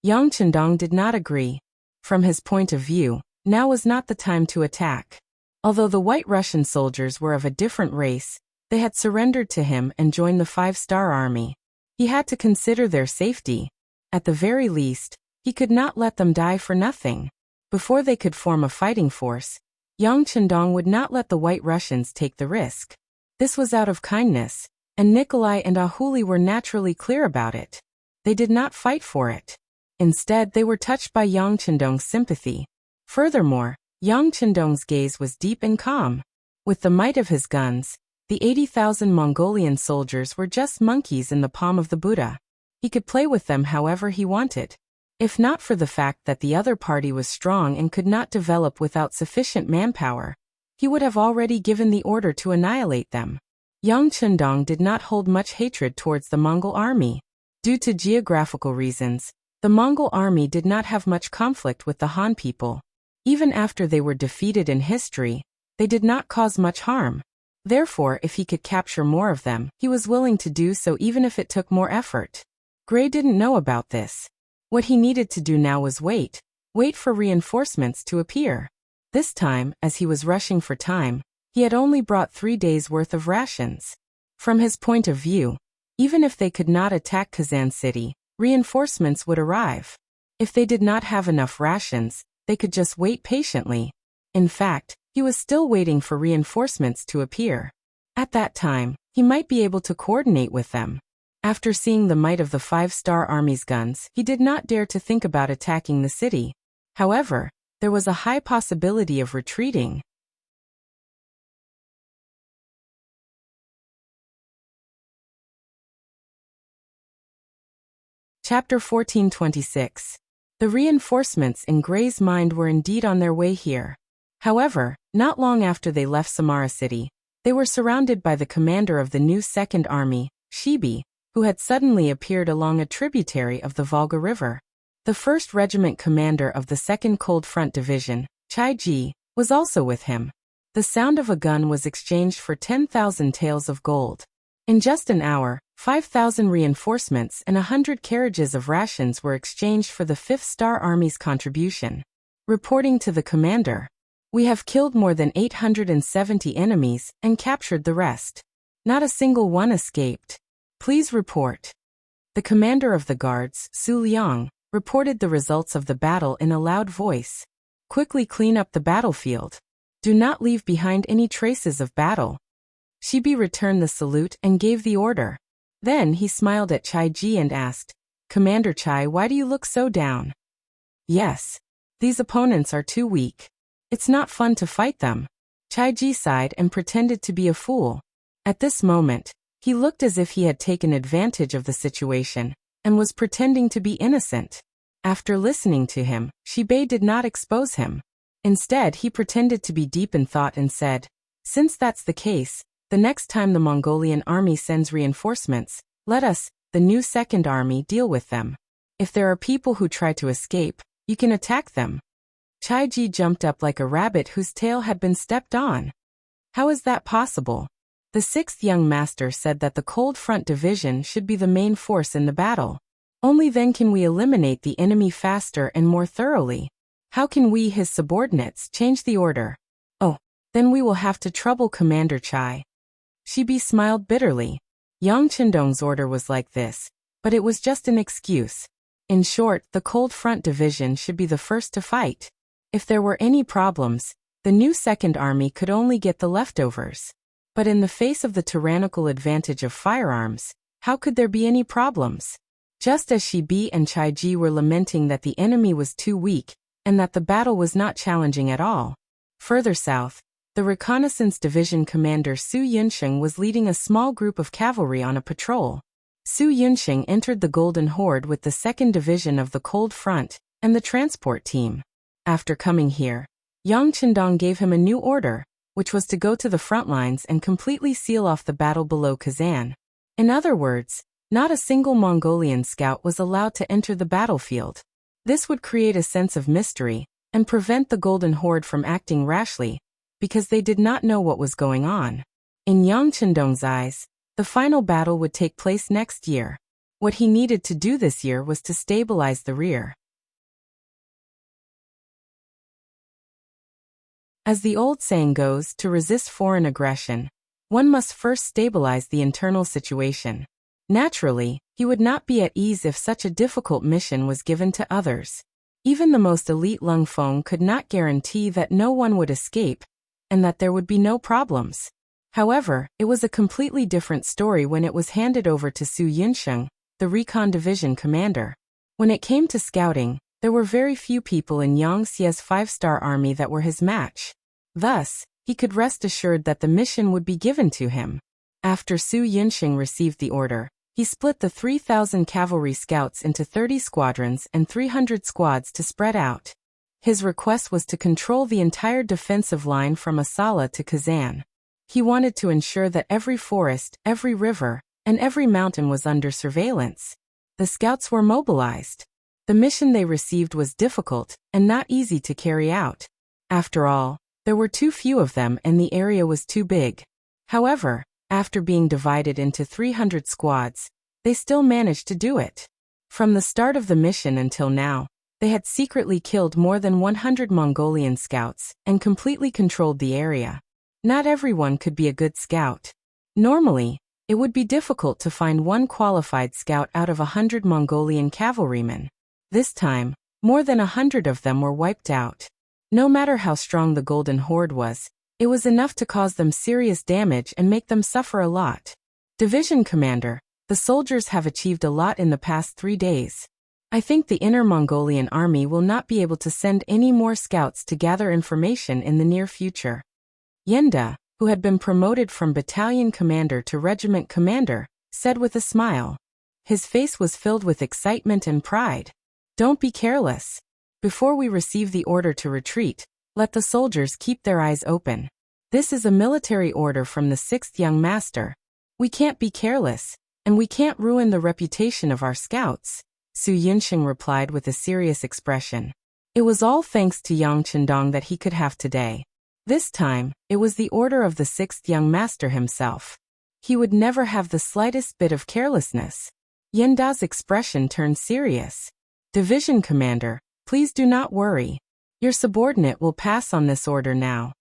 Yang Qindong did not agree. From his point of view, now was not the time to attack. Although the White Russian soldiers were of a different race, they had surrendered to him and joined the 5-star army. He had to consider their safety. At the very least, he could not let them die for nothing. Before they could form a fighting force, Yang Qindong would not let the White Russians take the risk. This was out of kindness, and Nikolai and Ahuli were naturally clear about it. They did not fight for it. Instead, they were touched by Yang Qindong's sympathy. Furthermore, Yang Qindong's gaze was deep and calm. With the might of his guns, the 80,000 Mongolian soldiers were just monkeys in the palm of the Buddha. He could play with them however he wanted. If not for the fact that the other party was strong and could not develop without sufficient manpower, he would have already given the order to annihilate them. Yang Qindong did not hold much hatred towards the Mongol army. Due to geographical reasons, the Mongol army did not have much conflict with the Han people. Even after they were defeated in history, they did not cause much harm. Therefore, if he could capture more of them, he was willing to do so even if it took more effort. Gray didn't know about this. What he needed to do now was wait for reinforcements to appear. This time, as he was rushing for time, he had only brought 3 days' worth of rations. From his point of view, even if they could not attack Kazan City, reinforcements would arrive. If they did not have enough rations, they could just wait patiently. In fact, he was still waiting for reinforcements to appear. At that time, he might be able to coordinate with them. After seeing the might of the 5-star army's guns, he did not dare to think about attacking the city. However, there was a high possibility of retreating. Chapter 1426. The reinforcements in Gray's mind were indeed on their way here. However, not long after they left Samara City, they were surrounded by the commander of the new Second Army, Shibi, who had suddenly appeared along a tributary of the Volga River. The 1st Regiment commander of the 2nd Cold Front Division, Chai Ji, was also with him. The sound of a gun was exchanged for 10,000 taels of gold. In just an hour, 5,000 reinforcements and 100 carriages of rations were exchanged for the 5th Star Army's contribution. Reporting to the commander, "We have killed more than 870 enemies and captured the rest. Not a single one escaped. Please report." The commander of the guards, Su Liang, reported the results of the battle in a loud voice. "Quickly clean up the battlefield. Do not leave behind any traces of battle." Shibi returned the salute and gave the order. Then he smiled at Chai Ji and asked, "Commander Chai, why do you look so down?" "Yes. These opponents are too weak. It's not fun to fight them." Chai Ji sighed and pretended to be a fool. At this moment, he looked as if he had taken advantage of the situation and was pretending to be innocent. After listening to him, Shibei did not expose him. Instead, he pretended to be deep in thought and said, "Since that's the case, the next time the Mongolian army sends reinforcements, let us, the new Second Army, deal with them. If there are people who try to escape, you can attack them." Chai Ji jumped up like a rabbit whose tail had been stepped on. "How is that possible?" The 6th young master said that the Cold Front Division should be the main force in the battle. Only then can we eliminate the enemy faster and more thoroughly. How can we, his subordinates, change the order? "Oh, then we will have to trouble Commander Chai." Shibi smiled bitterly. Yang Chendong's order was like this, but it was just an excuse. In short, the Cold Front Division should be the first to fight. If there were any problems, the new Second Army could only get the leftovers. But in the face of the tyrannical advantage of firearms, how could there be any problems? Just as Shibi and Chai Ji were lamenting that the enemy was too weak, and that the battle was not challenging at all. Further south, the Reconnaissance Division commander Su Yunsheng was leading a small group of cavalry on a patrol. Su Yunsheng entered the Golden Horde with the 2nd Division of the Cold Front and the transport team. After coming here, Yang Chendong gave him a new order, which was to go to the front lines and completely seal off the battle below Kazan. In other words, not a single Mongolian scout was allowed to enter the battlefield. This would create a sense of mystery and prevent the Golden Horde from acting rashly, because they did not know what was going on. In Yang Chendong's eyes, the final battle would take place next year. What he needed to do this year was to stabilize the rear. As the old saying goes, to resist foreign aggression, one must first stabilize the internal situation. Naturally, he would not be at ease if such a difficult mission was given to others. Even the most elite Lung Feng could not guarantee that no one would escape, and that there would be no problems. However, it was a completely different story when it was handed over to Su Yunsheng, the Recon Division commander. When it came to scouting, there were very few people in Yang Xie's 5-star army that were his match. Thus, he could rest assured that the mission would be given to him. After Su Yunsheng received the order, he split the 3,000 cavalry scouts into 30 squadrons and 300 squads to spread out. His request was to control the entire defensive line from Asala to Kazan. He wanted to ensure that every forest, every river, and every mountain was under surveillance. The scouts were mobilized. The mission they received was difficult and not easy to carry out. After all, there were too few of them and the area was too big. However, after being divided into 300 squads, they still managed to do it. From the start of the mission until now, they had secretly killed more than 100 Mongolian scouts and completely controlled the area. Not everyone could be a good scout. Normally, it would be difficult to find one qualified scout out of 100 Mongolian cavalrymen. This time, more than 100 of them were wiped out. No matter how strong the Golden Horde was, it was enough to cause them serious damage and make them suffer a lot. Division Commander, the soldiers have achieved a lot in the past 3 days. I think the Inner Mongolian Army will not be able to send any more scouts to gather information in the near future. Yenda, who had been promoted from battalion commander to regiment commander, said with a smile. His face was filled with excitement and pride. Don't be careless. Before we receive the order to retreat, let the soldiers keep their eyes open. This is a military order from the 6th young master. We can't be careless, and we can't ruin the reputation of our scouts, Su Yunxing replied with a serious expression. It was all thanks to Yang Chendong that he could have today. This time, it was the order of the 6th young master himself. He would never have the slightest bit of carelessness. Yen Da's expression turned serious. Division commander, please do not worry. Your subordinate will pass on this order now.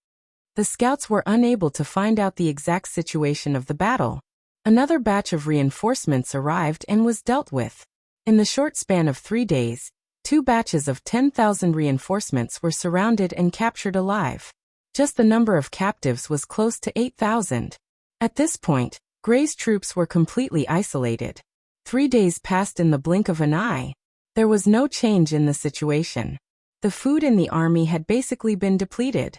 The scouts were unable to find out the exact situation of the battle. Another batch of reinforcements arrived and was dealt with. In the short span of 3 days, 2 batches of 10,000 reinforcements were surrounded and captured alive. Just the number of captives was close to 8,000. At this point, Gray's troops were completely isolated. 3 days passed in the blink of an eye. There was no change in the situation. The food in the army had basically been depleted.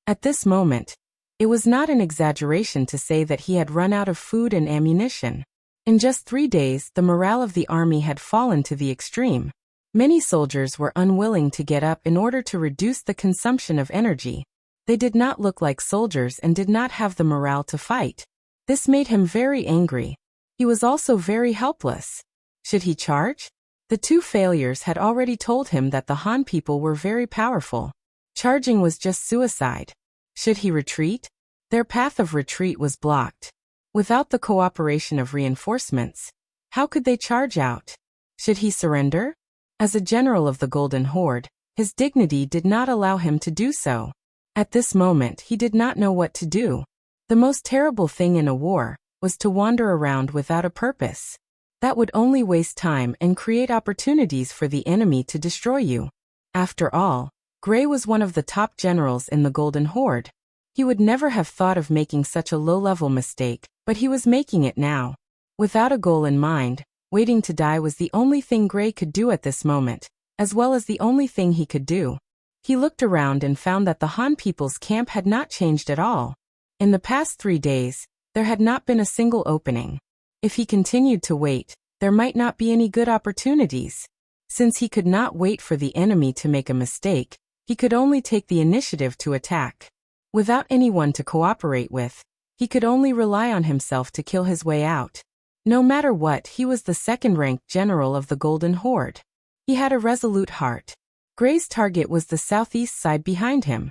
At this moment, it was not an exaggeration to say that he had run out of food and ammunition. In just 3 days, the morale of the army had fallen to the extreme. Many soldiers were unwilling to get up in order to reduce the consumption of energy. They did not look like soldiers and did not have the morale to fight. This made him very angry. He was also very helpless. Should he charge? The 2 failures had already told him that the Han people were very powerful. Charging was just suicide. Should he retreat? Their path of retreat was blocked. Without the cooperation of reinforcements, how could they charge out? Should he surrender? As a general of the Golden Horde, his dignity did not allow him to do so. At this moment, he did not know what to do. The most terrible thing in a war was to wander around without a purpose. That would only waste time and create opportunities for the enemy to destroy you. After all, Gray was one of the top generals in the Golden Horde. He would never have thought of making such a low-level mistake, but he was making it now. Without a goal in mind, waiting to die was the only thing Gray could do at this moment, as well as the only thing he could do. He looked around and found that the Han people's camp had not changed at all. In the past 3 days, there had not been a single opening. If he continued to wait, there might not be any good opportunities. Since he could not wait for the enemy to make a mistake, he could only take the initiative to attack. Without anyone to cooperate with, he could only rely on himself to kill his way out. No matter what, he was the 2nd-ranked general of the Golden Horde. He had a resolute heart. Gray's target was the southeast side behind him.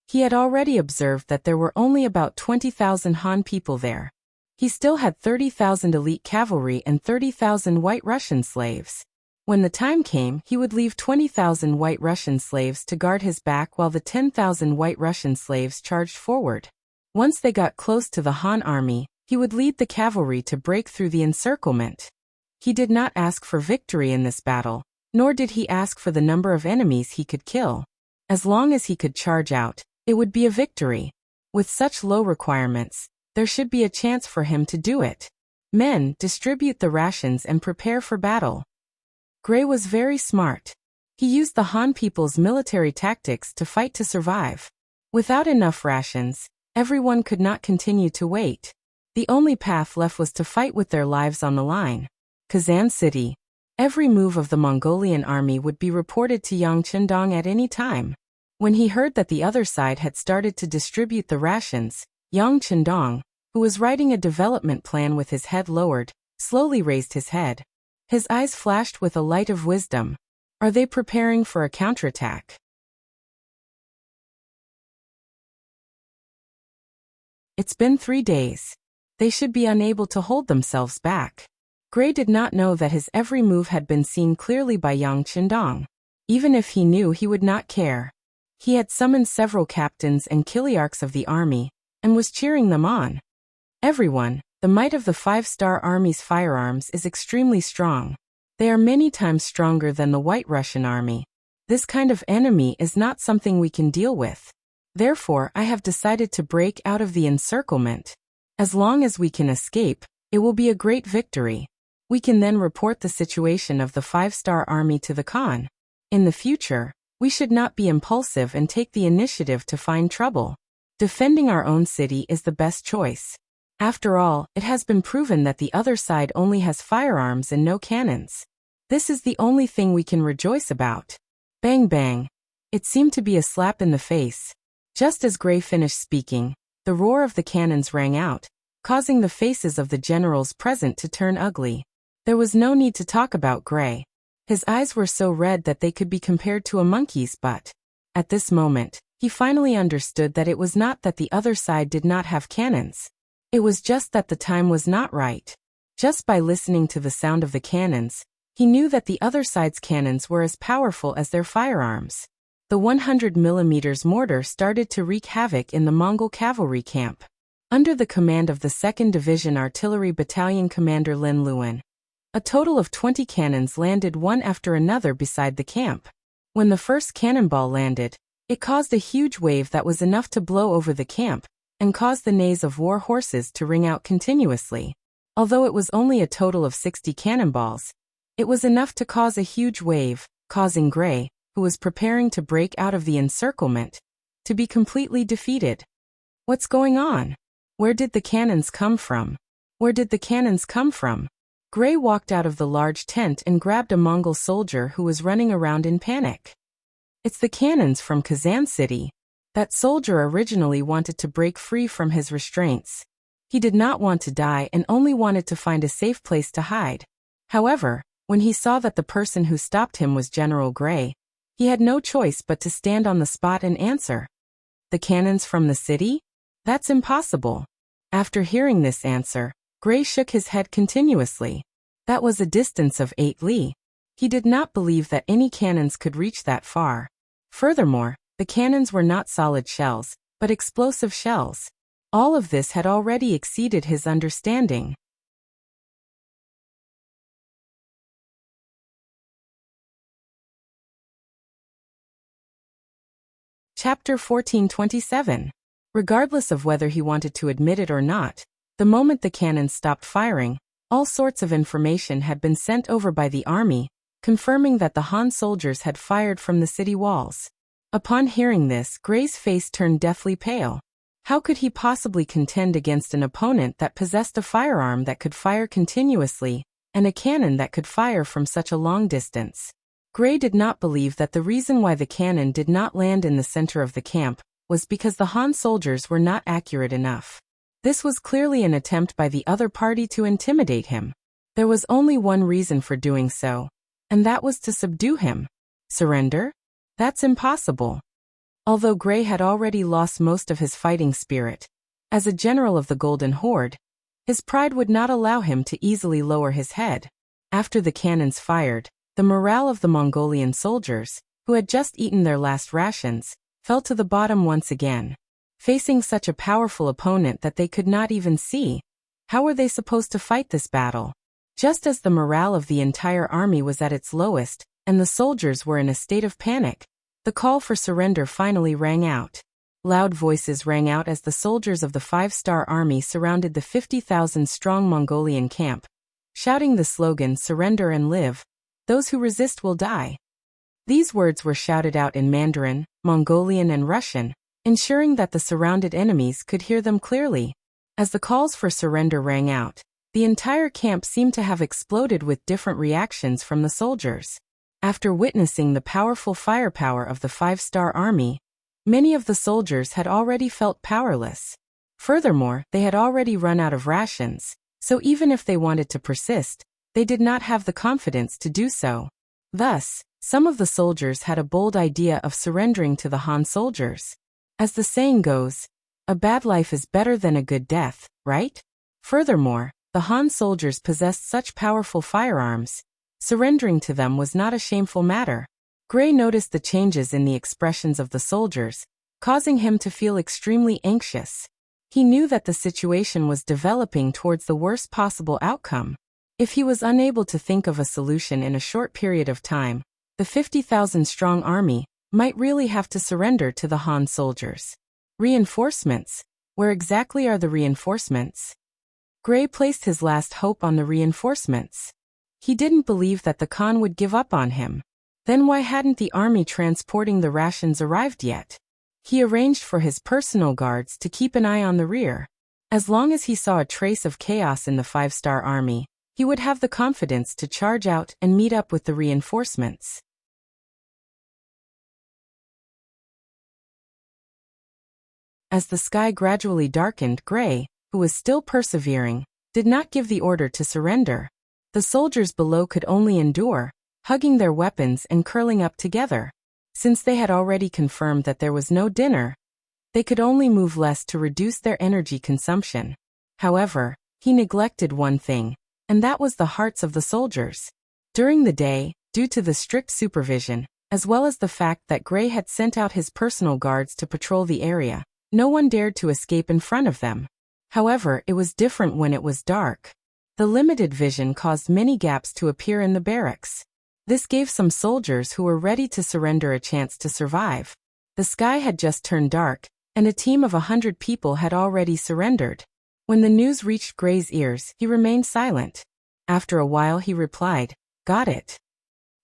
He had already observed that there were only about 20,000 Han people there. He still had 30,000 elite cavalry and 30,000 White Russian slaves. When the time came, he would leave 20,000 White Russian slaves to guard his back while the 10,000 White Russian slaves charged forward. Once they got close to the Han army, he would lead the cavalry to break through the encirclement. He did not ask for victory in this battle, nor did he ask for the number of enemies he could kill. As long as he could charge out, it would be a victory. With such low requirements, there should be a chance for him to do it. Men, distribute the rations and prepare for battle. Gray was very smart. He used the Han people's military tactics to fight to survive. Without enough rations, everyone could not continue to wait. The only path left was to fight with their lives on the line. Kazan City. Every move of the Mongolian army would be reported to Yang Chendong at any time. When he heard that the other side had started to distribute the rations, Yang Chendong, who was writing a development plan with his head lowered, slowly raised his head. His eyes flashed with a light of wisdom. Are they preparing for a counterattack? It's been 3 days. They should be unable to hold themselves back. Gray did not know that his every move had been seen clearly by Yang Chendong. Even if he knew, he would not care. He had summoned several captains and kiliarchs of the army, and was cheering them on. Everyone, the might of the 5-star army's firearms is extremely strong. They are many times stronger than the White Russian army. This kind of enemy is not something we can deal with. Therefore, I have decided to break out of the encirclement. As long as we can escape, it will be a great victory. We can then report the situation of the 5-star army to the Khan. In the future, we should not be impulsive and take the initiative to find trouble. Defending our own city is the best choice. After all, it has been proven that the other side only has firearms and no cannons. This is the only thing we can rejoice about. Bang bang. It seemed to be a slap in the face. Just as Gray finished speaking, the roar of the cannons rang out, causing the faces of the generals present to turn ugly. There was no need to talk about Gray. His eyes were so red that they could be compared to a monkey's butt. At this moment, he finally understood that it was not that the other side did not have cannons. It was just that the time was not right. Just by listening to the sound of the cannons, he knew that the other side's cannons were as powerful as their firearms. The 100mm mortar started to wreak havoc in the Mongol cavalry camp. Under the command of the 2nd Division Artillery Battalion Commander Lin Luan, a total of 20 cannons landed one after another beside the camp. When the first cannonball landed, it caused a huge wave that was enough to blow over the camp and cause the neighs of war horses to ring out continuously. Although it was only a total of 60 cannonballs, it was enough to cause a huge wave, causing Gray, who was preparing to break out of the encirclement, to be completely defeated. What's going on? Where did the cannons come from? Where did the cannons come from? Gray walked out of the large tent and grabbed a Mongol soldier who was running around in panic. It's the cannons from Kazan City. That soldier originally wanted to break free from his restraints. He did not want to die and only wanted to find a safe place to hide. However, when he saw that the person who stopped him was General Gray, he had no choice but to stand on the spot and answer. The cannons from the city? That's impossible. After hearing this answer, Gray shook his head continuously. That was a distance of 8 li. He did not believe that any cannons could reach that far. Furthermore, the cannons were not solid shells, but explosive shells. All of this had already exceeded his understanding. Chapter 1427. Regardless of whether he wanted to admit it or not, the moment the cannons stopped firing, all sorts of information had been sent over by the army, confirming that the Han soldiers had fired from the city walls. Upon hearing this, Gray's face turned deathly pale. How could he possibly contend against an opponent that possessed a firearm that could fire continuously, and a cannon that could fire from such a long distance? Gray did not believe that the reason why the cannon did not land in the center of the camp was because the Han soldiers were not accurate enough. This was clearly an attempt by the other party to intimidate him. There was only one reason for doing so, and that was to subdue him. Surrender? That's impossible. Although Gray had already lost most of his fighting spirit, as a general of the Golden Horde, his pride would not allow him to easily lower his head. After the cannons fired, the morale of the Mongolian soldiers, who had just eaten their last rations, fell to the bottom once again. Facing such a powerful opponent that they could not even see, how were they supposed to fight this battle? Just as the morale of the entire army was at its lowest, and the soldiers were in a state of panic, the call for surrender finally rang out. Loud voices rang out as the soldiers of the 5-star army surrounded the 50,000-strong Mongolian camp, shouting the slogan, "Surrender and live. Those who resist will die." These words were shouted out in Mandarin, Mongolian and Russian, ensuring that the surrounded enemies could hear them clearly. As the calls for surrender rang out, the entire camp seemed to have exploded with different reactions from the soldiers. After witnessing the powerful firepower of the 5-star army, many of the soldiers had already felt powerless. Furthermore, they had already run out of rations, so even if they wanted to persist, they did not have the confidence to do so. Thus, some of the soldiers had a bold idea of surrendering to the Han soldiers. As the saying goes, a bad life is better than a good death, right? Furthermore, the Han soldiers possessed such powerful firearms. Surrendering to them was not a shameful matter. Gray noticed the changes in the expressions of the soldiers, causing him to feel extremely anxious. He knew that the situation was developing towards the worst possible outcome. If he was unable to think of a solution in a short period of time, the 50,000-strong army might really have to surrender to the Han soldiers. Reinforcements? Where exactly are the reinforcements? Gray placed his last hope on the reinforcements. He didn't believe that the Khan would give up on him. Then why hadn't the army transporting the rations arrived yet? He arranged for his personal guards to keep an eye on the rear. As long as he saw a trace of chaos in the five-star army, he would have the confidence to charge out and meet up with the reinforcements. As the sky gradually darkened, Gray, who was still persevering, did not give the order to surrender. The soldiers below could only endure, hugging their weapons and curling up together. Since they had already confirmed that there was no dinner, they could only move less to reduce their energy consumption. However, he neglected one thing, and that was the hearts of the soldiers. During the day, due to the strict supervision, as well as the fact that Gray had sent out his personal guards to patrol the area, no one dared to escape in front of them. However, it was different when it was dark. The limited vision caused many gaps to appear in the barracks. This gave some soldiers who were ready to surrender a chance to survive. The sky had just turned dark, and a team of 100 people had already surrendered. When the news reached Gray's ears, he remained silent. After a while he replied, "Got it."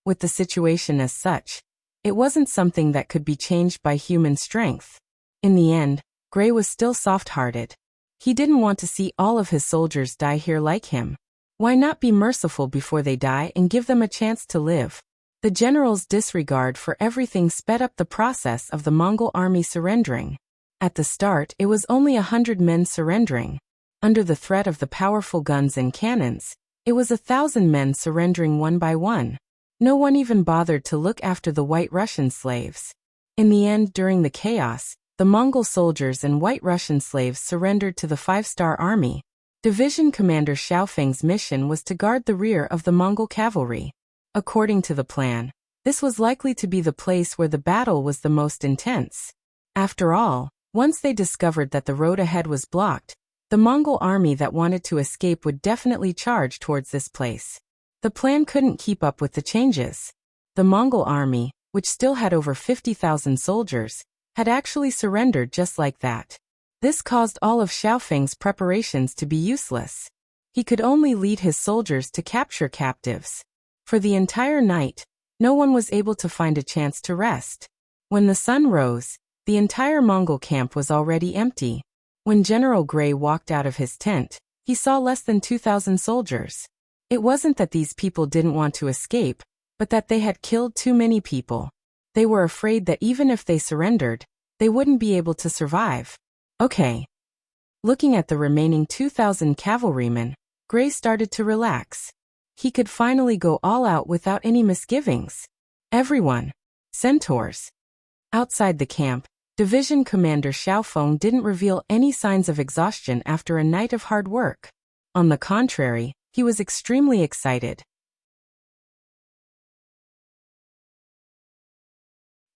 With the situation as such, it wasn't something that could be changed by human strength. In the end, Gray was still soft-hearted. He didn't want to see all of his soldiers die here like him. Why not be merciful before they die and give them a chance to live? The general's disregard for everything sped up the process of the Mongol army surrendering. At the start, it was only 100 men surrendering. Under the threat of the powerful guns and cannons, it was 1,000 men surrendering one by one. No one even bothered to look after the White Russian slaves. In the end, during the chaos, the Mongol soldiers and White Russian slaves surrendered to the five-star army. Division Commander Xiaofeng's mission was to guard the rear of the Mongol cavalry. According to the plan, this was likely to be the place where the battle was the most intense. After all, once they discovered that the road ahead was blocked, the Mongol army that wanted to escape would definitely charge towards this place. The plan couldn't keep up with the changes. The Mongol army, which still had over 50,000 soldiers, had actually surrendered just like that. This caused all of Xiaofeng's preparations to be useless. He could only lead his soldiers to capture captives. For the entire night, no one was able to find a chance to rest. When the sun rose, the entire Mongol camp was already empty. When General Gray walked out of his tent, he saw less than 2,000 soldiers. It wasn't that these people didn't want to escape, but that they had killed too many people. They were afraid that even if they surrendered, they wouldn't be able to survive. Okay. Looking at the remaining 2,000 cavalrymen, Gray started to relax. He could finally go all out without any misgivings. Everyone. Centaurs. Outside the camp, Division Commander Xiaofeng didn't reveal any signs of exhaustion after a night of hard work. On the contrary, he was extremely excited.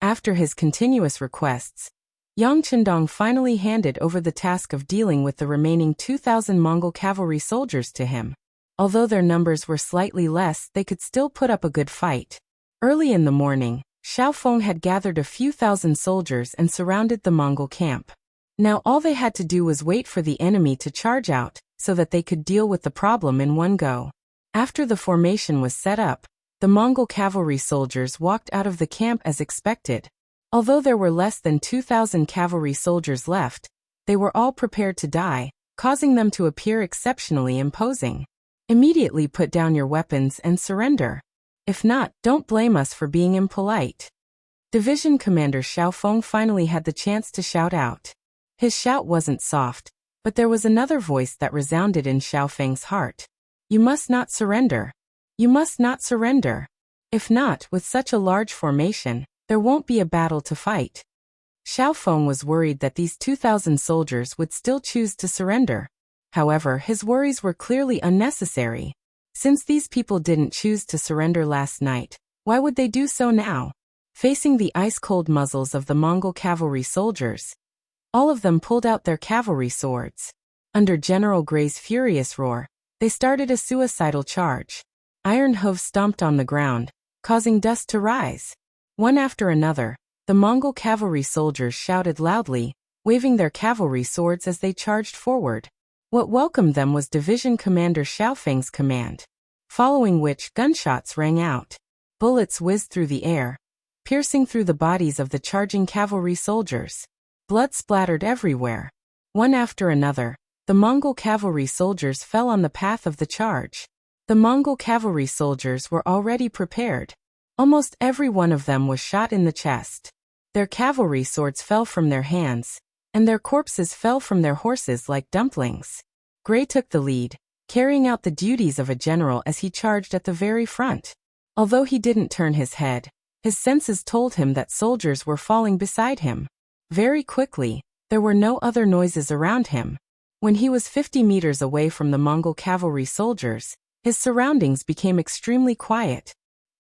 After his continuous requests, Yang Qindong finally handed over the task of dealing with the remaining 2,000 Mongol cavalry soldiers to him. Although their numbers were slightly less, they could still put up a good fight. Early in the morning, Xiaofeng had gathered a few thousand soldiers and surrounded the Mongol camp. Now all they had to do was wait for the enemy to charge out, so that they could deal with the problem in one go. After the formation was set up, the Mongol cavalry soldiers walked out of the camp as expected. Although there were less than 2,000 cavalry soldiers left, they were all prepared to die, causing them to appear exceptionally imposing. Immediately put down your weapons and surrender. If not, don't blame us for being impolite. Division Commander Xiaofeng finally had the chance to shout out. His shout wasn't soft, but there was another voice that resounded in Xiaofeng's heart. You must not surrender. You must not surrender. If not, with such a large formation, there won't be a battle to fight. Xiaofeng was worried that these 2,000 soldiers would still choose to surrender. However, his worries were clearly unnecessary. Since these people didn't choose to surrender last night, why would they do so now? Facing the ice-cold muzzles of the Mongol cavalry soldiers, all of them pulled out their cavalry swords. Under General Gray's furious roar, they started a suicidal charge. Iron hooves stomped on the ground, causing dust to rise. One after another, the Mongol cavalry soldiers shouted loudly, waving their cavalry swords as they charged forward. What welcomed them was Division Commander Xiaofeng's command, following which gunshots rang out. Bullets whizzed through the air, piercing through the bodies of the charging cavalry soldiers. Blood splattered everywhere. One after another, the Mongol cavalry soldiers fell on the path of the charge. The Mongol cavalry soldiers were already prepared. Almost every one of them was shot in the chest. Their cavalry swords fell from their hands, and their corpses fell from their horses like dumplings. Gray took the lead, carrying out the duties of a general as he charged at the very front. Although he didn't turn his head, his senses told him that soldiers were falling beside him. Very quickly, there were no other noises around him. When he was 50 meters away from the Mongol cavalry soldiers, his surroundings became extremely quiet.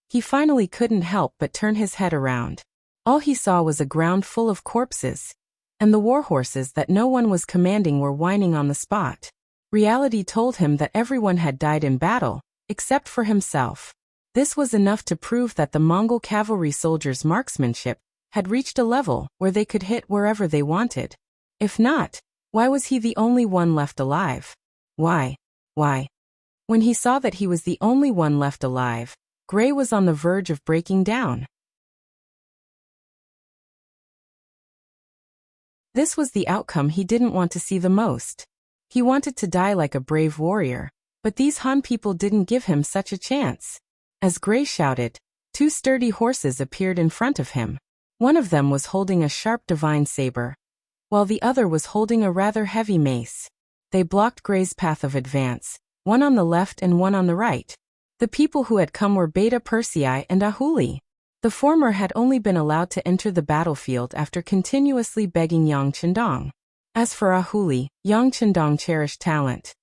He finally couldn't help but turn his head around. All he saw was a ground full of corpses, and the warhorses that no one was commanding were whining on the spot. Reality told him that everyone had died in battle, except for himself. This was enough to prove that the Mongol cavalry soldiers' marksmanship had reached a level where they could hit wherever they wanted. If not, why was he the only one left alive? Why? When he saw that he was the only one left alive, Gray was on the verge of breaking down. This was the outcome he didn't want to see the most. He wanted to die like a brave warrior, but these Han people didn't give him such a chance. As Gray shouted, two sturdy horses appeared in front of him. One of them was holding a sharp divine saber, while the other was holding a rather heavy mace. They blocked Gray's path of advance, one on the left and one on the right. The people who had come were Beta Persei and Ahuli. The former had only been allowed to enter the battlefield after continuously begging Yang Chendong. As for Ahuli, Yang Chendong cherished talent.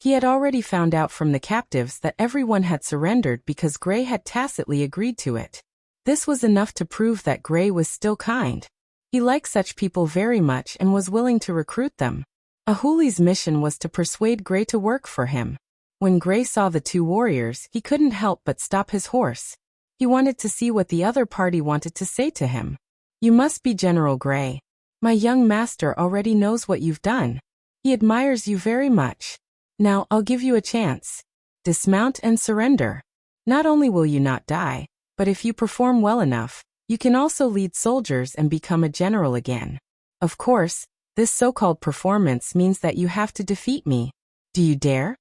He had already found out from the captives that everyone had surrendered because Gray had tacitly agreed to it. This was enough to prove that Gray was still kind. He liked such people very much and was willing to recruit them. Ahuli's mission was to persuade Gray to work for him. When Gray saw the two warriors, he couldn't help but stop his horse. He wanted to see what the other party wanted to say to him. "You must be General Gray. My young master already knows what you've done. He admires you very much. Now I'll give you a chance. Dismount and surrender. Not only will you not die, but if you perform well enough, you can also lead soldiers and become a general again. Of course, this so-called performance means that you have to defeat me. Do you dare?"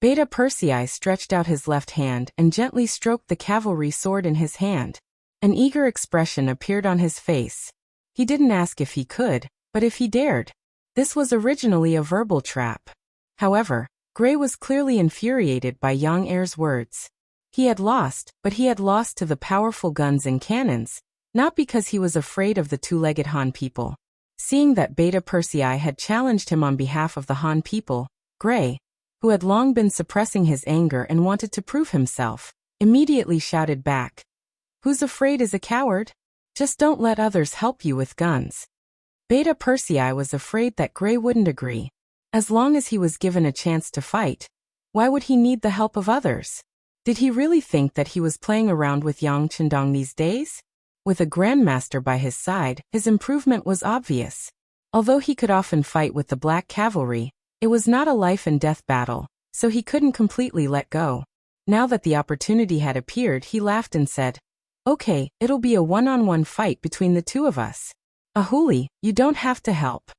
Beta Persei stretched out his left hand and gently stroked the cavalry sword in his hand. An eager expression appeared on his face. He didn't ask if he could, but if he dared. This was originally a verbal trap. However, Gray was clearly infuriated by Yang Er's words. He had lost, but he had lost to the powerful guns and cannons, not because he was afraid of the two-legged Han people. Seeing that Beta Persei had challenged him on behalf of the Han people, Gray, who had long been suppressing his anger and wanted to prove himself, immediately shouted back, "Who's afraid is a coward? Just don't let others help you with guns." Beta Persei was afraid that Gray wouldn't agree. As long as he was given a chance to fight, why would he need the help of others? Did he really think that he was playing around with Yang Chendong these days? With a grandmaster by his side, his improvement was obvious. Although he could often fight with the Black Cavalry, it was not a life-and-death battle, so he couldn't completely let go. Now that the opportunity had appeared, he laughed and said, "Okay, it'll be a one-on-one fight between the two of us. Ahuli, you don't have to help."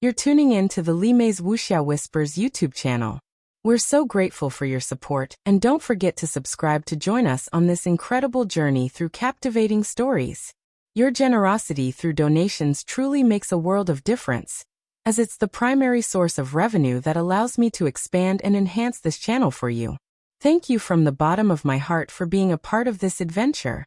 You're tuning in to the Limei's Wuxia Whispers YouTube channel. We're so grateful for your support, and don't forget to subscribe to join us on this incredible journey through captivating stories. Your generosity through donations truly makes a world of difference, as it's the primary source of revenue that allows me to expand and enhance this channel for you. Thank you from the bottom of my heart for being a part of this adventure.